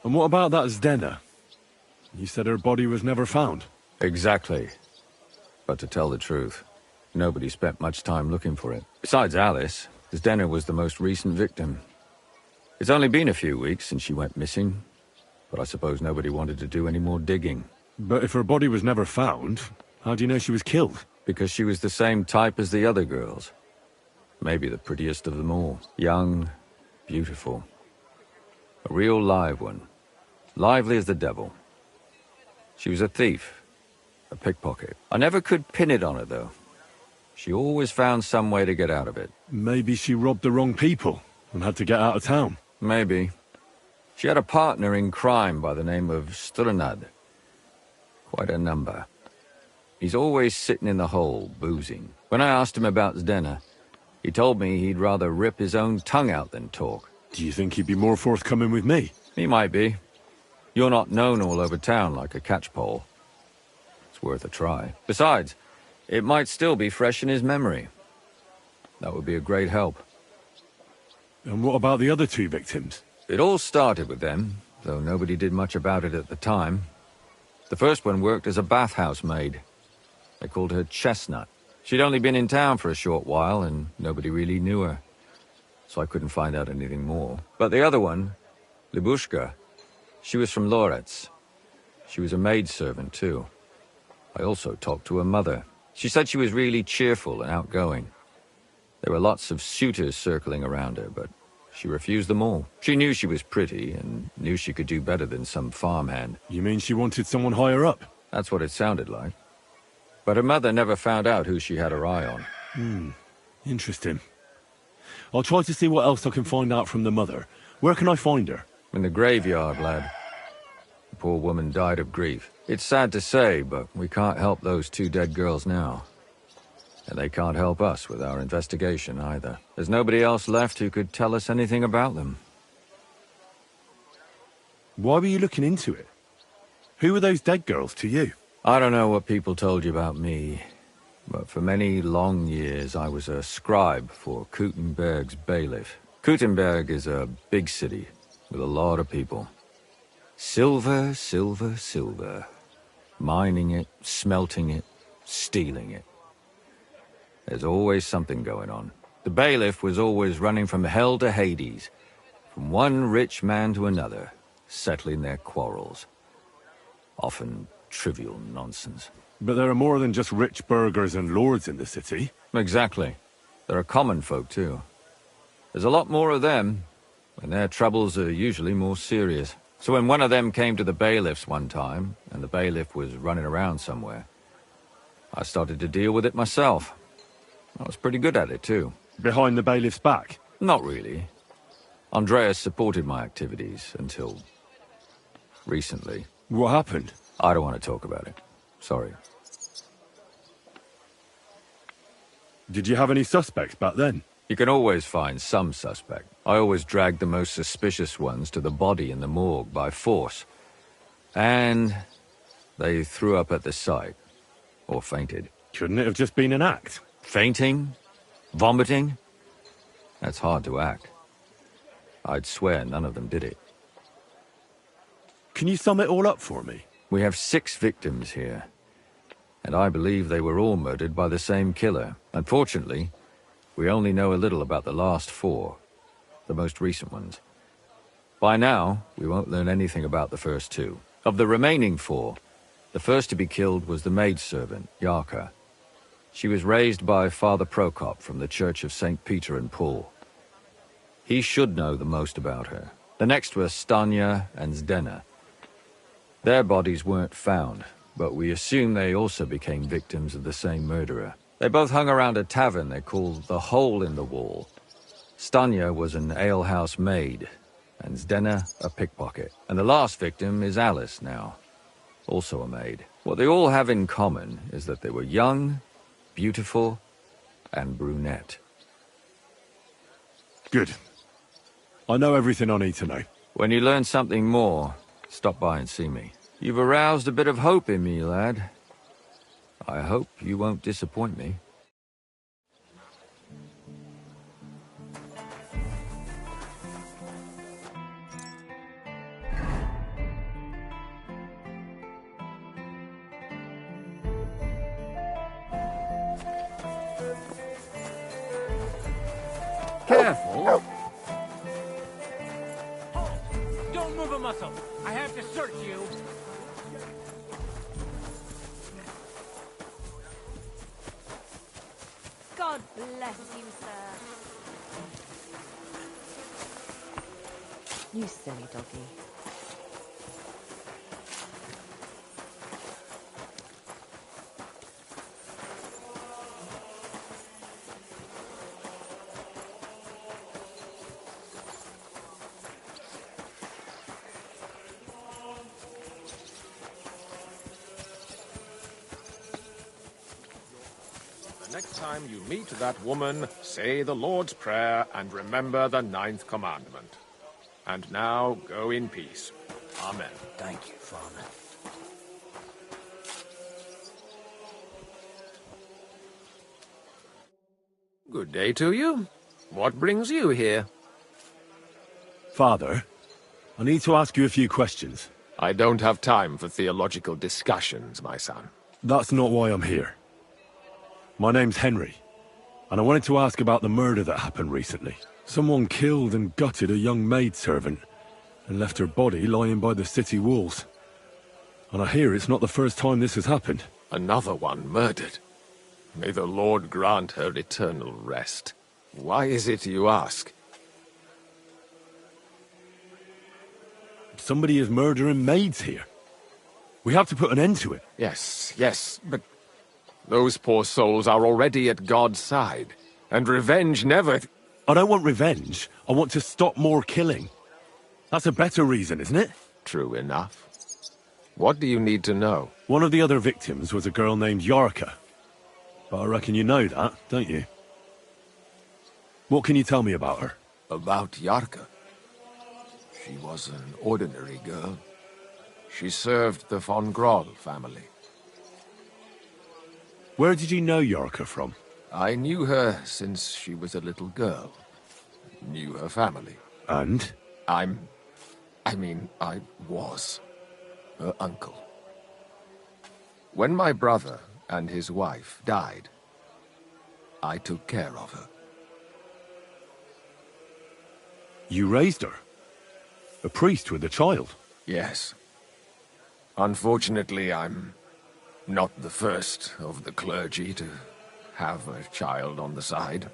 Speaker 1: And what about that Zdena? You said her body was never found.
Speaker 16: Exactly. But to tell the truth, nobody spent much time looking for it. Besides Alice, Zdena was the most recent victim. It's only been a few weeks since she went missing, but I suppose nobody wanted to do any more digging.
Speaker 1: But if her body was never found, how do you know she was killed?
Speaker 16: Because she was the same type as the other girls. Maybe the prettiest of them all. Young, beautiful. A real live one. Lively as the devil. She was a thief. A pickpocket. I never could pin it on her, though. She always found some way to get out of it.
Speaker 1: Maybe she robbed the wrong people and had to get out of town.
Speaker 16: Maybe. She had a partner in crime by the name of Strunad. Quite a number. He's always sitting in the hole, boozing. When I asked him about Zdena, he told me he'd rather rip his own tongue out than talk.
Speaker 1: Do you think he'd be more forthcoming with me?
Speaker 16: He might be. You're not known all over town like a catchpole. It's worth a try. Besides, it might still be fresh in his memory. That would be a great help.
Speaker 1: And what about the other 2 victims?
Speaker 16: It all started with them, though nobody did much about it at the time. The first one worked as a bathhouse maid. They called her Chestnut. She'd only been in town for a short while, and nobody really knew her. So I couldn't find out anything more. But the other one, Libushka, she was from Loretz. She was a maidservant, too. I also talked to her mother. She said she was really cheerful and outgoing. There were lots of suitors circling around her, but she refused them all. She knew she was pretty, and knew she could do better than some farmhand.
Speaker 1: You mean she wanted someone higher up?
Speaker 16: That's what it sounded like. But her mother never found out who she had her eye on.
Speaker 1: Interesting. I'll try to see what else I can find out from the mother. Where can I find her?
Speaker 16: In the graveyard, lad. The poor woman died of grief. It's sad to say, but we can't help those 2 dead girls now. And they can't help us with our investigation either. There's nobody else left who could tell us anything about them.
Speaker 1: Why were you looking into it? Who were those dead girls to you?
Speaker 16: I don't know what people told you about me, but for many long years I was a scribe for Kuttenberg's bailiff. Kuttenberg is a big city with a lot of people. Silver, silver, silver. Mining it, smelting it, stealing it. There's always something going on. The bailiff was always running from hell to Hades, from one rich man to another, settling their quarrels. Often trivial nonsense.
Speaker 1: But there are more than just rich burghers and lords in the city.
Speaker 16: Exactly. There are common folk, too. There's a lot more of them, and their troubles are usually more serious. So when one of them came to the bailiff's one time, and the bailiff was running around somewhere, I started to deal with it myself. I was pretty good at it, too.
Speaker 1: Behind the bailiff's back?
Speaker 16: Not really. Andreas supported my activities until recently.
Speaker 1: What happened?
Speaker 16: I don't want to talk about it. Sorry.
Speaker 1: Did you have any suspects back then?
Speaker 16: You can always find some suspect. I always dragged the most suspicious ones to the body in the morgue by force. And they threw up at the sight. Or fainted.
Speaker 1: Couldn't it have just been an act?
Speaker 16: Fainting? Vomiting? That's hard to act. I'd swear none of them did it.
Speaker 1: Can you sum it all up for me?
Speaker 16: We have 6 victims here. And I believe they were all murdered by the same killer. Unfortunately, we only know a little about the last 4. The most recent ones. By now, we won't learn anything about the first 2. Of the remaining 4, the first to be killed was the maidservant, Yarka. She was raised by Father Prokop from the Church of St. Peter and Paul. He should know the most about her. The next were Stanya and Zdena. Their bodies weren't found, but we assume they also became victims of the same murderer. They both hung around a tavern they called the Hole in the Wall. Stanya was an alehouse maid, and Zdena a pickpocket. And the last victim is Alice now, also a maid. What they all have in common is that they were young, beautiful, and brunette.
Speaker 1: Good. I know everything I need to know.
Speaker 16: When you learn something more, stop by and see me. You've aroused a bit of hope in me, lad. I hope you won't disappoint me.
Speaker 12: Careful. Don't move a muscle. I have to search you.
Speaker 23: God bless you, sir.
Speaker 4: You silly doggy.
Speaker 6: Next time you meet that woman, say the Lord's Prayer and remember the 9th commandment. And now go in peace. Amen.
Speaker 9: Thank you, Father.
Speaker 6: Good day to you. What brings you here?
Speaker 1: Father, I need to ask you a few questions.
Speaker 6: I don't have time for theological discussions, my son.
Speaker 1: That's not why I'm here. My name's Henry, and I wanted to ask about the murder that happened recently. Someone killed and gutted a young maidservant and left her body lying by the city walls. And I hear it's not the first time this has happened.
Speaker 6: Another one murdered. May the Lord grant her eternal rest. Why is it you ask?
Speaker 1: Somebody is murdering maids here. We have to put an end to it.
Speaker 6: Yes, but those poor souls are already at God's side, and revenge never...
Speaker 1: I don't want revenge. I want to stop more killing. That's a better reason, isn't it?
Speaker 6: True enough. What do you need to know?
Speaker 1: One of the other victims was a girl named Yarka. But I reckon you know that, don't you? What can you tell me about her?
Speaker 6: About Yarka? She was an ordinary girl. She served the von Groll family.
Speaker 1: Where did you know Yarka from?
Speaker 6: I knew her since she was a little girl. Knew her family.
Speaker 1: And?
Speaker 6: I was her uncle. When my brother and his wife died, I took care of her.
Speaker 1: You raised her? A priest with a child?
Speaker 6: Yes. Unfortunately, I'm not the first of the clergy to have a child on the side.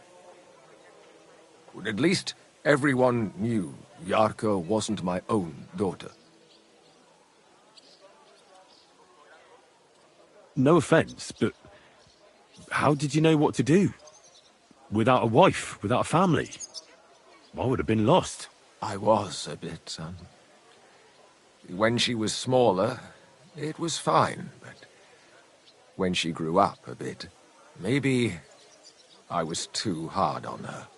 Speaker 6: But at least everyone knew Yarka wasn't my own daughter.
Speaker 1: No offense, but how did you know what to do? Without a wife, without a family? I would have been lost.
Speaker 6: I was a bit, son. When she was smaller, it was fine, but when she grew up a bit, maybe I was too hard on her.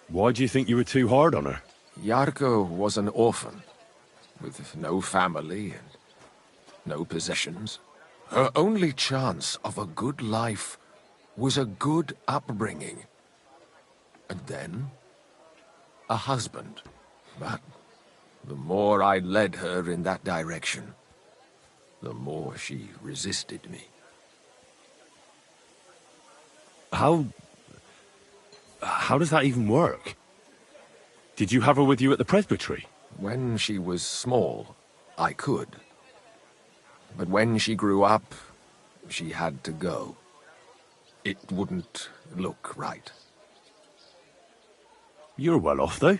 Speaker 1: Why do you think you were too hard on her?
Speaker 6: Yarka was an orphan, with no family and no possessions. Her only chance of a good life was a good upbringing. And then, a husband. But the more I led her in that direction, the more she resisted me.
Speaker 1: How does that even work? Did you have her with you at the presbytery?
Speaker 6: When she was small, I could. But when she grew up, she had to go. It wouldn't look right.
Speaker 1: You're well off, though.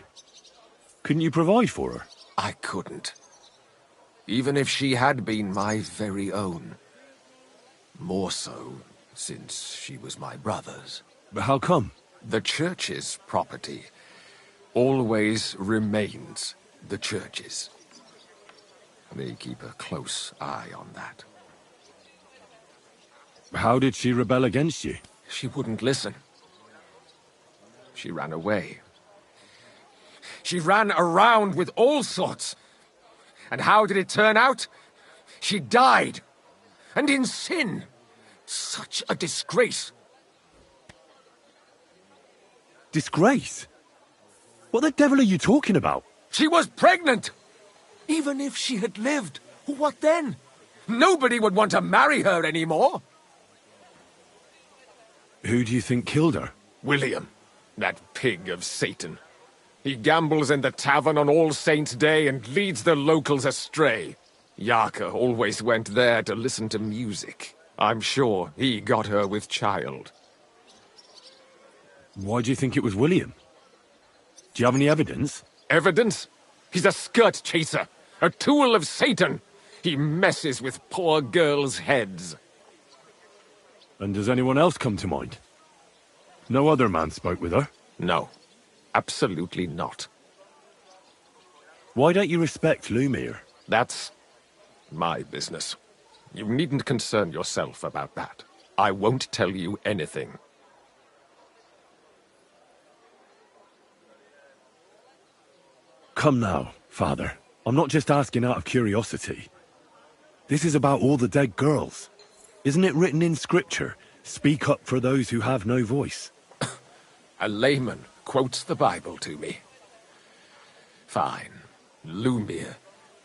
Speaker 1: Couldn't you provide for her?
Speaker 6: I couldn't. Even if she had been my very own. More so, since she was my brother's.
Speaker 1: But how come?
Speaker 6: The church's property always remains the church's. They keep a close eye on that.
Speaker 1: How did she rebel against you?
Speaker 6: She wouldn't listen. She ran away. She ran around with all sorts. And how did it turn out? She died. And in sin. Such a disgrace.
Speaker 1: Disgrace? What the devil are you talking about?
Speaker 6: She was pregnant! Even if she had lived, what then? Nobody would want to marry her anymore.
Speaker 1: Who do you think killed her?
Speaker 6: William, that pig of Satan. He gambles in the tavern on All Saints' Day and leads the locals astray. Yarka always went there to listen to music. I'm sure he got her with child.
Speaker 1: Why do you think it was William? Do you have any evidence?
Speaker 6: Evidence? He's a skirt chaser, a tool of Satan. He messes with poor girls' heads.
Speaker 1: And does anyone else come to mind? No other man spoke with her?
Speaker 6: No, absolutely not.
Speaker 1: Why don't you respect Lumiere?
Speaker 6: That's my business. You needn't concern yourself about that. I won't tell you anything.
Speaker 1: Come now, Father. I'm not just asking out of curiosity. This is about all the dead girls. Isn't it written in Scripture, speak up for those who have no voice?
Speaker 6: A layman quotes the Bible to me. Fine. Lumir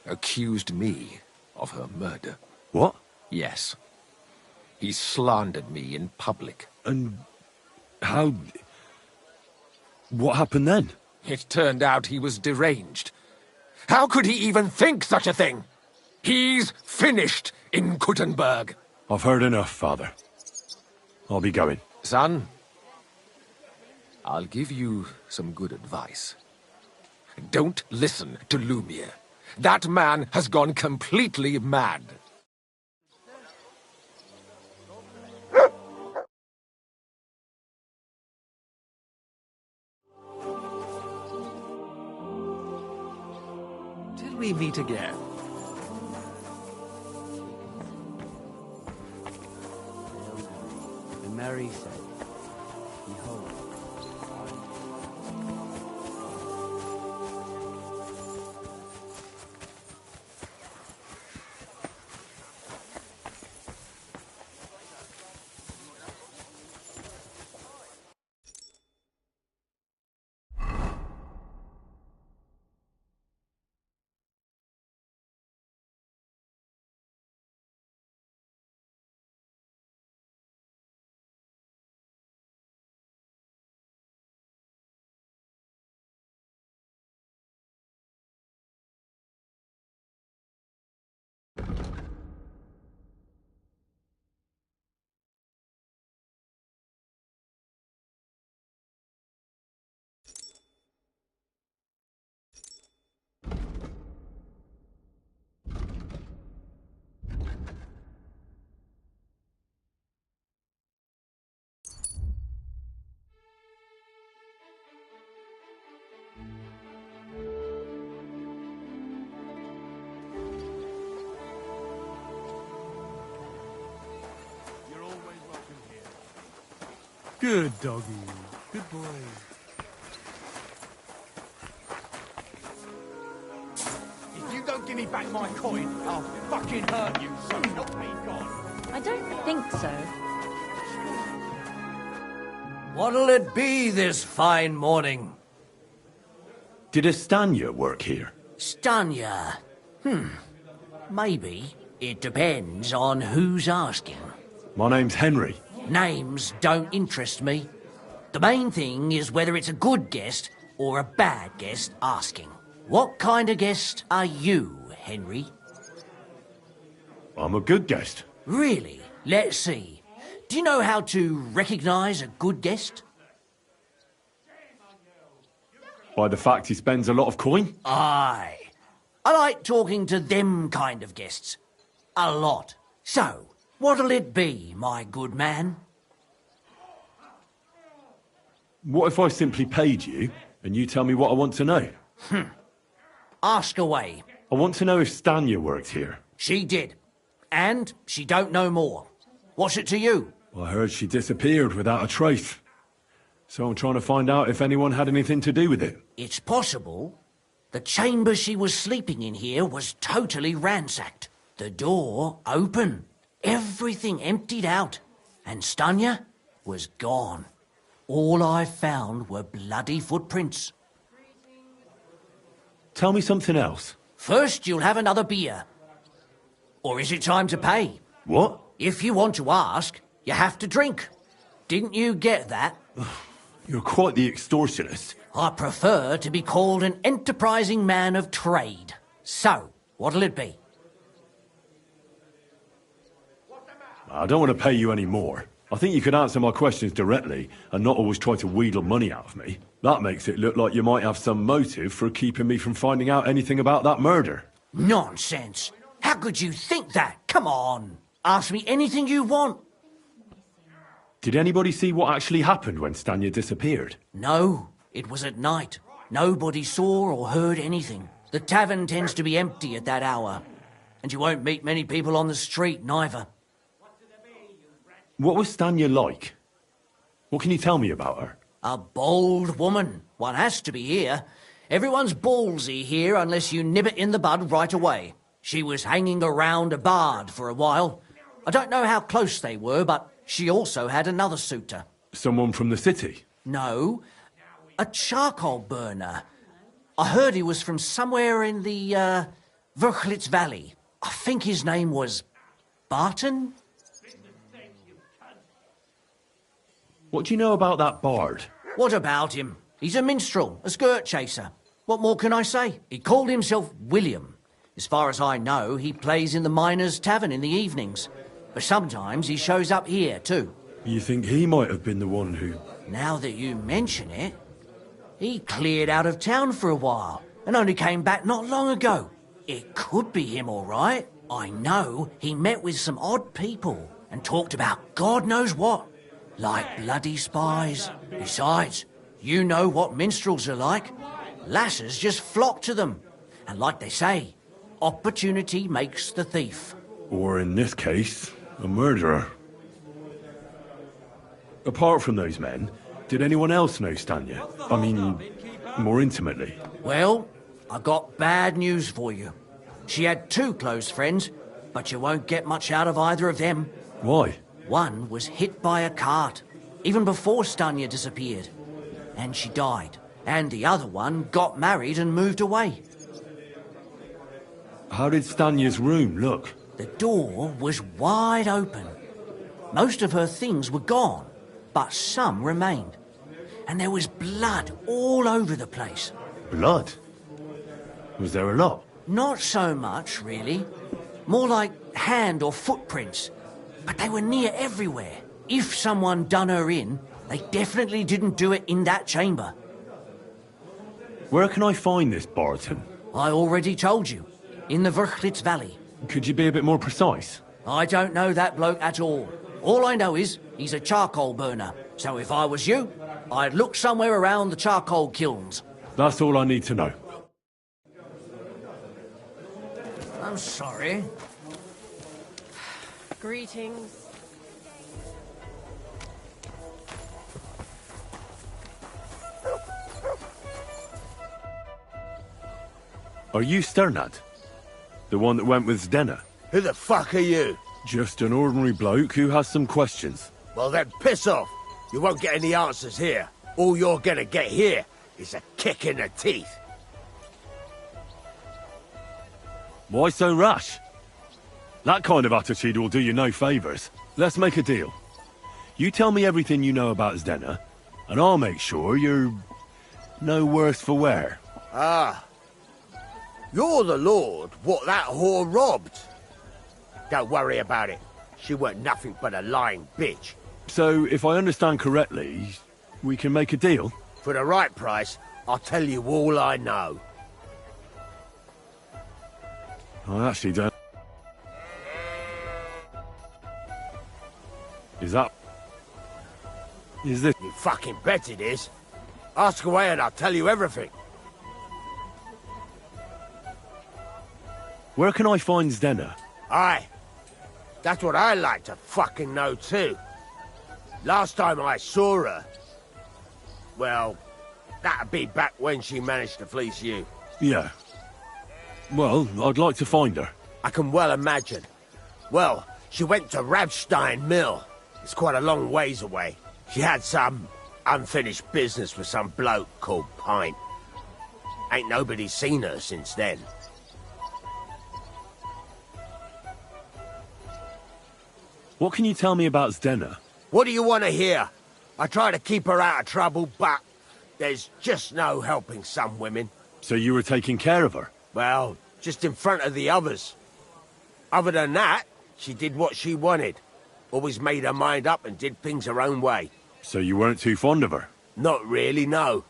Speaker 6: accused me of her murder.
Speaker 1: What?
Speaker 6: Yes. He slandered me in public.
Speaker 1: And how... What happened then?
Speaker 6: It turned out he was deranged. How could he even think such a thing? He's finished in Kuttenberg.
Speaker 1: I've heard enough, Father. I'll be going.
Speaker 6: Son, I'll give you some good advice. Don't listen to Lumir. That man has gone completely mad.
Speaker 14: Till we meet again.
Speaker 12: And Mary said, Behold,
Speaker 5: Good doggy. Good boy.
Speaker 12: if you don't give me back my coin, I'll fucking hurt you, so help me God.
Speaker 2: I don't think so.
Speaker 9: What'll it be this fine morning?
Speaker 1: Did Estanya work here?
Speaker 9: Stanya? Maybe. It depends on who's asking.
Speaker 1: My name's Henry.
Speaker 9: Names don't interest me. The main thing is whether it's a good guest or a bad guest asking. What kind of guest are you, Henry?
Speaker 1: I'm a good guest.
Speaker 9: Really? Let's see. Do you know how to recognise a good guest?
Speaker 1: By the fact he spends a lot of coin?
Speaker 9: Aye. I like talking to them kind of guests. A lot. So, what'll it be, my good man?
Speaker 1: What if I simply paid you, and you tell me what I want to know?
Speaker 9: Ask away.
Speaker 1: I want to know if Stanya worked here.
Speaker 9: She did. And she don't know more. What's it to you?
Speaker 1: I heard she disappeared without a trace. So I'm trying to find out if anyone had anything to do with it.
Speaker 9: It's possible. The chamber she was sleeping in here was totally ransacked. The door open. Everything emptied out. And Stanya was gone. All I found were bloody footprints.
Speaker 1: Tell me something else.
Speaker 9: First, you'll have another beer. Or is it time to pay?
Speaker 1: What?
Speaker 9: If you want to ask, you have to drink. Didn't you get that?
Speaker 1: You're quite the extortionist.
Speaker 9: I prefer to be called an enterprising man of trade. So, what'll it be?
Speaker 1: I don't want to pay you any more. I think you could answer my questions directly and not always try to wheedle money out of me. That makes it look like you might have some motive for keeping me from finding out anything about that murder.
Speaker 9: Nonsense. How could you think that? Come on. Ask me anything you want.
Speaker 1: Did anybody see what actually happened when Stanya disappeared?
Speaker 9: No, it was at night. Nobody saw or heard anything. The tavern tends to be empty at that hour. And you won't meet many people on the street, neither.
Speaker 7: What was Stanya like? What can you tell me about her?
Speaker 9: A bold woman. One has to be here. Everyone's ballsy here unless you nib it in the bud right away. She was hanging around a bard for a while. I don't know how close they were, but she also had another suitor.
Speaker 7: Someone from the city?
Speaker 9: No, a charcoal burner. I heard he was from somewhere in the, Verchlitz Valley. I think his name was Barton?
Speaker 7: What do you know about that bard?
Speaker 9: What about him? He's a minstrel, a skirt chaser. What more can I say? He called himself William. As far as I know, he plays in the Miners' Tavern in the evenings. But sometimes he shows up here, too.
Speaker 7: You think he might have been the one who...
Speaker 9: Now that you mention it, he cleared out of town for a while and only came back not long ago. It could be him, all right. I know he met with some odd people and talked about God knows what, like bloody spies. Besides, you know what minstrels are like. Lasses just flock to them. And like they say, opportunity makes the thief.
Speaker 7: Or in this case, a murderer. Apart from those men, did anyone else know Stanya? I mean, more intimately.
Speaker 9: Well, I got bad news for you. She had 2 close friends, but you won't get much out of either of them.
Speaker 7: Why?
Speaker 9: One was hit by a cart, even before Stanya disappeared, and she died. And the other one got married and moved away.
Speaker 7: How did Stanya's room look?
Speaker 9: The door was wide open. Most of her things were gone, but some remained. And there was blood all over the place.
Speaker 7: Blood? Was there a lot?
Speaker 9: Not so much, really. More like hand or footprints. But they were near everywhere. If someone done her in, they definitely didn't do it in that chamber.
Speaker 7: Where can I find this Barton?
Speaker 9: I already told you. In the Verchlitz Valley.
Speaker 7: Could you be a bit more precise?
Speaker 9: I don't know that bloke at all. All I know is he's a charcoal burner. So if I was you, I'd look somewhere around the charcoal kilns.
Speaker 7: That's all I need to know.
Speaker 9: I'm sorry.
Speaker 2: Greetings.
Speaker 1: Are you Sternad? The one that went with Zdenna?
Speaker 20: Who the fuck are you?
Speaker 1: Just an ordinary bloke who has some questions.
Speaker 20: Well then, piss off. You won't get any answers here. All you're gonna get here is a kick in the teeth.
Speaker 1: Why so rash? That kind of attitude will do you no favours. Let's make a deal. You tell me everything you know about Zdenna, and I'll make sure you're no worse for wear.
Speaker 20: Ah. You're the lord what that whore robbed. Don't worry about it. She weren't nothing but a lying bitch.
Speaker 1: So, if I understand correctly, we can make a deal?
Speaker 20: For the right price, I'll tell you all I know.
Speaker 1: I actually don't... Is this...
Speaker 20: You fucking bet it is. Ask away and I'll tell you everything.
Speaker 1: Where can I find Zdenna?
Speaker 20: Aye. That's what I like to fucking know too. Last time I saw her... Well, that'd be back when she managed to fleece you.
Speaker 1: Yeah. Well, I'd like to find her.
Speaker 20: I can well imagine. Well, she went to Rabstein Mill. It's quite a long ways away. She had some unfinished business with some bloke called Pint. Ain't nobody seen her since then.
Speaker 1: What can you tell me about Zdenna?
Speaker 20: What do you want to hear? I try to keep her out of trouble, but there's just no helping some women.
Speaker 1: So you were taking care of her?
Speaker 20: Well, just in front of the others. Other than that, she did what she wanted. Always made her mind up and did things her own way.
Speaker 1: So you weren't too fond of her?
Speaker 20: Not really, no.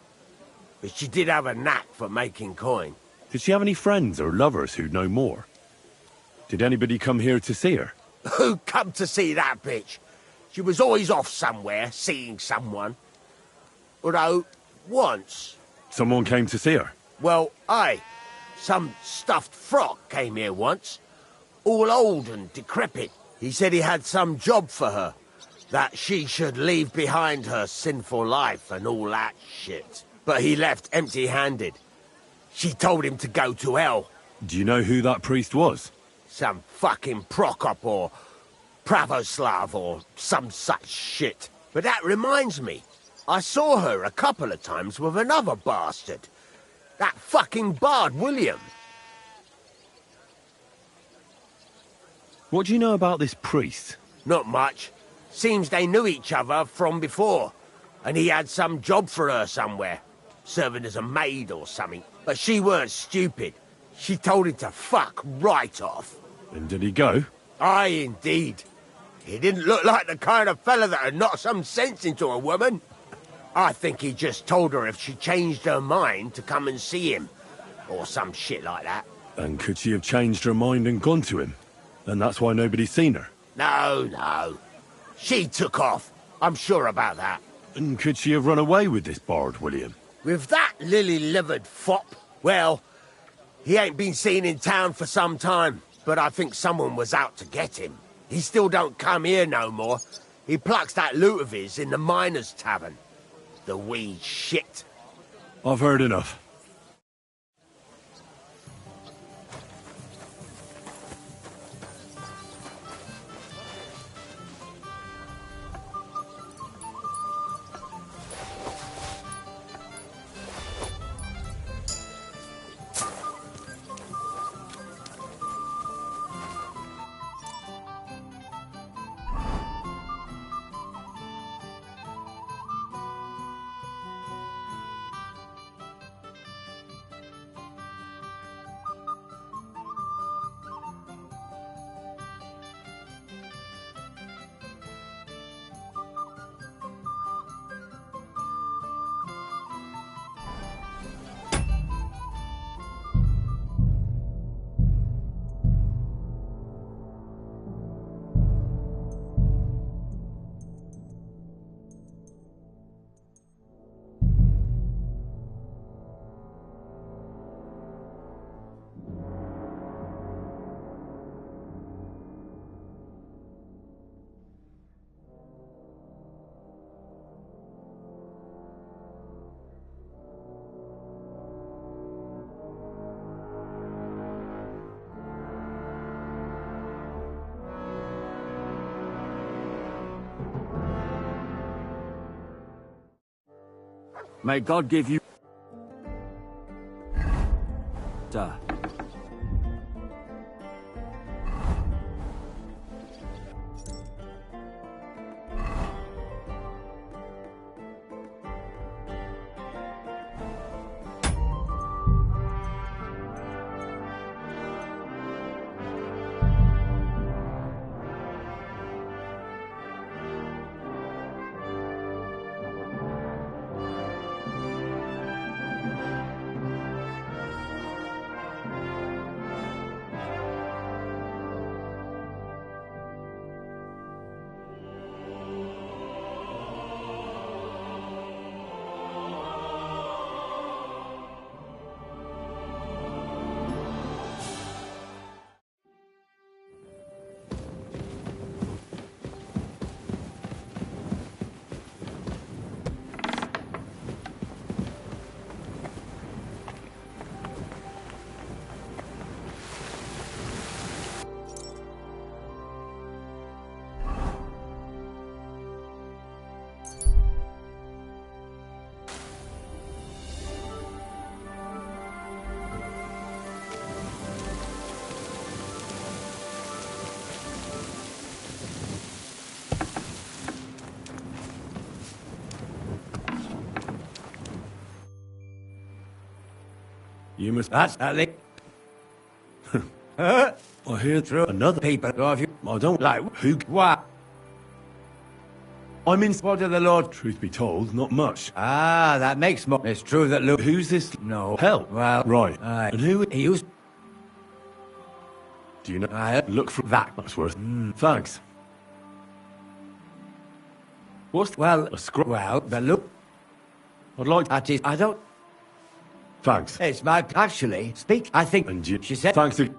Speaker 20: But she did have a knack for making coin.
Speaker 1: Did she have any friends or lovers who'd know more? Did anybody come here to see her?
Speaker 20: Who come to see that bitch? She was always off somewhere, seeing someone. Although, once...
Speaker 1: Someone came to see her?
Speaker 20: Well, aye. Some stuffed frock came here once.
Speaker 12: all old and decrepit. He said he had some job for her, that she should leave behind her sinful life and all that shit. But he left empty-handed. She told him to go to hell.
Speaker 1: Do you know who that priest was?
Speaker 12: Some fucking Prokop or Pravoslav or some such shit. But that reminds me, I saw her a couple of times with another bastard. That fucking bard, William.
Speaker 1: What do you know about this priest?
Speaker 12: Not much. Seems they knew each other from before. And he had some job for her somewhere. Serving as a maid or something. But she weren't stupid. She told him to fuck right off.
Speaker 1: And did he go?
Speaker 12: Aye, indeed. He didn't look like the kind of fella that had knocked some sense into a woman. I think he just told her if she changed her mind to come and see him. Or some shit like that.
Speaker 1: And could she have changed her mind and gone to him? And that's why nobody's seen her?
Speaker 12: No. She took off. I'm sure about that.
Speaker 1: And could she have run away with this bard, William?
Speaker 12: With that lily-livered fop? Well, he ain't been seen in town for some time, but I think someone was out to get him. He still don't come here no more. He plucks that loot of his in the miners' tavern. The wee shit.
Speaker 1: I've heard enough.
Speaker 16: May God give you... Duh.
Speaker 1: You must...
Speaker 13: That's a lick.
Speaker 1: I hear through another
Speaker 13: people of you.
Speaker 1: I don't like who...
Speaker 13: What?
Speaker 1: I'm in...
Speaker 13: What of the Lord?
Speaker 1: Truth be told, not much.
Speaker 13: Ah, that makes more... It's true that Luke...
Speaker 1: Who's this?
Speaker 13: No.
Speaker 1: Hell.
Speaker 13: Well...
Speaker 1: Right.
Speaker 13: Aye.
Speaker 1: And who...
Speaker 13: He used...
Speaker 1: Do you know...
Speaker 13: Aye.
Speaker 1: Look for that. That's worth... Thanks. What's...
Speaker 13: Well...
Speaker 1: A scroll...
Speaker 13: Well, the look...
Speaker 1: I'd like...
Speaker 13: That is... I don't...
Speaker 1: Thanks.
Speaker 13: It's my... Actually, speak... I think...
Speaker 1: And you...
Speaker 13: She said...
Speaker 1: Thanks to...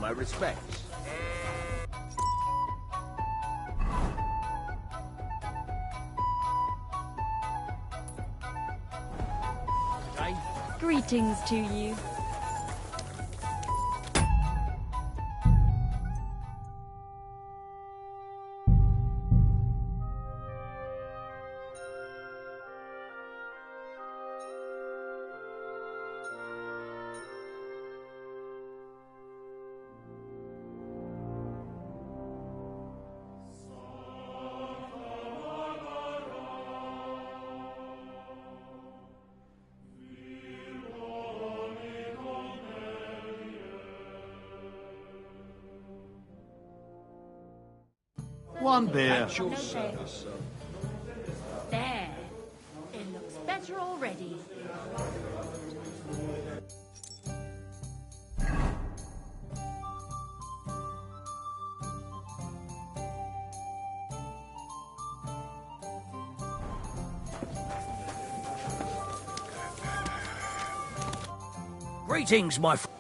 Speaker 20: my respects.
Speaker 2: Greetings to you.
Speaker 10: One beer.
Speaker 2: At your service, there. It looks better already.
Speaker 9: Greetings, my friend.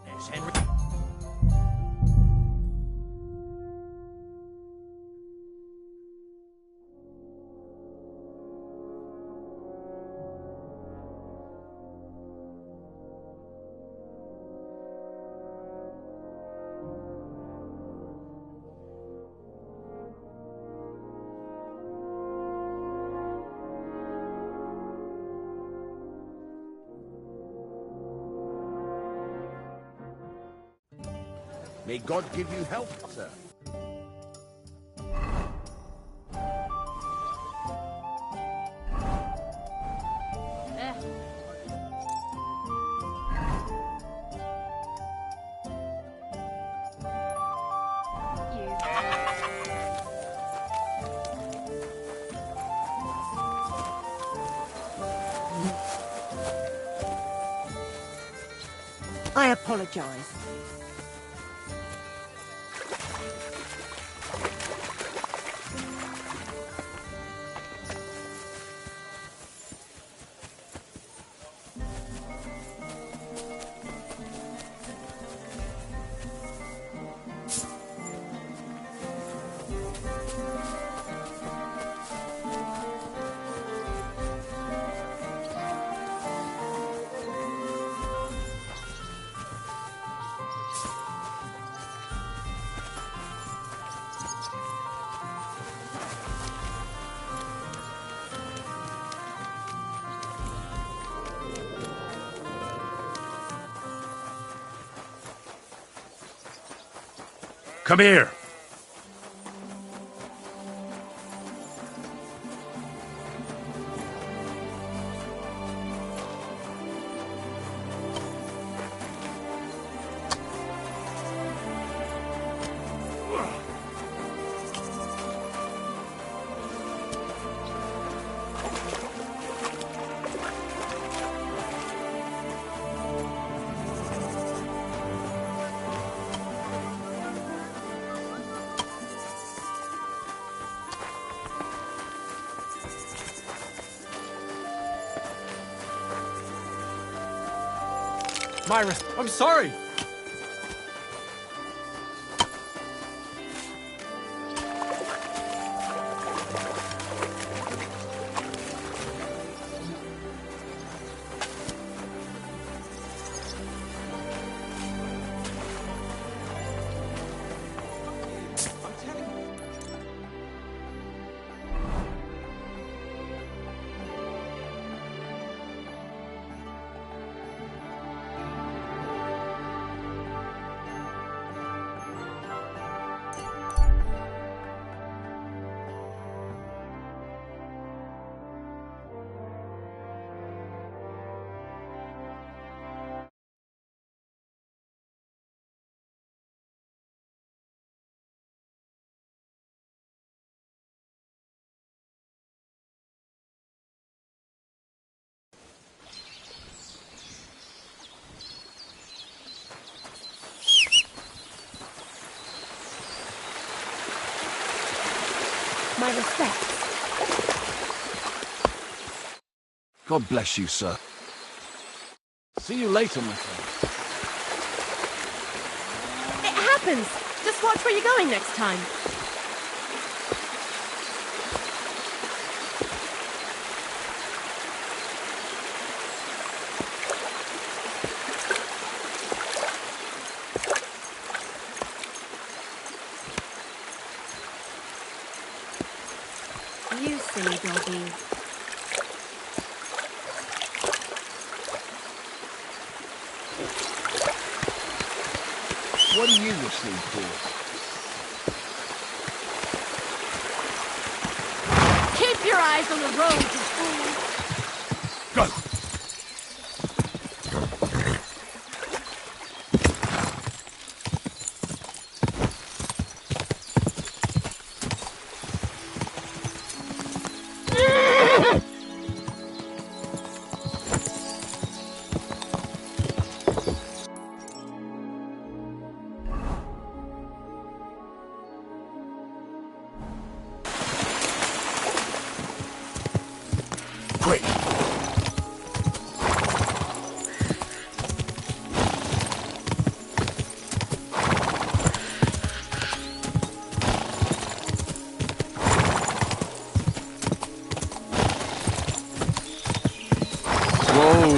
Speaker 9: There's Henry.
Speaker 20: May God give you health, sir.
Speaker 11: I apologize.
Speaker 8: Come here.
Speaker 19: Myra, I'm sorry!
Speaker 11: My respects.
Speaker 14: God bless you, sir.
Speaker 10: See you later, my friend.
Speaker 2: happens. Just watch where you're going next time. You silly doggy.
Speaker 10: What are you listening for?
Speaker 2: Keep your eyes on the road, you fool.
Speaker 8: Go! Quick!
Speaker 7: Whoa!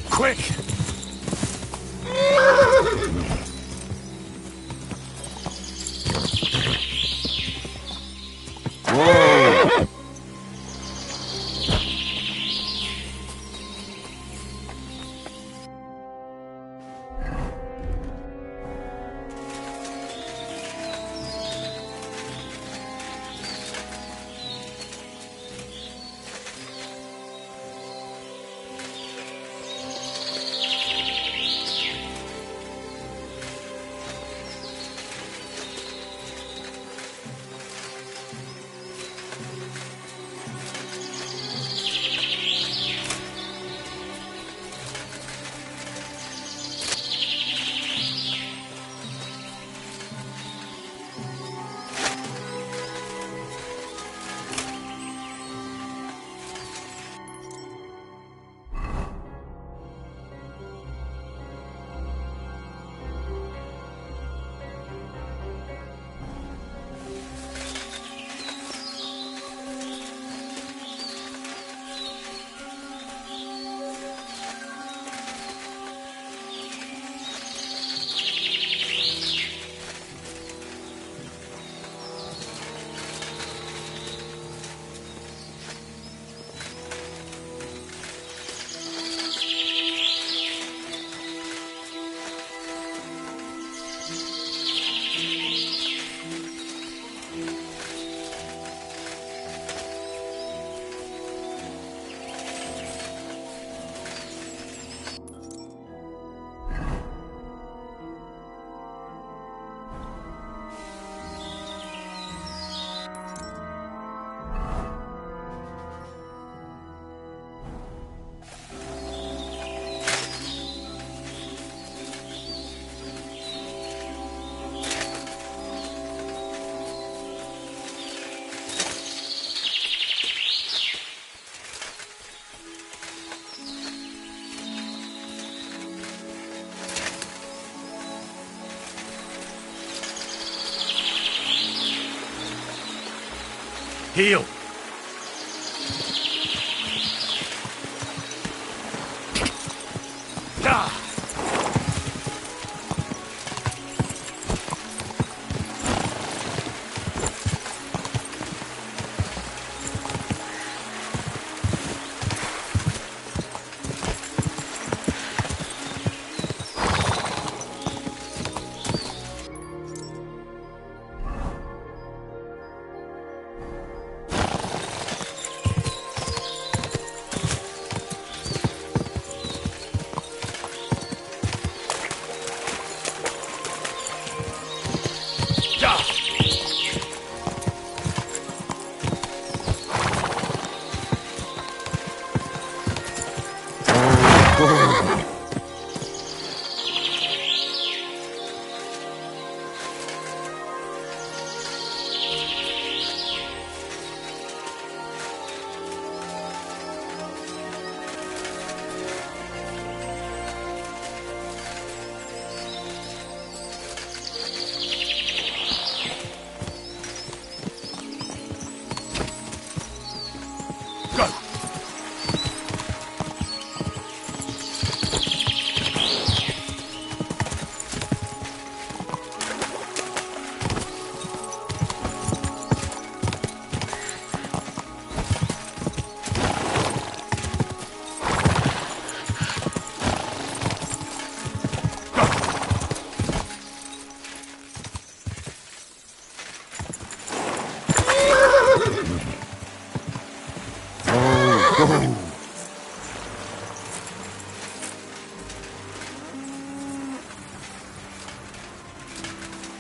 Speaker 8: Quick!
Speaker 7: Whoa!
Speaker 8: Heal! Ah!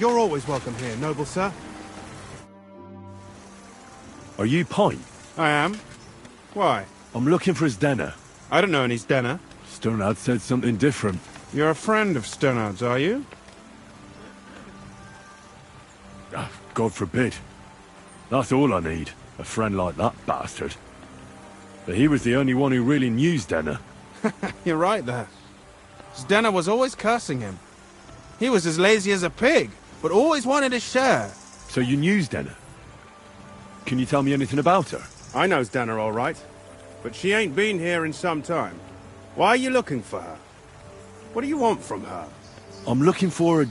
Speaker 11: You're always welcome here, noble sir.
Speaker 1: Are you Pine?
Speaker 11: I am. Why?
Speaker 1: I'm looking for Zdena.
Speaker 11: I don't know any Zdena.
Speaker 1: Sternad said something different.
Speaker 11: You're a friend of Sternad's, are you?
Speaker 1: God forbid. That's all I need. A friend like that bastard. But he was the only one who really knew Zdena.
Speaker 11: You're right there. Zdena was always cursing him. He was as lazy as a pig, but always wanted his share.
Speaker 1: So you knew Zdena? Can you tell me anything about her?
Speaker 11: I know Zdena all right, but she ain't been here in some time. Why are you looking for her? What do you want from her?
Speaker 1: I'm looking for a...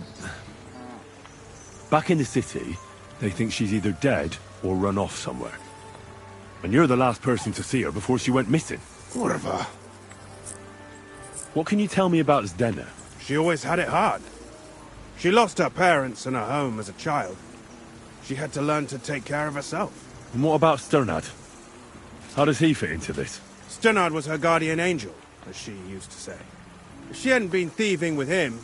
Speaker 1: Back in the city, they think she's either dead or run off somewhere. And you're the last person to see her before she went missing.
Speaker 11: Whatever.
Speaker 1: What can you tell me about Zdena?
Speaker 11: She always had it hard. She lost her parents and her home as a child. She had to learn to take care of herself.
Speaker 1: And what about Sternad? How does he fit into this?
Speaker 11: Sternad was her guardian angel, as she used to say. If she hadn't been thieving with him,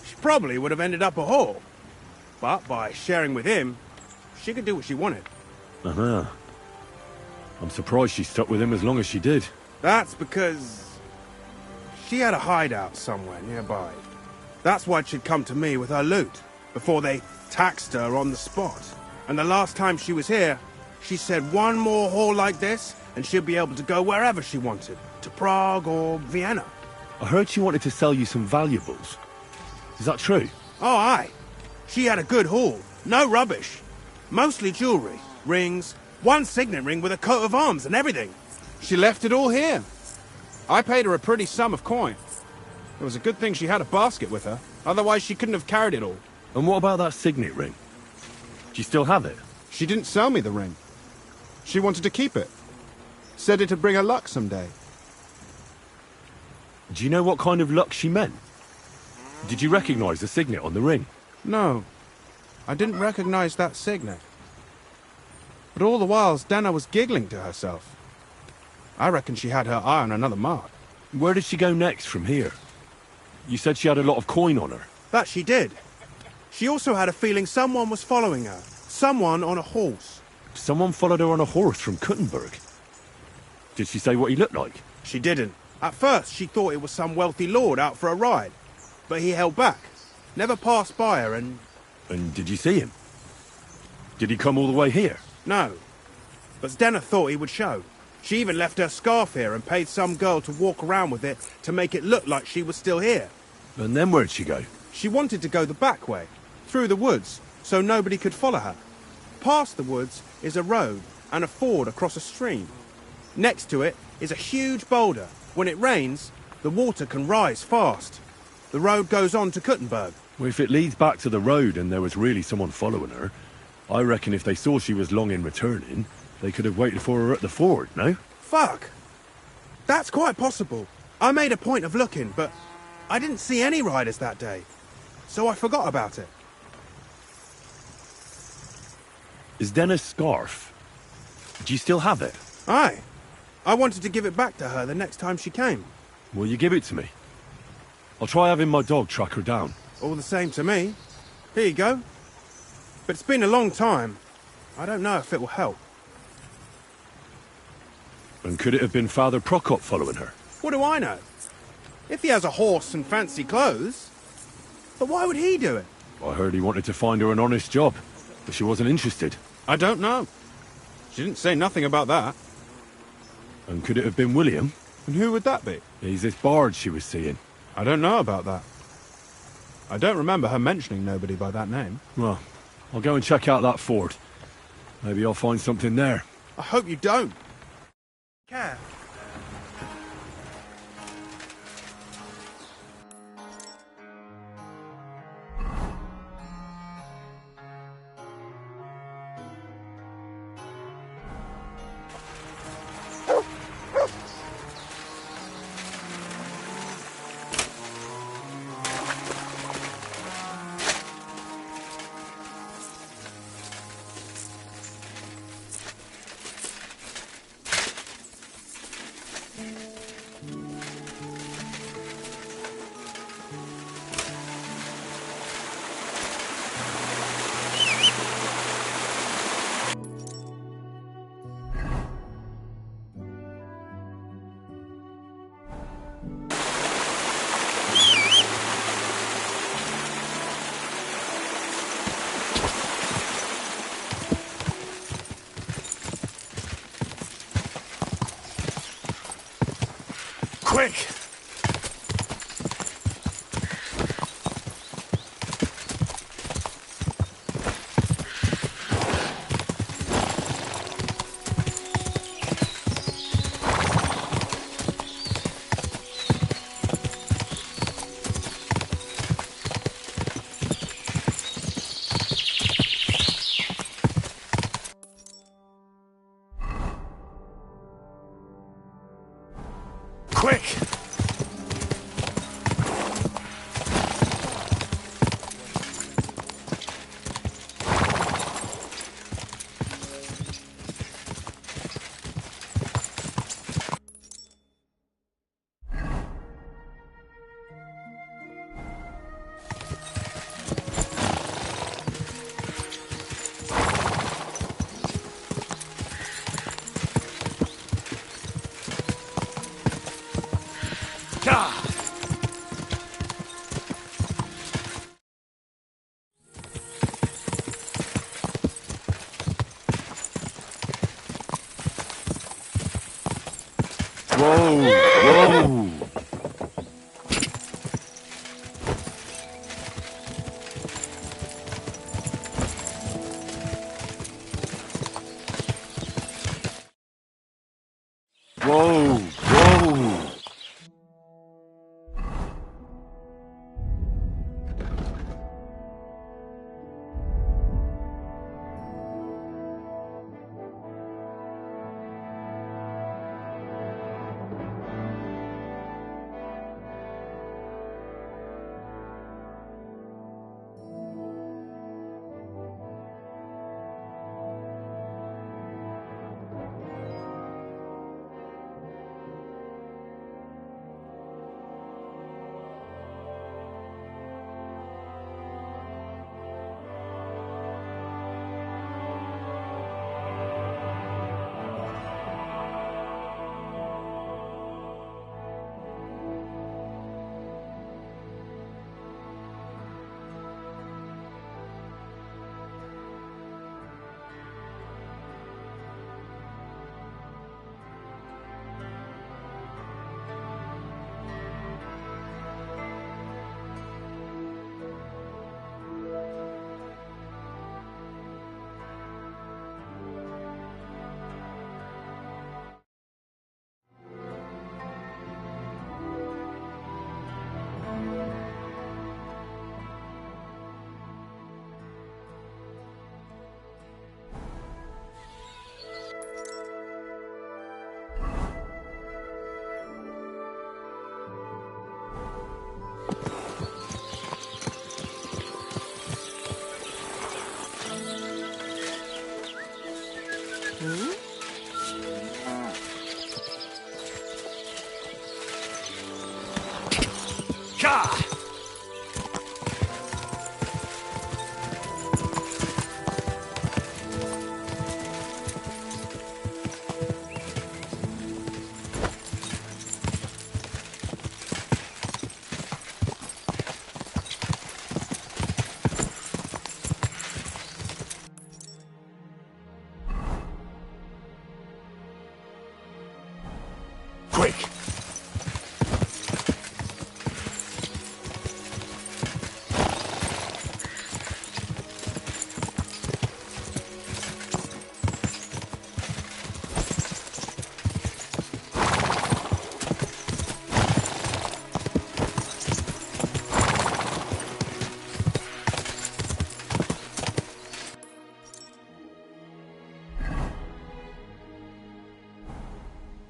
Speaker 11: she probably would have ended up a whore. But by sharing with him, she could do what she wanted.
Speaker 1: Uh-huh. I'm surprised she stuck with him as long as she did.
Speaker 11: That's because she had a hideout somewhere nearby. That's why she'd come to me with her loot, before they taxed her on the spot. And the last time she was here, she said one more haul like this, and she'd be able to go wherever she wanted. To Prague or Vienna.
Speaker 1: I heard she wanted to sell you some valuables. Is that true?
Speaker 11: Oh, aye. She had a good haul. No rubbish. Mostly jewellery, rings, one signet ring with a coat of arms and everything. She left it all here. I paid her a pretty sum of coin. It was a good thing she had a basket with her, otherwise she couldn't have carried it all.
Speaker 1: And what about that signet ring? Do you still have it?
Speaker 11: She didn't sell me the ring. She wanted to keep it. Said it'd bring her luck someday.
Speaker 1: Do you know what kind of luck she meant? Did you recognize the signet on the ring?
Speaker 11: No. I didn't recognize that signet. But all the while, Zdena was giggling to herself. I reckon she had her eye on another mark.
Speaker 1: Where did she go next from here? You said she had a lot of coin on her.
Speaker 11: That she did. She also had a feeling someone was following her. Someone on a horse.
Speaker 1: Someone followed her on a horse from Kuttenberg. Did she say what he looked like?
Speaker 11: She didn't. At first, she thought it was some wealthy lord out for a ride. But he held back. Never passed by her and...
Speaker 1: And did you see him? Did he come all the way here?
Speaker 11: No. But Zdena thought he would show. She even left her scarf here and paid some girl to walk around with it to make it look like she was still here.
Speaker 1: And then where'd she go?
Speaker 11: She wanted to go the back way, through the woods, so nobody could follow her. Past the woods is a road and a ford across a stream. Next to it is a huge boulder. When it rains, the water can rise fast. The road goes on to Kuttenberg.
Speaker 1: Well, if it leads back to the road and there was really someone following her, I reckon if they saw she was long in returning, they could have waited for her at the ford, no?
Speaker 11: Fuck! That's quite possible. I made a point of looking, but I didn't see any riders that day. So I forgot about it.
Speaker 1: Is Dena's scarf? Do you still have it?
Speaker 11: Aye. I wanted to give it back to her the next time she came.
Speaker 1: Will you give it to me? I'll try having my dog track her down.
Speaker 11: All the same to me. Here you go. But it's been a long time. I don't know if it will help.
Speaker 1: And could it have been Father Prokop following her?
Speaker 11: What do I know? If he has a horse and fancy clothes. But why would he do it?
Speaker 1: I heard he wanted to find her an honest job, but she wasn't interested.
Speaker 11: I don't know. She didn't say nothing about that.
Speaker 1: And could it have been William?
Speaker 11: And who would that be?
Speaker 1: He's this bard she was seeing.
Speaker 11: I don't know about that. I don't remember her mentioning nobody by that name.
Speaker 1: Well, I'll go and check out that ford. Maybe I'll find something there.
Speaker 11: I hope you don't. Care.
Speaker 8: Quick! Quick!
Speaker 7: Whoa! Whoa! Whoa! Whoa!
Speaker 8: Quick!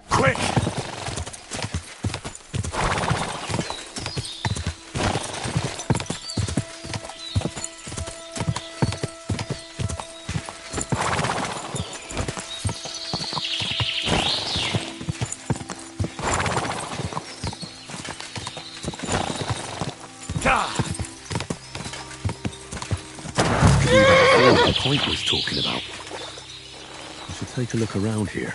Speaker 8: Quick!
Speaker 1: What the point was talking about. I should take a look around here.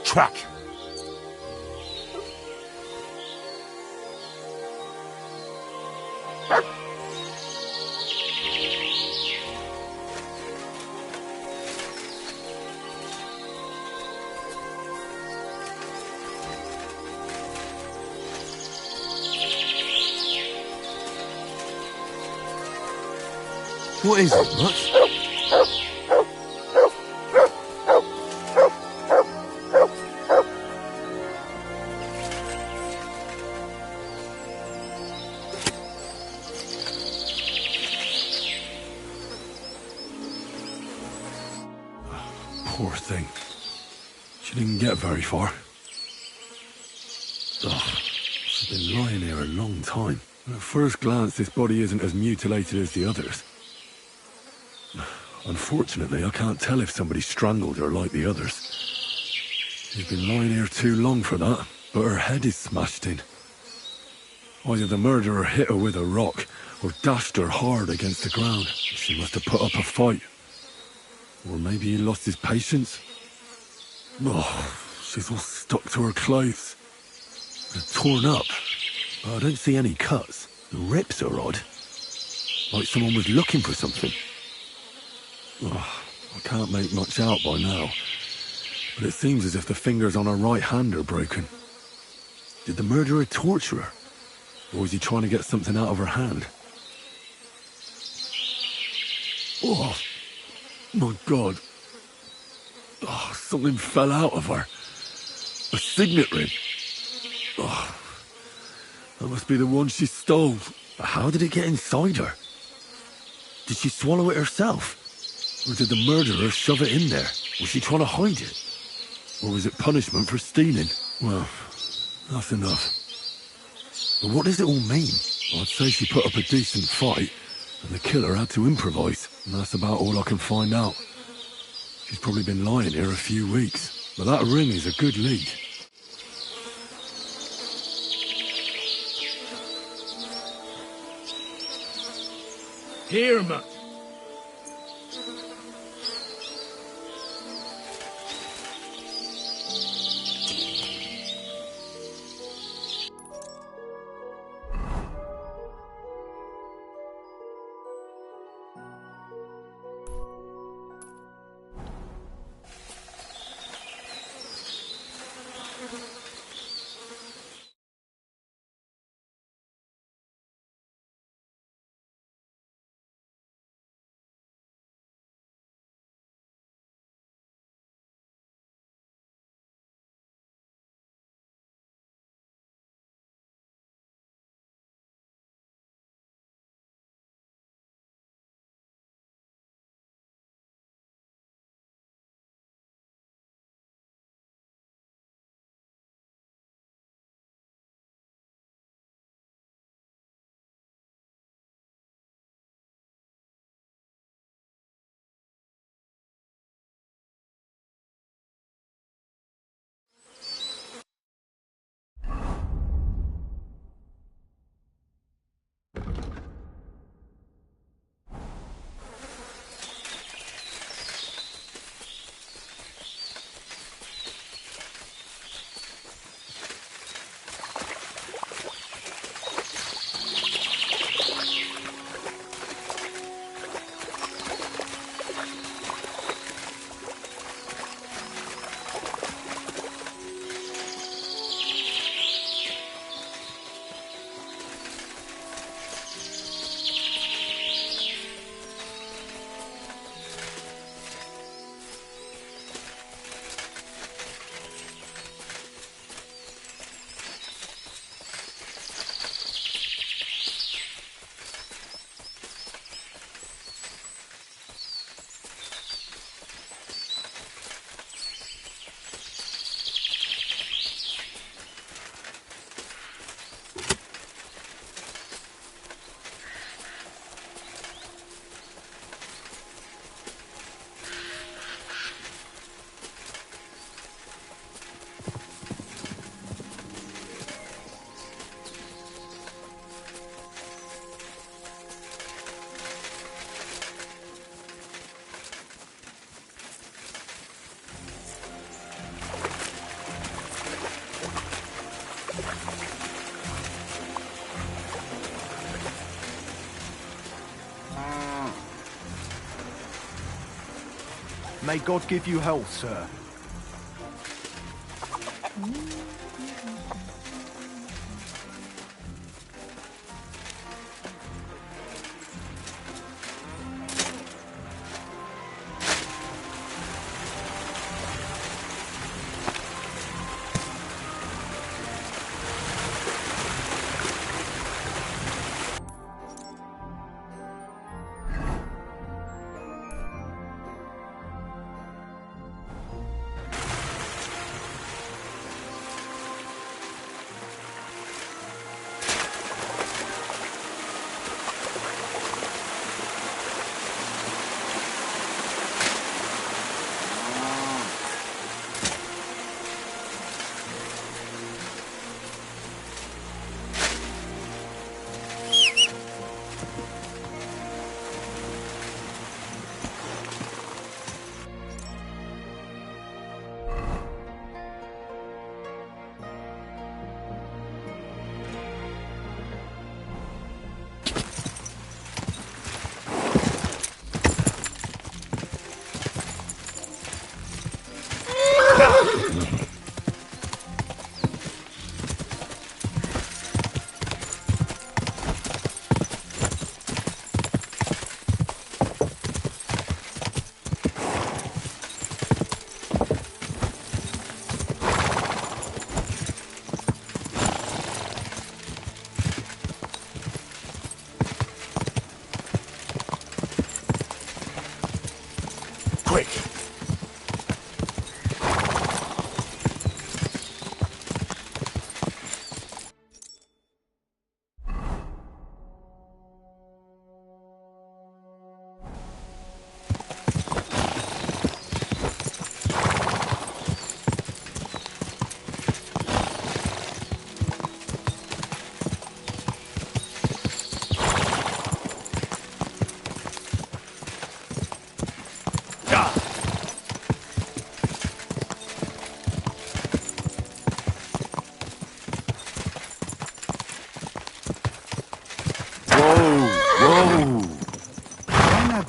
Speaker 8: track.
Speaker 1: What is it, Mutt? Poor thing. She didn't get very far. Ugh, she's been lying here a long time. At first glance, this body isn't as mutilated as the others. Unfortunately, I can't tell if somebody strangled her like the others. She's been lying here too long for that, but her head is smashed in. Either the murderer hit her with a rock, or dashed her hard against the ground. She must have put up a fight. Or maybe he lost his patience. Oh, she's all stuck to her clothes. They're torn up, but I don't see any cuts. The rips are odd. Like someone was looking for something. Oh, I can't make much out by now, but it seems as if the fingers on her right hand are broken. Did the murderer torture her? Or was he trying to get something out of her hand? Oh, my God. Oh, something fell out of her. A signet ring. Oh, that must be the one she stole. But how did it get inside her? Did she swallow it herself? Or did the murderer shove it in there? Was she trying to hide it? Or was it punishment for stealing? Well, that's enough. But what does it all mean? I'd say she put up a decent fight, and the killer had to improvise, and that's about all I can find out. She's probably been lying here a few weeks, but that ring is a good lead.
Speaker 8: Here, Mutt.
Speaker 19: May God give you health, sir.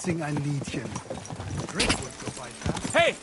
Speaker 18: Sing ein Liedchen.
Speaker 5: Hey!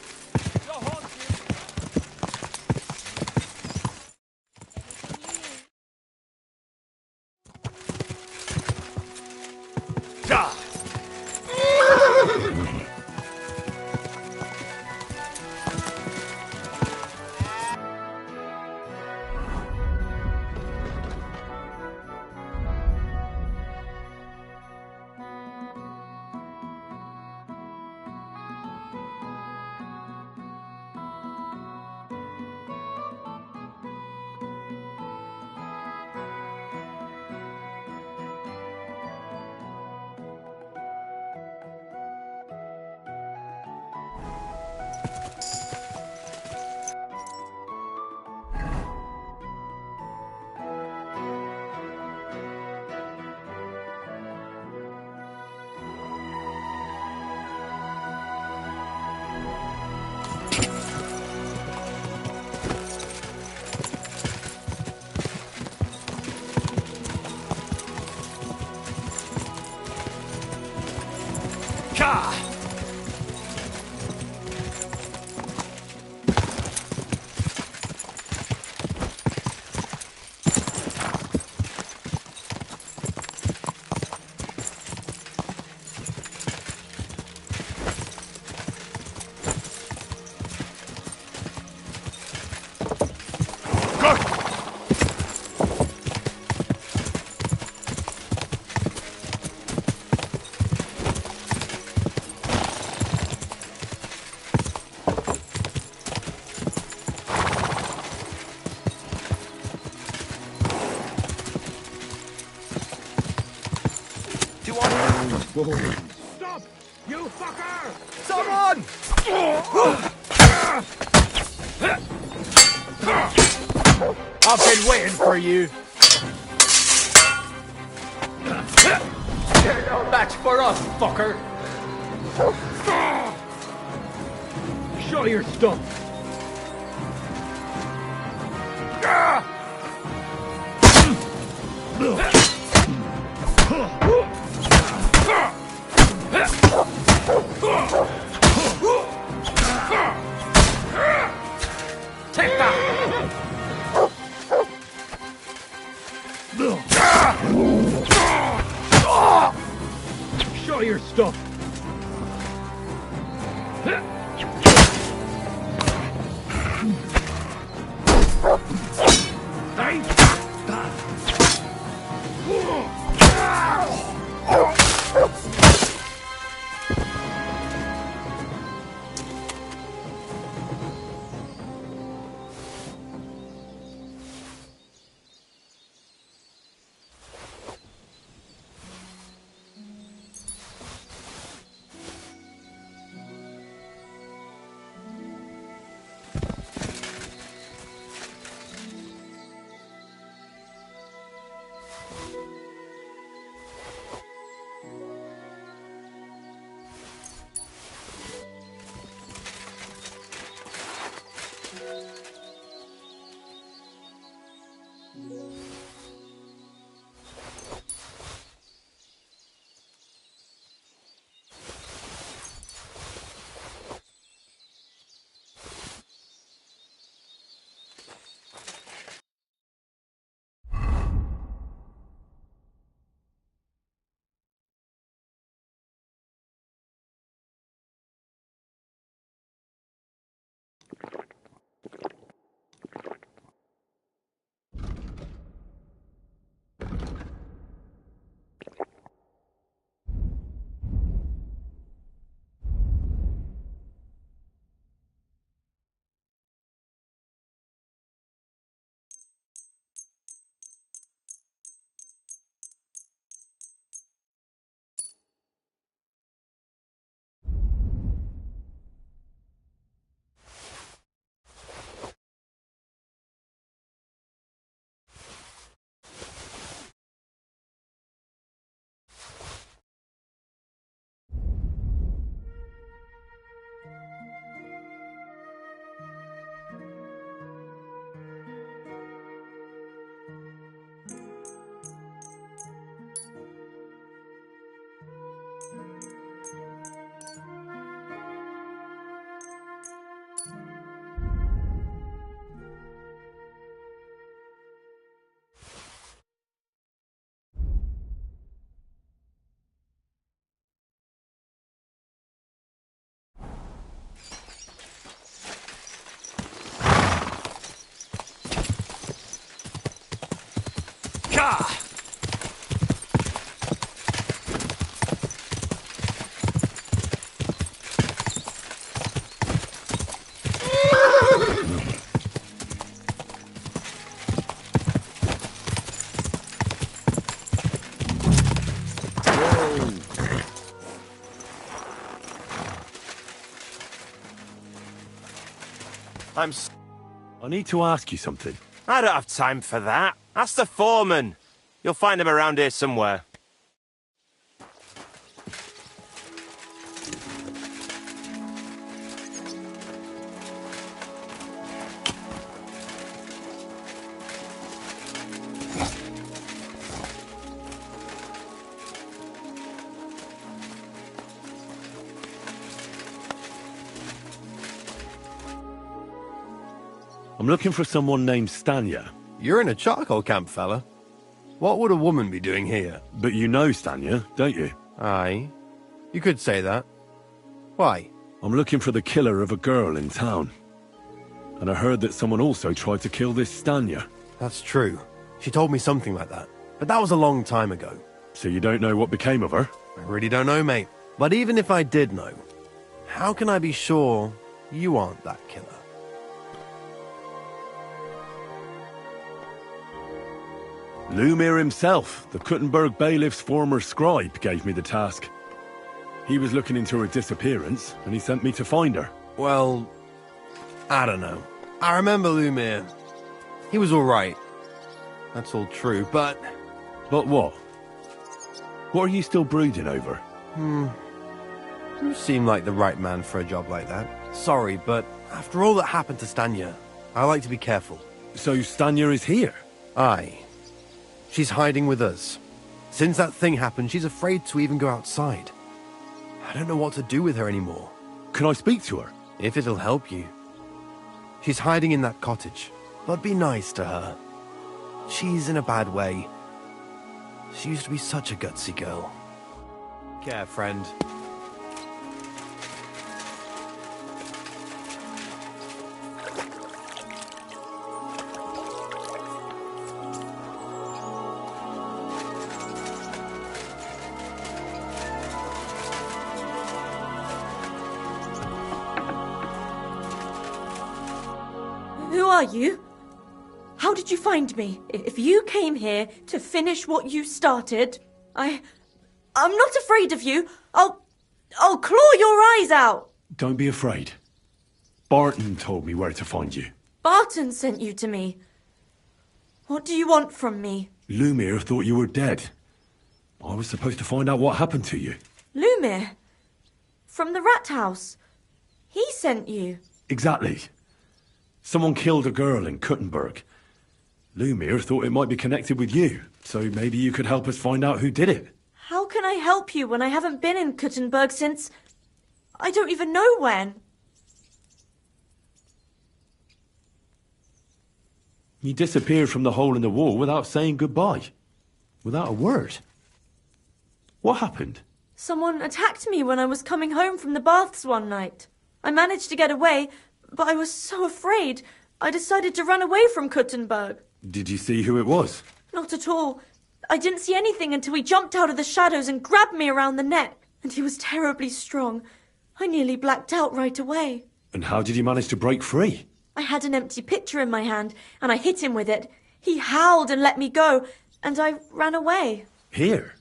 Speaker 10: Stop! You fucker!
Speaker 19: Someone!
Speaker 5: I've been waiting for you. That's for us, fucker.
Speaker 10: Show your stuff.
Speaker 8: got your stuff.
Speaker 1: I need to ask you something.
Speaker 20: I don't have time for that. Ask the foreman. You'll find him around here somewhere.
Speaker 1: I'm looking for someone named Stanya.
Speaker 19: You're in a charcoal camp, fella. What would a woman be doing here?
Speaker 1: But you know Stanya, don't you?
Speaker 19: Aye. You could say that. Why?
Speaker 1: I'm looking for the killer of a girl in town. And I heard that someone also tried to kill this Stanya.
Speaker 19: That's true. She told me something like that. But that was a long time ago.
Speaker 1: So you don't know what became of her?
Speaker 19: I really don't know, mate. But even if I did know, how can I be sure you aren't that killer?
Speaker 1: Lumir himself, the Kuttenberg bailiff's former scribe, gave me the task. He was looking into her disappearance, and he sent me to find her.
Speaker 19: Well, I don't know. I remember Lumir. He was alright. That's all true, but...
Speaker 1: But what? What are you still brooding over?
Speaker 19: You seem like the right man for a job like that. Sorry, but after all that happened to Stanya, I like to be careful.
Speaker 1: So Stanya is here?
Speaker 19: Aye. She's hiding with us. Since that thing happened, she's afraid to even go outside. I don't know what to do with her anymore.
Speaker 1: Can I speak to her?
Speaker 19: If it'll help you. She's hiding in that cottage, but be nice to her. She's in a bad way. She used to be such a gutsy girl. care, friend.
Speaker 17: Who are you? How did you find me? If you came here to finish what you started, I'm not afraid of you. I'll claw your eyes out.
Speaker 7: Don't be afraid. Barton told me where to find you.
Speaker 17: Barton sent you to me. What do you want from me?
Speaker 7: Lumir thought you were dead. I was supposed to find out what happened to you.
Speaker 17: Lumir? From the rat house. He sent you.
Speaker 7: Exactly. Someone killed a girl in Kuttenberg. Lumir thought it might be connected with you, so maybe you could help us find out who did it.
Speaker 17: How can I help you when I haven't been in Kuttenberg since... I don't even know when.
Speaker 7: You disappeared from the hole in the wall without saying goodbye. Without a word. What happened?
Speaker 17: Someone attacked me when I was coming home from the baths one night. I managed to get away, but I was so afraid, I decided to run away from Kuttenberg.
Speaker 7: Did you see who it was?
Speaker 17: Not at all. I didn't see anything until he jumped out of the shadows and grabbed me around the neck. And he was terribly strong. I nearly blacked out right away.
Speaker 7: And how did you manage to break free?
Speaker 17: I had an empty pitcher in my hand, and I hit him with it. He howled and let me go, and I ran away.
Speaker 7: Here?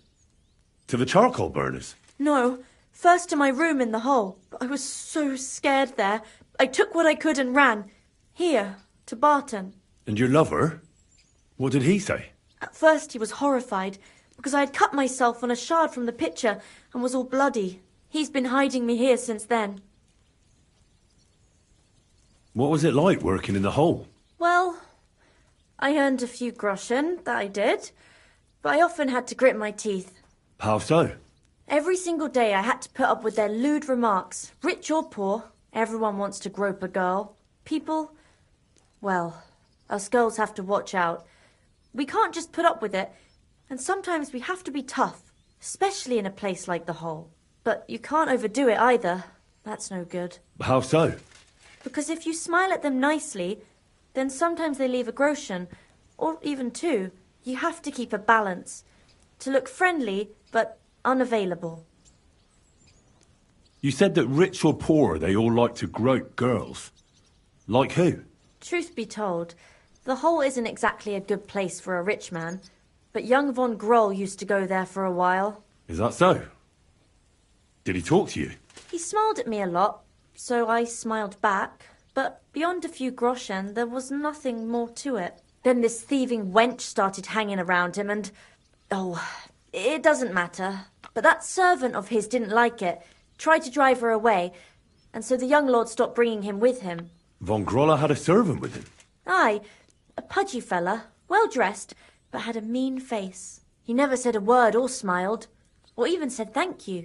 Speaker 7: To the charcoal burners?
Speaker 17: No, first to my room in the hole. But I was so scared there. I took what I could and ran. Here, to Barton.
Speaker 7: And your lover? What did he say?
Speaker 17: At first he was horrified, because I had cut myself on a shard from the pitcher and was all bloody. He's been hiding me here since then.
Speaker 7: What was it like working in the hole?
Speaker 17: Well, I earned a few groschen, that I did. But I often had to grit my teeth.
Speaker 7: How so?
Speaker 17: Every single day I had to put up with their lewd remarks. Rich or poor, everyone wants to grope a girl. People, well, us girls have to watch out. We can't just put up with it, and sometimes we have to be tough, especially in a place like the hole. But you can't overdo it either. That's no good.
Speaker 7: How so?
Speaker 17: Because if you smile at them nicely, then sometimes they leave a groschen, or even two. You have to keep a balance. To look friendly, but unavailable.
Speaker 7: You said that rich or poor, they all like to grope girls. Like who?
Speaker 17: Truth be told, the hole isn't exactly a good place for a rich man, but young von Groll used to go there for a while.
Speaker 7: Is that so? Did he talk to you?
Speaker 17: He smiled at me a lot, so I smiled back, but beyond a few groschen, there was nothing more to it. Then this thieving wench started hanging around him and... oh, it doesn't matter. But that servant of his didn't like it, tried to drive her away, and so the young lord stopped bringing him with him.
Speaker 7: Von Groller had a servant with him?
Speaker 17: Aye, a pudgy fella, well-dressed, but had a mean face. He never said a word or smiled, or even said thank you.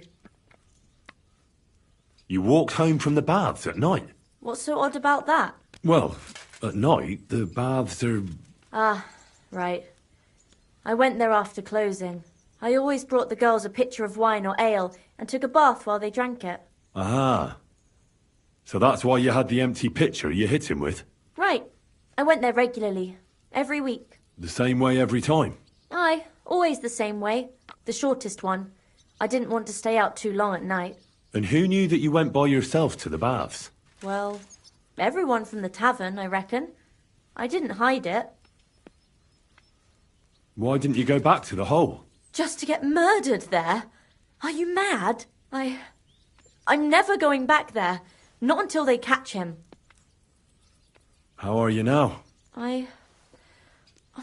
Speaker 7: You walked home from the baths at night?
Speaker 17: What's so odd about that?
Speaker 7: Well, at night, the baths are...
Speaker 17: Ah, right. I went there after closing. I always brought the girls a pitcher of wine or ale and took a bath while they drank it.
Speaker 7: Aha. So that's why you had the empty pitcher you hit him with?
Speaker 17: Right. I went there regularly. Every week.
Speaker 7: The same way every time?
Speaker 17: Aye, always the same way. The shortest one. I didn't want to stay out too long at night.
Speaker 7: And who knew that you went by yourself to the baths?
Speaker 17: Well, everyone from the tavern, I reckon. I didn't hide it.
Speaker 7: Why didn't you go back to the hole?
Speaker 17: Just to get murdered there? Are you mad? I'm never going back there. Not until they catch him.
Speaker 7: How are you now?
Speaker 17: I'm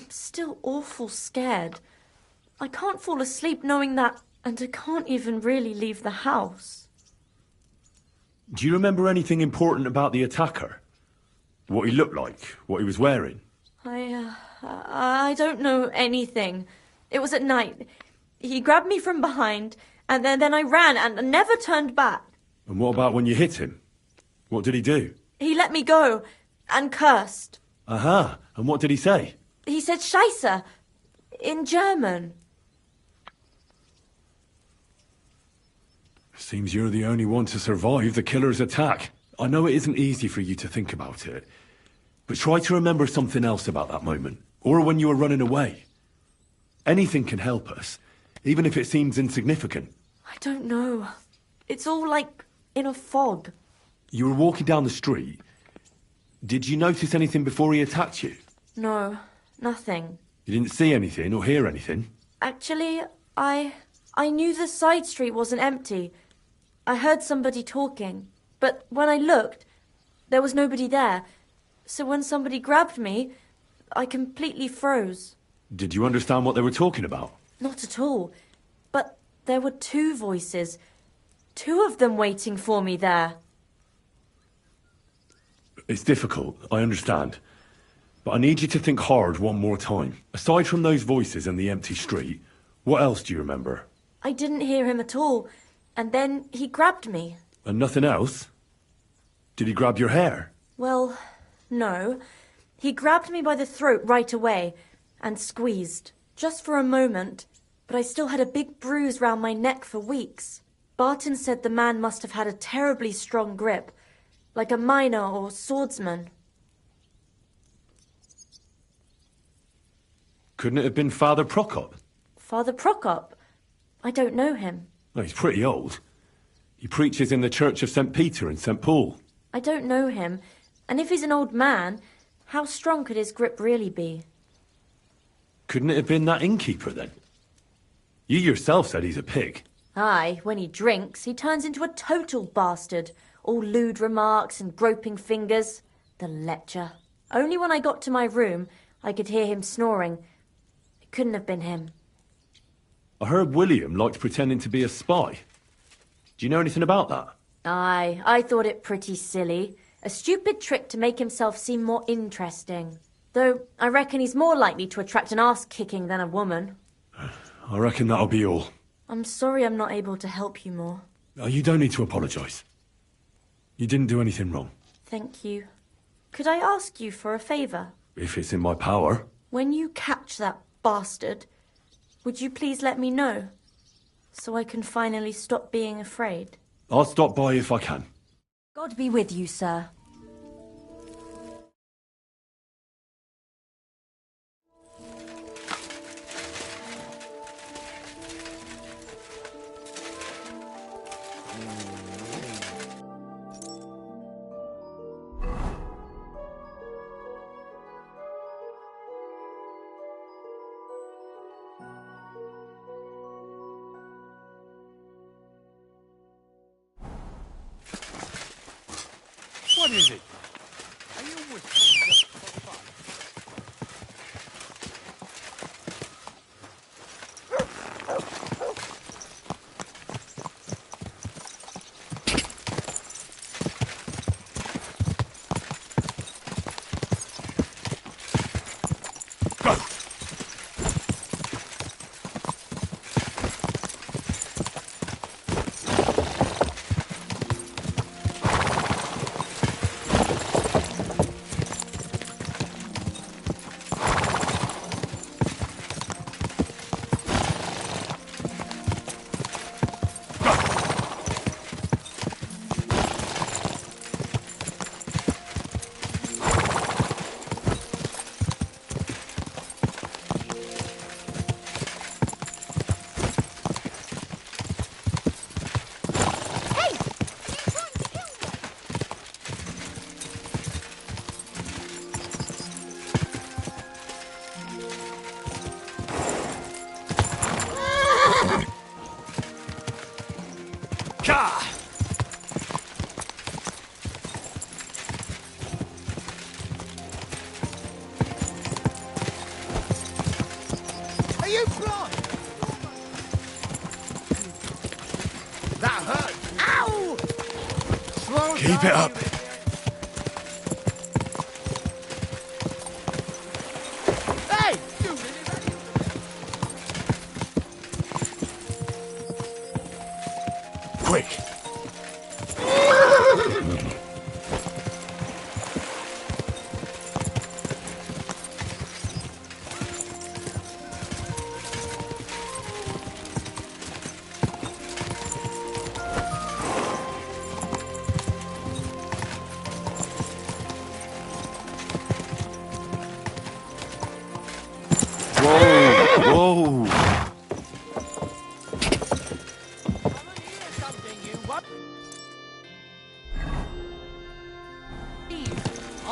Speaker 17: still awful scared. I can't fall asleep knowing that, and I can't even really leave the house.
Speaker 7: Do you remember anything important about the attacker? What he looked like? What he was wearing?
Speaker 17: I don't know anything. It was at night. He grabbed me from behind, and then I ran and never turned back.
Speaker 7: And what about when you hit him? What did he do?
Speaker 17: He let me go, and cursed.
Speaker 7: Aha, and what did he say?
Speaker 17: He said Scheisse, in German.
Speaker 7: Seems you're the only one to survive the killer's attack. I know it isn't easy for you to think about it, but try to remember something else about that moment, or when you were running away. Anything can help us, even if it seems insignificant.
Speaker 17: I don't know. It's all like in a fog.
Speaker 7: You were walking down the street. Did you notice anything before he attacked you?
Speaker 17: No, nothing.
Speaker 7: You didn't see anything or hear anything?
Speaker 17: Actually, I knew the side street wasn't empty. I heard somebody talking, but when I looked, there was nobody there. So when somebody grabbed me, I completely froze.
Speaker 7: Did you understand what they were talking about?
Speaker 17: Not at all. But there were two voices. Two of them waiting for me there.
Speaker 7: It's difficult, I understand. But I need you to think hard one more time. Aside from those voices and the empty street, what else do you remember?
Speaker 17: I didn't hear him at all. And then he grabbed me.
Speaker 7: And nothing else? Did he grab your hair?
Speaker 17: Well, no. He grabbed me by the throat right away and squeezed. Just for a moment. But I still had a big bruise round my neck for weeks. Barton said the man must have had a terribly strong grip. Like a miner or swordsman.
Speaker 7: Couldn't it have been Father Prokop?
Speaker 17: Father Prokop? I don't know him.
Speaker 7: Well, he's pretty old. He preaches in the Church of St. Peter and St. Paul.
Speaker 17: I don't know him. And if he's an old man, how strong could his grip really be?
Speaker 7: Couldn't it have been that innkeeper, then? You yourself said he's a pig.
Speaker 17: Aye, when he drinks, he turns into a total bastard. All lewd remarks and groping fingers. The lecher. Only when I got to my room, I could hear him snoring. It couldn't have been him.
Speaker 7: I heard William liked pretending to be a spy. Do you know anything about that?
Speaker 17: Aye, I thought it pretty silly. A stupid trick to make himself seem more interesting. Though I reckon he's more likely to attract an arse-kicking than a woman.
Speaker 7: I reckon that'll be all.
Speaker 17: I'm sorry I'm not able to help you more.
Speaker 7: You don't need to apologise. You didn't do anything wrong.
Speaker 17: Thank you. Could I ask you for a favour?
Speaker 7: If it's in my power.
Speaker 17: When you catch that bastard, would you please let me know? So I can finally stop being afraid.
Speaker 7: I'll stop by if I can.
Speaker 17: God be with you, sir.
Speaker 12: What is it? Are you whistling just for fun?
Speaker 10: Are you blind? That hurt. Ow! Slow
Speaker 7: Keep it up.
Speaker 10: Hey! You
Speaker 7: Quick.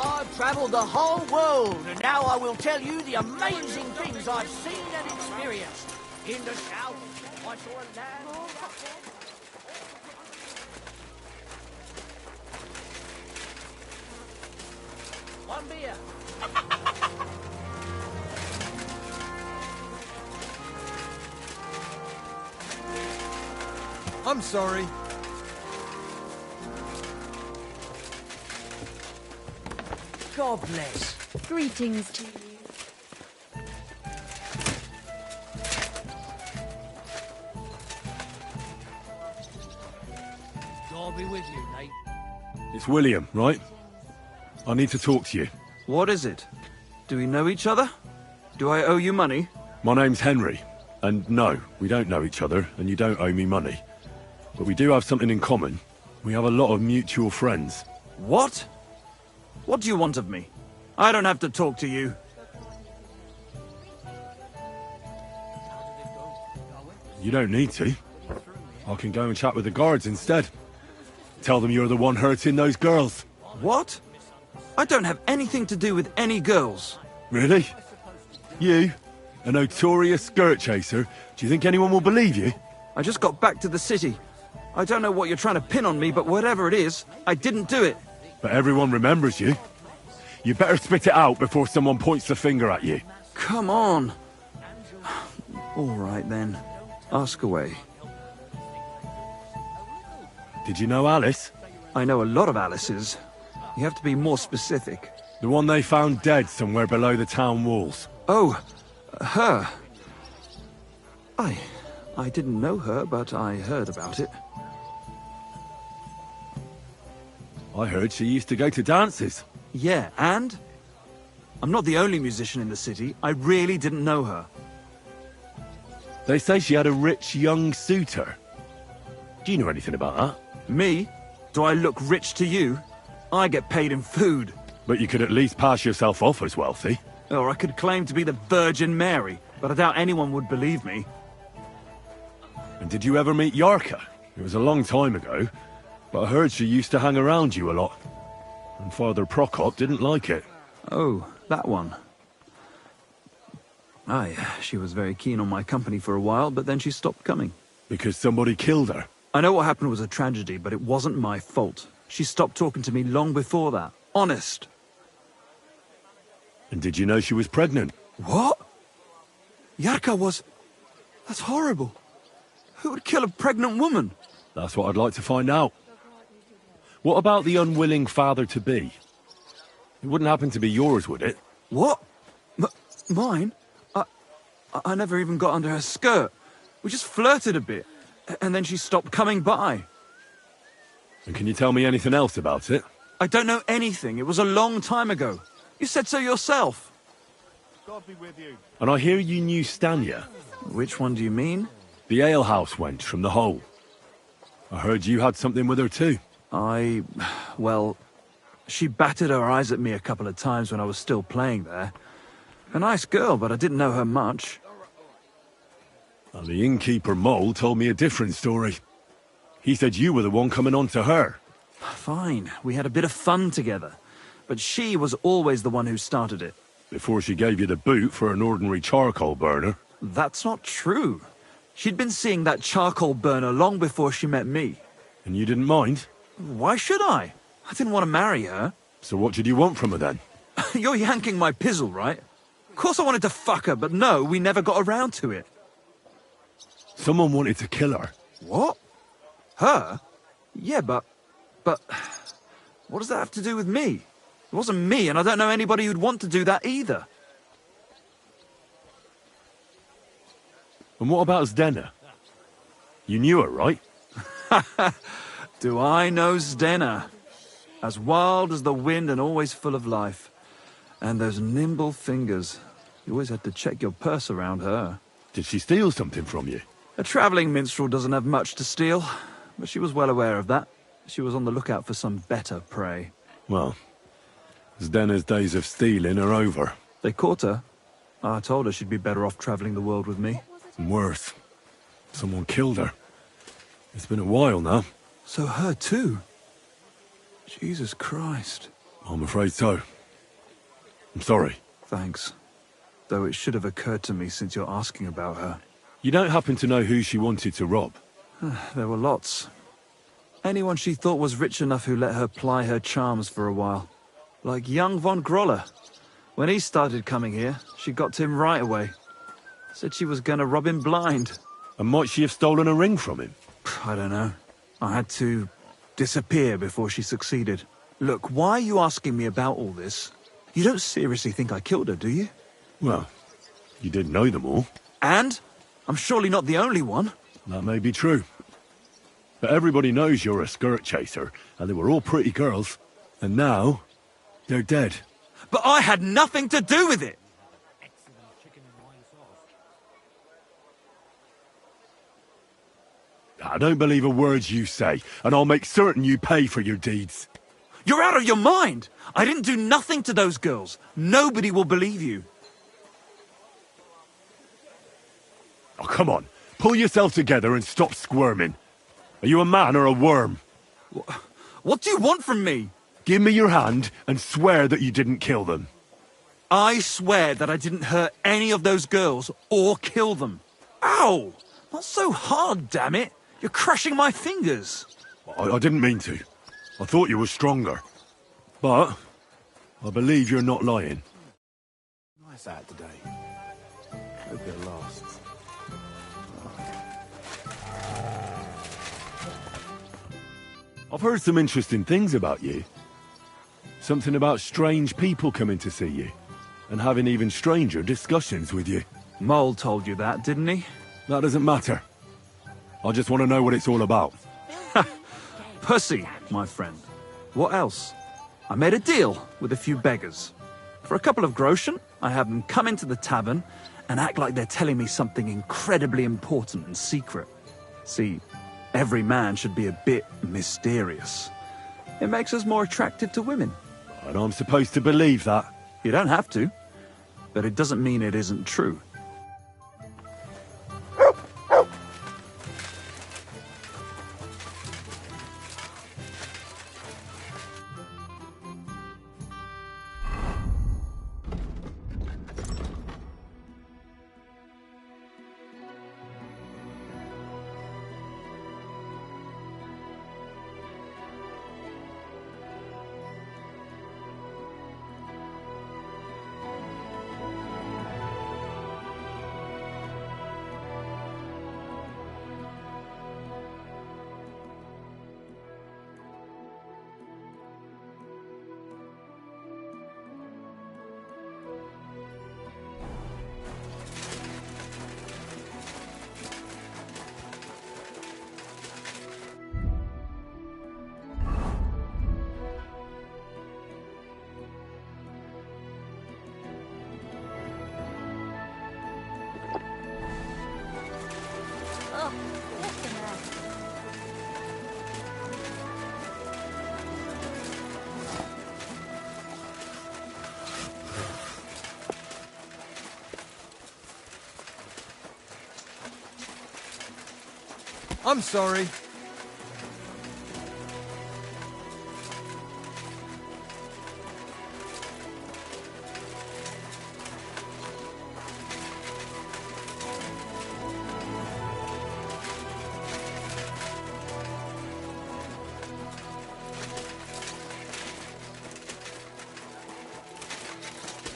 Speaker 9: I've travelled the whole world, and now I will tell you the amazing things I've seen and experienced. In the south, I saw a land... One beer.
Speaker 14: I'm sorry.
Speaker 9: God bless.
Speaker 2: Greetings to you.
Speaker 5: God be with you, Nate.
Speaker 1: It's William, right? I need to talk to you.
Speaker 14: What is it? Do we know each other? Do I owe you money?
Speaker 1: My name's Henry, and no, we don't know each other, and you don't owe me money. But we do have something in common. We have a lot of mutual friends.
Speaker 14: What? What do you want of me? I don't have to talk to you.
Speaker 1: You don't need to. I can go and chat with the guards instead. Tell them you're the one hurting those girls.
Speaker 14: What? I don't have anything to do with any girls.
Speaker 1: Really? You? A notorious skirt chaser? Do you think anyone will believe you?
Speaker 14: I just got back to the city. I don't know what you're trying to pin on me, but whatever it is, I didn't do it.
Speaker 1: But everyone remembers you. You better spit it out before someone points the finger at you.
Speaker 14: Come on. All right, then. Ask away.
Speaker 1: Did you know Alice?
Speaker 14: I know a lot of Alices. You have to be more specific.
Speaker 1: The one they found dead somewhere below the town walls.
Speaker 14: Oh, her. I didn't know her, but I heard about it.
Speaker 1: I heard she used to go to dances.
Speaker 14: Yeah, and? I'm not the only musician in the city. I really didn't know her.
Speaker 1: They say she had a rich young suitor. Do you know anything about that?
Speaker 14: Me? Do I look rich to you? I get paid in food.
Speaker 1: But you could at least pass yourself off as wealthy.
Speaker 14: Or I could claim to be the Virgin Mary, but I doubt anyone would believe me.
Speaker 1: And did you ever meet Yarka? It was a long time ago, but I heard she used to hang around you a lot. And Father Prokop didn't like it.
Speaker 14: Oh, that one. Aye, she was very keen on my company for a while, but then she stopped coming.
Speaker 1: Because somebody killed her?
Speaker 14: I know what happened was a tragedy, but it wasn't my fault. She stopped talking to me long before that. Honest.
Speaker 1: And did you know she was pregnant?
Speaker 14: What? Yarka was... That's horrible. Who would kill a pregnant woman?
Speaker 1: That's what I'd like to find out. What about the unwilling father-to-be? It wouldn't happen to be yours, would it?
Speaker 14: What? Mine? I never even got under her skirt. We just flirted a bit, and then she stopped coming by.
Speaker 1: And can you tell me anything else about it?
Speaker 14: I don't know anything. It was a long time ago. You said so yourself.
Speaker 20: God be with you.
Speaker 1: And I hear you knew Stanya.
Speaker 14: Which one do you mean?
Speaker 1: The alehouse wench from the hole. I heard you had something with her too.
Speaker 14: Well, she batted her eyes at me a couple of times when I was still playing there. A nice girl, but I didn't know her much.
Speaker 1: And the innkeeper Mole told me a different story. He said you were the one coming on to her.
Speaker 14: Fine, we had a bit of fun together. But she was always the one who started it.
Speaker 1: Before she gave you the boot for an ordinary charcoal burner.
Speaker 14: That's not true. She'd been seeing that charcoal burner long before she met me.
Speaker 1: And you didn't mind?
Speaker 14: Why should I? I didn't want to marry her.
Speaker 1: So what did you want from her then?
Speaker 14: You're yanking my pizzle, right? Of course I wanted to fuck her, but no, we never got around to it.
Speaker 1: Someone wanted to kill her.
Speaker 14: What? Her? Yeah, but... What does that have to do with me? It wasn't me, and I don't know anybody who'd want to do that either.
Speaker 1: And what about Zdena? You knew her, right?
Speaker 14: Do I know Zdena? As wild as the wind and always full of life. And those nimble fingers. You always had to check your purse around her.
Speaker 1: Did she steal something from you?
Speaker 14: A travelling minstrel doesn't have much to steal, but she was well aware of that. She was on the lookout for some better prey.
Speaker 1: Well, Zdena's days of stealing are over.
Speaker 14: They caught her. I told her she'd be better off travelling the world with me.
Speaker 1: And worse, someone killed her. It's been a while now.
Speaker 14: So her too? Jesus Christ.
Speaker 1: I'm afraid so. I'm sorry.
Speaker 14: Thanks. Though it should have occurred to me since you're asking about her.
Speaker 1: You don't happen to know who she wanted to rob?
Speaker 14: There were lots. Anyone she thought was rich enough who let her ply her charms for a while. Like young von Groller. When he started coming here, she got to him right away. Said she was gonna rob him blind.
Speaker 1: And might she have stolen a ring from him?
Speaker 14: I don't know. I had to disappear before she succeeded. Look, why are you asking me about all this? You don't seriously think I killed her, do you?
Speaker 1: Well, you did know them all.
Speaker 14: And? I'm surely not the only one.
Speaker 1: That may be true. But everybody knows you're a skirt chaser, and they were all pretty girls. And now, they're dead.
Speaker 14: But I had nothing to do with it!
Speaker 1: I don't believe a word you say, and I'll make certain you pay for your deeds.
Speaker 14: You're out of your mind! I didn't do nothing to those girls. Nobody will believe you.
Speaker 1: Oh, come on. Pull yourself together and stop squirming. Are you a man or a worm?
Speaker 14: What do you want from me?
Speaker 1: Give me your hand and swear that you didn't kill them.
Speaker 14: I swear that I didn't hurt any of those girls or kill them. Ow! Not so hard, damn it! You're crushing my fingers.
Speaker 1: I didn't mean to. I thought you were stronger. But I believe you're not lying.
Speaker 11: Nice out today. Hope it lasts.
Speaker 1: I've heard some interesting things about you. Something about strange people coming to see you, and having even stranger discussions with you.
Speaker 14: Mole told you that, didn't he?
Speaker 1: That doesn't matter. I just want to know what it's all about.
Speaker 14: Pussy, my friend. What else? I made a deal with a few beggars. For a couple of groschen, I have them come into the tavern and act like they're telling me something incredibly important and secret. See, every man should be a bit mysterious. It makes us more attractive to women.
Speaker 1: And I'm supposed to believe that?
Speaker 14: You don't have to. But it doesn't mean it isn't true.
Speaker 4: Oh, listen there.
Speaker 19: I'm sorry.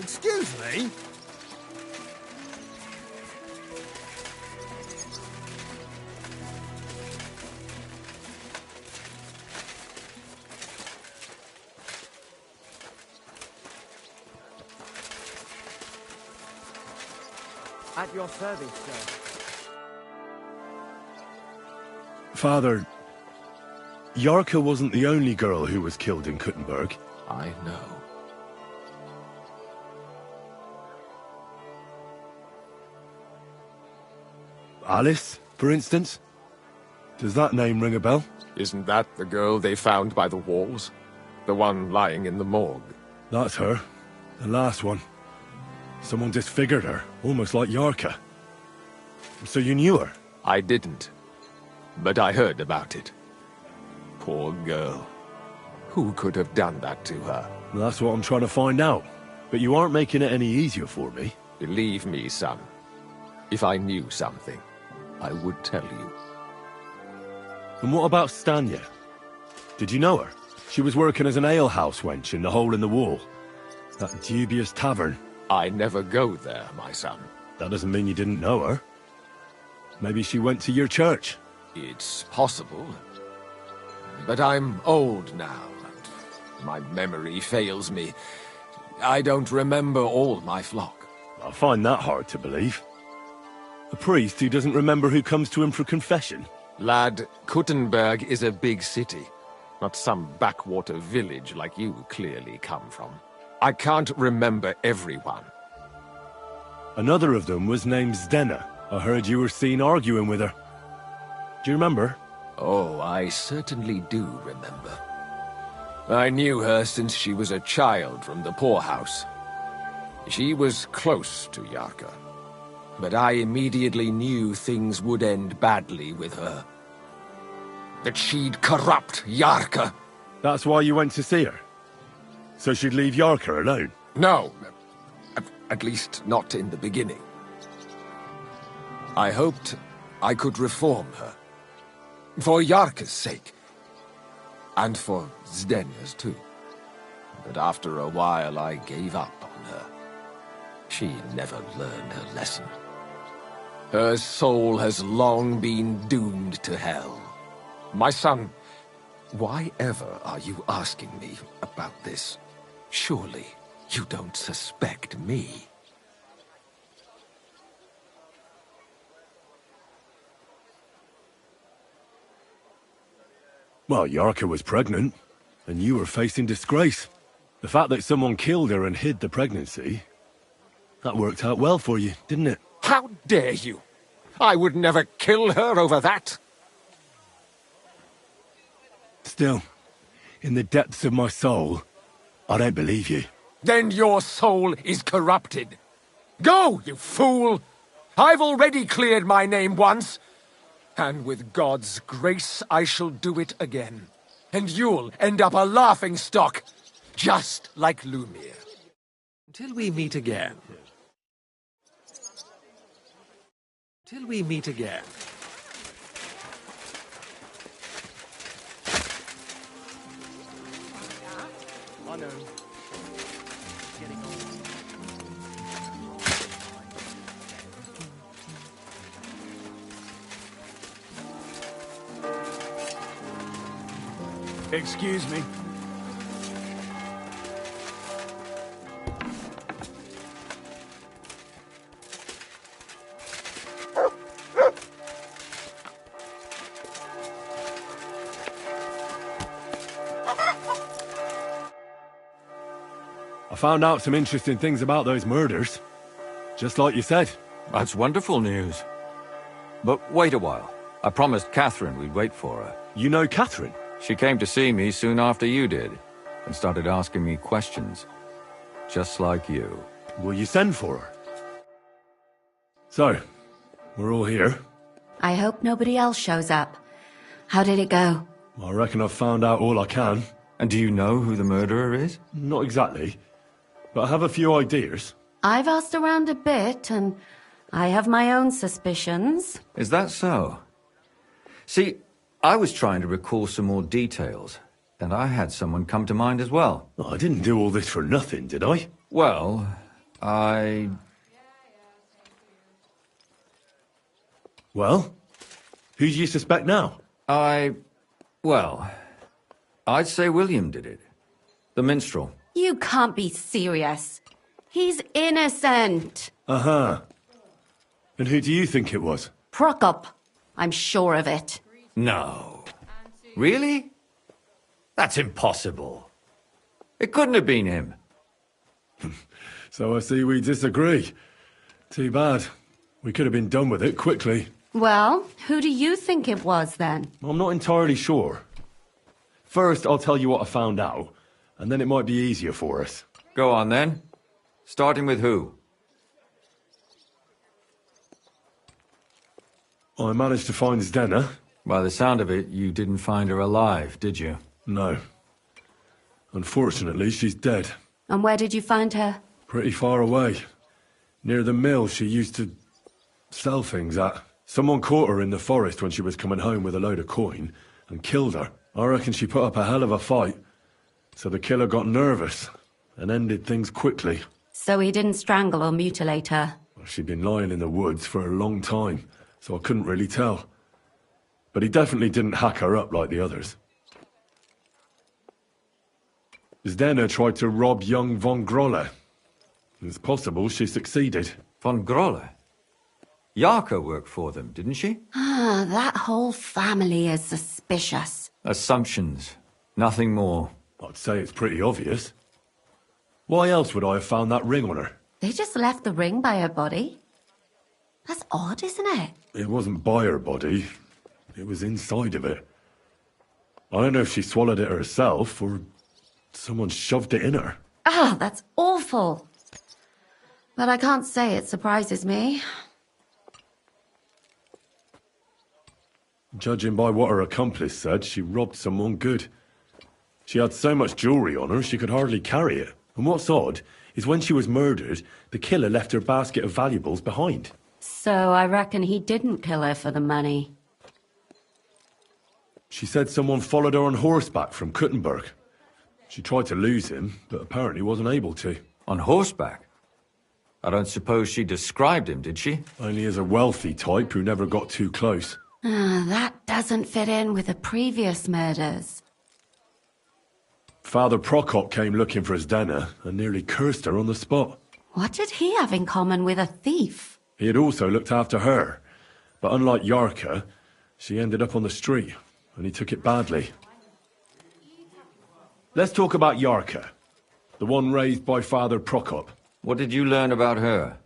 Speaker 19: Excuse me?
Speaker 10: At your service, sir.
Speaker 1: Father, Yarka wasn't the only girl who was killed in Kuttenberg.
Speaker 6: I know.
Speaker 1: Alice, for instance? Does that name ring a bell?
Speaker 6: Isn't that the girl they found by the walls? The one lying in the morgue?
Speaker 1: That's her. The last one. Someone disfigured her, almost like Yarka. So you knew her?
Speaker 6: I didn't. But I heard about it. Poor girl. Who could have done that to her?
Speaker 1: That's what I'm trying to find out. But you aren't making it any easier for me.
Speaker 6: Believe me, son. If I knew something, I would tell you.
Speaker 1: And what about Stanya? Did you know her? She was working as an alehouse wench in the hole in the wall. That dubious tavern.
Speaker 6: I never go there, my son.
Speaker 1: That doesn't mean you didn't know her. Maybe she went to your church.
Speaker 6: It's possible. But I'm old now, and my memory fails me. I don't remember all my flock.
Speaker 1: I find that hard to believe. A priest who doesn't remember who comes to him for confession?
Speaker 6: Lad, Kuttenberg is a big city, not some backwater village like you clearly come from. I can't remember everyone.
Speaker 1: Another of them was named Zdena. I heard you were seen arguing with her. Do you remember?
Speaker 6: Oh, I certainly do remember. I knew her since she was a child from the poorhouse. She was close to Yarka, but I immediately knew things would end badly with her. That she'd corrupt Yarka.
Speaker 1: That's why you went to see her? So she'd leave Yarka alone?
Speaker 6: No. At least not in the beginning. I hoped I could reform her. For Yarka's sake. And for Zdena's too. But after a while I gave up on her. She never learned her lesson. Her soul has long been doomed to hell. My son, why ever are you asking me about this? Surely you don't suspect me.
Speaker 1: Well, Yarka was pregnant, and you were facing disgrace. The fact that someone killed her and hid the pregnancy, that worked out well for you, didn't it?
Speaker 6: How dare you! I would never kill her over that!
Speaker 1: Still, in the depths of my soul, I don't believe you.
Speaker 6: Then your soul is corrupted. Go, you fool! I've already cleared my name once. And with God's grace, I shall do it again. And you'll end up a laughingstock, just like Lumir. Till we meet again. Till we meet again.
Speaker 19: I know.
Speaker 5: Excuse me.
Speaker 1: I found out some interesting things about those murders. Just like you said.
Speaker 16: That's wonderful news. But wait a while. I promised Catherine we'd wait for her.
Speaker 1: You know Catherine?
Speaker 16: She came to see me soon after you did, and started asking me questions. Just like you.
Speaker 1: Will you send for her? So, we're all here.
Speaker 18: I hope nobody else shows up. How did it go?
Speaker 1: I reckon I've found out all I can.
Speaker 16: And do you know who the murderer is?
Speaker 1: Not exactly, but I have a few ideas.
Speaker 18: I've asked around a bit, and I have my own suspicions.
Speaker 16: Is that so? See, I was trying to recall some more details, and I had someone come to mind as well.
Speaker 1: I didn't do all this for nothing, did I?
Speaker 16: Well,
Speaker 1: Well? Who do you suspect now?
Speaker 16: Well, I'd say William did it. The minstrel.
Speaker 18: You can't be serious. He's innocent.
Speaker 1: Uh-huh. And who do you think it was?
Speaker 18: Prokop. I'm sure of it.
Speaker 16: No. Really? That's impossible. It couldn't have been him.
Speaker 1: So I see we disagree. Too bad. We could have been done with it quickly.
Speaker 18: Well, who do you think it was then?
Speaker 1: I'm not entirely sure. First, I'll tell you what I found out, and then it might be easier for us.
Speaker 16: Go on then. Starting with who?
Speaker 1: I managed to find Zdena,
Speaker 16: By the sound of it, you didn't find her alive, did you?
Speaker 7: No. Unfortunately, she's dead.
Speaker 18: And where did you find her?
Speaker 7: Pretty far away. Near the mill she used to sell things at. Someone caught her in the forest when she was coming home with a load of coin and killed her. I reckon she put up a hell of a fight. So the killer got nervous and ended things quickly.
Speaker 18: So he didn't strangle or mutilate her?
Speaker 7: She'd been lying in the woods for a long time, so I couldn't really tell. But he definitely didn't hack her up like the others. Zdena tried to rob young von Grolle. It's possible she succeeded.
Speaker 16: Von Grolle? Yarka worked for them, didn't she?
Speaker 18: Ah, that whole family is suspicious.
Speaker 16: Assumptions. Nothing more.
Speaker 7: I'd say it's pretty obvious. Why else would I have found that ring on her?
Speaker 18: They just left the ring by her body. That's odd, isn't it?
Speaker 7: It wasn't by her body. It was inside of it. I don't know if she swallowed it herself or someone shoved it in her.
Speaker 18: Ah, that's awful. But I can't say it surprises me.
Speaker 7: Judging by what her accomplice said, she robbed someone good. She had so much jewellery on her, she could hardly carry it. And what's odd is when she was murdered, the killer left her basket of valuables behind.
Speaker 18: So I reckon he didn't kill her for the money.
Speaker 7: She said someone followed her on horseback from Kuttenberg. She tried to lose him, but apparently wasn't able to.
Speaker 16: On horseback? I don't suppose she described him, did she?
Speaker 7: Only as a wealthy type who never got too close.
Speaker 18: Ah, that doesn't fit in with the previous murders.
Speaker 7: Father Prokop came looking for Zdena and nearly cursed her on the spot.
Speaker 18: What did he have in common with a thief?
Speaker 7: He had also looked after her, but unlike Yarka, she ended up on the street, and he took it badly. Let's talk about Yarka, the one raised by Father Prokop.
Speaker 16: What did you learn about her?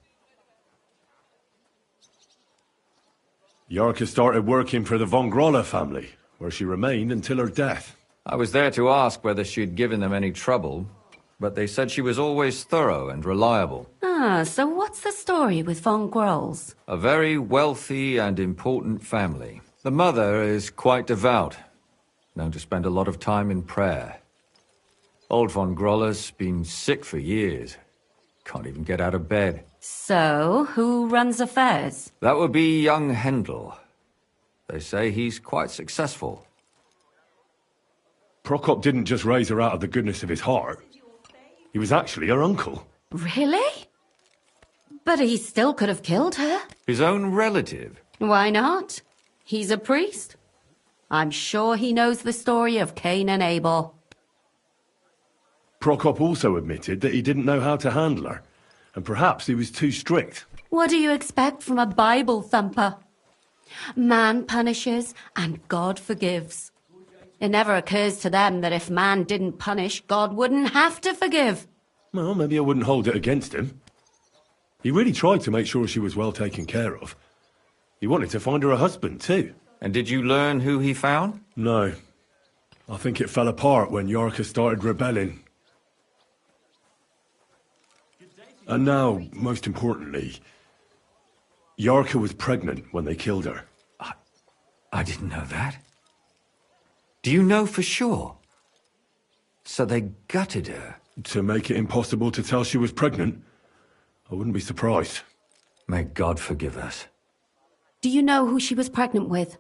Speaker 7: Yarka started working for the von Grolle family, where she remained until her death.
Speaker 16: I was there to ask whether she'd given them any trouble, but they said she was always thorough and reliable.
Speaker 18: Ah, so what's the story with von Grolls?
Speaker 16: A very wealthy and important family. The mother is quite devout, known to spend a lot of time in prayer. Old von Grolle's been sick for years. Can't even get out of bed.
Speaker 18: So, who runs affairs?
Speaker 16: That would be young Hendel. They say he's quite successful.
Speaker 7: Prokop didn't just raise her out of the goodness of his heart. He was actually her uncle.
Speaker 18: Really? But he still could have killed her.
Speaker 16: His own relative?
Speaker 18: Why not? He's a priest. I'm sure he knows the story of Cain and Abel.
Speaker 7: Prokop also admitted that he didn't know how to handle her, and perhaps he was too strict.
Speaker 18: What do you expect from a Bible thumper? Man punishes and God forgives. It never occurs to them that if man didn't punish, God wouldn't have to forgive.
Speaker 7: Well, maybe I wouldn't hold it against him. He really tried to make sure she was well taken care of. He wanted to find her a husband, too.
Speaker 16: And did you learn who he found?
Speaker 7: No. I think it fell apart when Yarka started rebelling. And now, most importantly, Yarka was pregnant when they killed her.
Speaker 16: I didn't know that. Do you know for sure? So they gutted her?
Speaker 7: To make it impossible to tell she was pregnant? I wouldn't be surprised.
Speaker 16: May God forgive us.
Speaker 18: Do you know who she was pregnant with?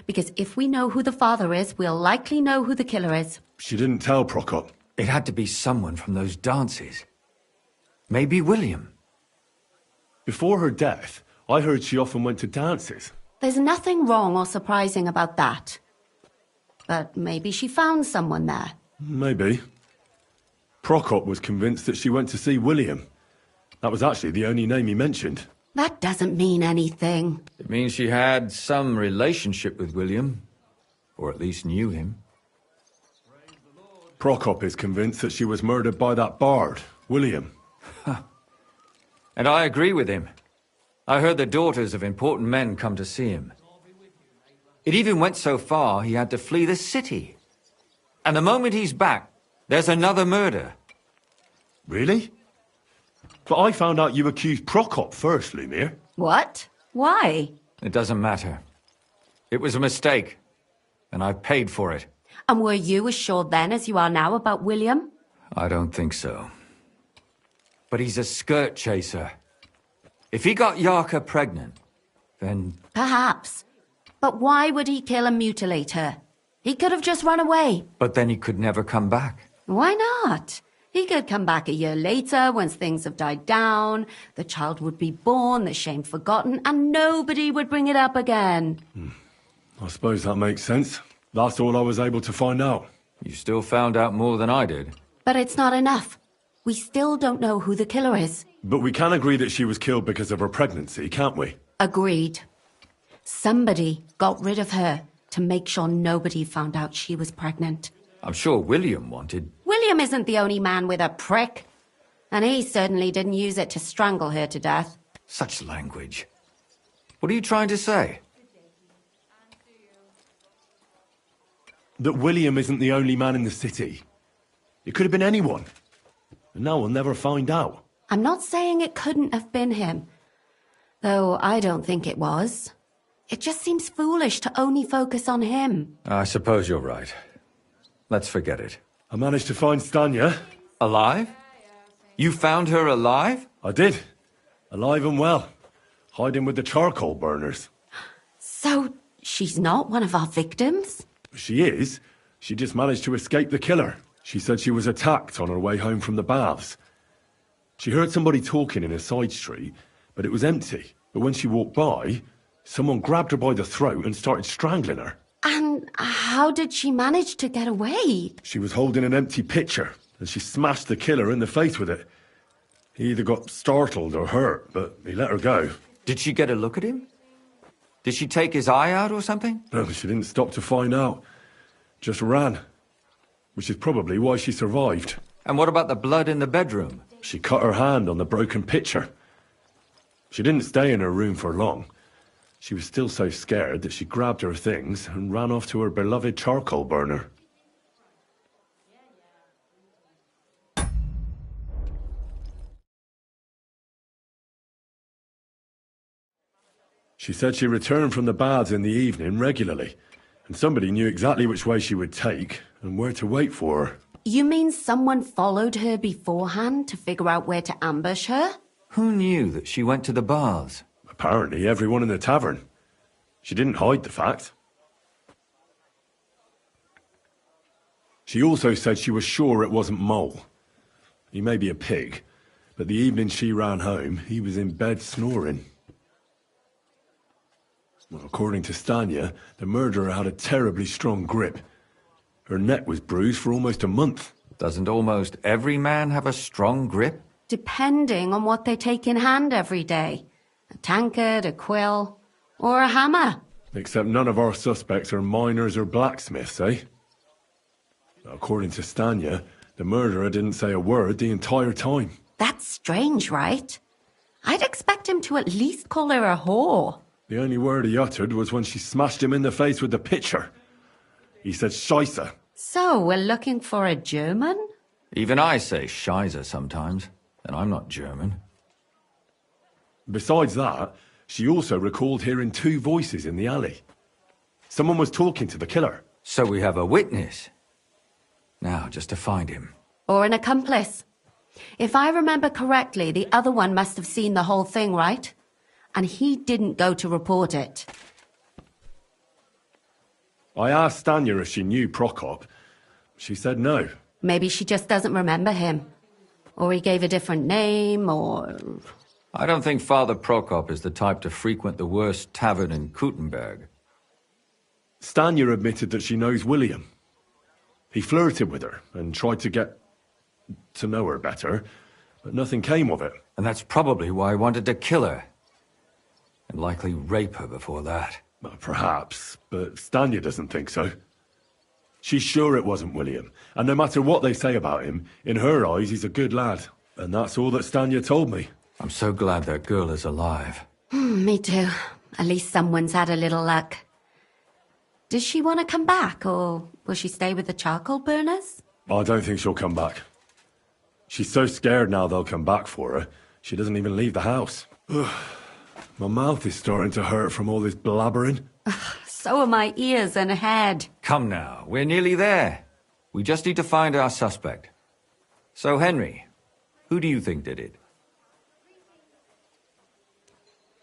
Speaker 18: Because if we know who the father is, we'll likely know who the killer is.
Speaker 7: She didn't tell Prokop.
Speaker 16: It had to be someone from those dances. Maybe William.
Speaker 7: Before her death, I heard she often went to dances.
Speaker 18: There's nothing wrong or surprising about that. But maybe she found someone there.
Speaker 7: Maybe. Prokop was convinced that she went to see William. That was actually the only name he mentioned.
Speaker 18: That doesn't mean anything.
Speaker 16: It means she had some relationship with William. Or at least knew him.
Speaker 7: Prokop is convinced that she was murdered by that bard, William.
Speaker 16: And I agree with him. I heard the daughters of important men come to see him. It even went so far he had to flee the city. And the moment he's back, there's another murder.
Speaker 7: Really? But I found out you accused Prokop first, Lumir.
Speaker 18: What? Why?
Speaker 16: It doesn't matter. It was a mistake, and I've paid for it.
Speaker 18: And were you as sure then as you are now about William?
Speaker 16: I don't think so. But he's a skirt chaser. If he got Yarka pregnant, then...
Speaker 18: Perhaps. But why would he kill and mutilate her? He could have just run away.
Speaker 16: But then he could never come back.
Speaker 18: Why not? He could come back a year later, once things have died down, the child would be born, the shame forgotten, and nobody would bring it up again.
Speaker 7: I suppose that makes sense. That's all I was able to find out.
Speaker 16: You still found out more than I did.
Speaker 18: But it's not enough. We still don't know who the killer is.
Speaker 7: But we can agree that she was killed because of her pregnancy, can't we?
Speaker 18: Agreed. Somebody got rid of her to make sure nobody found out she was pregnant.
Speaker 16: I'm sure William wanted...
Speaker 18: William isn't the only man with a prick. And he certainly didn't use it to strangle her to death.
Speaker 16: Such language. What are you trying to say?
Speaker 7: That William isn't the only man in the city. It could have been anyone. And now we'll never find out.
Speaker 18: I'm not saying it couldn't have been him. Though I don't think it was. It just seems foolish to only focus on him.
Speaker 16: I suppose you're right. Let's forget it.
Speaker 7: I managed to find Stanya.
Speaker 16: Alive? You found her alive?
Speaker 7: I did. Alive and well. Hiding with the charcoal burners.
Speaker 18: So, she's not one of our victims?
Speaker 7: She is. She just managed to escape the killer. She said she was attacked on her way home from the baths. She heard somebody talking in a side street, but it was empty. But when she walked by, someone grabbed her by the throat and started strangling her.
Speaker 18: And how did she manage to get away?
Speaker 7: She was holding an empty pitcher, and she smashed the killer in the face with it. He either got startled or hurt, but he let her go.
Speaker 16: Did she get a look at him? Did she take his eye out or something?
Speaker 7: No, she didn't stop to find out. Just ran. Which is probably why she survived.
Speaker 16: And what about the blood in the bedroom?
Speaker 7: She cut her hand on the broken pitcher. She didn't stay in her room for long. She was still so scared that she grabbed her things and ran off to her beloved charcoal burner. She said she returned from the baths in the evening regularly, and somebody knew exactly which way she would take and where to wait for her.
Speaker 18: You mean someone followed her beforehand to figure out where to ambush her?
Speaker 16: Who knew that she went to the baths?
Speaker 7: Apparently everyone in the tavern. She didn't hide the fact. She also said she was sure it wasn't Mole. He may be a pig, but the evening she ran home, he was in bed snoring. Well, according to Stanya, the murderer had a terribly strong grip. Her neck was bruised for almost a month.
Speaker 16: Doesn't almost every man have a strong grip?
Speaker 18: Depending on what they take in hand every day. A tankard, a quill, or a hammer.
Speaker 7: Except none of our suspects are miners or blacksmiths, eh? According to Stanya, the murderer didn't say a word the entire time.
Speaker 18: That's strange, right? I'd expect him to at least call her a whore.
Speaker 7: The only word he uttered was when she smashed him in the face with the pitcher. He said Scheisse.
Speaker 18: So, we're looking for a German?
Speaker 16: Even I say Scheiße sometimes, and I'm not German.
Speaker 7: Besides that, she also recalled hearing two voices in the alley. Someone was talking to the killer.
Speaker 16: So we have a witness. Now, just to find him.
Speaker 18: Or an accomplice. If I remember correctly, the other one must have seen the whole thing, right? And he didn't go to report it.
Speaker 7: I asked Stanya if she knew Prokop. She said no.
Speaker 18: Maybe she just doesn't remember him. Or he gave a different name, or...
Speaker 16: I don't think Father Prokop is the type to frequent the worst tavern in Kuttenberg.
Speaker 7: Stanya admitted that she knows William. He flirted with her and tried to get to know her better, but nothing came of it.
Speaker 16: And that's probably why he wanted to kill her. And likely rape her before that.
Speaker 7: Well, perhaps, but Stanya doesn't think so. She's sure it wasn't William, and no matter what they say about him, in her eyes he's a good lad. And that's all that Stanya told me.
Speaker 16: I'm so glad that girl is alive.
Speaker 18: Me too. At least someone's had a little luck. Does she want to come back, or will she stay with the charcoal burners?
Speaker 7: I don't think she'll come back. She's so scared now they'll come back for her, she doesn't even leave the house. My mouth is starting to hurt from all this blabbering.
Speaker 18: So are my ears and head.
Speaker 16: Come now, we're nearly there. We just need to find our suspect. So, Henry, who do you think did it?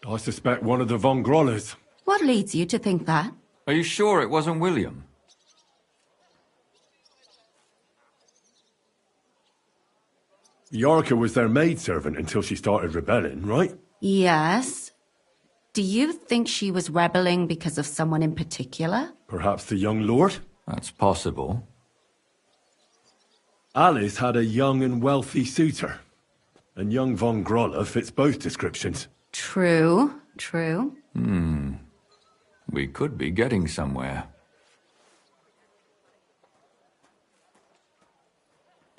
Speaker 1: I suspect one of the Von Grollers.
Speaker 18: What leads you to think that?
Speaker 16: Are you sure it wasn't William?
Speaker 1: Yorka was their maidservant until she started rebelling, right?
Speaker 18: Yes. Do you think she was rebelling because of someone in particular?
Speaker 1: Perhaps the young lord?
Speaker 16: That's possible.
Speaker 1: Alice had a young and wealthy suitor. And young Von Groller fits both descriptions.
Speaker 18: True, true.
Speaker 16: We could be getting somewhere.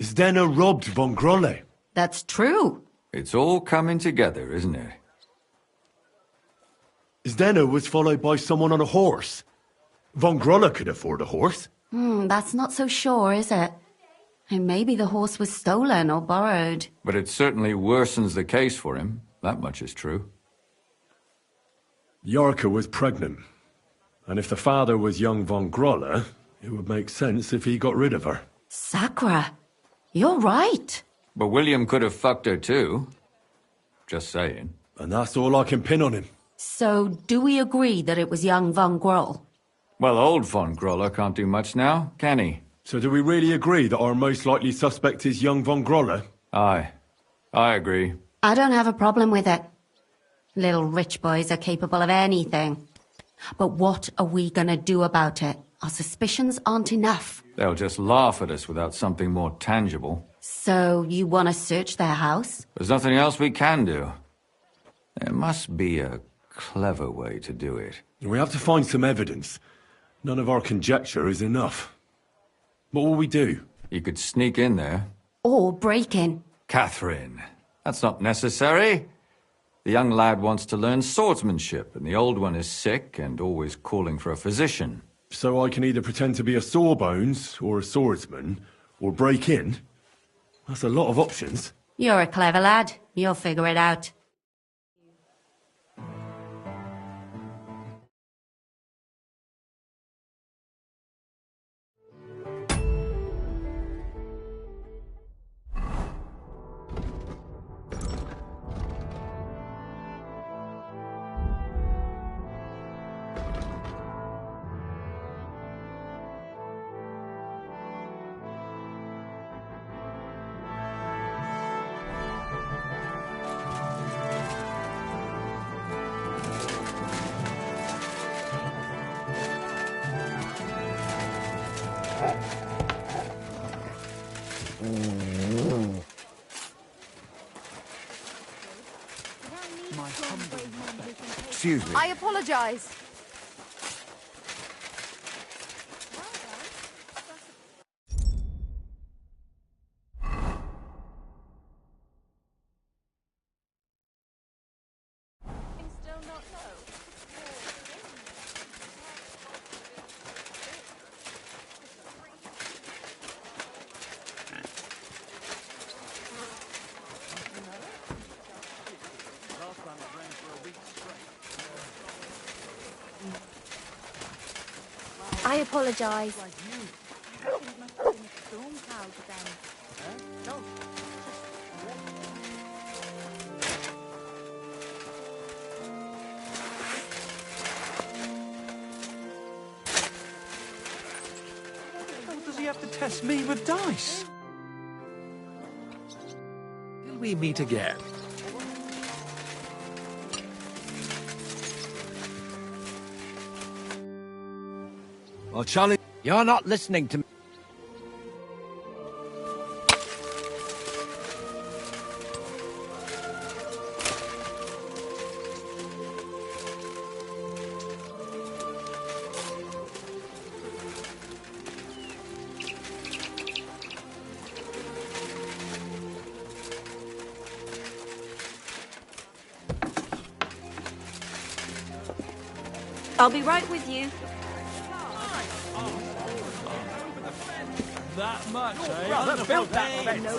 Speaker 1: Zdenna robbed Von Grolle.
Speaker 18: That's true.
Speaker 16: It's all coming together, isn't it?
Speaker 1: Zdenna was followed by someone on a horse. Von Groller could afford a horse.
Speaker 18: That's not so sure, is it? And maybe the horse was stolen or borrowed.
Speaker 16: But it certainly worsens the case for him. That much is true.
Speaker 1: Yorka was pregnant. And if the father was young Von Groller, it would make sense if he got rid of her.
Speaker 18: Sakra, you're right.
Speaker 16: But William could have fucked her too. Just saying.
Speaker 1: And that's all I can pin on him.
Speaker 18: So, do we agree that it was young Von Groll?
Speaker 16: Well, old Von Groller can't do much now, can he?
Speaker 1: So do we really agree that our most likely suspect is young Von Groller?
Speaker 16: Aye. I agree.
Speaker 18: I don't have a problem with it. Little rich boys are capable of anything. But what are we gonna do about it? Our suspicions aren't enough.
Speaker 16: They'll just laugh at us without something more tangible.
Speaker 18: So, you want to search their house?
Speaker 16: There's nothing else we can do. There must be a clever way to do it.
Speaker 1: We have to find some evidence. None of our conjecture is enough. What will we do?
Speaker 16: You could sneak in there.
Speaker 18: Or break in.
Speaker 16: Catherine, that's not necessary. The young lad wants to learn swordsmanship, and the old one is sick and always calling for a physician.
Speaker 1: So I can either pretend to be a sawbones, or a swordsman, or break in? That's a lot of options.
Speaker 18: You're a clever lad. You'll figure it out.
Speaker 15: Excuse me.
Speaker 4: I apologize. I apologize.
Speaker 6: What does he have to test me with dice? Till we meet again.
Speaker 13: Well, Charlie, you're not listening to me.
Speaker 17: I'll be right with you.
Speaker 5: That much, eh?
Speaker 10: Brother built that fence.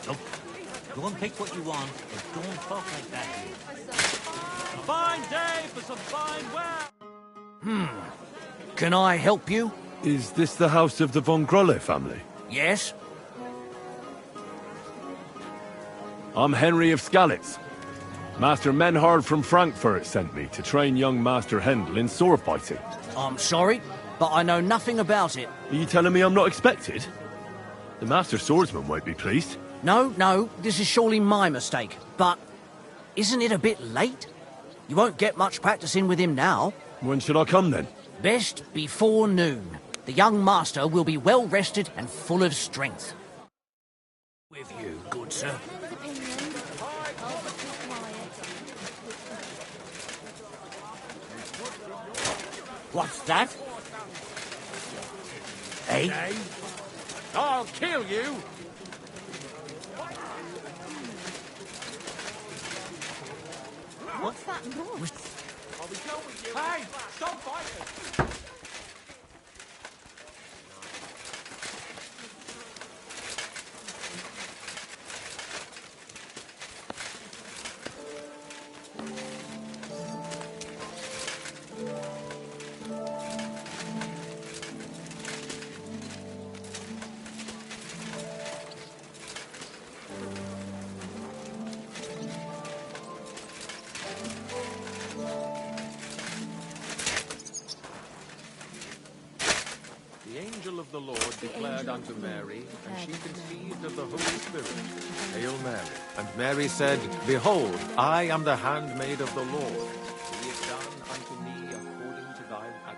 Speaker 21: Look, go and pick what you want, but don't talk like that.
Speaker 5: A fine day for some fine wear.
Speaker 9: Can I help you?
Speaker 1: Is this the house of the Von Grolle family?
Speaker 9: Yes?
Speaker 1: I'm Henry of Skalitz. Master Menhard from Frankfurt sent me to train young Master Hendel in sword fighting.
Speaker 9: I'm sorry, but I know nothing about it.
Speaker 1: Are you telling me I'm not expected? The Master Swordsman won't be pleased.
Speaker 9: No, this is surely my mistake. But isn't it a bit late? You won't get much practice in with him now.
Speaker 1: When should I come then?
Speaker 9: Best before noon. The young master will be well rested and full of strength. With you, good sir.
Speaker 12: What's that?
Speaker 9: Hey?
Speaker 12: I'll kill you!
Speaker 4: What's that noise?
Speaker 12: I'll be going with you. Hey! Stop fighting!
Speaker 6: The angel of the Lord declared unto Mary, and she conceived of the Holy Spirit. Hail Mary. And Mary said, Behold, I am the handmaid of the Lord. Be it done unto me according to thy word.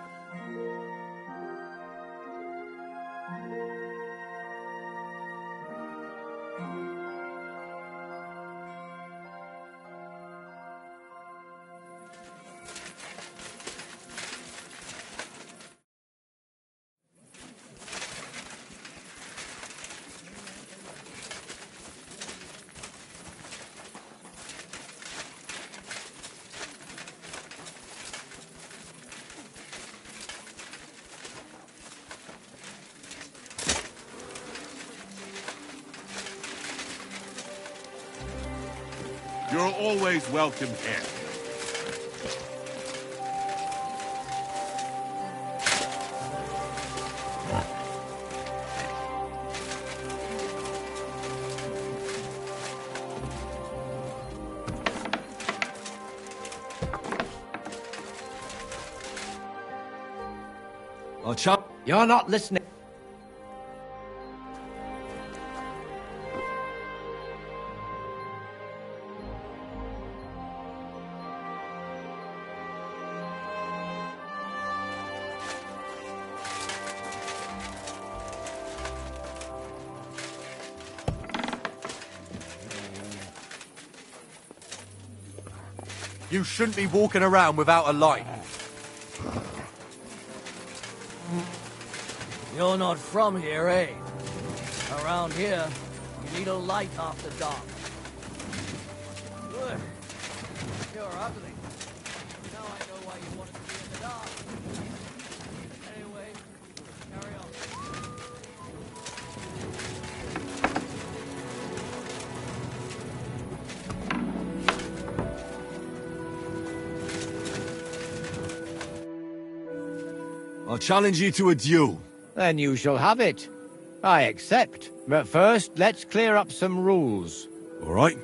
Speaker 11: You're always welcome here.
Speaker 13: Oh, chap, you're not listening.
Speaker 5: You shouldn't be walking around without a light.
Speaker 9: You're not from here, eh? Around here, you need a light after dark. Good. You're ugly. Now I know why you wanted to be in the dark. Anyway, carry on.
Speaker 1: I'll challenge you to a duel.
Speaker 13: Then you shall have it. I accept. But first, let's clear up some rules.
Speaker 1: All right.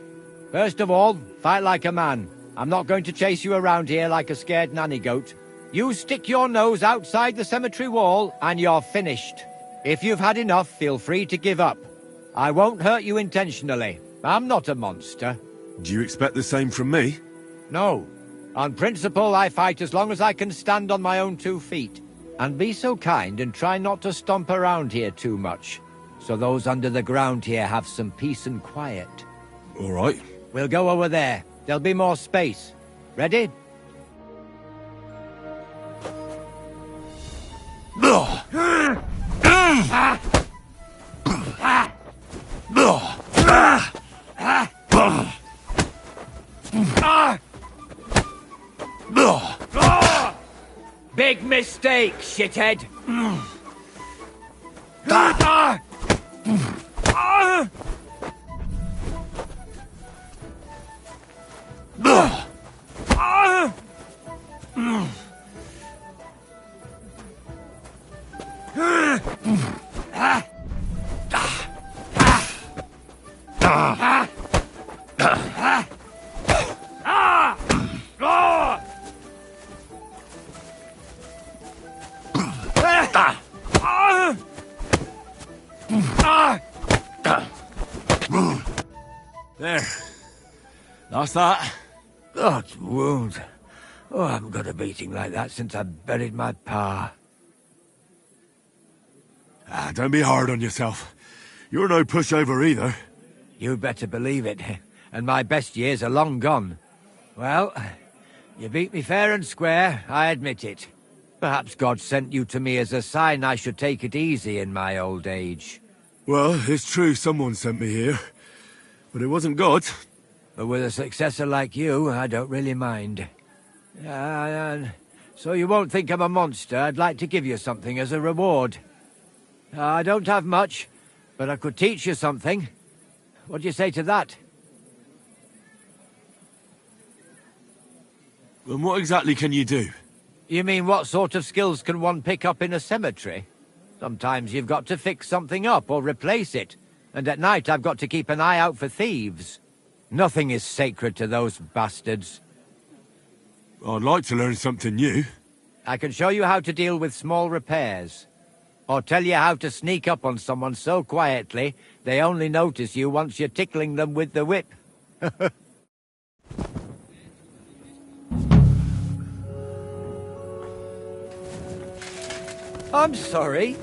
Speaker 13: First of all, fight like a man. I'm not going to chase you around here like a scared nanny goat. You stick your nose outside the cemetery wall, and you're finished. If you've had enough, feel free to give up. I won't hurt you intentionally. I'm not a monster.
Speaker 1: Do you expect the same from me?
Speaker 13: No. On principle, I fight as long as I can stand on my own 2 feet. And be so kind and try not to stomp around here too much, so those under the ground here have some peace and quiet.
Speaker 1: All right.
Speaker 13: We'll go over there. There'll be more space. Ready? Big mistake, shithead!
Speaker 7: There. That's that.
Speaker 13: That wound. Oh, I haven't got a beating like that since I buried my pa.
Speaker 1: Don't be hard on yourself. You're no pushover either.
Speaker 13: You'd better believe it. And my best years are long gone. Well, you beat me fair and square, I admit it. Perhaps God sent you to me as a sign I should take it easy in my old age.
Speaker 1: Well, it's true someone sent me here. But it wasn't God.
Speaker 13: But with a successor like you, I don't really mind. So you won't think I'm a monster. I'd like to give you something as a reward. I don't have much, but I could teach you something. What do you say to that?
Speaker 1: And what exactly can you do?
Speaker 13: You mean what sort of skills can one pick up in a cemetery? Sometimes you've got to fix something up or replace it. And at night I've got to keep an eye out for thieves. Nothing is sacred to those bastards.
Speaker 1: I'd like to learn something new.
Speaker 13: I can show you how to deal with small repairs. Or tell you how to sneak up on someone so quietly, they only notice you once you're tickling them with the whip. I'm sorry.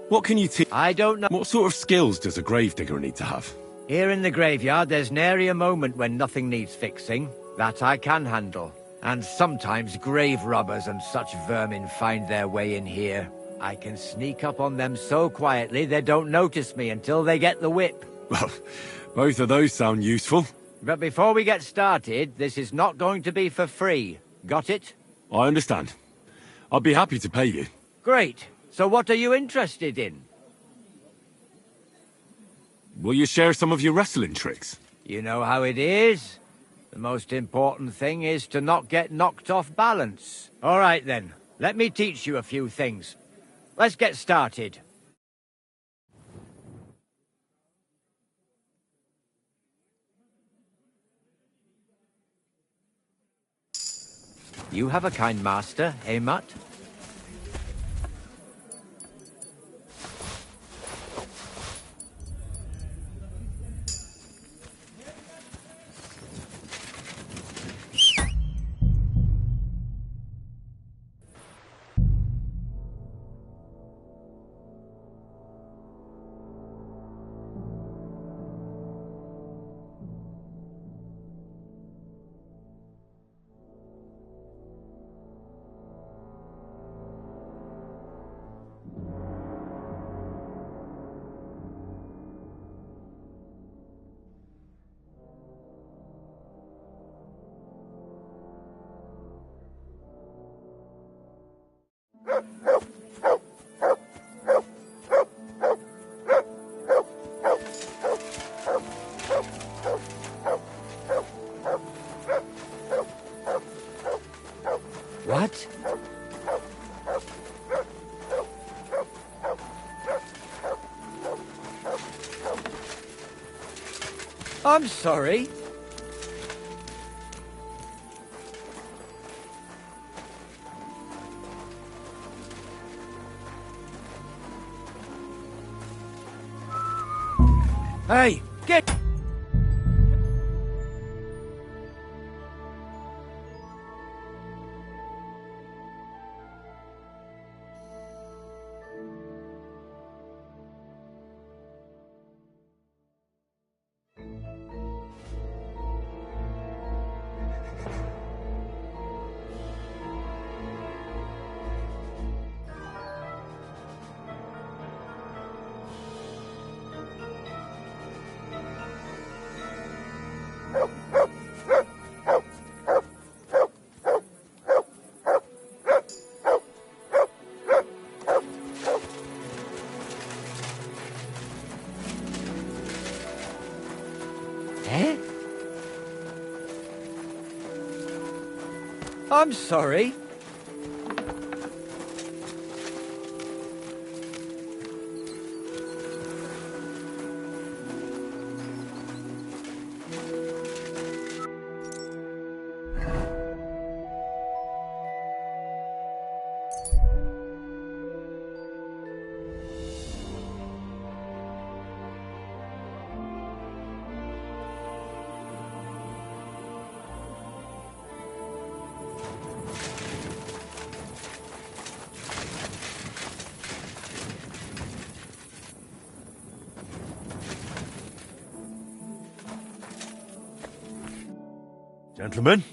Speaker 1: What can you teach?
Speaker 13: I don't know.
Speaker 1: What sort of skills does a gravedigger need to have?
Speaker 13: Here in the graveyard, there's nary a moment when nothing needs fixing. That I can handle. And sometimes grave robbers and such vermin find their way in here. I can sneak up on them so quietly they don't notice me until they get the whip.
Speaker 1: Well, both of those sound useful.
Speaker 13: But before we get started, this is not going to be for free. Got it?
Speaker 1: I understand. I'd be happy to pay you.
Speaker 13: Great. So what are you interested in?
Speaker 1: Will you share some of your wrestling tricks?
Speaker 13: You know how it is. The most important thing is to not get knocked off balance. All right then, let me teach you a few things. Let's get started. You have a kind master, eh, Mutt? What? I'm sorry. Hey, get... I'm sorry.
Speaker 1: Gentlemen,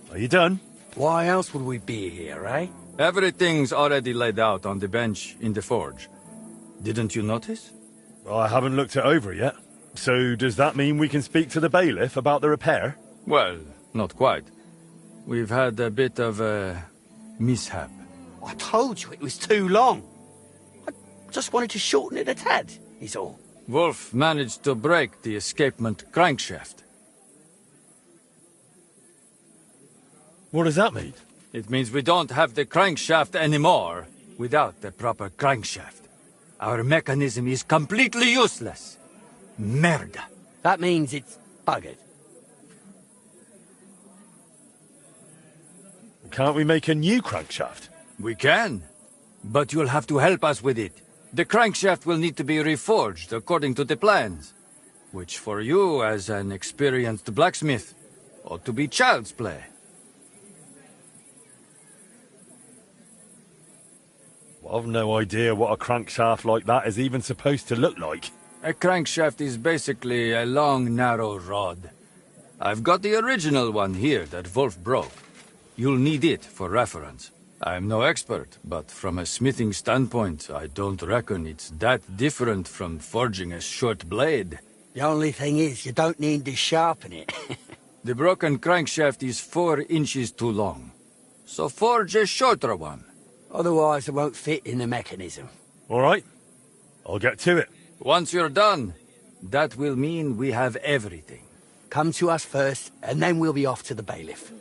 Speaker 1: are you done?
Speaker 12: Why else would we be here, eh?
Speaker 16: Everything's already laid out on the bench in the forge. Didn't you notice?
Speaker 1: I haven't looked it over yet. So does that mean we can speak to the bailiff about the repair?
Speaker 16: Well, not quite. We've had a bit of a mishap.
Speaker 12: I told you it was too long. I just wanted to shorten it a tad, is all.
Speaker 16: Wolf managed to break the escapement crankshaft.
Speaker 1: What does that mean?
Speaker 16: It means we don't have the crankshaft anymore without the proper crankshaft. Our mechanism is completely useless. Merda.
Speaker 12: That means it's buggered.
Speaker 1: Can't we make a new crankshaft?
Speaker 16: We can, but you'll have to help us with it. The crankshaft will need to be reforged according to the plans, which for you, as an experienced blacksmith, ought to be child's play.
Speaker 1: Well, I've no idea what a crankshaft like that is even supposed to look like.
Speaker 16: A crankshaft is basically a long, narrow rod. I've got the original one here that Wolf broke. You'll need it for reference. I'm no expert, but from a smithing standpoint, I don't reckon it's that different from forging a short blade.
Speaker 12: The only thing is, you don't need to sharpen it.
Speaker 16: The broken crankshaft is 4 inches too long, so forge a shorter one.
Speaker 12: Otherwise, it won't fit in the mechanism.
Speaker 1: All right, I'll get to it.
Speaker 16: Once you're done, that will mean we have everything.
Speaker 12: Come to us first, and then we'll be off to the bailiff.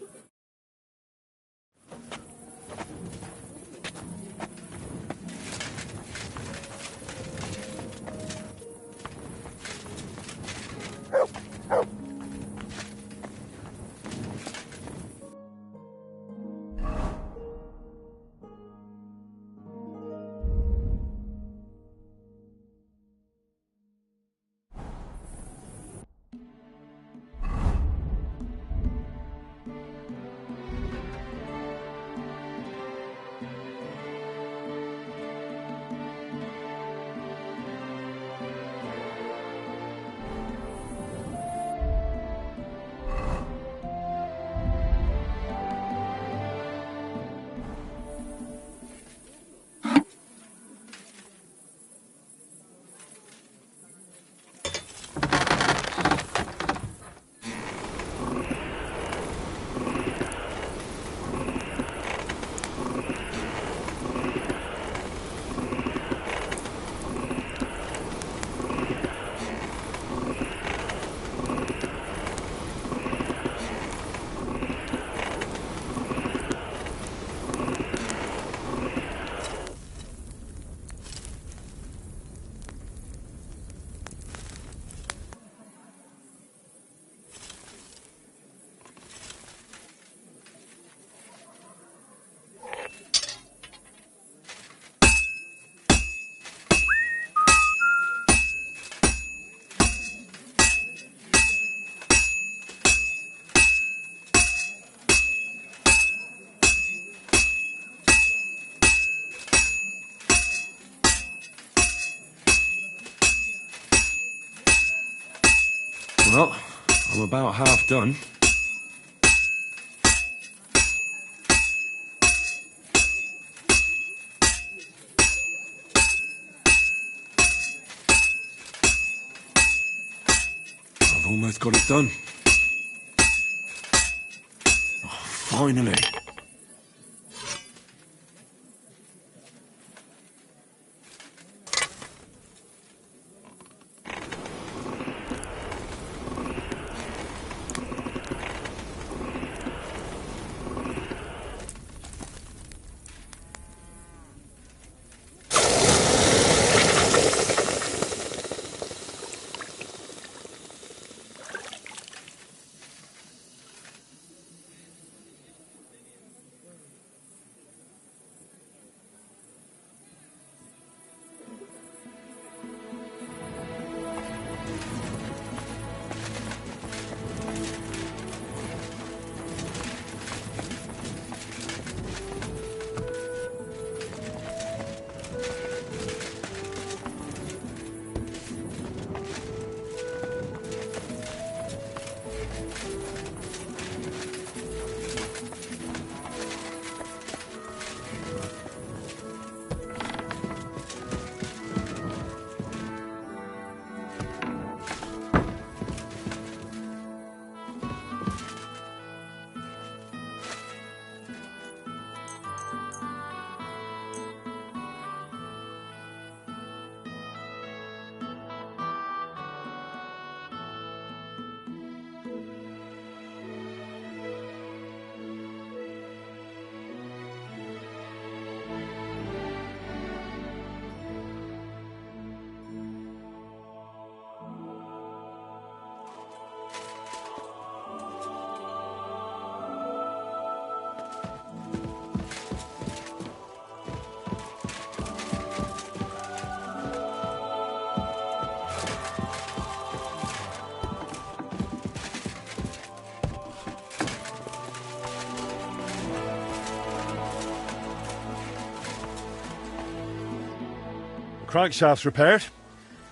Speaker 7: Well, I'm about half done. I've almost got it done. Oh, finally.
Speaker 1: Crankshaft's repaired.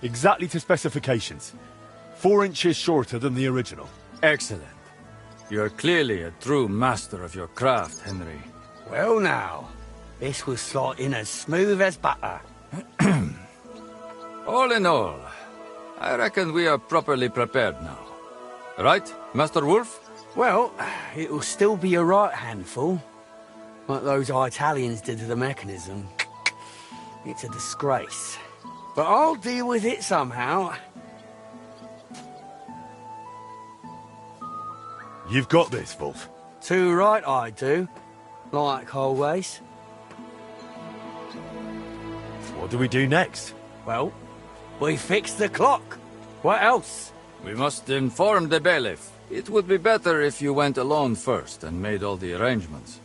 Speaker 1: Exactly to specifications. 4 inches shorter than the original.
Speaker 16: Excellent. You're clearly a true master of your craft, Henry.
Speaker 12: Well now, this will slot in as smooth as butter.
Speaker 16: All in all, I reckon we are properly prepared now. Right, Master Wolf?
Speaker 12: Well, it'll still be a right handful. Like those Italians did to the mechanism. It's a disgrace. But I'll deal with it somehow.
Speaker 1: You've got this, Wolf.
Speaker 12: Too right I do. Like always.
Speaker 1: What do we do next?
Speaker 12: Well, we fix the clock. What else?
Speaker 16: We must inform the bailiff. It would be better if you went alone first and made all the arrangements.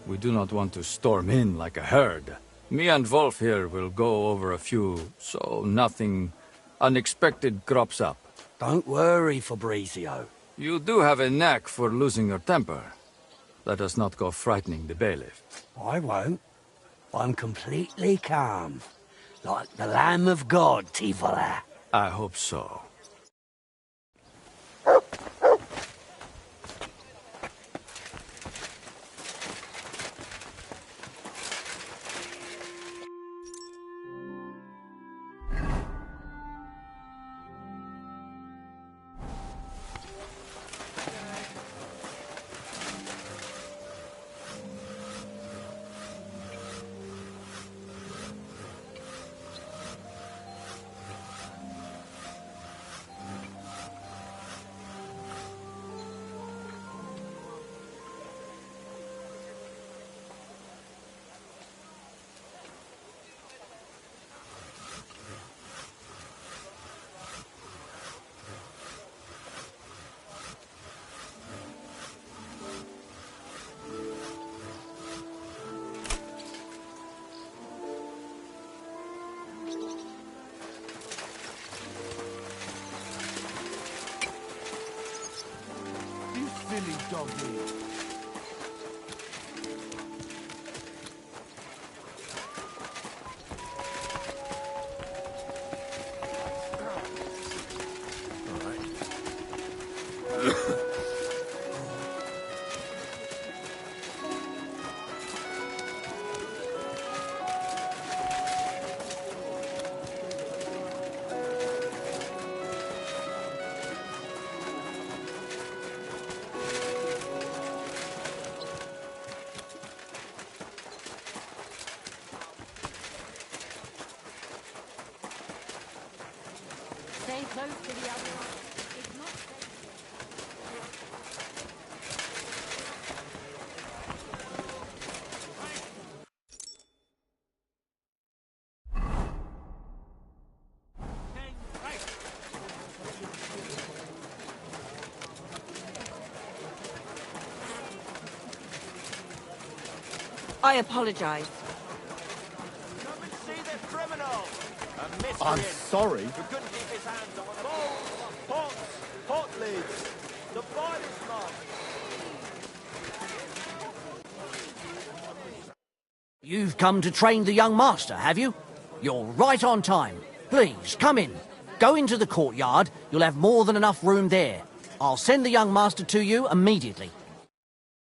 Speaker 16: We do not want to storm in like a herd. Me and Wolf here will go over a few, so nothing unexpected crops up.
Speaker 12: Don't worry, Fabrizio.
Speaker 16: You do have a knack for losing your temper. Let us not go frightening the bailiff.
Speaker 12: I won't. I'm completely calm. Like the Lamb of God, Tivola.
Speaker 16: I hope so.
Speaker 10: Silly doggy.
Speaker 2: Stay close to the other one. It's not safe.
Speaker 17: I apologize.
Speaker 20: Come and see the criminal. A miscreant.
Speaker 19: I'm sorry.
Speaker 20: Who couldn't keep his hands on one of the balls, pots, pot lids, the finest man.
Speaker 9: You've come to train the young master, have you? You're right on time. Please, come in. Go into the courtyard. You'll have more than enough room there. I'll send the young master to you immediately.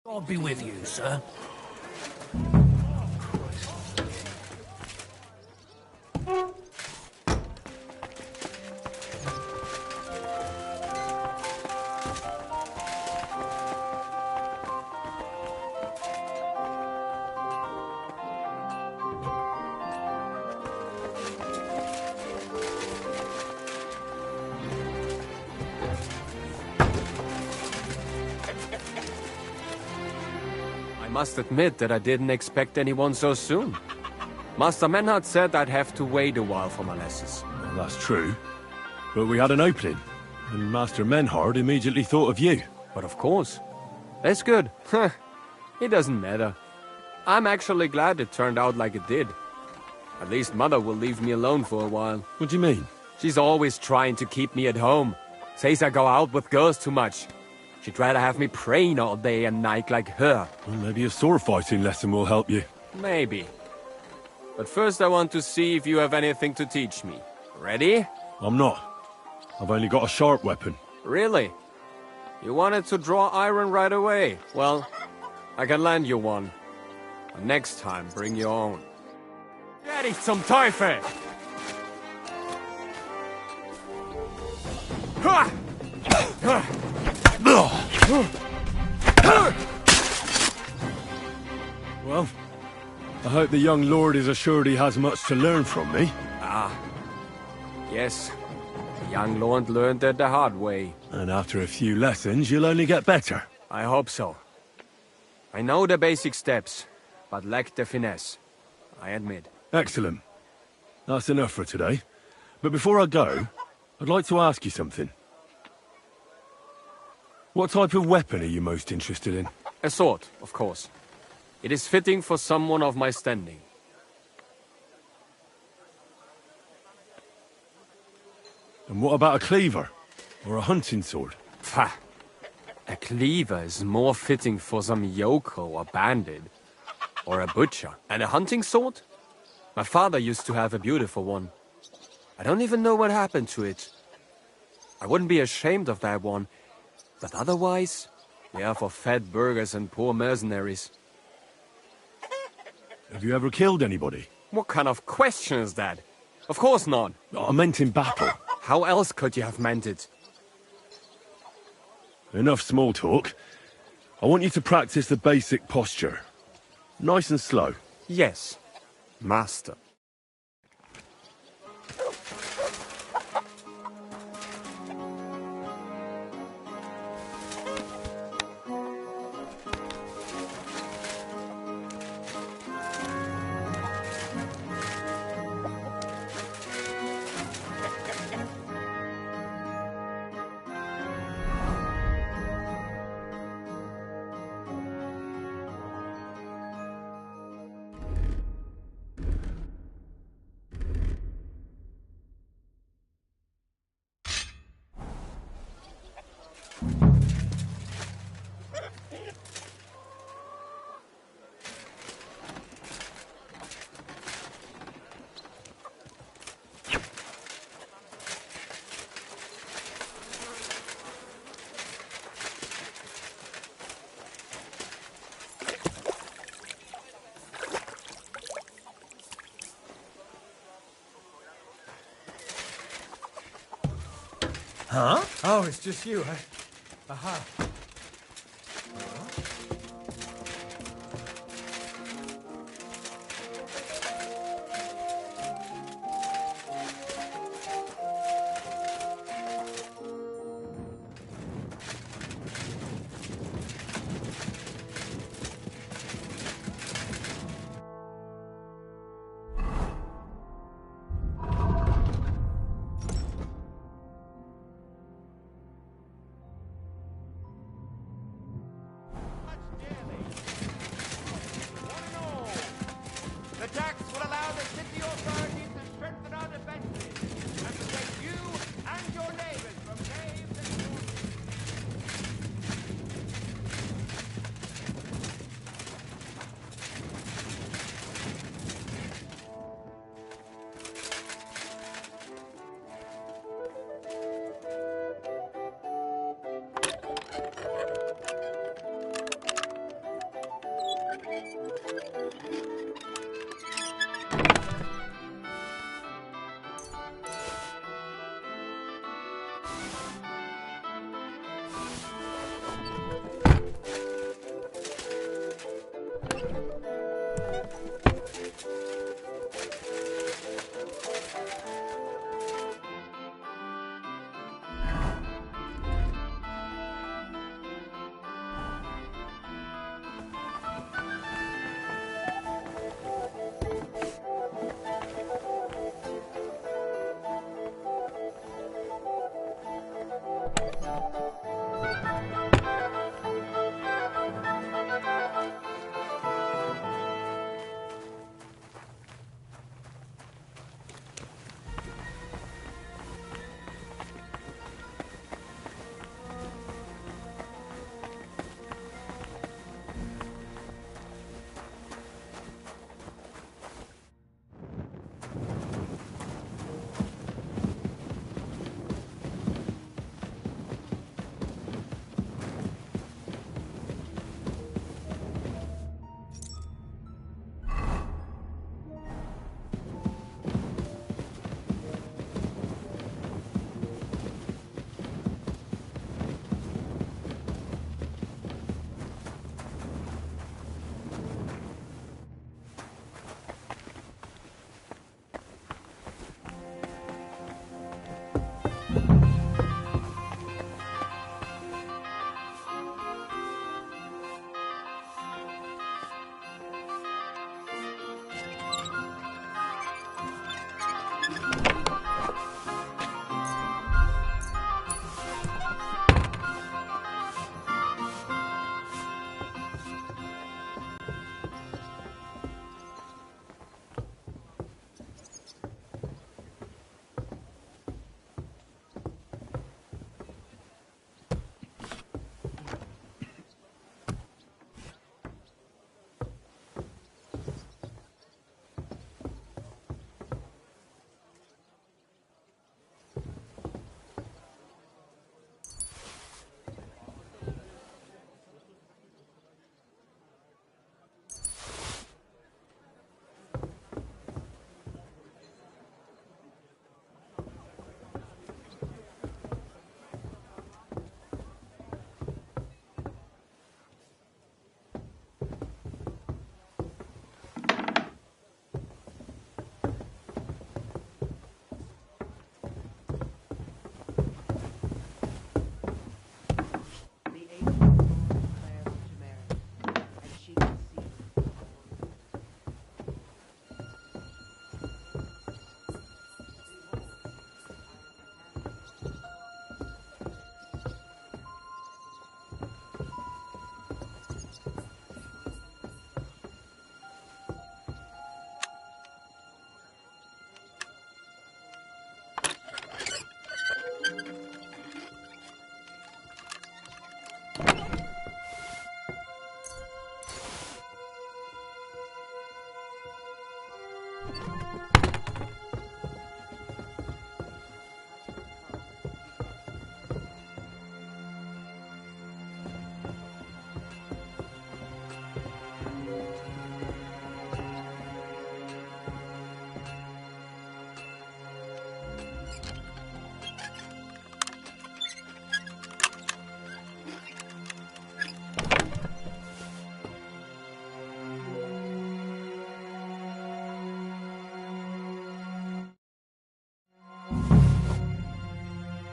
Speaker 9: God be with you, sir.
Speaker 3: I must admit that I didn't expect anyone so soon. Master Menhard said I'd have to wait a while for my lessons.
Speaker 1: Well, that's true. But we had an opening, and Master Menhard immediately thought of you.
Speaker 3: But of course. That's good. It doesn't matter. I'm actually glad it turned out like it did. At least Mother will leave me alone for a while.
Speaker 1: What do you mean?
Speaker 3: She's always trying to keep me at home. Says I go out with girls too much. She'd rather have me praying all day and night like her.
Speaker 1: Well, maybe a sword fighting lesson will help you.
Speaker 3: Maybe. But first I want to see if you have anything to teach me. Ready?
Speaker 1: I'm not. I've only got a sharp weapon.
Speaker 3: Really? You wanted to draw iron right away. Well, I can lend you one. But next time, bring your own. Daddy, zum Teufel!
Speaker 1: Well, I hope the young lord is assured he has much to learn from me.
Speaker 3: Ah, yes. The young lord learned it the hard way.
Speaker 1: And after a few lessons, you'll only get better.
Speaker 3: I hope so. I know the basic steps, but lack the finesse. I admit.
Speaker 1: Excellent. That's enough for today. But before I go, I'd like to ask you something. What type of weapon are you most interested in?
Speaker 3: A sword, of course. It is fitting for someone of my standing.
Speaker 1: And what about a cleaver? Or a hunting sword?
Speaker 3: Pah! A cleaver is more fitting for some yokel or bandit. Or a butcher. And a hunting sword? My father used to have a beautiful one. I don't even know what happened to it. I wouldn't be ashamed of that one. But otherwise, they are for fat burghers and poor mercenaries.
Speaker 1: Have you ever killed anybody?
Speaker 3: What kind of question is that? Of course not.
Speaker 1: I meant in battle.
Speaker 3: How else could you have meant it?
Speaker 1: Enough small talk. I want you to practice the basic posture. Nice and slow.
Speaker 3: Yes, master.
Speaker 5: Huh? Oh, it's just you, eh? Aha.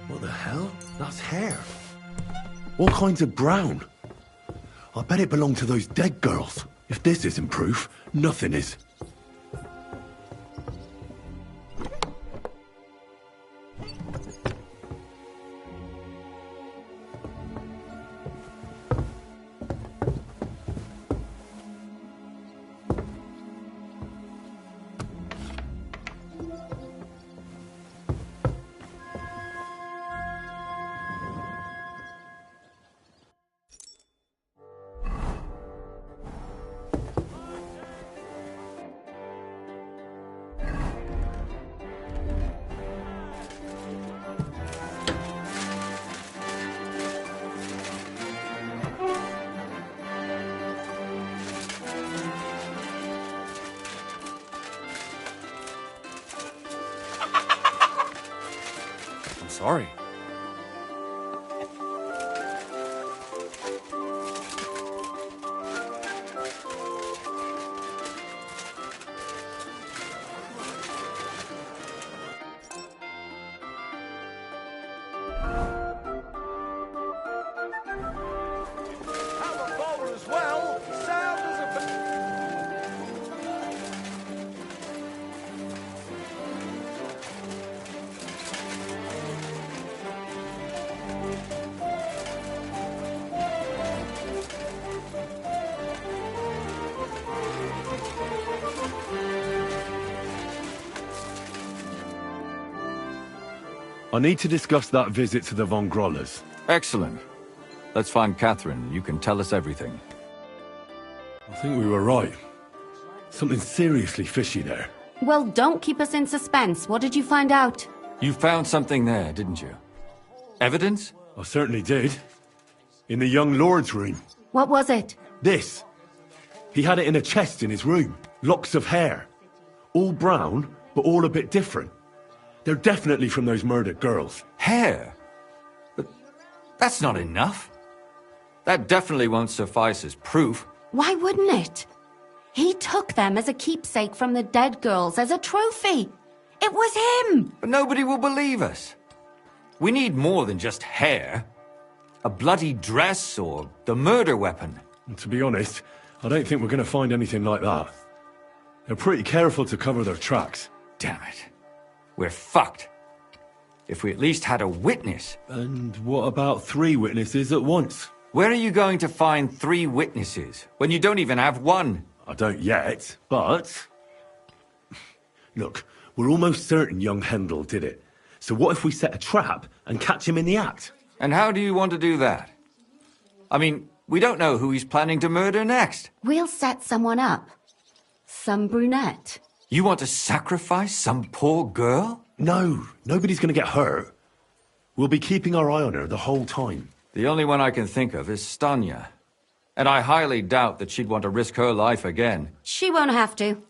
Speaker 1: What the hell? That's hair. All kinds of brown. I bet it belonged to those dead girls. If this isn't proof, nothing is.
Speaker 3: Sorry.
Speaker 20: Have a bowler as well. Sound as a...
Speaker 1: I need to discuss that visit to the Von Grollers.
Speaker 16: Excellent. Let's find Catherine. You can tell us everything.
Speaker 1: I think we were right. Something seriously fishy there.
Speaker 18: Well, don't keep us in suspense. What did you find out?
Speaker 16: You found something there, didn't you? Evidence?
Speaker 1: I certainly did. In the young lord's room.
Speaker 18: What was it?
Speaker 1: This. He had it in a chest in his room. Locks of hair. All brown, but all a bit different. They're definitely from those murdered girls.
Speaker 16: Hair? But that's not enough. That definitely won't suffice as proof.
Speaker 18: Why wouldn't it? He took them as a keepsake from the dead girls, as a trophy. It was him!
Speaker 16: But nobody will believe us. We need more than just hair. A bloody dress or the murder weapon.
Speaker 1: And to be honest, I don't think we're going to find anything like that. They're pretty careful to cover their tracks.
Speaker 16: Damn it. we're fucked. If we at least had a witness.
Speaker 7: And what about 3 witnesses at once?
Speaker 16: Where are you going to find 3 witnesses when you don't even have one?
Speaker 7: I don't yet, but... Look, we're almost certain young Hendel did it. So what if we set a trap and catch him in the act?
Speaker 16: And how do you want to do that? I mean, we don't know who he's planning to murder next.
Speaker 18: We'll set someone up. Some brunette.
Speaker 16: You want to sacrifice some poor girl?
Speaker 7: No, nobody's going to get hurt. We'll be keeping our eye on her the whole time.
Speaker 16: The only one I can think of is Stanya. And I highly doubt that she'd want to risk her life again.
Speaker 18: She won't have to.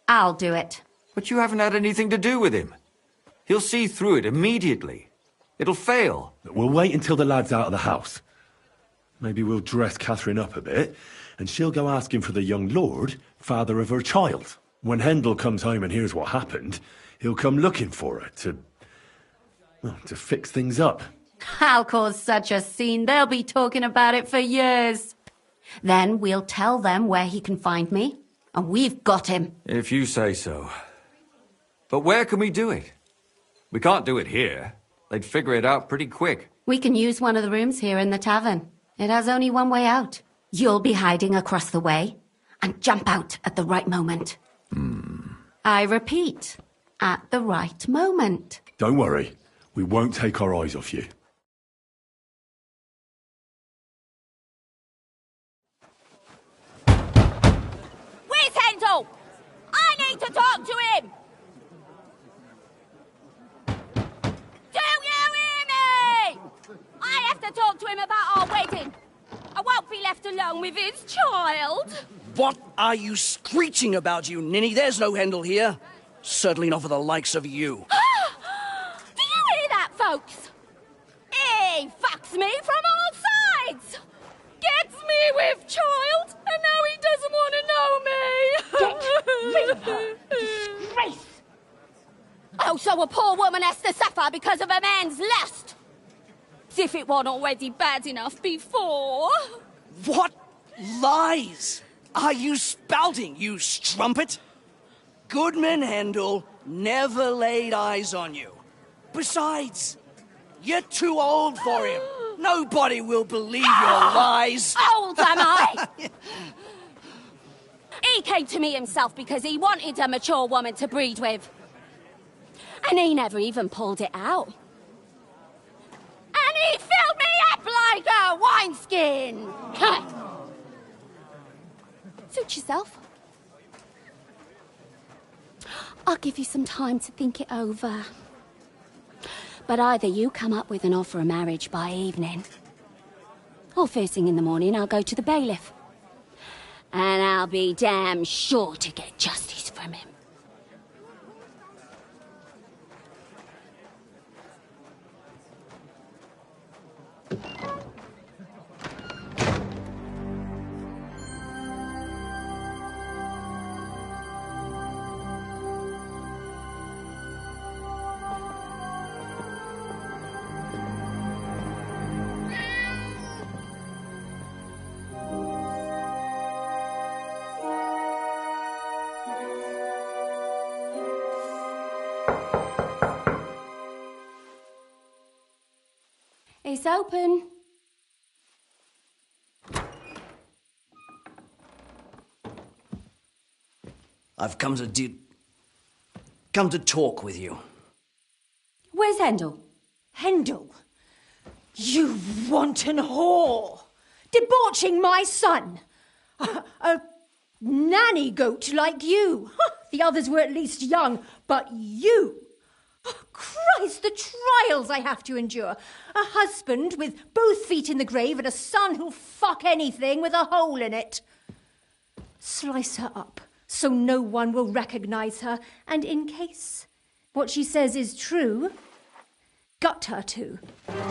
Speaker 18: I'll do it.
Speaker 16: But you haven't had anything to do with him. He'll see through it immediately. It'll fail.
Speaker 7: We'll wait until the lad's out of the house. Maybe we'll dress Catherine up a bit, and she'll go asking for the young lord, father of her child. When Hendel comes home and hears what happened, he'll come looking for her to fix things up.
Speaker 18: I'll cause such a scene, they'll be talking about it for years. Then we'll tell them where he can find me, and we've got him.
Speaker 16: If you say so. But where can we do it? We can't do it here. They'd figure it out pretty quick.
Speaker 18: We can use one of the rooms here in the tavern. It has only one way out. You'll be hiding across the way, and jump out at the right moment. I repeat, at the right moment.
Speaker 7: Don't worry. We won't take our eyes off you.
Speaker 4: Where's Hendel? I need to talk to him! Do you hear me? I have to talk to him about our wedding. I won't be left alone with his child.
Speaker 8: What are you screeching about, you ninny? There's no Hendel here. Certainly not for the likes of you.
Speaker 4: Do you hear that, folks? He fucks me from all sides. Gets me with child, and now he doesn't want to know me. Get rid of her. Disgrace. Oh, so a poor woman has to suffer because of a man's lust. As if it wasn't already bad enough before.
Speaker 8: What lies are you spouting, you strumpet? Goodman Hendel never laid eyes on you. Besides, you're too old for him. Nobody will believe your lies.
Speaker 4: Old am I? He came to me himself because he wanted a mature woman to breed with. And he never even pulled it out. And he filled me up like a wineskin. Suit yourself. I'll give you some time to think it over. But either you come up with an offer of marriage by evening, or first thing in the morning I'll go to the bailiff. And I'll be damn sure to get justice from him. It's open.
Speaker 8: I've come to talk with you.
Speaker 17: Where's Hendel? Hendel? You wanton whore! Debauching my son! A nanny goat like you! The others were at least young, but you! Christ, the trials I have to endure. A husband with both feet in the grave and a son who'll fuck anything with a hole in it. Slice her up so no one will recognize her, and in case what she says is true, gut her too.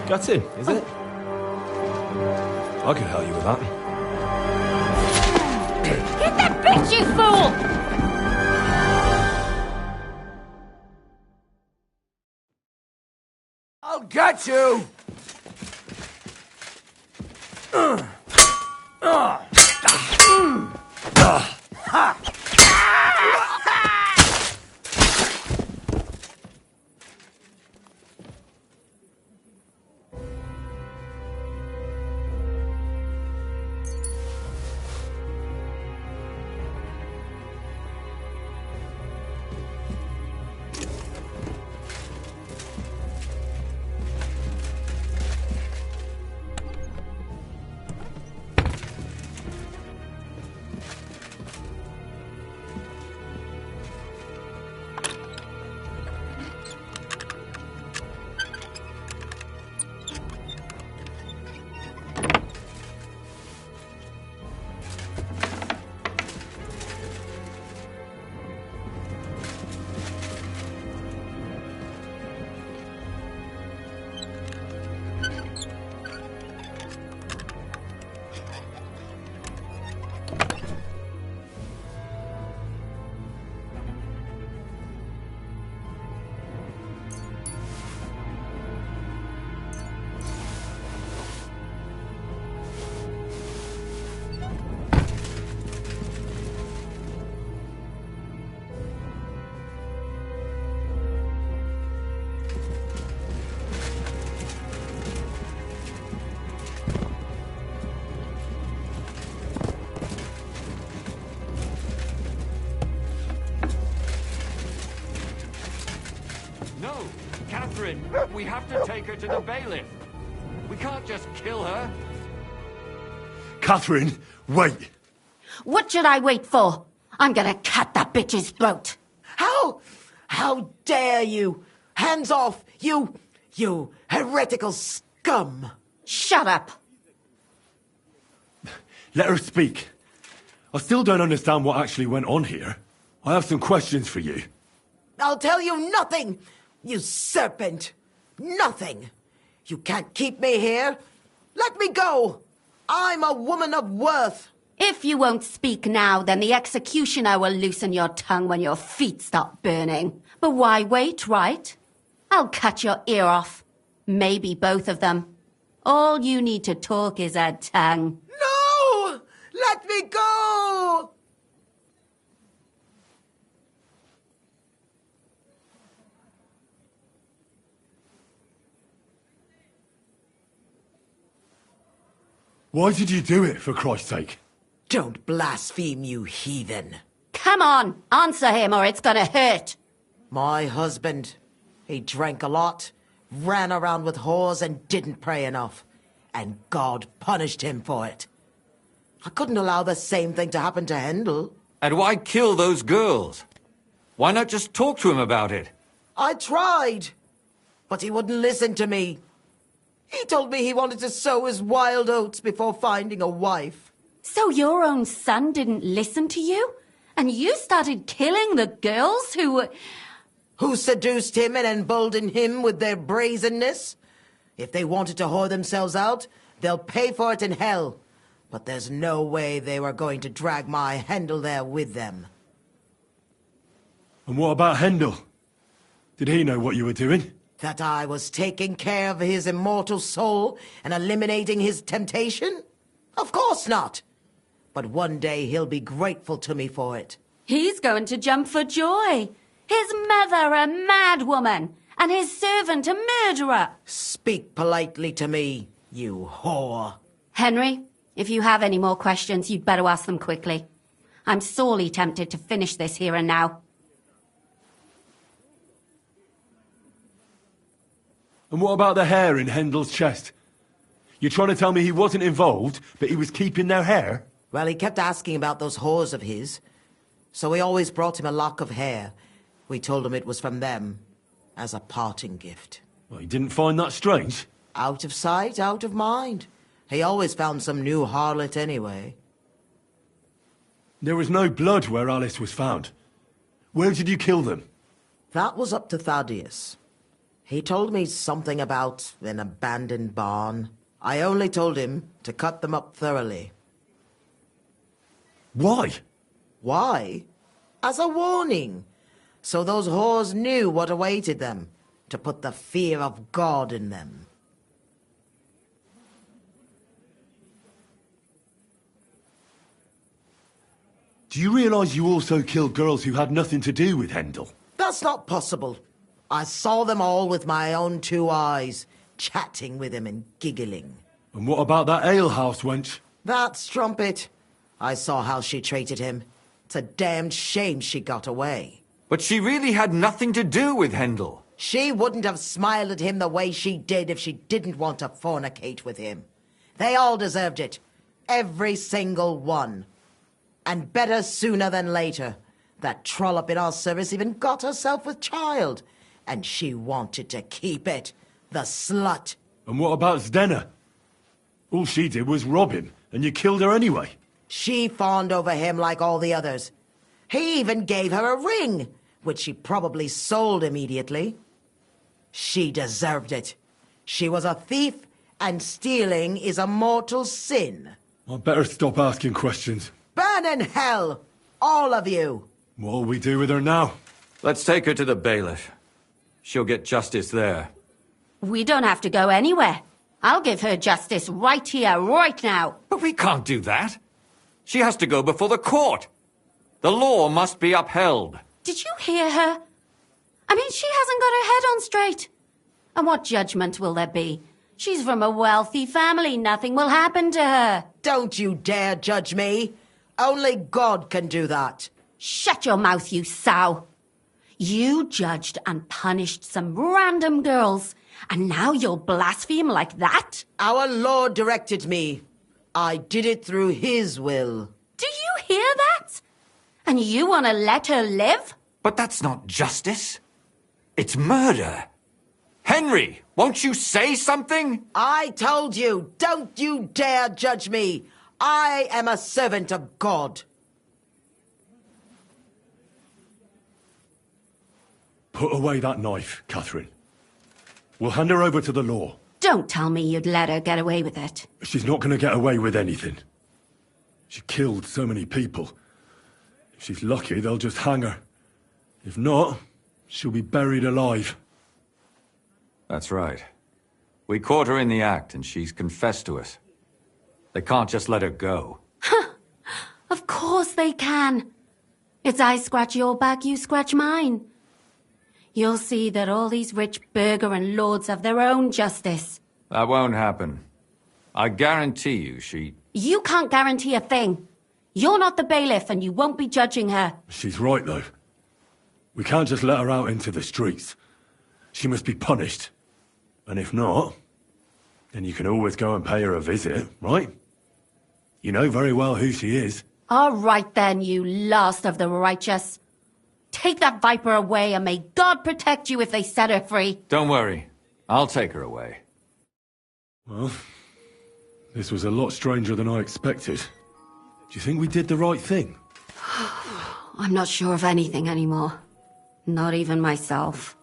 Speaker 7: Gutting, is it? I can help you with that.
Speaker 4: Get that bitch, you fool!
Speaker 9: I'll get you!
Speaker 16: Catherine, we have to take her to the bailiff. We can't just kill her.
Speaker 1: Catherine, wait.
Speaker 18: What should I wait for? I'm gonna cut that bitch's throat.
Speaker 14: How dare you? Hands off, you heretical scum.
Speaker 18: Shut up.
Speaker 1: Let her speak. I still don't understand what actually went on here. I have some questions for you.
Speaker 14: I'll tell you nothing, you serpent. Nothing. You can't keep me here. Let me go. I'm a woman of worth.
Speaker 18: If you won't speak now, then the executioner will loosen your tongue when your feet stop burning. But why wait, right? I'll cut your ear off. Maybe both of them. All you need to talk is a tongue.
Speaker 14: No! Let me go!
Speaker 1: Why did you do it, for Christ's sake?
Speaker 14: Don't blaspheme, you heathen.
Speaker 18: Come on, answer him or it's gonna hurt.
Speaker 14: My husband, he drank a lot, ran around with whores and didn't pray enough. And God punished him for it. I couldn't allow the same thing to happen to Hendel.
Speaker 16: And why kill those girls? Why not just talk to him about it?
Speaker 14: I tried, but he wouldn't listen to me. He told me he wanted to sow his wild oats before finding a wife.
Speaker 18: So your own son didn't listen to you? And you started killing the girls
Speaker 14: who seduced him and emboldened him with their brazenness? If they wanted to whore themselves out, they'll pay for it in hell. But there's no way they were going to drag my Hendel there with them.
Speaker 1: And what about Hendel? Did he know what you were doing?
Speaker 14: That I was taking care of his immortal soul and eliminating his temptation? Of course not. But one day he'll be grateful to me for it.
Speaker 18: He's going to jump for joy. His mother a mad woman, and his servant a murderer.
Speaker 14: Speak politely to me, you whore.
Speaker 18: Henry, if you have any more questions, you'd better ask them quickly. I'm sorely tempted to finish this here and now.
Speaker 1: And what about the hair in Hendel's chest? You're trying to tell me he wasn't involved, but he was keeping their hair?
Speaker 14: Well, he kept asking about those whores of his. So we always brought him a lock of hair. We told him it was from them, as a parting gift.
Speaker 1: Well, he didn't find that strange?
Speaker 14: Out of sight, out of mind. He always found some new harlot anyway.
Speaker 1: There was no blood where Alice was found. Where did you kill them?
Speaker 14: That was up to Thaddeus. He told me something about an abandoned barn. I only told him to cut them up thoroughly.
Speaker 1: Why?
Speaker 14: Why? As a warning. So those whores knew what awaited them. To put the fear of God in them.
Speaker 1: Do you realise you also killed girls who had nothing to do with Hendel?
Speaker 14: That's not possible. I saw them all with my own 2 eyes, chatting with him and giggling.
Speaker 1: And what about that alehouse wench?
Speaker 14: That strumpet. I saw how she treated him. It's a damned shame she got away.
Speaker 16: But she really had nothing to do with Hendel.
Speaker 14: She wouldn't have smiled at him the way she did if she didn't want to fornicate with him. They all deserved it. Every single one. And better sooner than later. That trollop in our service even got herself with child. And she wanted to keep it. The slut.
Speaker 1: And what about Zdenna? All she did was rob him, and you killed her anyway.
Speaker 14: She fawned over him like all the others. He even gave her a ring, which she probably sold immediately. She deserved it. She was a thief, and stealing is a mortal sin.
Speaker 1: I'd better stop asking questions.
Speaker 14: Burn in hell, all of you.
Speaker 1: What'll we do with her now?
Speaker 16: Let's take her to the bailiff. She'll get justice there.
Speaker 18: We don't have to go anywhere. I'll give her justice right here, right now.
Speaker 16: But we can't do that. She has to go before the court. The law must be upheld.
Speaker 18: Did you hear her? I mean, she hasn't got her head on straight. And what judgment will there be? She's from a wealthy family. Nothing will happen to her.
Speaker 14: Don't you dare judge me. Only God can do that.
Speaker 18: Shut your mouth, you sow. You judged and punished some random girls, and now you'll blaspheme like that?
Speaker 14: Our Lord directed me. I did it through His will.
Speaker 18: Do you hear that? And you want to let her live?
Speaker 16: But that's not justice. It's murder. Henry, won't you say something?
Speaker 14: I told you, don't you dare judge me. I am a servant of God.
Speaker 1: Put away that knife, Catherine. We'll hand her over to the law.
Speaker 18: Don't tell me you'd let her get away with it.
Speaker 1: She's not going to get away with anything. She killed so many people. If she's lucky, they'll just hang her. If not, she'll be buried alive.
Speaker 16: That's right. We caught her in the act, and she's confessed to us. They can't just let her go.
Speaker 18: Of course they can. It's I scratch your back, you scratch mine. You'll see that all these rich burgher and lords have their own justice.
Speaker 16: That won't happen. I guarantee you she...
Speaker 18: You can't guarantee a thing. You're not the bailiff and you won't be judging her.
Speaker 1: She's right, though. We can't just let her out into the streets. She must be punished. And if not, then you can always go and pay her a visit, right? You know very well who she is.
Speaker 18: All right then, you last of the righteous. Take that viper away and may God protect you if they set her free.
Speaker 16: Don't worry. I'll take her away.
Speaker 1: Well, this was a lot stranger than I expected. Do you think we did the right thing?
Speaker 18: I'm not sure of anything anymore. Not even myself.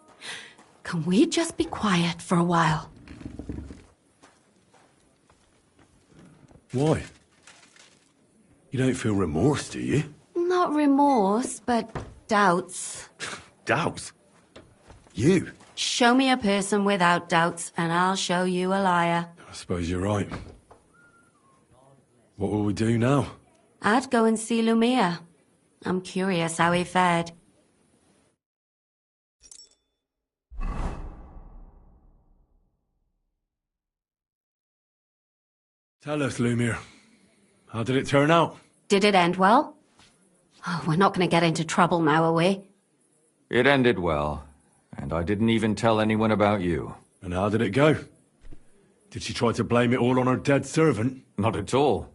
Speaker 18: Can we just be quiet for a while?
Speaker 1: Why? You don't feel remorse, do you?
Speaker 18: Not remorse, but doubts.
Speaker 1: Doubts? You?
Speaker 18: Show me a person without doubts, and I'll show you a liar.
Speaker 1: I suppose you're right. What will we do now?
Speaker 18: I'd go and see Lumia. I'm curious how he fared.
Speaker 1: Tell us, Lumir. How did it turn out?
Speaker 18: Did it end well? Oh, we're not going to get into trouble now, are we?
Speaker 16: It ended well, and I didn't even tell anyone about you.
Speaker 1: And how did it go? Did she try to blame it all on her dead servant?
Speaker 16: Not at all.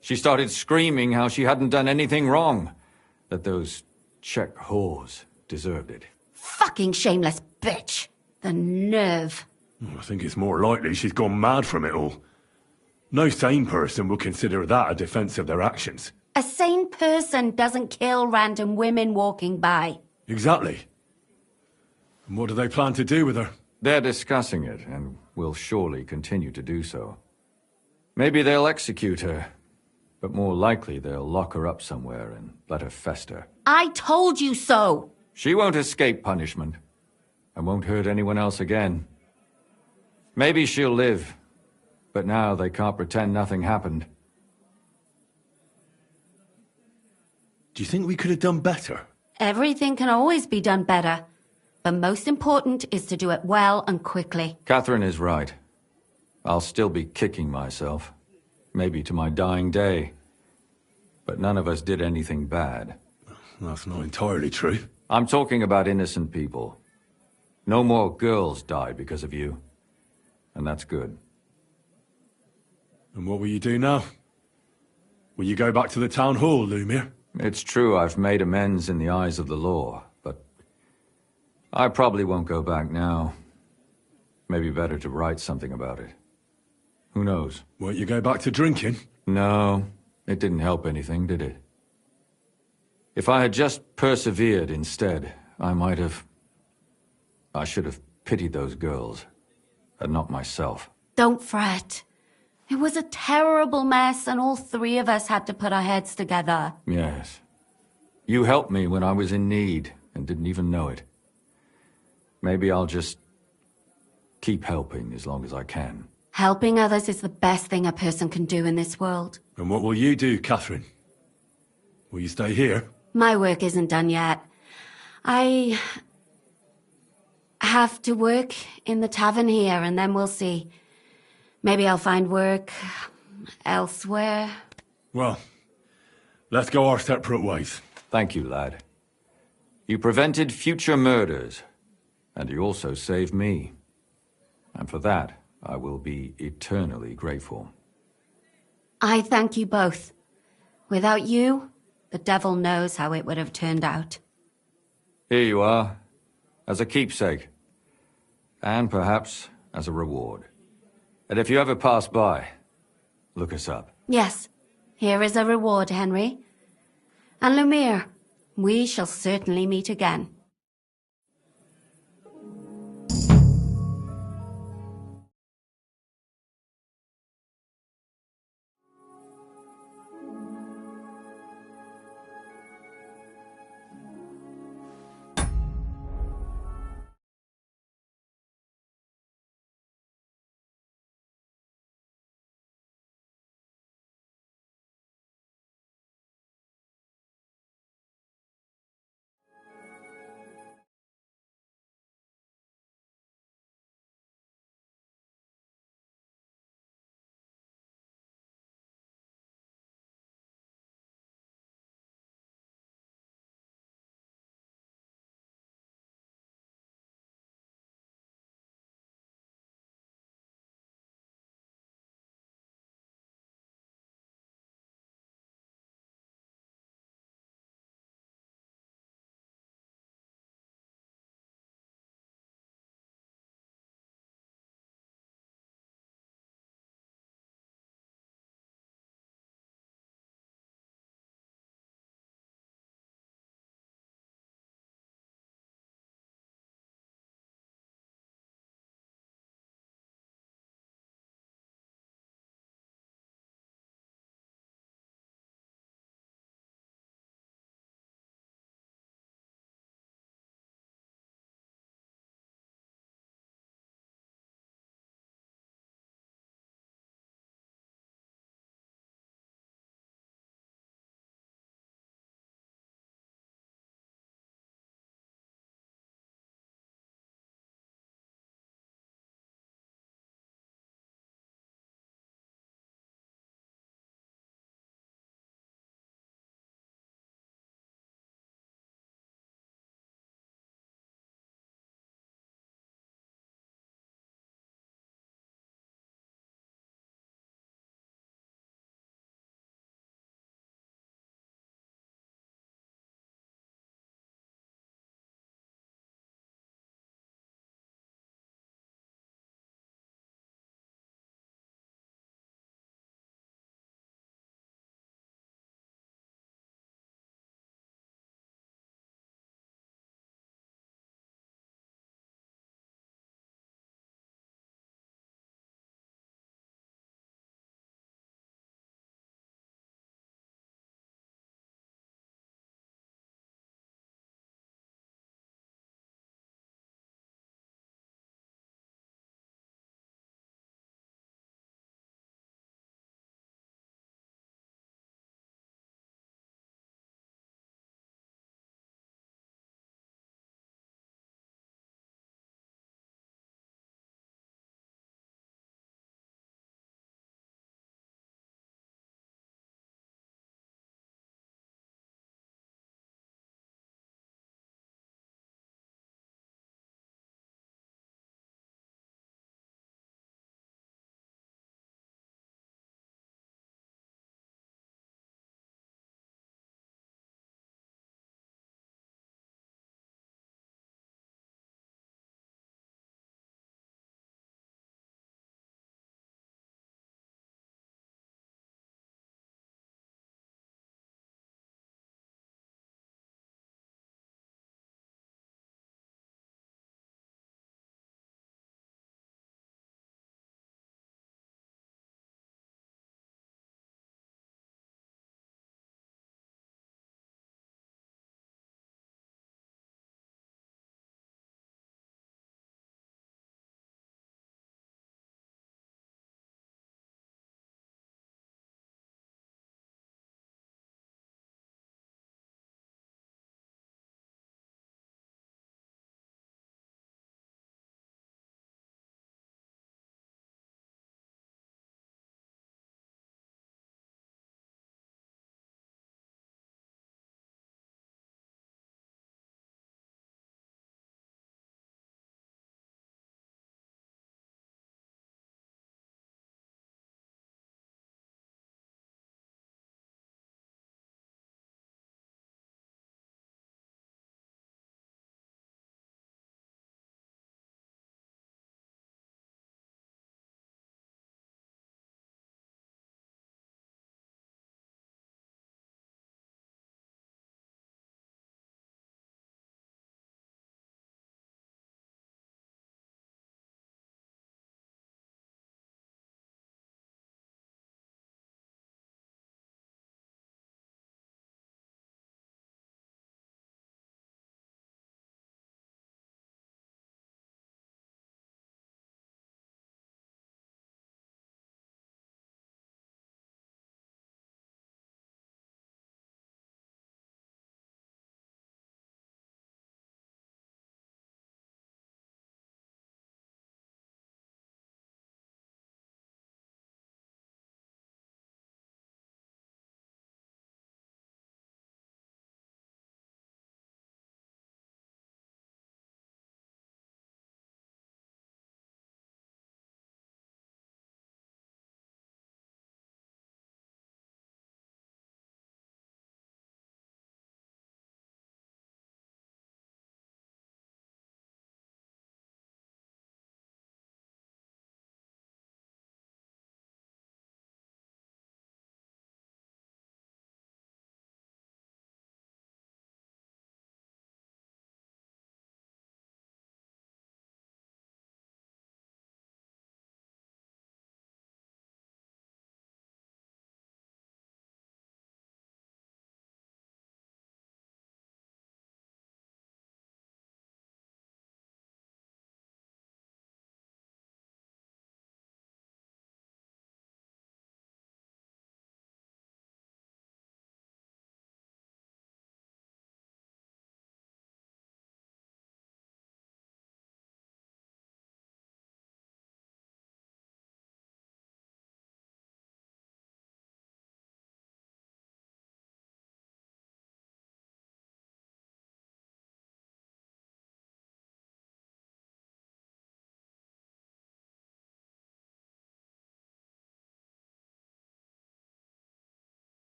Speaker 16: She started screaming how she hadn't done anything wrong. That those Czech whores deserved it.
Speaker 18: Fucking shameless bitch. The nerve.
Speaker 1: I think it's more likely she's gone mad from it all. No sane person will consider that a defense of their actions.
Speaker 18: A sane person doesn't kill random women walking by.
Speaker 1: Exactly. And what do they plan to do with her?
Speaker 16: They're discussing it, and will surely continue to do so. Maybe they'll execute her, but more likely they'll lock her up somewhere and let her fester.
Speaker 18: I told you so!
Speaker 16: She won't escape punishment, and won't hurt anyone else again. Maybe she'll live, but now they can't pretend nothing happened.
Speaker 1: Do you think we could have done better?
Speaker 18: Everything can always be done better. But most important is to do it well and quickly.
Speaker 16: Catherine is right. I'll still be kicking myself. Maybe to my dying day. But none of us did anything bad.
Speaker 1: That's not entirely true.
Speaker 16: I'm talking about innocent people. No more girls died because of you. And that's good.
Speaker 1: And what will you do now? Will you go back to the town hall, Lumir?
Speaker 16: It's true I've made amends in the eyes of the law, but I probably won't go back now. Maybe better to write something about it. Who knows?
Speaker 1: Won't you go back to drinking?
Speaker 16: No, it didn't help anything, did it? If I had just persevered instead, I should have pitied those girls, and not myself.
Speaker 18: Don't fret. It was a terrible mess, and all three of us had to put our heads together.
Speaker 16: Yes. You helped me when I was in need, and didn't even know it. Maybe I'll just keep helping as long as I can.
Speaker 18: Helping others is the best thing a person can do in this world.
Speaker 1: And what will you do, Catherine? Will you stay here?
Speaker 18: My work isn't done yet. I have to work in the tavern here, and then we'll see. Maybe I'll find work elsewhere.
Speaker 1: Well, let's go our separate ways.
Speaker 16: Thank you, lad. You prevented future murders, and you also saved me. And for that, I will be eternally grateful.
Speaker 18: I thank you both. Without you, the devil knows how it would have turned out.
Speaker 16: Here you are, as a keepsake. And perhaps as a reward. And if you ever pass by, look us up.
Speaker 18: Yes, here is a reward, Henry. And Lumiere, we shall certainly meet again.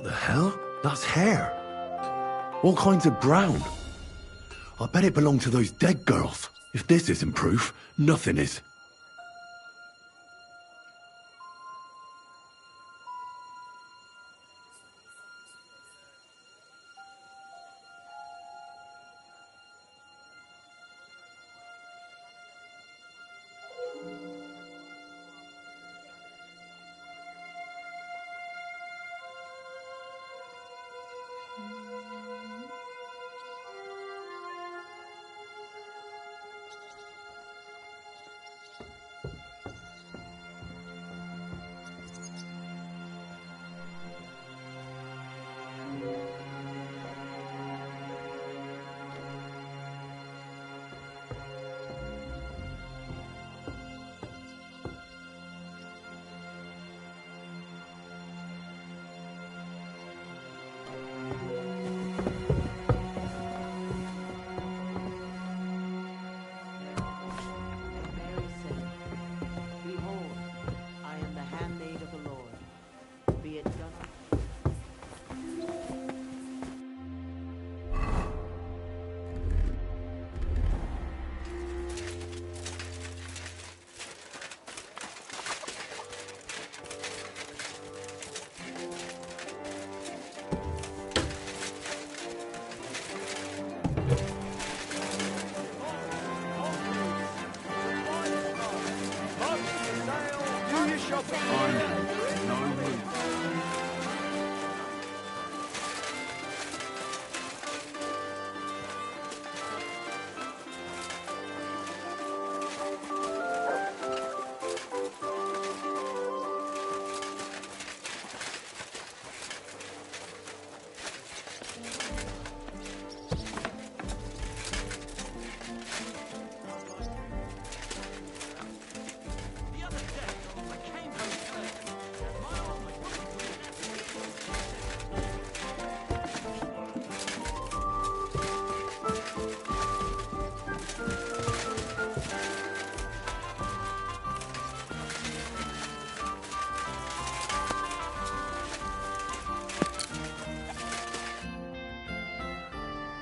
Speaker 7: What the hell? That's hair. All kinds of brown. I bet it belonged to those dead girls. If this isn't proof, nothing is.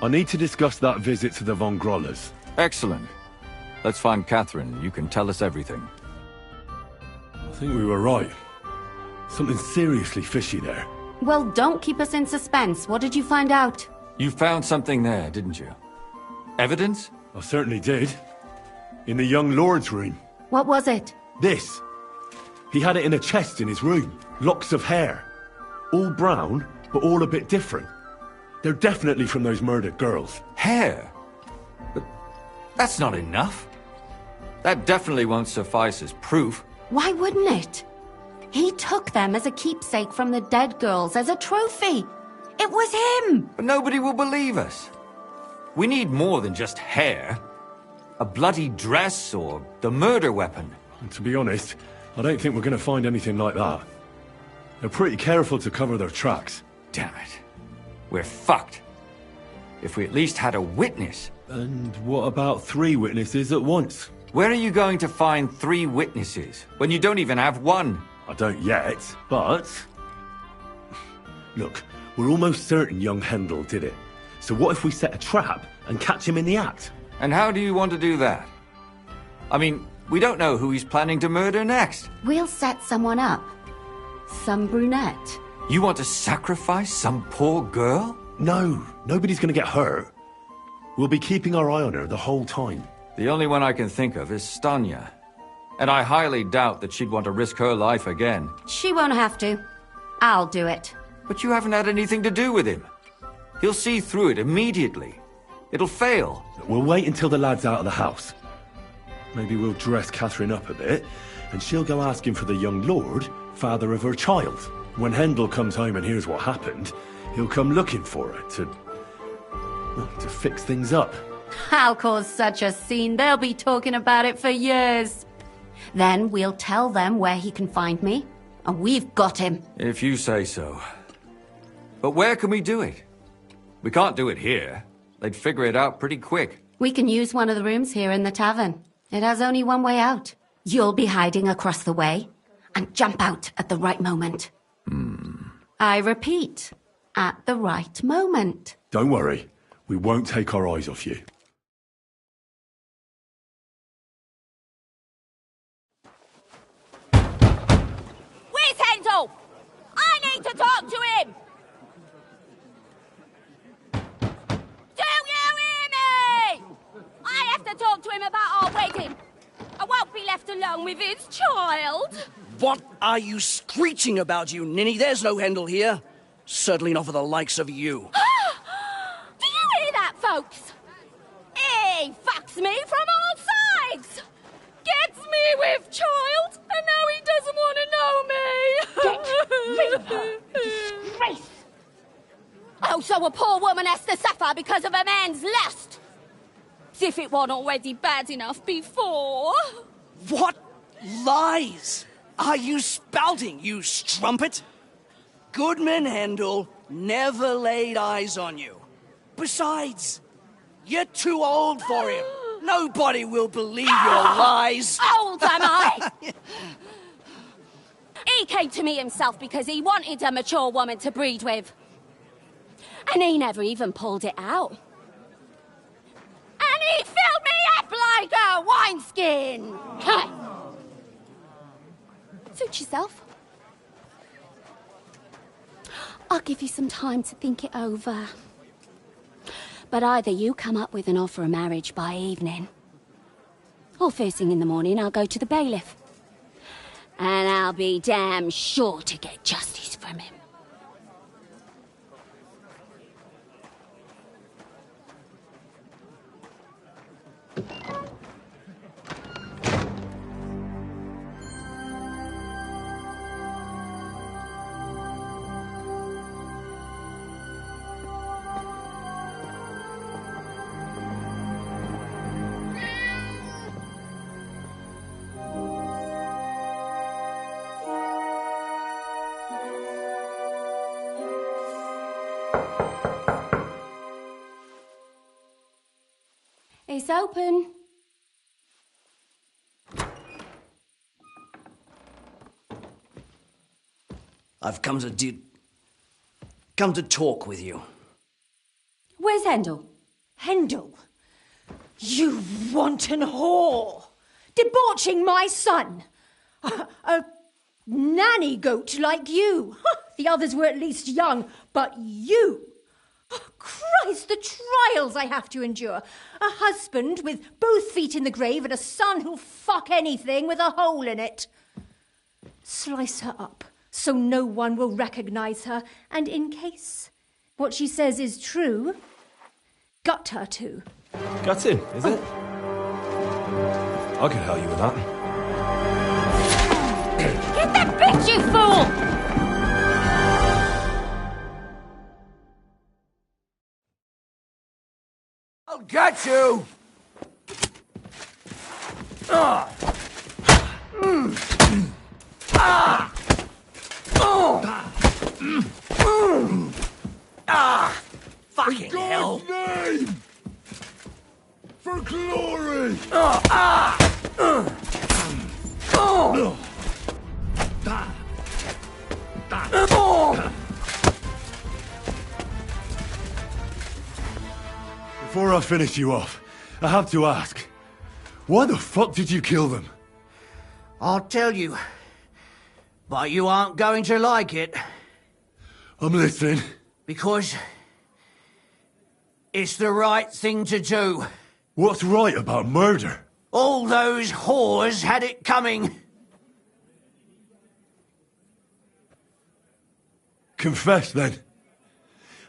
Speaker 1: I need to discuss that visit to the Von Grollers.
Speaker 16: Excellent. Let's find Catherine. You can tell us everything.
Speaker 1: I think we were right. Something seriously fishy there.
Speaker 18: Well, don't keep us in suspense. What did you find out?
Speaker 16: You found something there, didn't you? Evidence?
Speaker 1: I certainly did. In the young lord's room.
Speaker 18: What was it?
Speaker 1: This. He had it in a chest in his room. Locks of hair. All brown, but all a bit different. They're definitely from those murdered girls.
Speaker 16: Hair? But that's not enough. That definitely won't suffice as proof.
Speaker 18: Why wouldn't it? He took them as a keepsake from the dead girls, as a trophy. It was him!
Speaker 16: But nobody will believe us. We need more than just hair. A bloody dress or the murder weapon.
Speaker 1: And to be honest, I don't think we're going to find anything like that. They're pretty careful to cover their tracks.
Speaker 16: Damn it. We're fucked. If we at least had a witness.
Speaker 1: And what about 3 witnesses at once?
Speaker 16: Where are you going to find 3 witnesses, when you don't even have one?
Speaker 1: I don't yet, but... Look, we're almost certain young Hendel did it. So what if we set a trap and catch him in the act?
Speaker 16: And how do you want to do that? I mean, we don't know who he's planning to murder next.
Speaker 18: We'll set someone up. Some brunette.
Speaker 16: You want to sacrifice some poor girl?
Speaker 1: No, nobody's going to get hurt. We'll be keeping our eye on her the whole time.
Speaker 16: The only one I can think of is Stanya. And I highly doubt that she'd want to risk her life again.
Speaker 18: She won't have to. I'll do it.
Speaker 16: But you haven't had anything to do with him. He'll see through it immediately. It'll fail.
Speaker 1: We'll wait until the lad's out of the house. Maybe we'll dress Catherine up a bit, and she'll go asking for the young lord, father of her child. When Hendel comes home and hears what happened, he'll come looking for her to fix things up.
Speaker 18: I'll cause such a scene, they'll be talking about it for years. Then we'll tell them where he can find me, and we've got him.
Speaker 16: If you say so. But where can we do it? We can't do it here. They'd figure it out pretty quick.
Speaker 18: We can use one of the rooms here in the tavern. It has only one way out. You'll be hiding across the way, and jump out at the right moment. I repeat, at the right moment.
Speaker 7: Don't worry. We won't take our eyes off you.
Speaker 4: Where's Handel? I need to talk to him! Do you hear me? I have to talk to him about our wedding. I won't be left alone with his child.
Speaker 8: What are you screeching about, you ninny? There's no Handel here. Certainly not for the likes of you.
Speaker 4: Do you hear that, folks? He fucks me from all sides. Gets me with child, and now he doesn't want to know me. Get rid of her. Disgrace. Oh, so a poor woman has to suffer because of a man's lust. As if it wasn't already bad enough before.
Speaker 8: What lies are you spouting, you strumpet? Goodman Handel never laid eyes on you. Besides, you're too old for him. Nobody will believe your lies.
Speaker 4: Old am I? He came to me himself because he wanted a mature woman to breed with. And he never even pulled it out. And he filled me up like a wineskin. Suit yourself. I'll give you some time to think it over. But either you come up with an offer of marriage by evening, or first thing in the morning I'll go to the bailiff. And I'll be damn sure to get justice from him. It's open.
Speaker 8: I've come to talk with you.
Speaker 17: Where's Handel? Handel? You wanton whore! Debauching my son! A nanny goat like you! The others were at least young, but you! Oh, Christ, the trials I have to endure! A husband with both feet in the grave and a son who'll fuck anything with a hole in it. Slice her up so no one will recognize her, and in case what she says is true, gut her too.
Speaker 7: Gut him, is it? I can help you with that.
Speaker 4: Get that bitch, you fool!
Speaker 9: I'll get you! Fucking hell!
Speaker 10: Name! For glory!
Speaker 7: Before I finish you off, I have to ask, why the fuck did you kill them?
Speaker 9: I'll tell you, but you aren't going to like it.
Speaker 7: I'm listening.
Speaker 9: Because it's the right thing to do.
Speaker 7: What's right about murder?
Speaker 9: All those whores had it coming.
Speaker 7: Confess, then.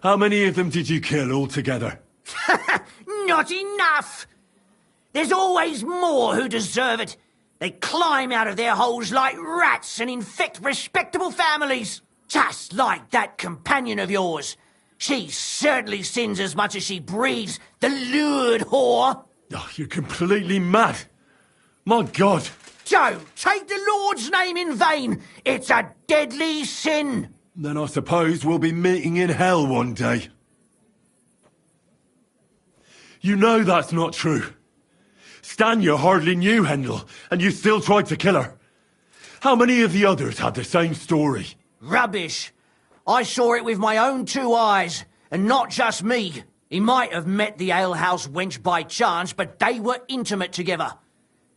Speaker 7: How many of them did you kill altogether?
Speaker 9: Not enough! There's always more who deserve it. They climb out of their holes like rats and infect respectable families. Just like that companion of yours. She certainly sins as much as she breeds, the lured whore.
Speaker 7: Oh, you're completely mad. My God.
Speaker 9: Don't take the Lord's name in vain. It's a deadly sin.
Speaker 7: Then I suppose we'll be meeting in hell one day. You know that's not true. Stanya hardly knew Handel, and you still tried to kill her. How many of the others had the same story?
Speaker 9: Rubbish. I saw it with my own 2 eyes, and not just me. He might have met the alehouse wench by chance, but they were intimate together.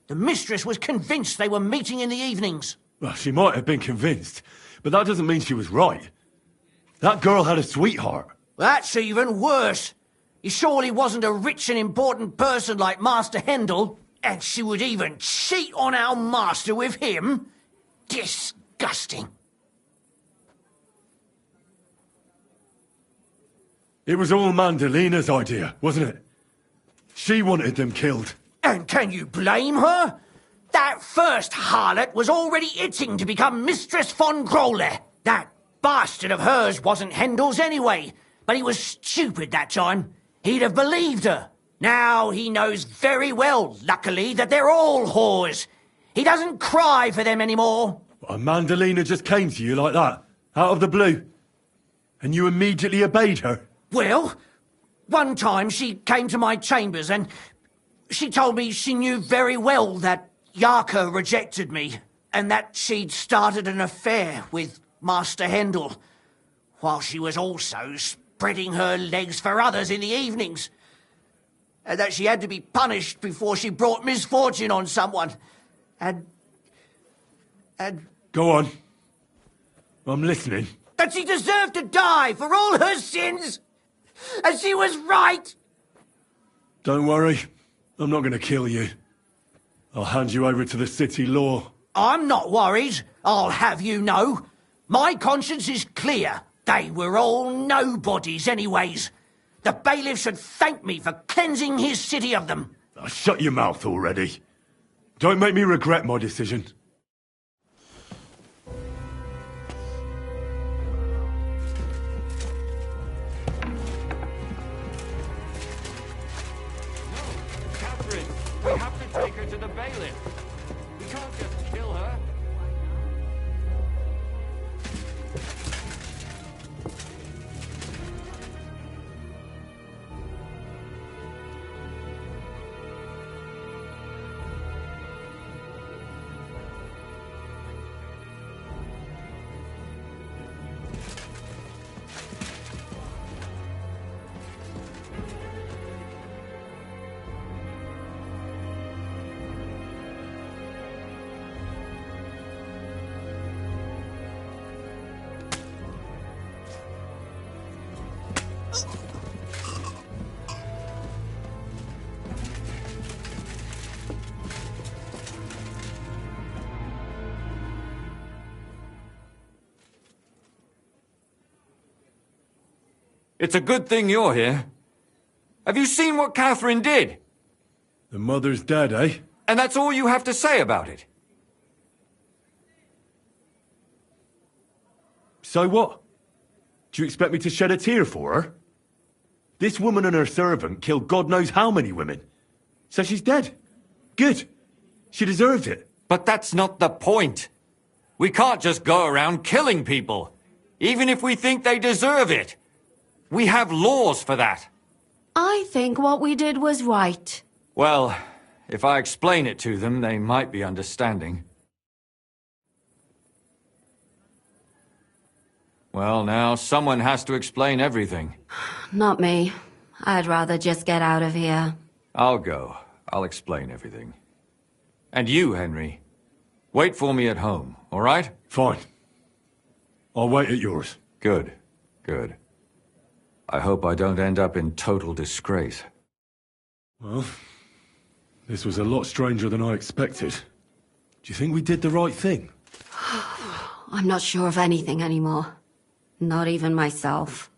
Speaker 9: The mistress was convinced they were meeting in the evenings.
Speaker 7: Well, she might have been convinced, but that doesn't mean she was right. That girl had a sweetheart.
Speaker 9: That's even worse. He surely wasn't a rich and important person like Master Hendel, and she would even cheat on our master with him. Disgusting.
Speaker 7: It was all Mandalina's idea, wasn't it? She wanted them killed.
Speaker 9: And can you blame her? That first harlot was already itching to become Mistress von Grole. That bastard of hers wasn't Hendel's anyway, but he was stupid that time. He'd have believed her. Now he knows very well, luckily, that they're all whores. He doesn't cry for them anymore.
Speaker 7: And Mandalina just came to you like that, out of the blue. And you immediately obeyed her.
Speaker 9: Well, one time she came to my chambers and she told me she knew very well that Yaka rejected me and that she'd started an affair with Master Hendel, while she was also spreading her legs for others in the evenings. And that she had to be punished before she brought misfortune on someone. And...
Speaker 7: Go on. I'm listening.
Speaker 9: That she deserved to die for all her sins! And she was right!
Speaker 7: Don't worry. I'm not going to kill you. I'll hand you over to the city law.
Speaker 9: I'm not worried, I'll have you know. My conscience is clear. They were all nobodies anyways. The bailiff should thank me for cleansing his city of them.
Speaker 7: Oh, shut your mouth already. Don't make me regret my decision.
Speaker 16: Catherine, we have to take her to the bailiff. We can't just kill her. It's a good thing you're here. Have you seen what Catherine did?
Speaker 7: The mother's dead, eh?
Speaker 16: And that's all you have to say about it?
Speaker 7: So what? Do you expect me to shed a tear for her? This woman and her servant killed God knows how many women. So she's dead. Good. She deserved it.
Speaker 16: But that's not the point. We can't just go around killing people, even if we think they deserve it. We have laws for that.
Speaker 18: I think what we did was right.
Speaker 16: Well, if I explain it to them, they might be understanding. Well, now, someone has to explain everything.
Speaker 18: Not me. I'd rather just get out of here.
Speaker 16: I'll go. I'll explain everything. And you, Henry, wait for me at home, all right?
Speaker 7: Fine. I'll wait at yours.
Speaker 16: Good. Good. I hope I don't end up in total disgrace.
Speaker 7: Well, this was a lot stranger than I expected. Do you think we did the right thing?
Speaker 18: I'm not sure of anything anymore. Not even myself.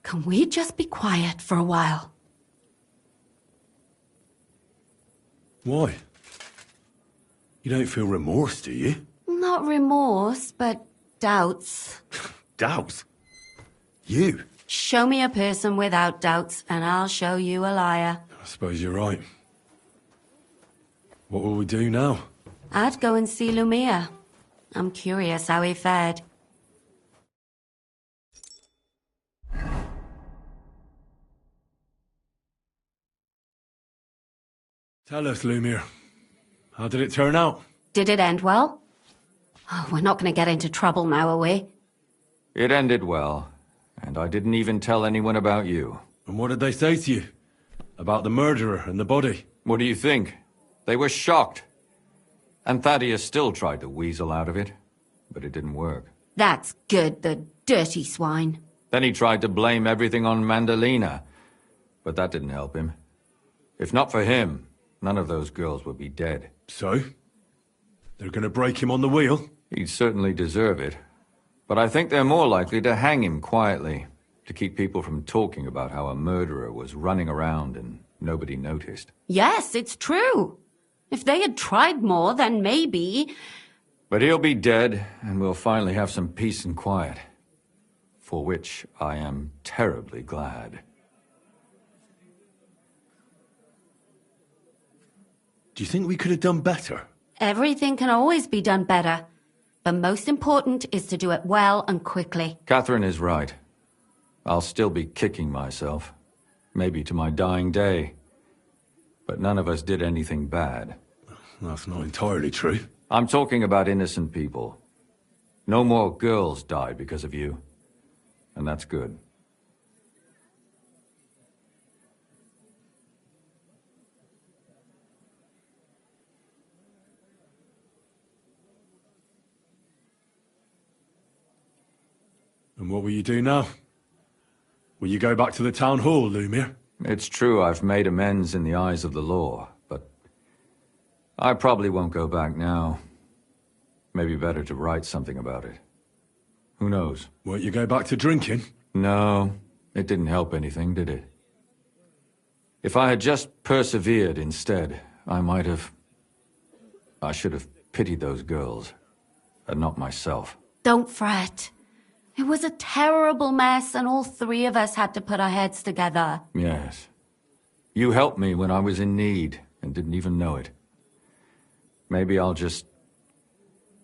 Speaker 18: Can we just be quiet for a while?
Speaker 7: Why? You don't feel remorse, do you?
Speaker 18: Not remorse, but doubts.
Speaker 7: Doubts? You?
Speaker 18: Show me a person without doubts, and I'll show you a liar.
Speaker 7: I suppose you're right. What will we do now?
Speaker 18: I'd go and see Lumia. I'm curious how he fared.
Speaker 7: Tell us, Lumir. How did it turn out?
Speaker 18: Did it end well? Oh, we're not going to get into trouble now, are we?
Speaker 16: It ended well, and I didn't even tell anyone about you.
Speaker 7: And what did they say to you? About the murderer and the body?
Speaker 16: What do you think? They were shocked. And Thaddeus still tried to weasel out of it, but it didn't work.
Speaker 18: That's good, the dirty swine.
Speaker 16: Then he tried to blame everything on Mandalina, but that didn't help him. If not for him, none of those girls would be dead.
Speaker 7: So? They're gonna break him on the wheel?
Speaker 16: He'd certainly deserve it. But I think they're more likely to hang him quietly, to keep people from talking about how a murderer was running around and nobody noticed.
Speaker 18: Yes, it's true. If they had tried more, then maybe...
Speaker 16: But he'll be dead, and we'll finally have some peace and quiet. For which I am terribly glad.
Speaker 7: Do you think we could have done better?
Speaker 18: Everything can always be done better. But most important is to do it well and quickly.
Speaker 16: Catherine is right. I'll still be kicking myself. Maybe to my dying day. But none of us did anything bad.
Speaker 7: That's not entirely true.
Speaker 16: I'm talking about innocent people. No more girls died because of you. And that's good.
Speaker 7: And what will you do now? Will you go back to the town hall, Lumiere?
Speaker 16: It's true I've made amends in the eyes of the law, but I probably won't go back now. Maybe better to write something about it. Who knows?
Speaker 7: Won't you go back to drinking?
Speaker 16: No, it didn't help anything, did it? If I had just persevered instead, I should have pitied those girls, and not myself.
Speaker 18: Don't fret. It was a terrible mess, and all three of us had to put our heads together.
Speaker 16: Yes. You helped me when I was in need, and didn't even know it. Maybe I'll just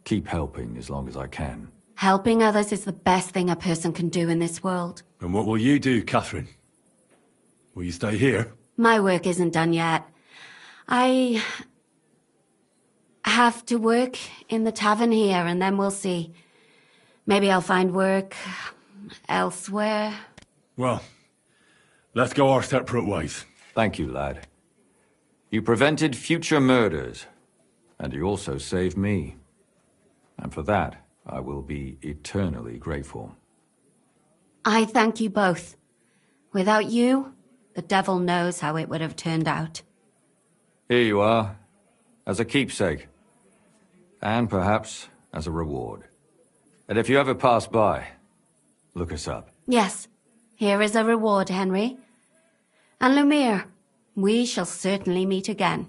Speaker 16: keep helping as long as I can.
Speaker 18: Helping others is the best thing a person can do in this world.
Speaker 7: And what will you do, Catherine? Will you stay here?
Speaker 18: My work isn't done yet. I have to work in the tavern here, and then we'll see. Maybe I'll find work elsewhere.
Speaker 7: Well, let's go our separate ways.
Speaker 16: Thank you, lad. You prevented future murders, and you also saved me. And for that, I will be eternally grateful.
Speaker 18: I thank you both. Without you, the devil knows how it would have turned out.
Speaker 16: Here you are, as a keepsake. And perhaps as a reward. And if you ever pass by, look us up.
Speaker 18: Yes, here is a reward, Henry. And Lumiere, we shall certainly meet again.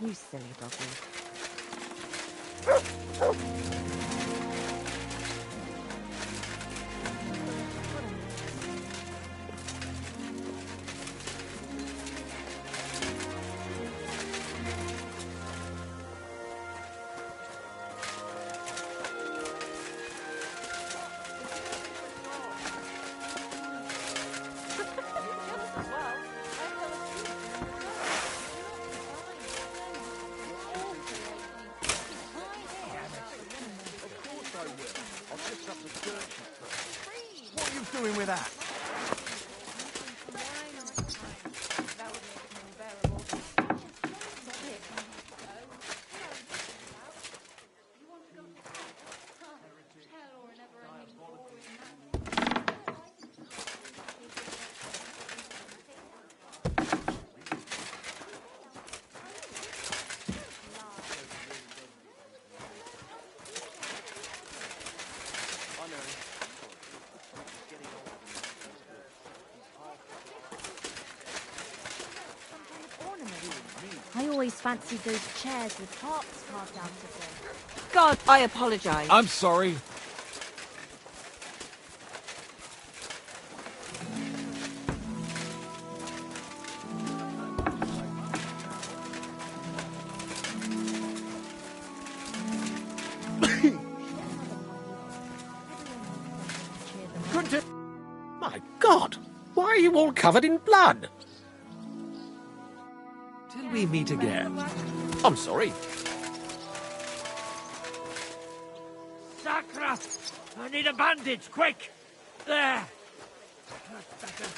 Speaker 4: You silly doggy.
Speaker 19: What are you doing with that?
Speaker 4: I always fancied those chairs with harps carved out of them. God, I apologize.
Speaker 5: I'm sorry.
Speaker 6: My God! Why are you all covered in blood?
Speaker 5: Till we meet again.
Speaker 6: I'm sorry.
Speaker 12: Sakra! I need a bandage, quick! There! That's better.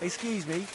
Speaker 19: Excuse me.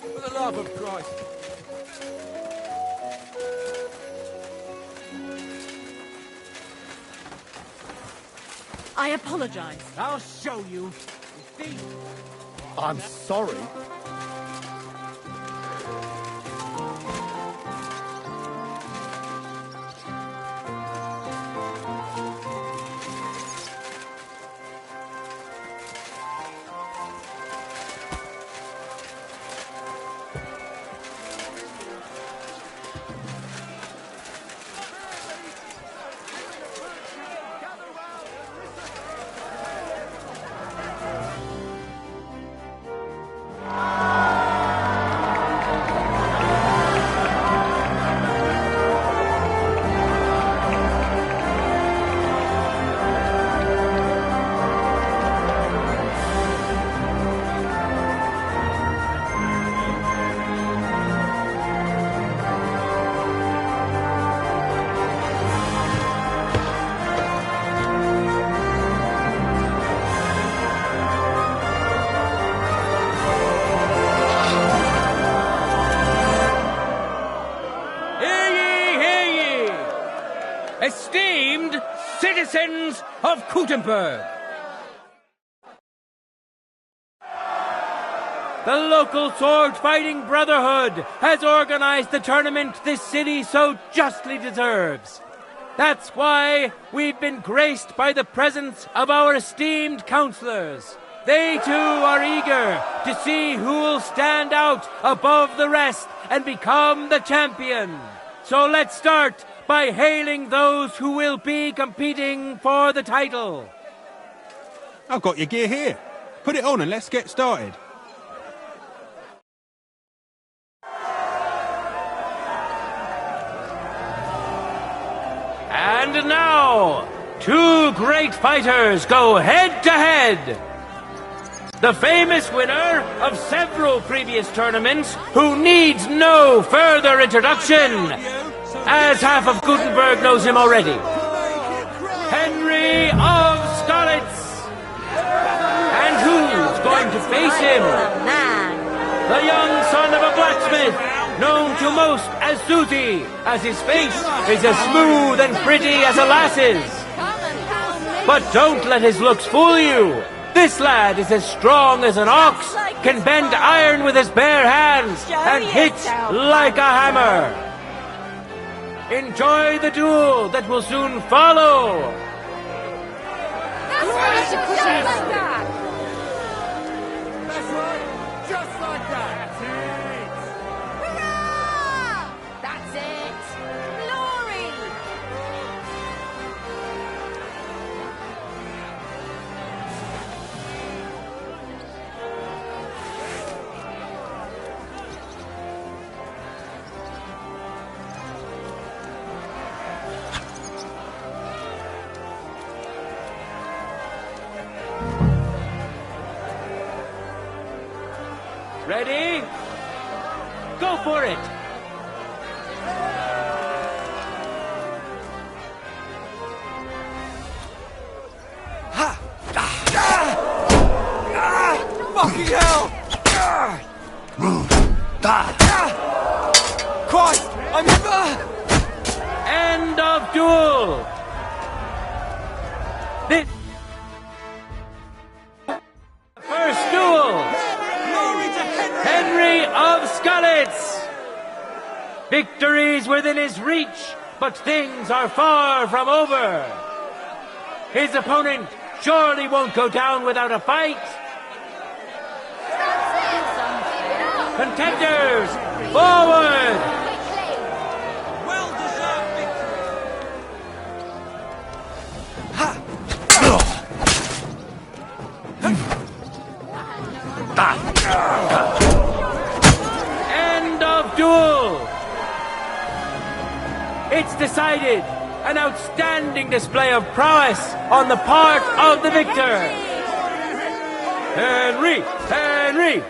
Speaker 5: For the love of Christ.
Speaker 2: I apologize.
Speaker 12: I'll show you. You see?
Speaker 19: I'm sorry.
Speaker 12: Esteemed citizens of Kuttenberg, the local sword-fighting brotherhood has organized the tournament this city so justly deserves. That's why we've been graced by the presence of our esteemed counselors. They too are eager to see who will stand out above the rest and become the champion. So let's start by hailing those who will be competing for the title.
Speaker 11: I've got your gear here. Put it on and let's get started.
Speaker 12: And now, two great fighters go head to head. The famous winner of several previous tournaments, who needs no further introduction, as half of Gutenberg knows him already. Henry of Skalitz. And who's going to face him? The young son of a blacksmith, known to most as Susie, as his face is as smooth and pretty as a lass's. But don't let his looks fool you. This lad is as strong as an ox, can bend iron with his bare hands, and hit like a hammer. Enjoy the duel that will soon follow.
Speaker 10: That's right, just like that. That's right, just like that. Hurrah! That's it. Glory!
Speaker 12: Ready? Go for it!
Speaker 10: Fucking hell! Christ! I'm...
Speaker 12: End of duel! This... First duel! Henry of Skalitz! Victory's within his reach, but things are far from over. His opponent surely won't go down without a fight. Contenders, forward!
Speaker 10: Well-deserved
Speaker 12: End of duel! It's decided. An outstanding display of prowess on the part of the victor. Henry! Henry!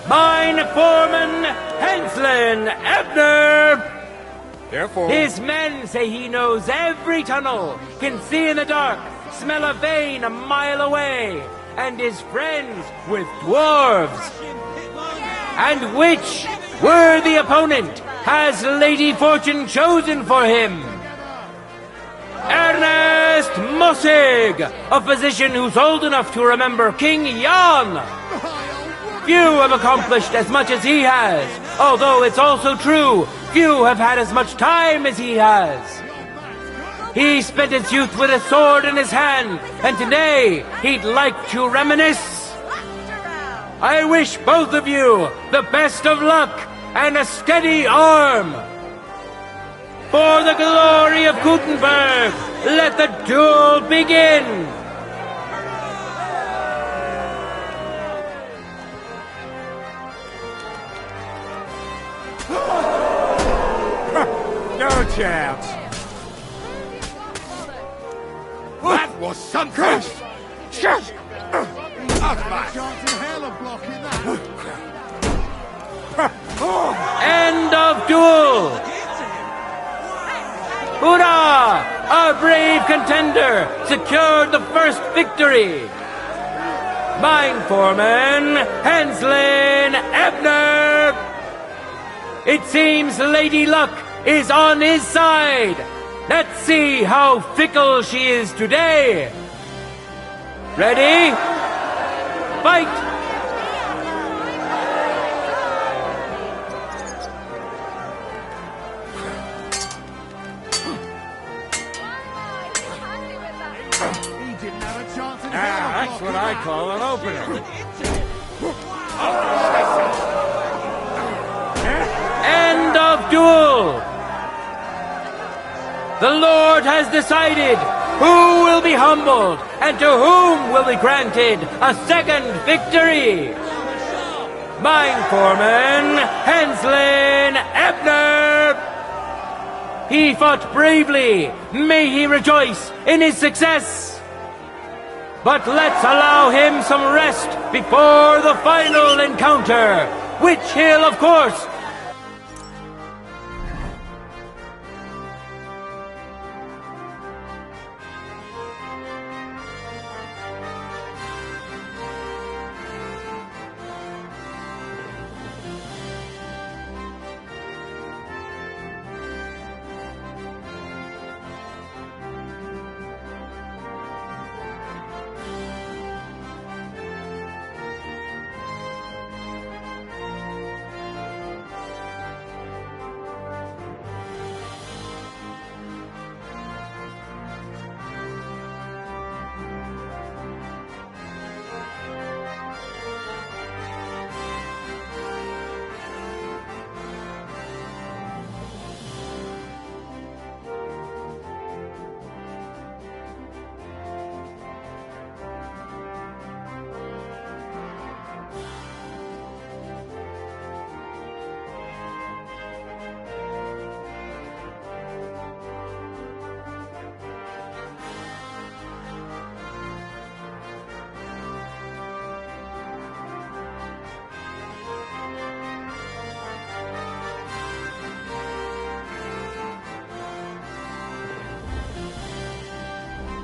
Speaker 12: Mine foreman, Henslin Ebner!
Speaker 15: Careful.
Speaker 12: His men say he knows every tunnel, can see in the dark, smell a vein a mile away, and is friends with dwarves. And which worthy opponent has Lady Fortune chosen for him? Ernest Mossig, a physician who's old enough to remember King Jan. Few have accomplished as much as he has, although it's also true, few have had as much time as he has. He spent his youth with a sword in his hand, and today he'd like to reminisce. I wish both of you the best of luck and a steady arm. For the glory of Gutenberg, let the duel begin! Watch out! That was something! Shit!
Speaker 15: End of duel! Hurrah! Our brave contender secured the first victory! Mine foreman, Henslin Ebner! It seems Lady Luck is on his side! Let's see how fickle she is today! Ready? Fight!
Speaker 12: That's what I call an opener.
Speaker 15: End of duel! The Lord has decided who will be humbled and to whom will be granted a second victory. Mine foreman, Henslin Ebner! He fought bravely. May he rejoice in his success. But let's allow him some rest before the final encounter, which he'll, of course,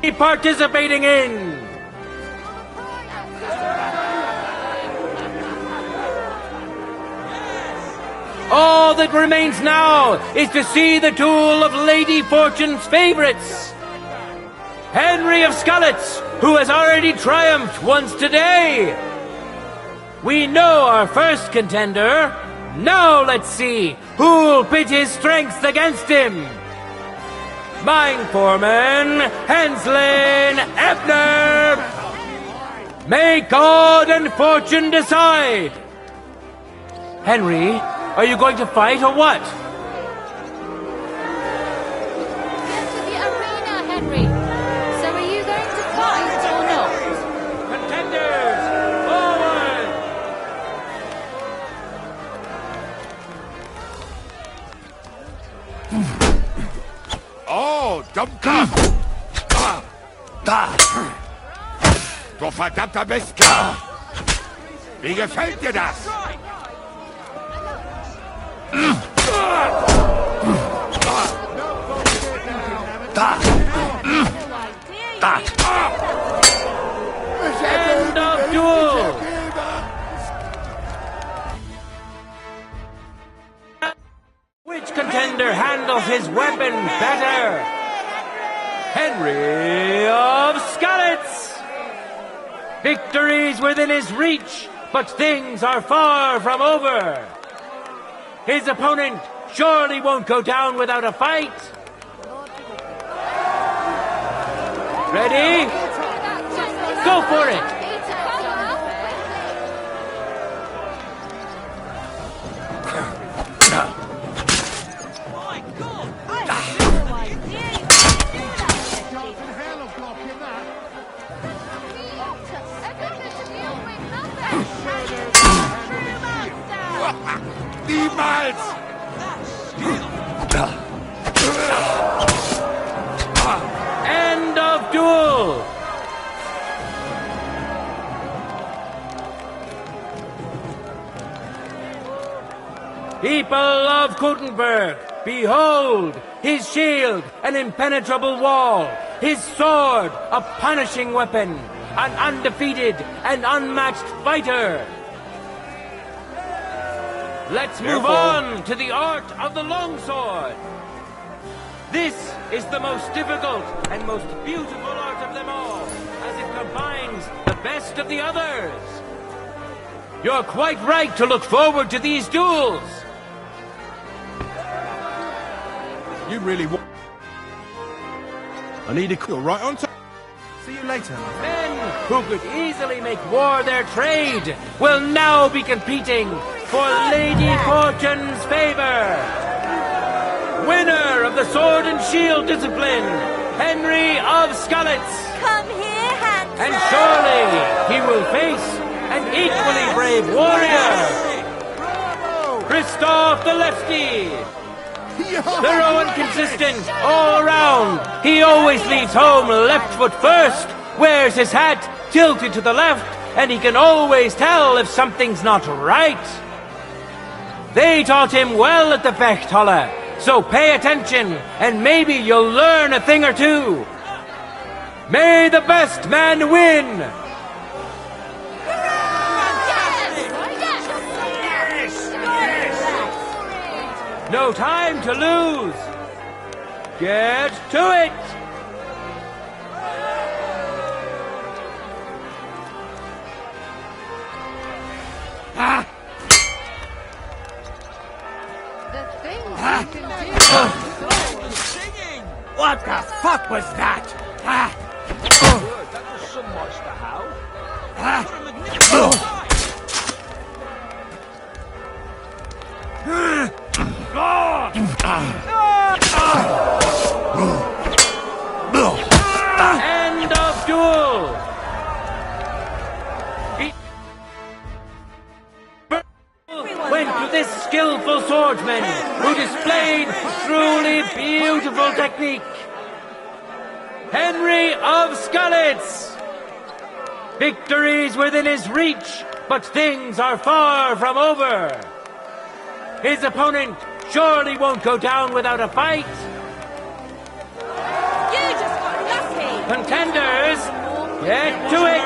Speaker 15: be participating in. All that remains now is to see the duel of Lady Fortune's favorites. Henry of Skalitz, who has already triumphed once today. We know our first contender. Now let's see who'll pit his strength against him. Mine foreman, Henslin Ebner! May God and fortune decide! Henry, are you going to fight or what?
Speaker 18: Get to the arena, Henry. So are you going to fight or not?
Speaker 15: Contenders, forward!
Speaker 12: Oh, Dummkopf! Da! Du verdammter Mistkerl! Wie gefällt dir das? Da! Da!
Speaker 15: End of duel! Which contender handles his weapon better? Henry of Skalitz! Victory's within his reach, but things are far from over. His opponent surely won't go down without a fight. Ready? Go for it!
Speaker 12: Niemals!
Speaker 15: People of Kuttenberg, behold his shield, an impenetrable wall, his sword, a punishing weapon, an undefeated and unmatched fighter. Let's move on to the art of the longsword. This is the most difficult and most beautiful art of them all, as it combines the best of the others. You're quite right to look forward to these duels.
Speaker 11: You really want... I need a call right on time. See you later.
Speaker 15: Men who could easily make war their trade will now be competing for Lady Fortune's favor. Winner of the sword and shield discipline, Henry of Skalitz.
Speaker 4: Come here, handsome.
Speaker 15: And surely he will face an equally brave warrior, Christoph Dalevsky. Thorough and consistent all around. He always leaves home left foot first, wears his hat tilted to the left, and he can always tell if something's not right. They taught him well at the Fechthalle, so pay attention and maybe you'll learn a thing or two. May the best man win! No time to lose! Get to it! Ah!
Speaker 4: The things you can do.
Speaker 12: Singing! What the fuck was that?
Speaker 10: That was so much to how.
Speaker 15: End of duel! Went to this skillful swordsman who displayed truly beautiful technique. Henry of Skalitz! Victory's within his reach, but things are far from over. His opponent surely won't go down without a fight.
Speaker 4: You just got lucky.
Speaker 15: Contenders, get to it!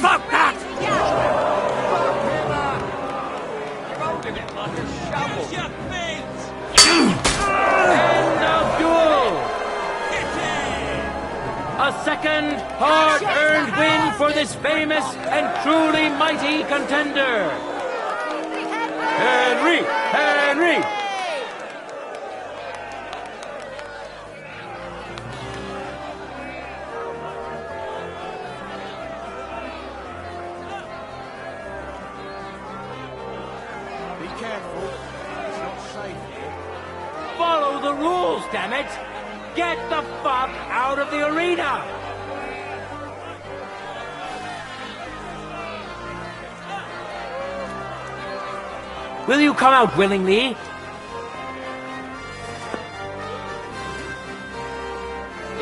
Speaker 12: Fuck that!
Speaker 15: End of duel! A second hard-earned win for this famous and truly mighty contender. Henry! Henry!
Speaker 10: Be careful. It's not safe here.
Speaker 15: Follow the rules, damn it! Get the fuck out of the arena! Will you come out willingly?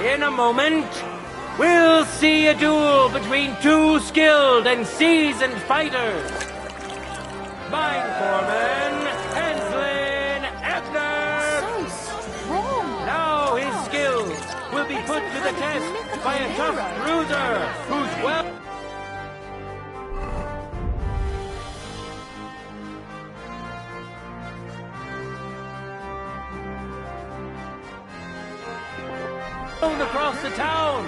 Speaker 15: In a moment, we'll see a duel between two skilled and seasoned fighters. Mine Foreman, Henslin Ebner!
Speaker 4: So strong.
Speaker 15: Now his skills will be put to the test by a tough bruiser who's well... across the town.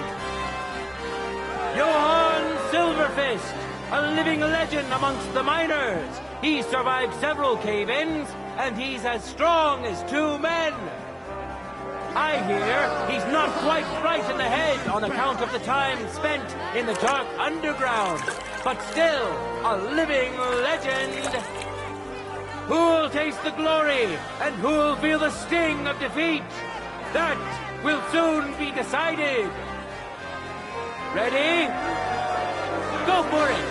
Speaker 15: Johann Silverfist, a living legend amongst the miners. He survived several cave-ins, and he's as strong as two men. I hear he's not quite right in the head on account of the time spent in the dark underground, but still a living legend. Who'll taste the glory, and who'll feel the sting of defeat? That will soon be decided. Ready? Go for it!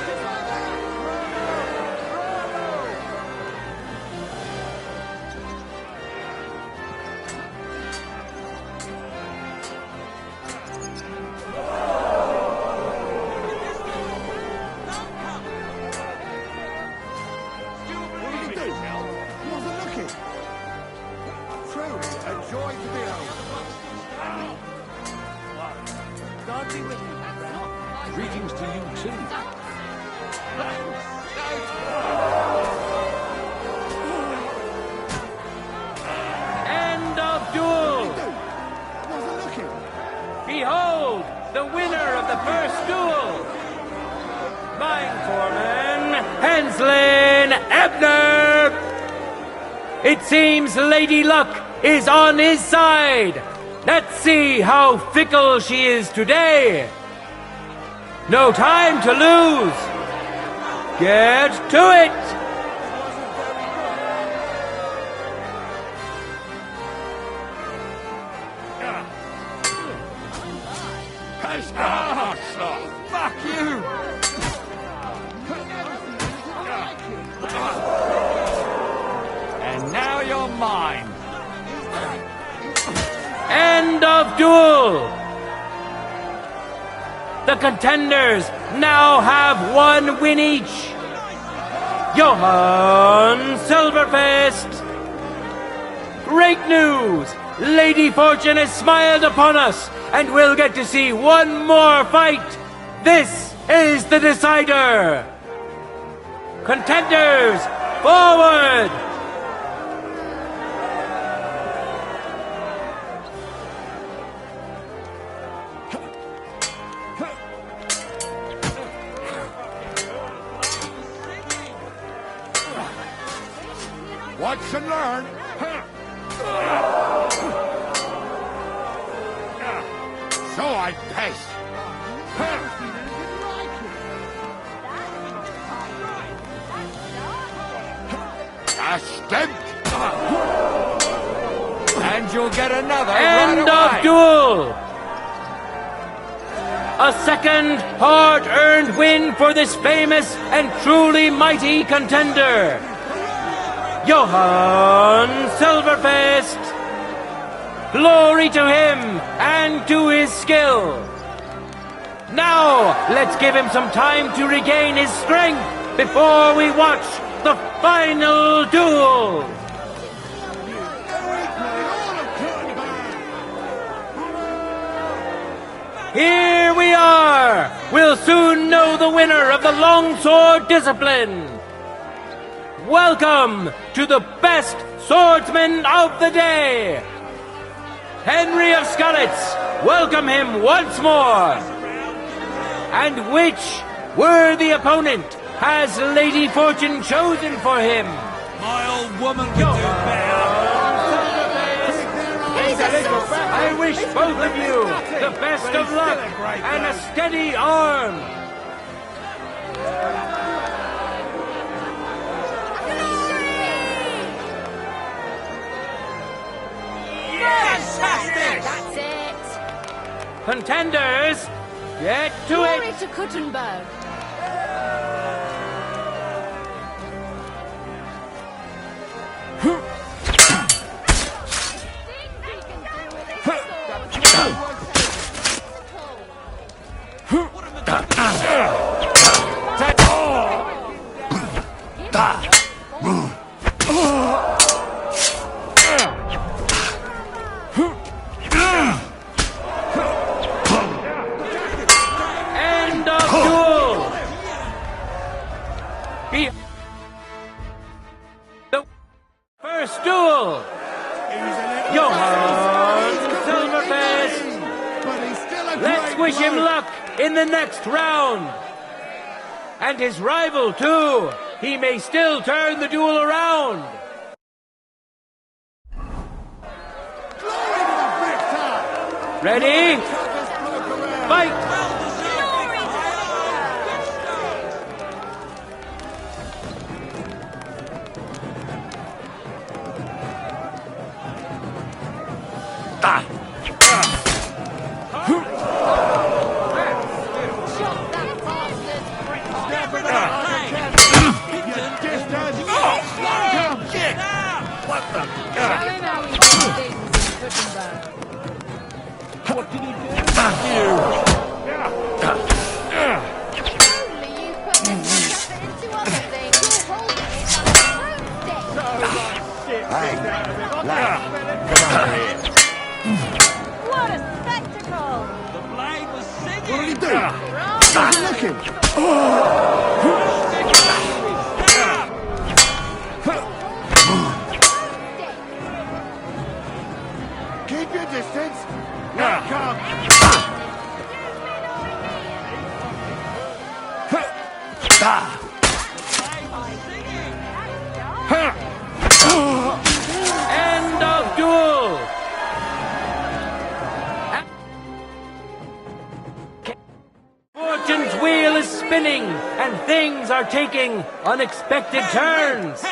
Speaker 7: Greetings to you too.
Speaker 15: End of duel! Behold, the winner of the first duel! Mine foreman, Henslin Ebner! It seems Lady Luck is on his side. Let's see how fickle she is today. No time to lose. Get to it.
Speaker 10: Fuck you!
Speaker 15: And now you're mine. End of duel. The contenders now have 1 win each. Johann Silverfist. Great news! Lady Fortune has smiled upon us, and we'll get to see one more fight. This is the decider. Contenders, forward!
Speaker 10: Watch and learn. So I pace. Stimmt.
Speaker 15: And you'll get another End of duel! A second hard-earned win for this famous and truly mighty contender. Johann Silverfist. Glory to him and to his skill. Now, let's give him some time to regain his strength before we watch the final duel. Here we are. We'll soon know the winner of the longsword discipline. Welcome to the best swordsman of the day. Henry of Skalitz, welcome him once more. And which worthy opponent has Lady Fortune chosen for him?
Speaker 10: My old woman could do better.
Speaker 15: I wish both of you the best of luck and a steady arm.
Speaker 2: That's it.
Speaker 15: Contenders, get to
Speaker 2: Glory
Speaker 15: it.
Speaker 2: to Kuttenberg.
Speaker 15: End of duel. The first duel. Johann Silverfist. Let's wish him luck in the next round. And his rival, too. He may still turn the duel around. Ready? Fight!
Speaker 10: What did he do?
Speaker 11: What did he do? How's it looking?
Speaker 10: Keep your distance. Now come.
Speaker 15: End of duel! Fortune's wheel is spinning, and things are taking unexpected turns.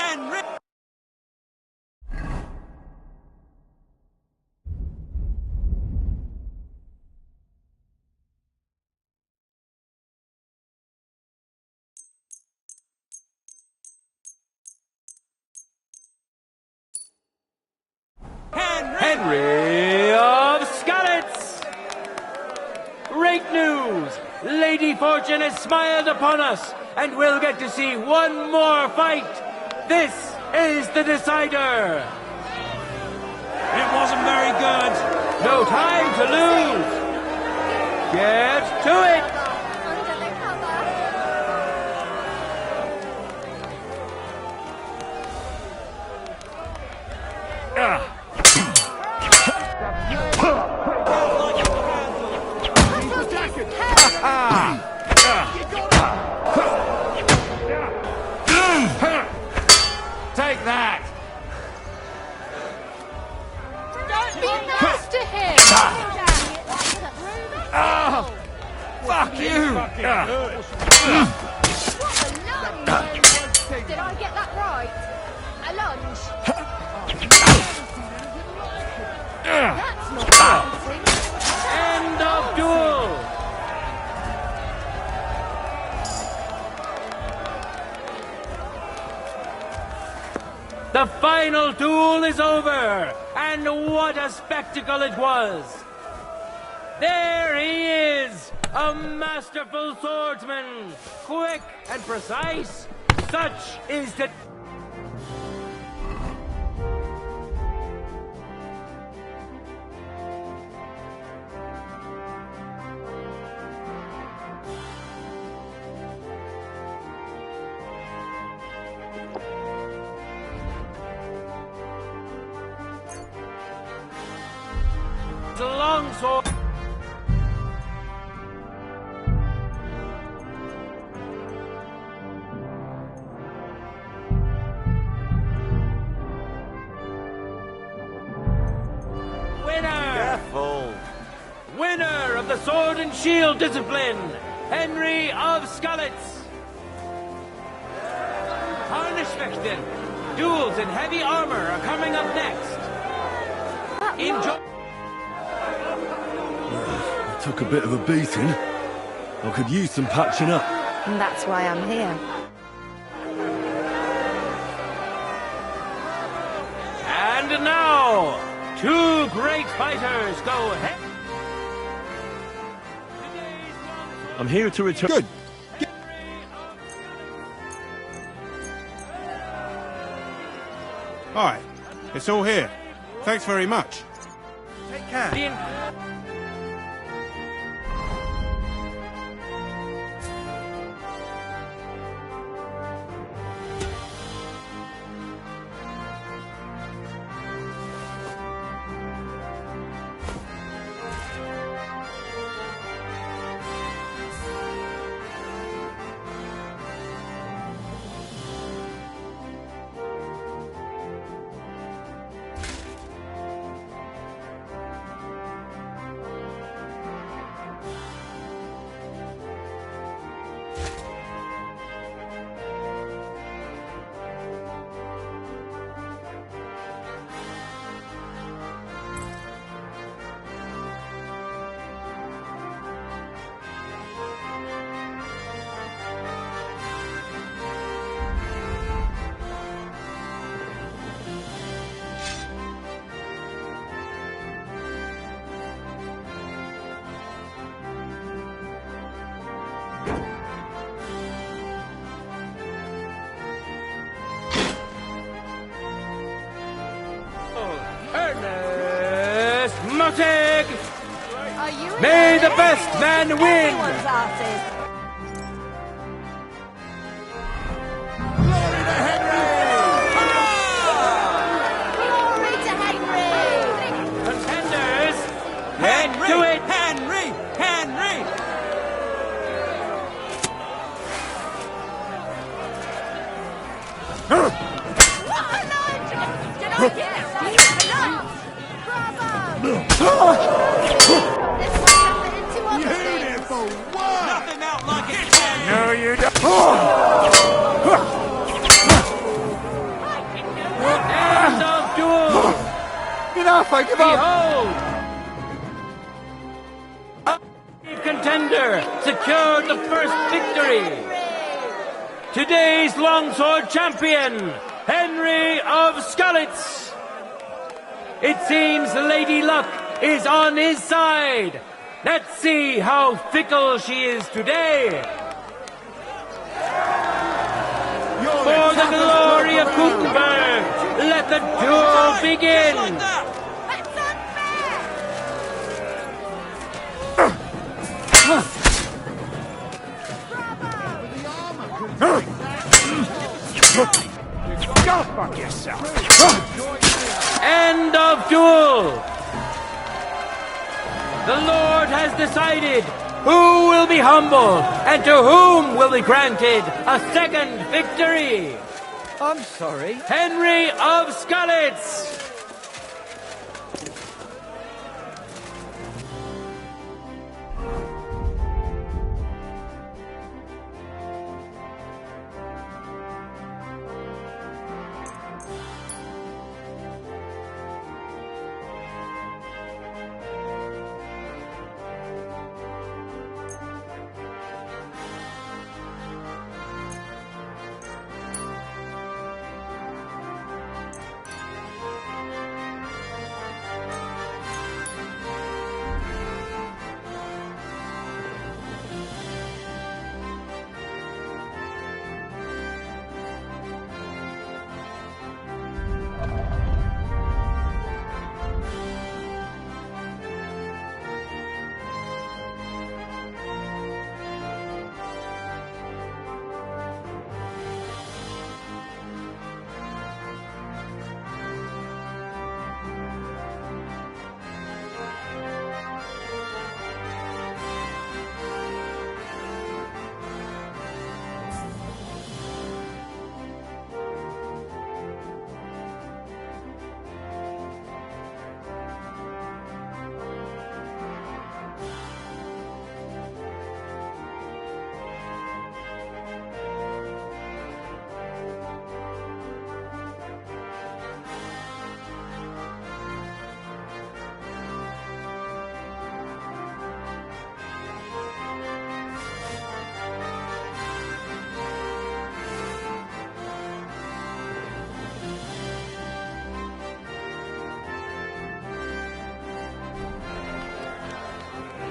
Speaker 15: Henry of Skalitz! Great news! Lady Fortune has smiled upon us, and we'll get to see one more fight. This is the decider.
Speaker 5: It wasn't very good.
Speaker 15: No time to lose. Get to it.
Speaker 10: Take that!
Speaker 2: Don't be nice to him!
Speaker 10: Oh, fuck you!
Speaker 2: Did I get that right? A lunge? That's not dancing.
Speaker 15: End of duel. The final duel is over, and what a spectacle it was! There he is, a masterful swordsman, quick and precise. Such is the... longsword.
Speaker 20: Careful.
Speaker 15: Winner of the sword and shield discipline, Henry of Skalitz. Harnischfechten. Duels in heavy armor are coming up next. Enjoy.
Speaker 1: Took a bit of a beating. I could use some patching up.
Speaker 4: And that's why I'm here.
Speaker 15: And now, two great fighters go head.
Speaker 1: I'm here to return.
Speaker 11: Good. All right. It's all here. Thanks very much. Take care.
Speaker 15: Ernest Motig!
Speaker 4: Are you
Speaker 15: May the best man win!
Speaker 4: Everyone's artist. Glory to Henry!
Speaker 15: Contenders, get to it!
Speaker 5: Henry! Henry!
Speaker 10: Beautiful work!
Speaker 5: Nothing out like it, Henry!
Speaker 10: No, you don't.
Speaker 15: End of duel!
Speaker 10: Enough, I give up!
Speaker 15: Behold! A contender secured the first victory! Today's longsword champion, Henry of Skalitz! It seems Lady Luck is on his side. Let's see how fickle she is today. For the glory of Gutenberg, let the duel begin.
Speaker 10: Go fuck yourself!
Speaker 15: End of duel. The Lord has decided who will be humbled and to whom will be granted a second victory.
Speaker 5: I'm sorry.
Speaker 15: Henry of Skalitz.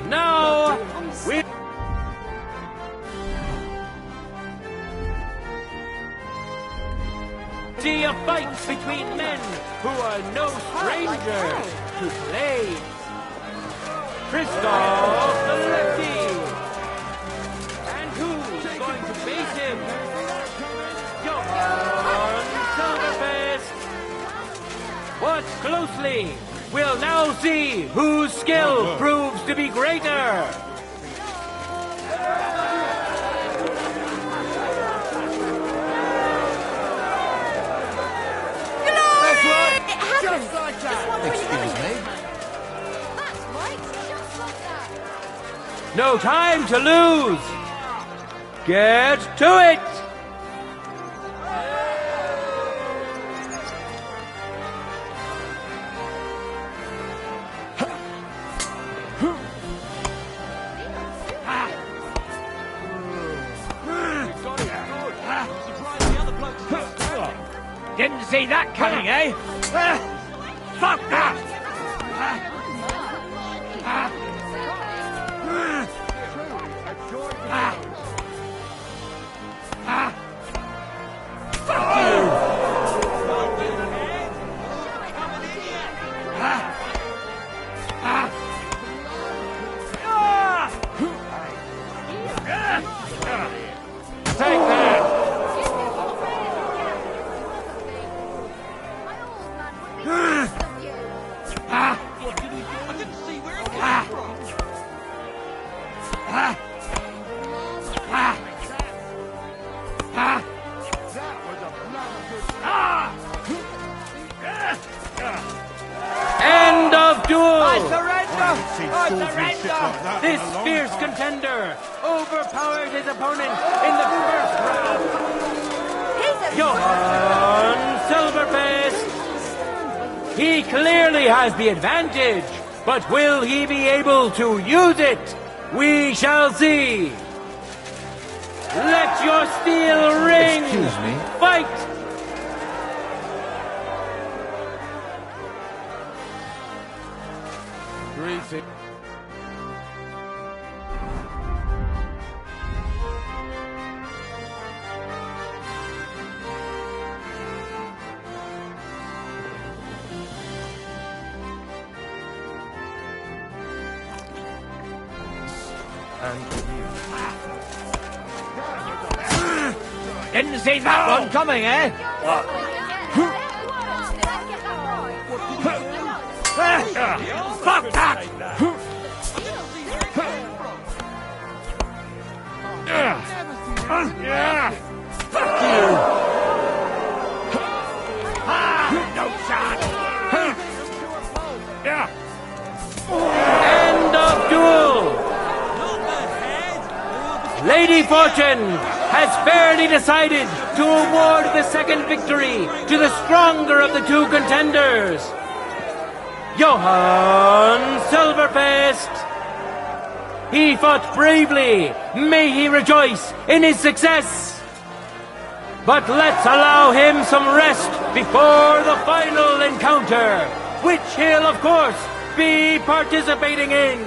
Speaker 15: Now, we... see a fight between men who are no strangers to play. Kristoff the lefty. And who's going to face him? Johann Silverfist. Watch closely. We'll now see whose skill proves to be greater.
Speaker 4: Just like that.
Speaker 5: Excuse me.
Speaker 4: That's right, just like that.
Speaker 15: No time to lose. Get to it.
Speaker 5: Didn't see that coming, eh? Fuck that! Fuck you!
Speaker 15: End of duel!
Speaker 10: I surrender! I surrender!
Speaker 15: This fierce contender overpowered his opponent in the first round. Johann Silverfist! He clearly has the advantage, but will he be able to use it? We shall see. Let your steel ring!
Speaker 16: Excuse me?
Speaker 15: Fight!
Speaker 6: Greeting.
Speaker 15: Didn't see that one coming, eh? Fuck that!
Speaker 10: Fuck you! No chance!
Speaker 15: End of duel! Lady Fortune has fairly decided to award the second victory to the stronger of the two contenders. Johann Silverfist. He fought bravely. May he rejoice in his success. But let's allow him some rest before the final encounter, which he'll, of course, be participating in.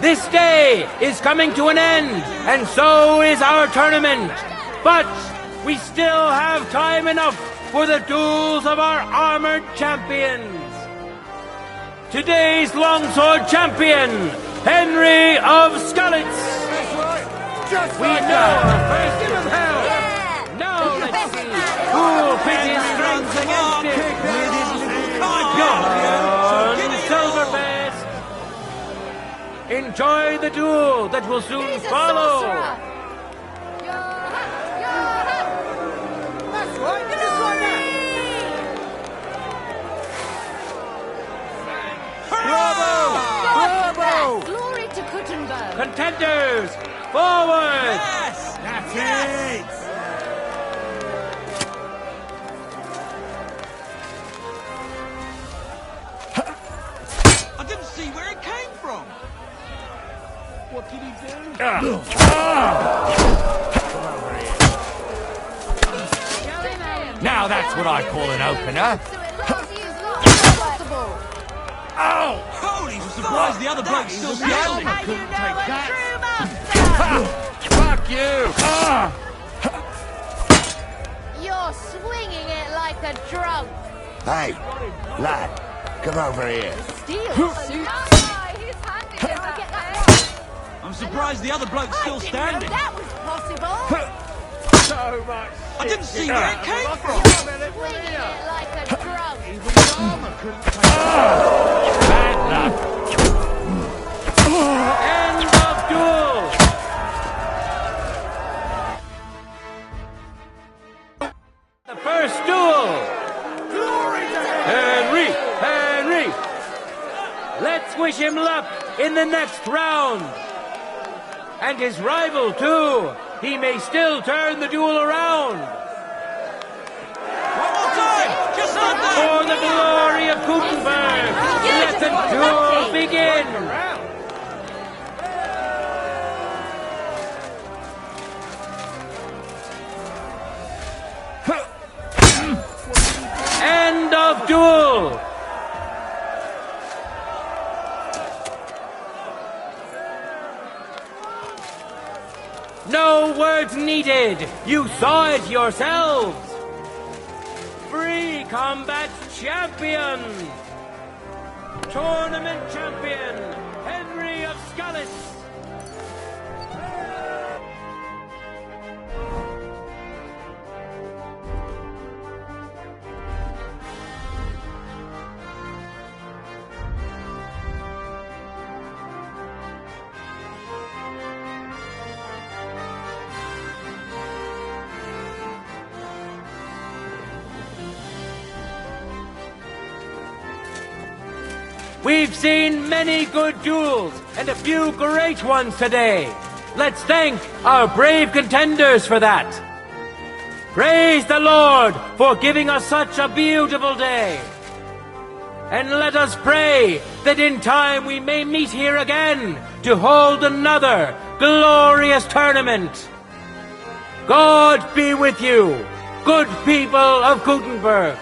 Speaker 15: This day is coming to an end, and so is our tournament. But we still have time enough for the duels of our armored champions. Today's longsword champion, Henry of Skalitz.
Speaker 10: Just
Speaker 15: We
Speaker 10: like
Speaker 15: know
Speaker 10: that.
Speaker 15: our first
Speaker 10: Give him hell.
Speaker 15: Now let's see who'll pit his strength against him. Johann Silverfist. Enjoy the duel that will soon follow.
Speaker 10: That's right. Just like that. Bravo! Bravo!
Speaker 18: Glory to Kuttenberg.
Speaker 15: Contenders, forward!
Speaker 10: Yes! That's it! I didn't see where it came from. What did he do?
Speaker 5: Now that's what I call an opener.
Speaker 10: Oh! Holy, I'm surprised the other bloke's still standing. I couldn't take that.
Speaker 6: Fuck you!
Speaker 4: You're swinging it like a drunk.
Speaker 21: Hey, lad, come over here.
Speaker 4: Steel suit. He's handy to get that.
Speaker 10: I'm surprised the other bloke's still standing.
Speaker 4: That was possible.
Speaker 10: So much. I didn't see where it came from.
Speaker 4: Swinging it like a drunk.
Speaker 15: Bad luck. End of duel. The first duel. Henry. Let's wish him luck in the next round. And his rival, too. He may still turn the duel around.
Speaker 10: One more time. Just like that.
Speaker 15: For the glory of Gutenberg, let the duel begin. End of duel. No words needed. You saw it yourselves. Free Combat Champion. Tournament Champion, Henry of Skalitz. We've seen many good duels and a few great ones today. Let's thank our brave contenders for that. Praise the Lord for giving us such a beautiful day. And let us pray that in time we may meet here again to hold another glorious tournament. God be with you, good people of Gutenberg.